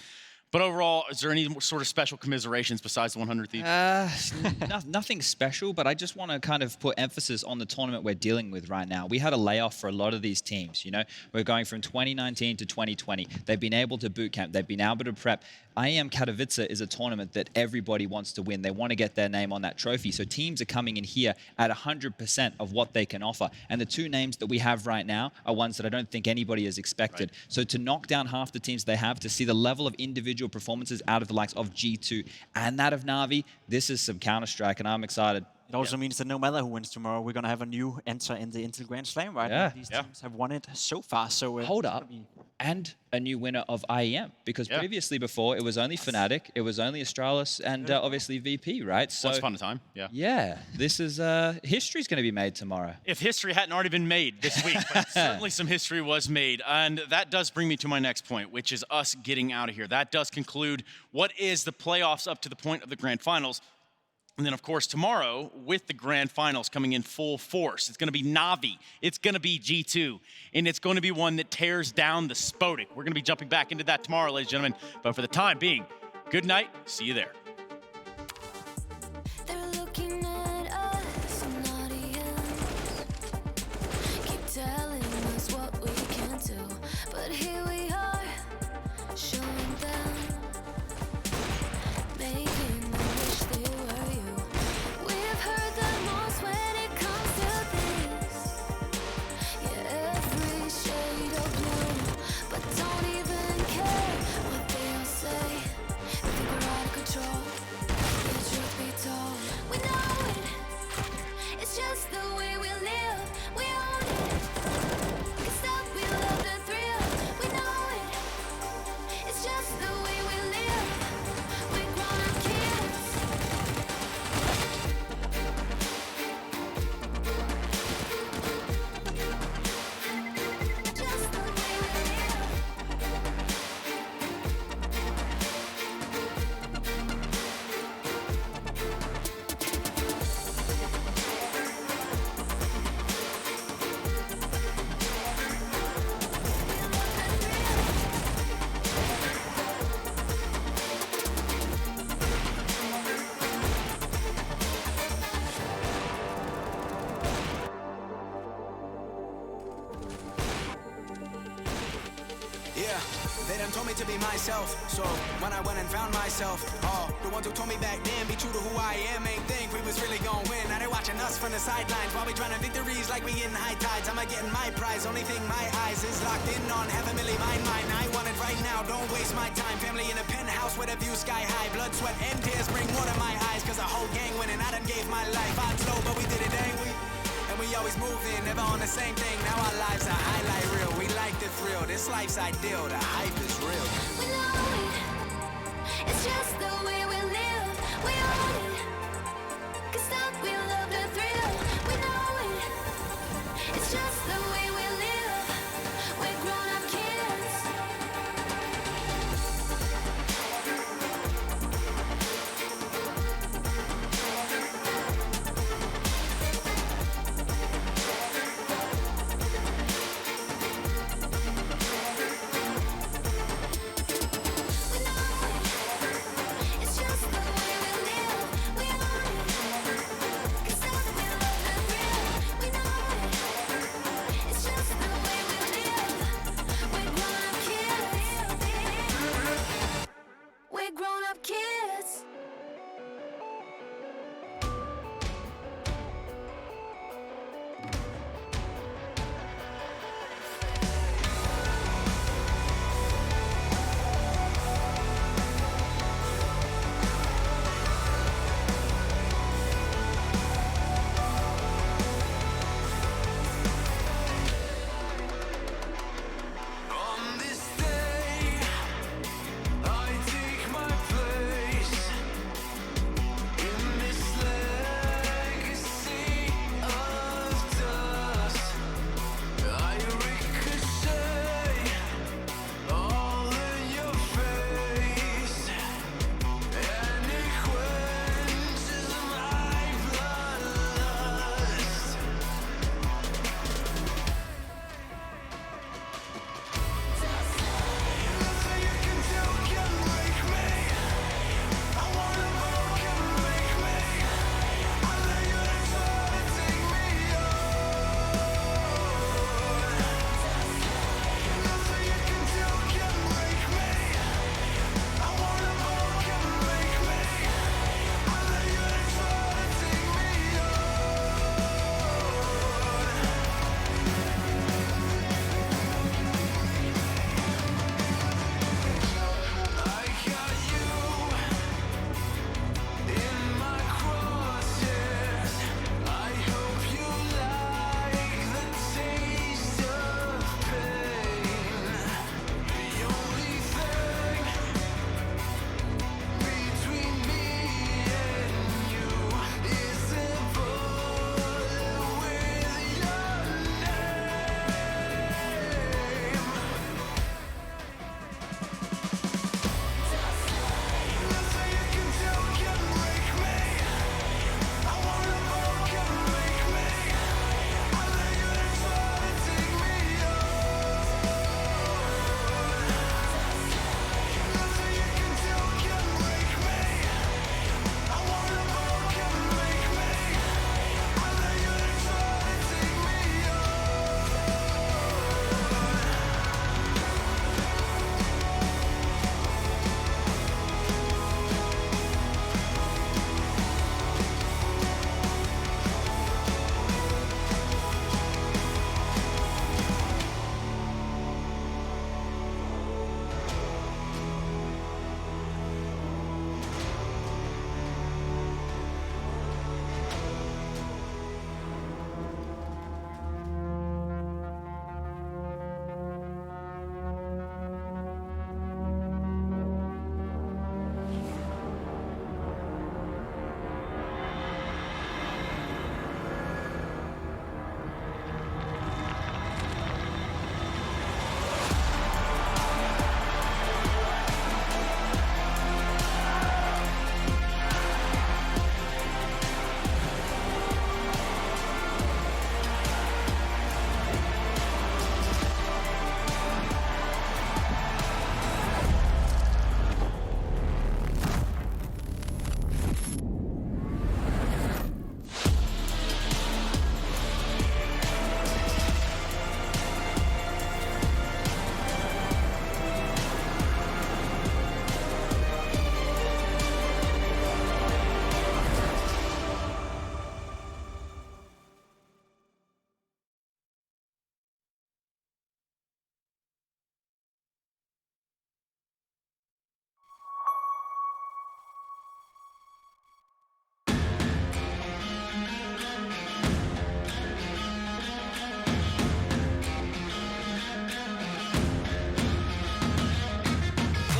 But overall, is there any sort of special commiserations besides the 100 Thieves? Nothing special, but I just want to kind of put emphasis on the tournament we're dealing with right now. We had a layoff for a lot of these teams, We're going from 2019 to 2020. They've been able to boot camp. They've been able to prep. IEM Katowice is a tournament that everybody wants to win. They want to get their name on that trophy. So teams are coming in here at 100% of what they can offer. And the 2 names that we have right now are ones that I don't think anybody has expected. Right. So to knock down half the teams they have, to see the level of individual performances out of the likes of G2 and that of Navi, this is some Counter-Strike, and I'm excited. It also means that no matter who wins tomorrow, we're going to have a new enter in the Intel Grand Slam, right? These teams have won it so far. So hold up. And a new winner of IEM, because previously before it was only Fnatic, it was only Astralis, and obviously VP, right? So once upon a time, yeah, this is history's going to be made tomorrow. If history hadn't already been made this week, but certainly some history was made. And that does bring me to my next point, which is us getting out of here. That does conclude what is the playoffs up to the point of the grand finals. And then, of course, tomorrow, with the grand finals coming in full force, it's going to be Navi, it's going to be G2, and it's going to be one that tears down the Spodek. We're going to be jumping back into that tomorrow, ladies and gentlemen. But for the time being, good night. See you there. They're looking at us, an audience. Keep telling us what we can do, but here we are, showing them, making them wish they were you. We've heard the most when it comes to this. Yeah, every shade of blue, but don't even care what they all say. Think we're out of control. The truth be told, we know it. It's just the way we live. We own it. It's that we love the thrill. We know it. It's just told me to be myself. So when I went and found myself, the ones who told me back then be true to who I am ain't think we was really gonna win. Now they watching us from the sidelines while we trying to victories like we in high tides. I'm getting my prize. Only thing my eyes is locked in on heaven, Millie, mine. I want it right now. Don't waste my time. Family in a penthouse with a view sky high. Blood, sweat, and tears bring water to my eyes. Cause a whole gang winning. I done gave my life. Odds low, but we did it, ain't we? And we always moving, never on the same thing. Now our lives are highlight reel. We like the thrill. This life's ideal. The hype is real. We know it. It's just the way we live. We own it. 'Cause that we love the thrill. We know it. It's just the way we live. We're grown-up kids.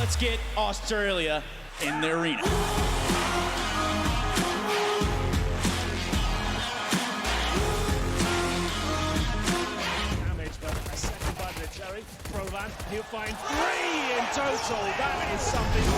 let's get Australia in the arena. Damage, but a second by the Cherry. Provan, he'll find 3 in total. That is something.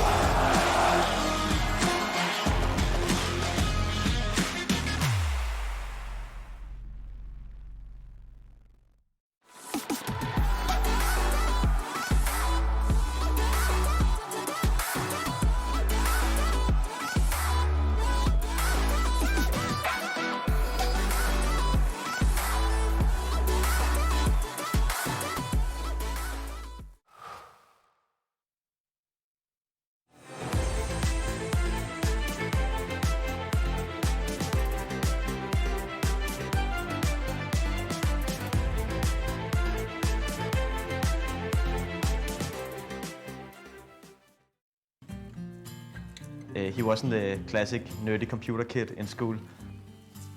He wasn't a classic nerdy computer kid in school.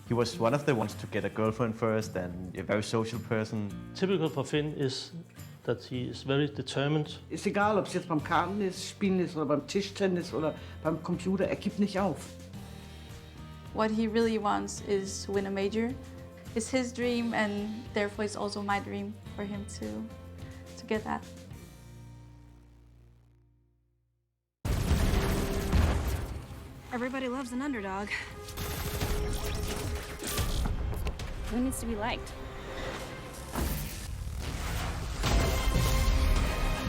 He was one of the ones to get a girlfriend first and a very social person. Typical for Finn is that he is very determined. Ist egal, ob es jetzt beim Kartenspielen ist oder beim Tischtennis oder beim Computer, er gibt nicht auf. What he really wants is to win a major. It's his dream, and therefore it's also my dream for him to get that. Everybody loves an underdog. Who needs to be liked?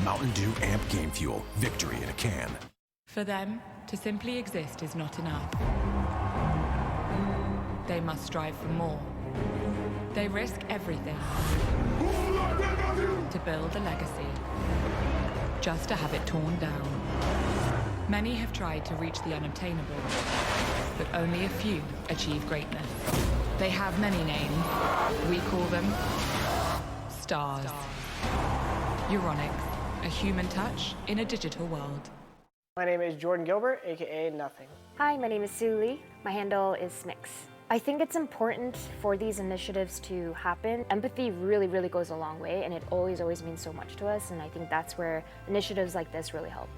Mountain Dew Amp Game Fuel. Victory in a can. For them, to simply exist is not enough. They must strive for more. They risk everything to build a legacy, just to have it torn down. Many have tried to reach the unobtainable, but only a few achieve greatness. They have many names. We call them stars. Euronics, a human touch in a digital world. My name is Jordan Gilbert, aka Nothing. Hi, my name is Sue Lee. My handle is Snix. I think it's important for these initiatives to happen. Empathy really, really goes a long way, and it always means so much to us, and I think that's where initiatives like this really help.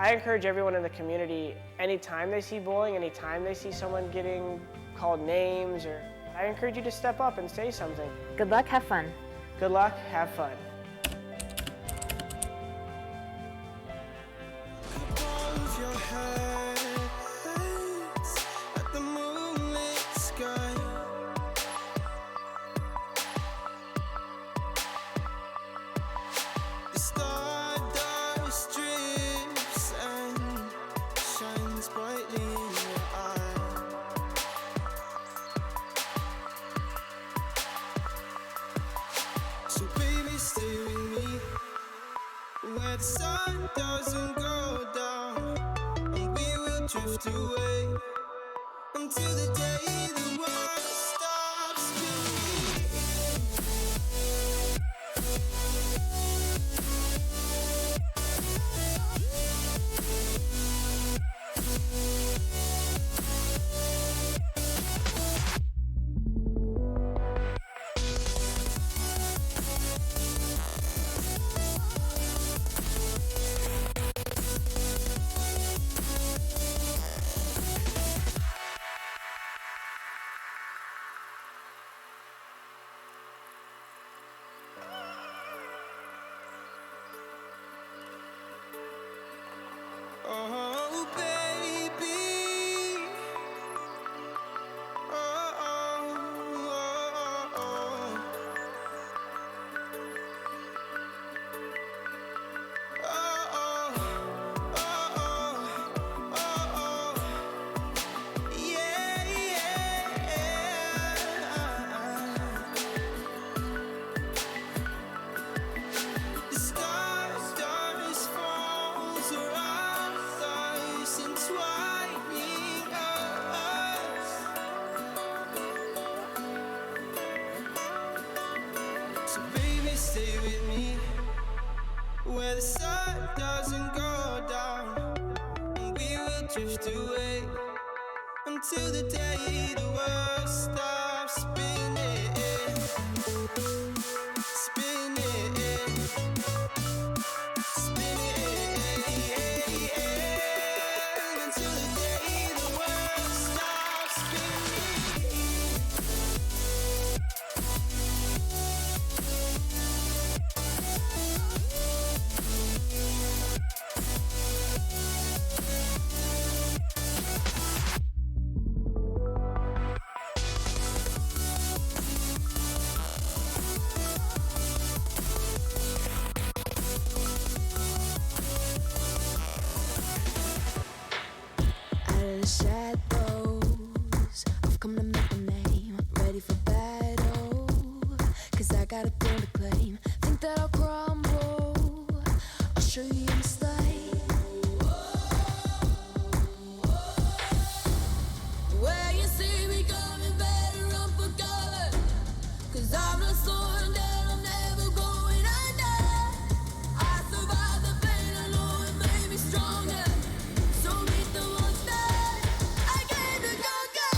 I encourage everyone in the community, anytime they see bullying, anytime they see someone getting called names, or I encourage you to step up and say something. Good luck, have fun. Good luck, have fun. Where the sun doesn't go down, and we will drift away until the day the world stops spinning. Oh, baby. Oh, oh, oh, oh. Oh, oh, oh, oh, oh, oh. Yeah, yeah. The stars falls around us, entwining us. So baby, stay with me where the sun doesn't go down, and we will drift away until the day the world stops spinning, spinning, spinning. shadows. I've come to make a name, ready for battle. Cause I got a throne to claim. Think that I'll crumble, I'll show you your mistake. Where you see me coming, better run for cover. Cause I'm not slowing down, I'm never going under. I survived the pain, I know it made me stronger. So meet the monster, I came to conquer.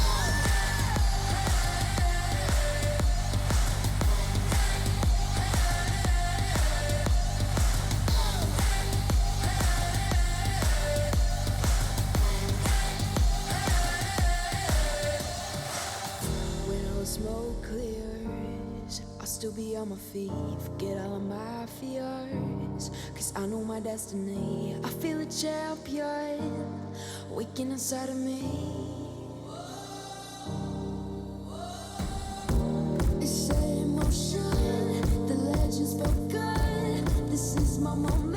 When all the smoke clears, I'll still be on my feet. Forget all of my fears, cause I know my destiny. I feel a champion waking inside of me. It's set in motion, the legend's spoken. This is my moment.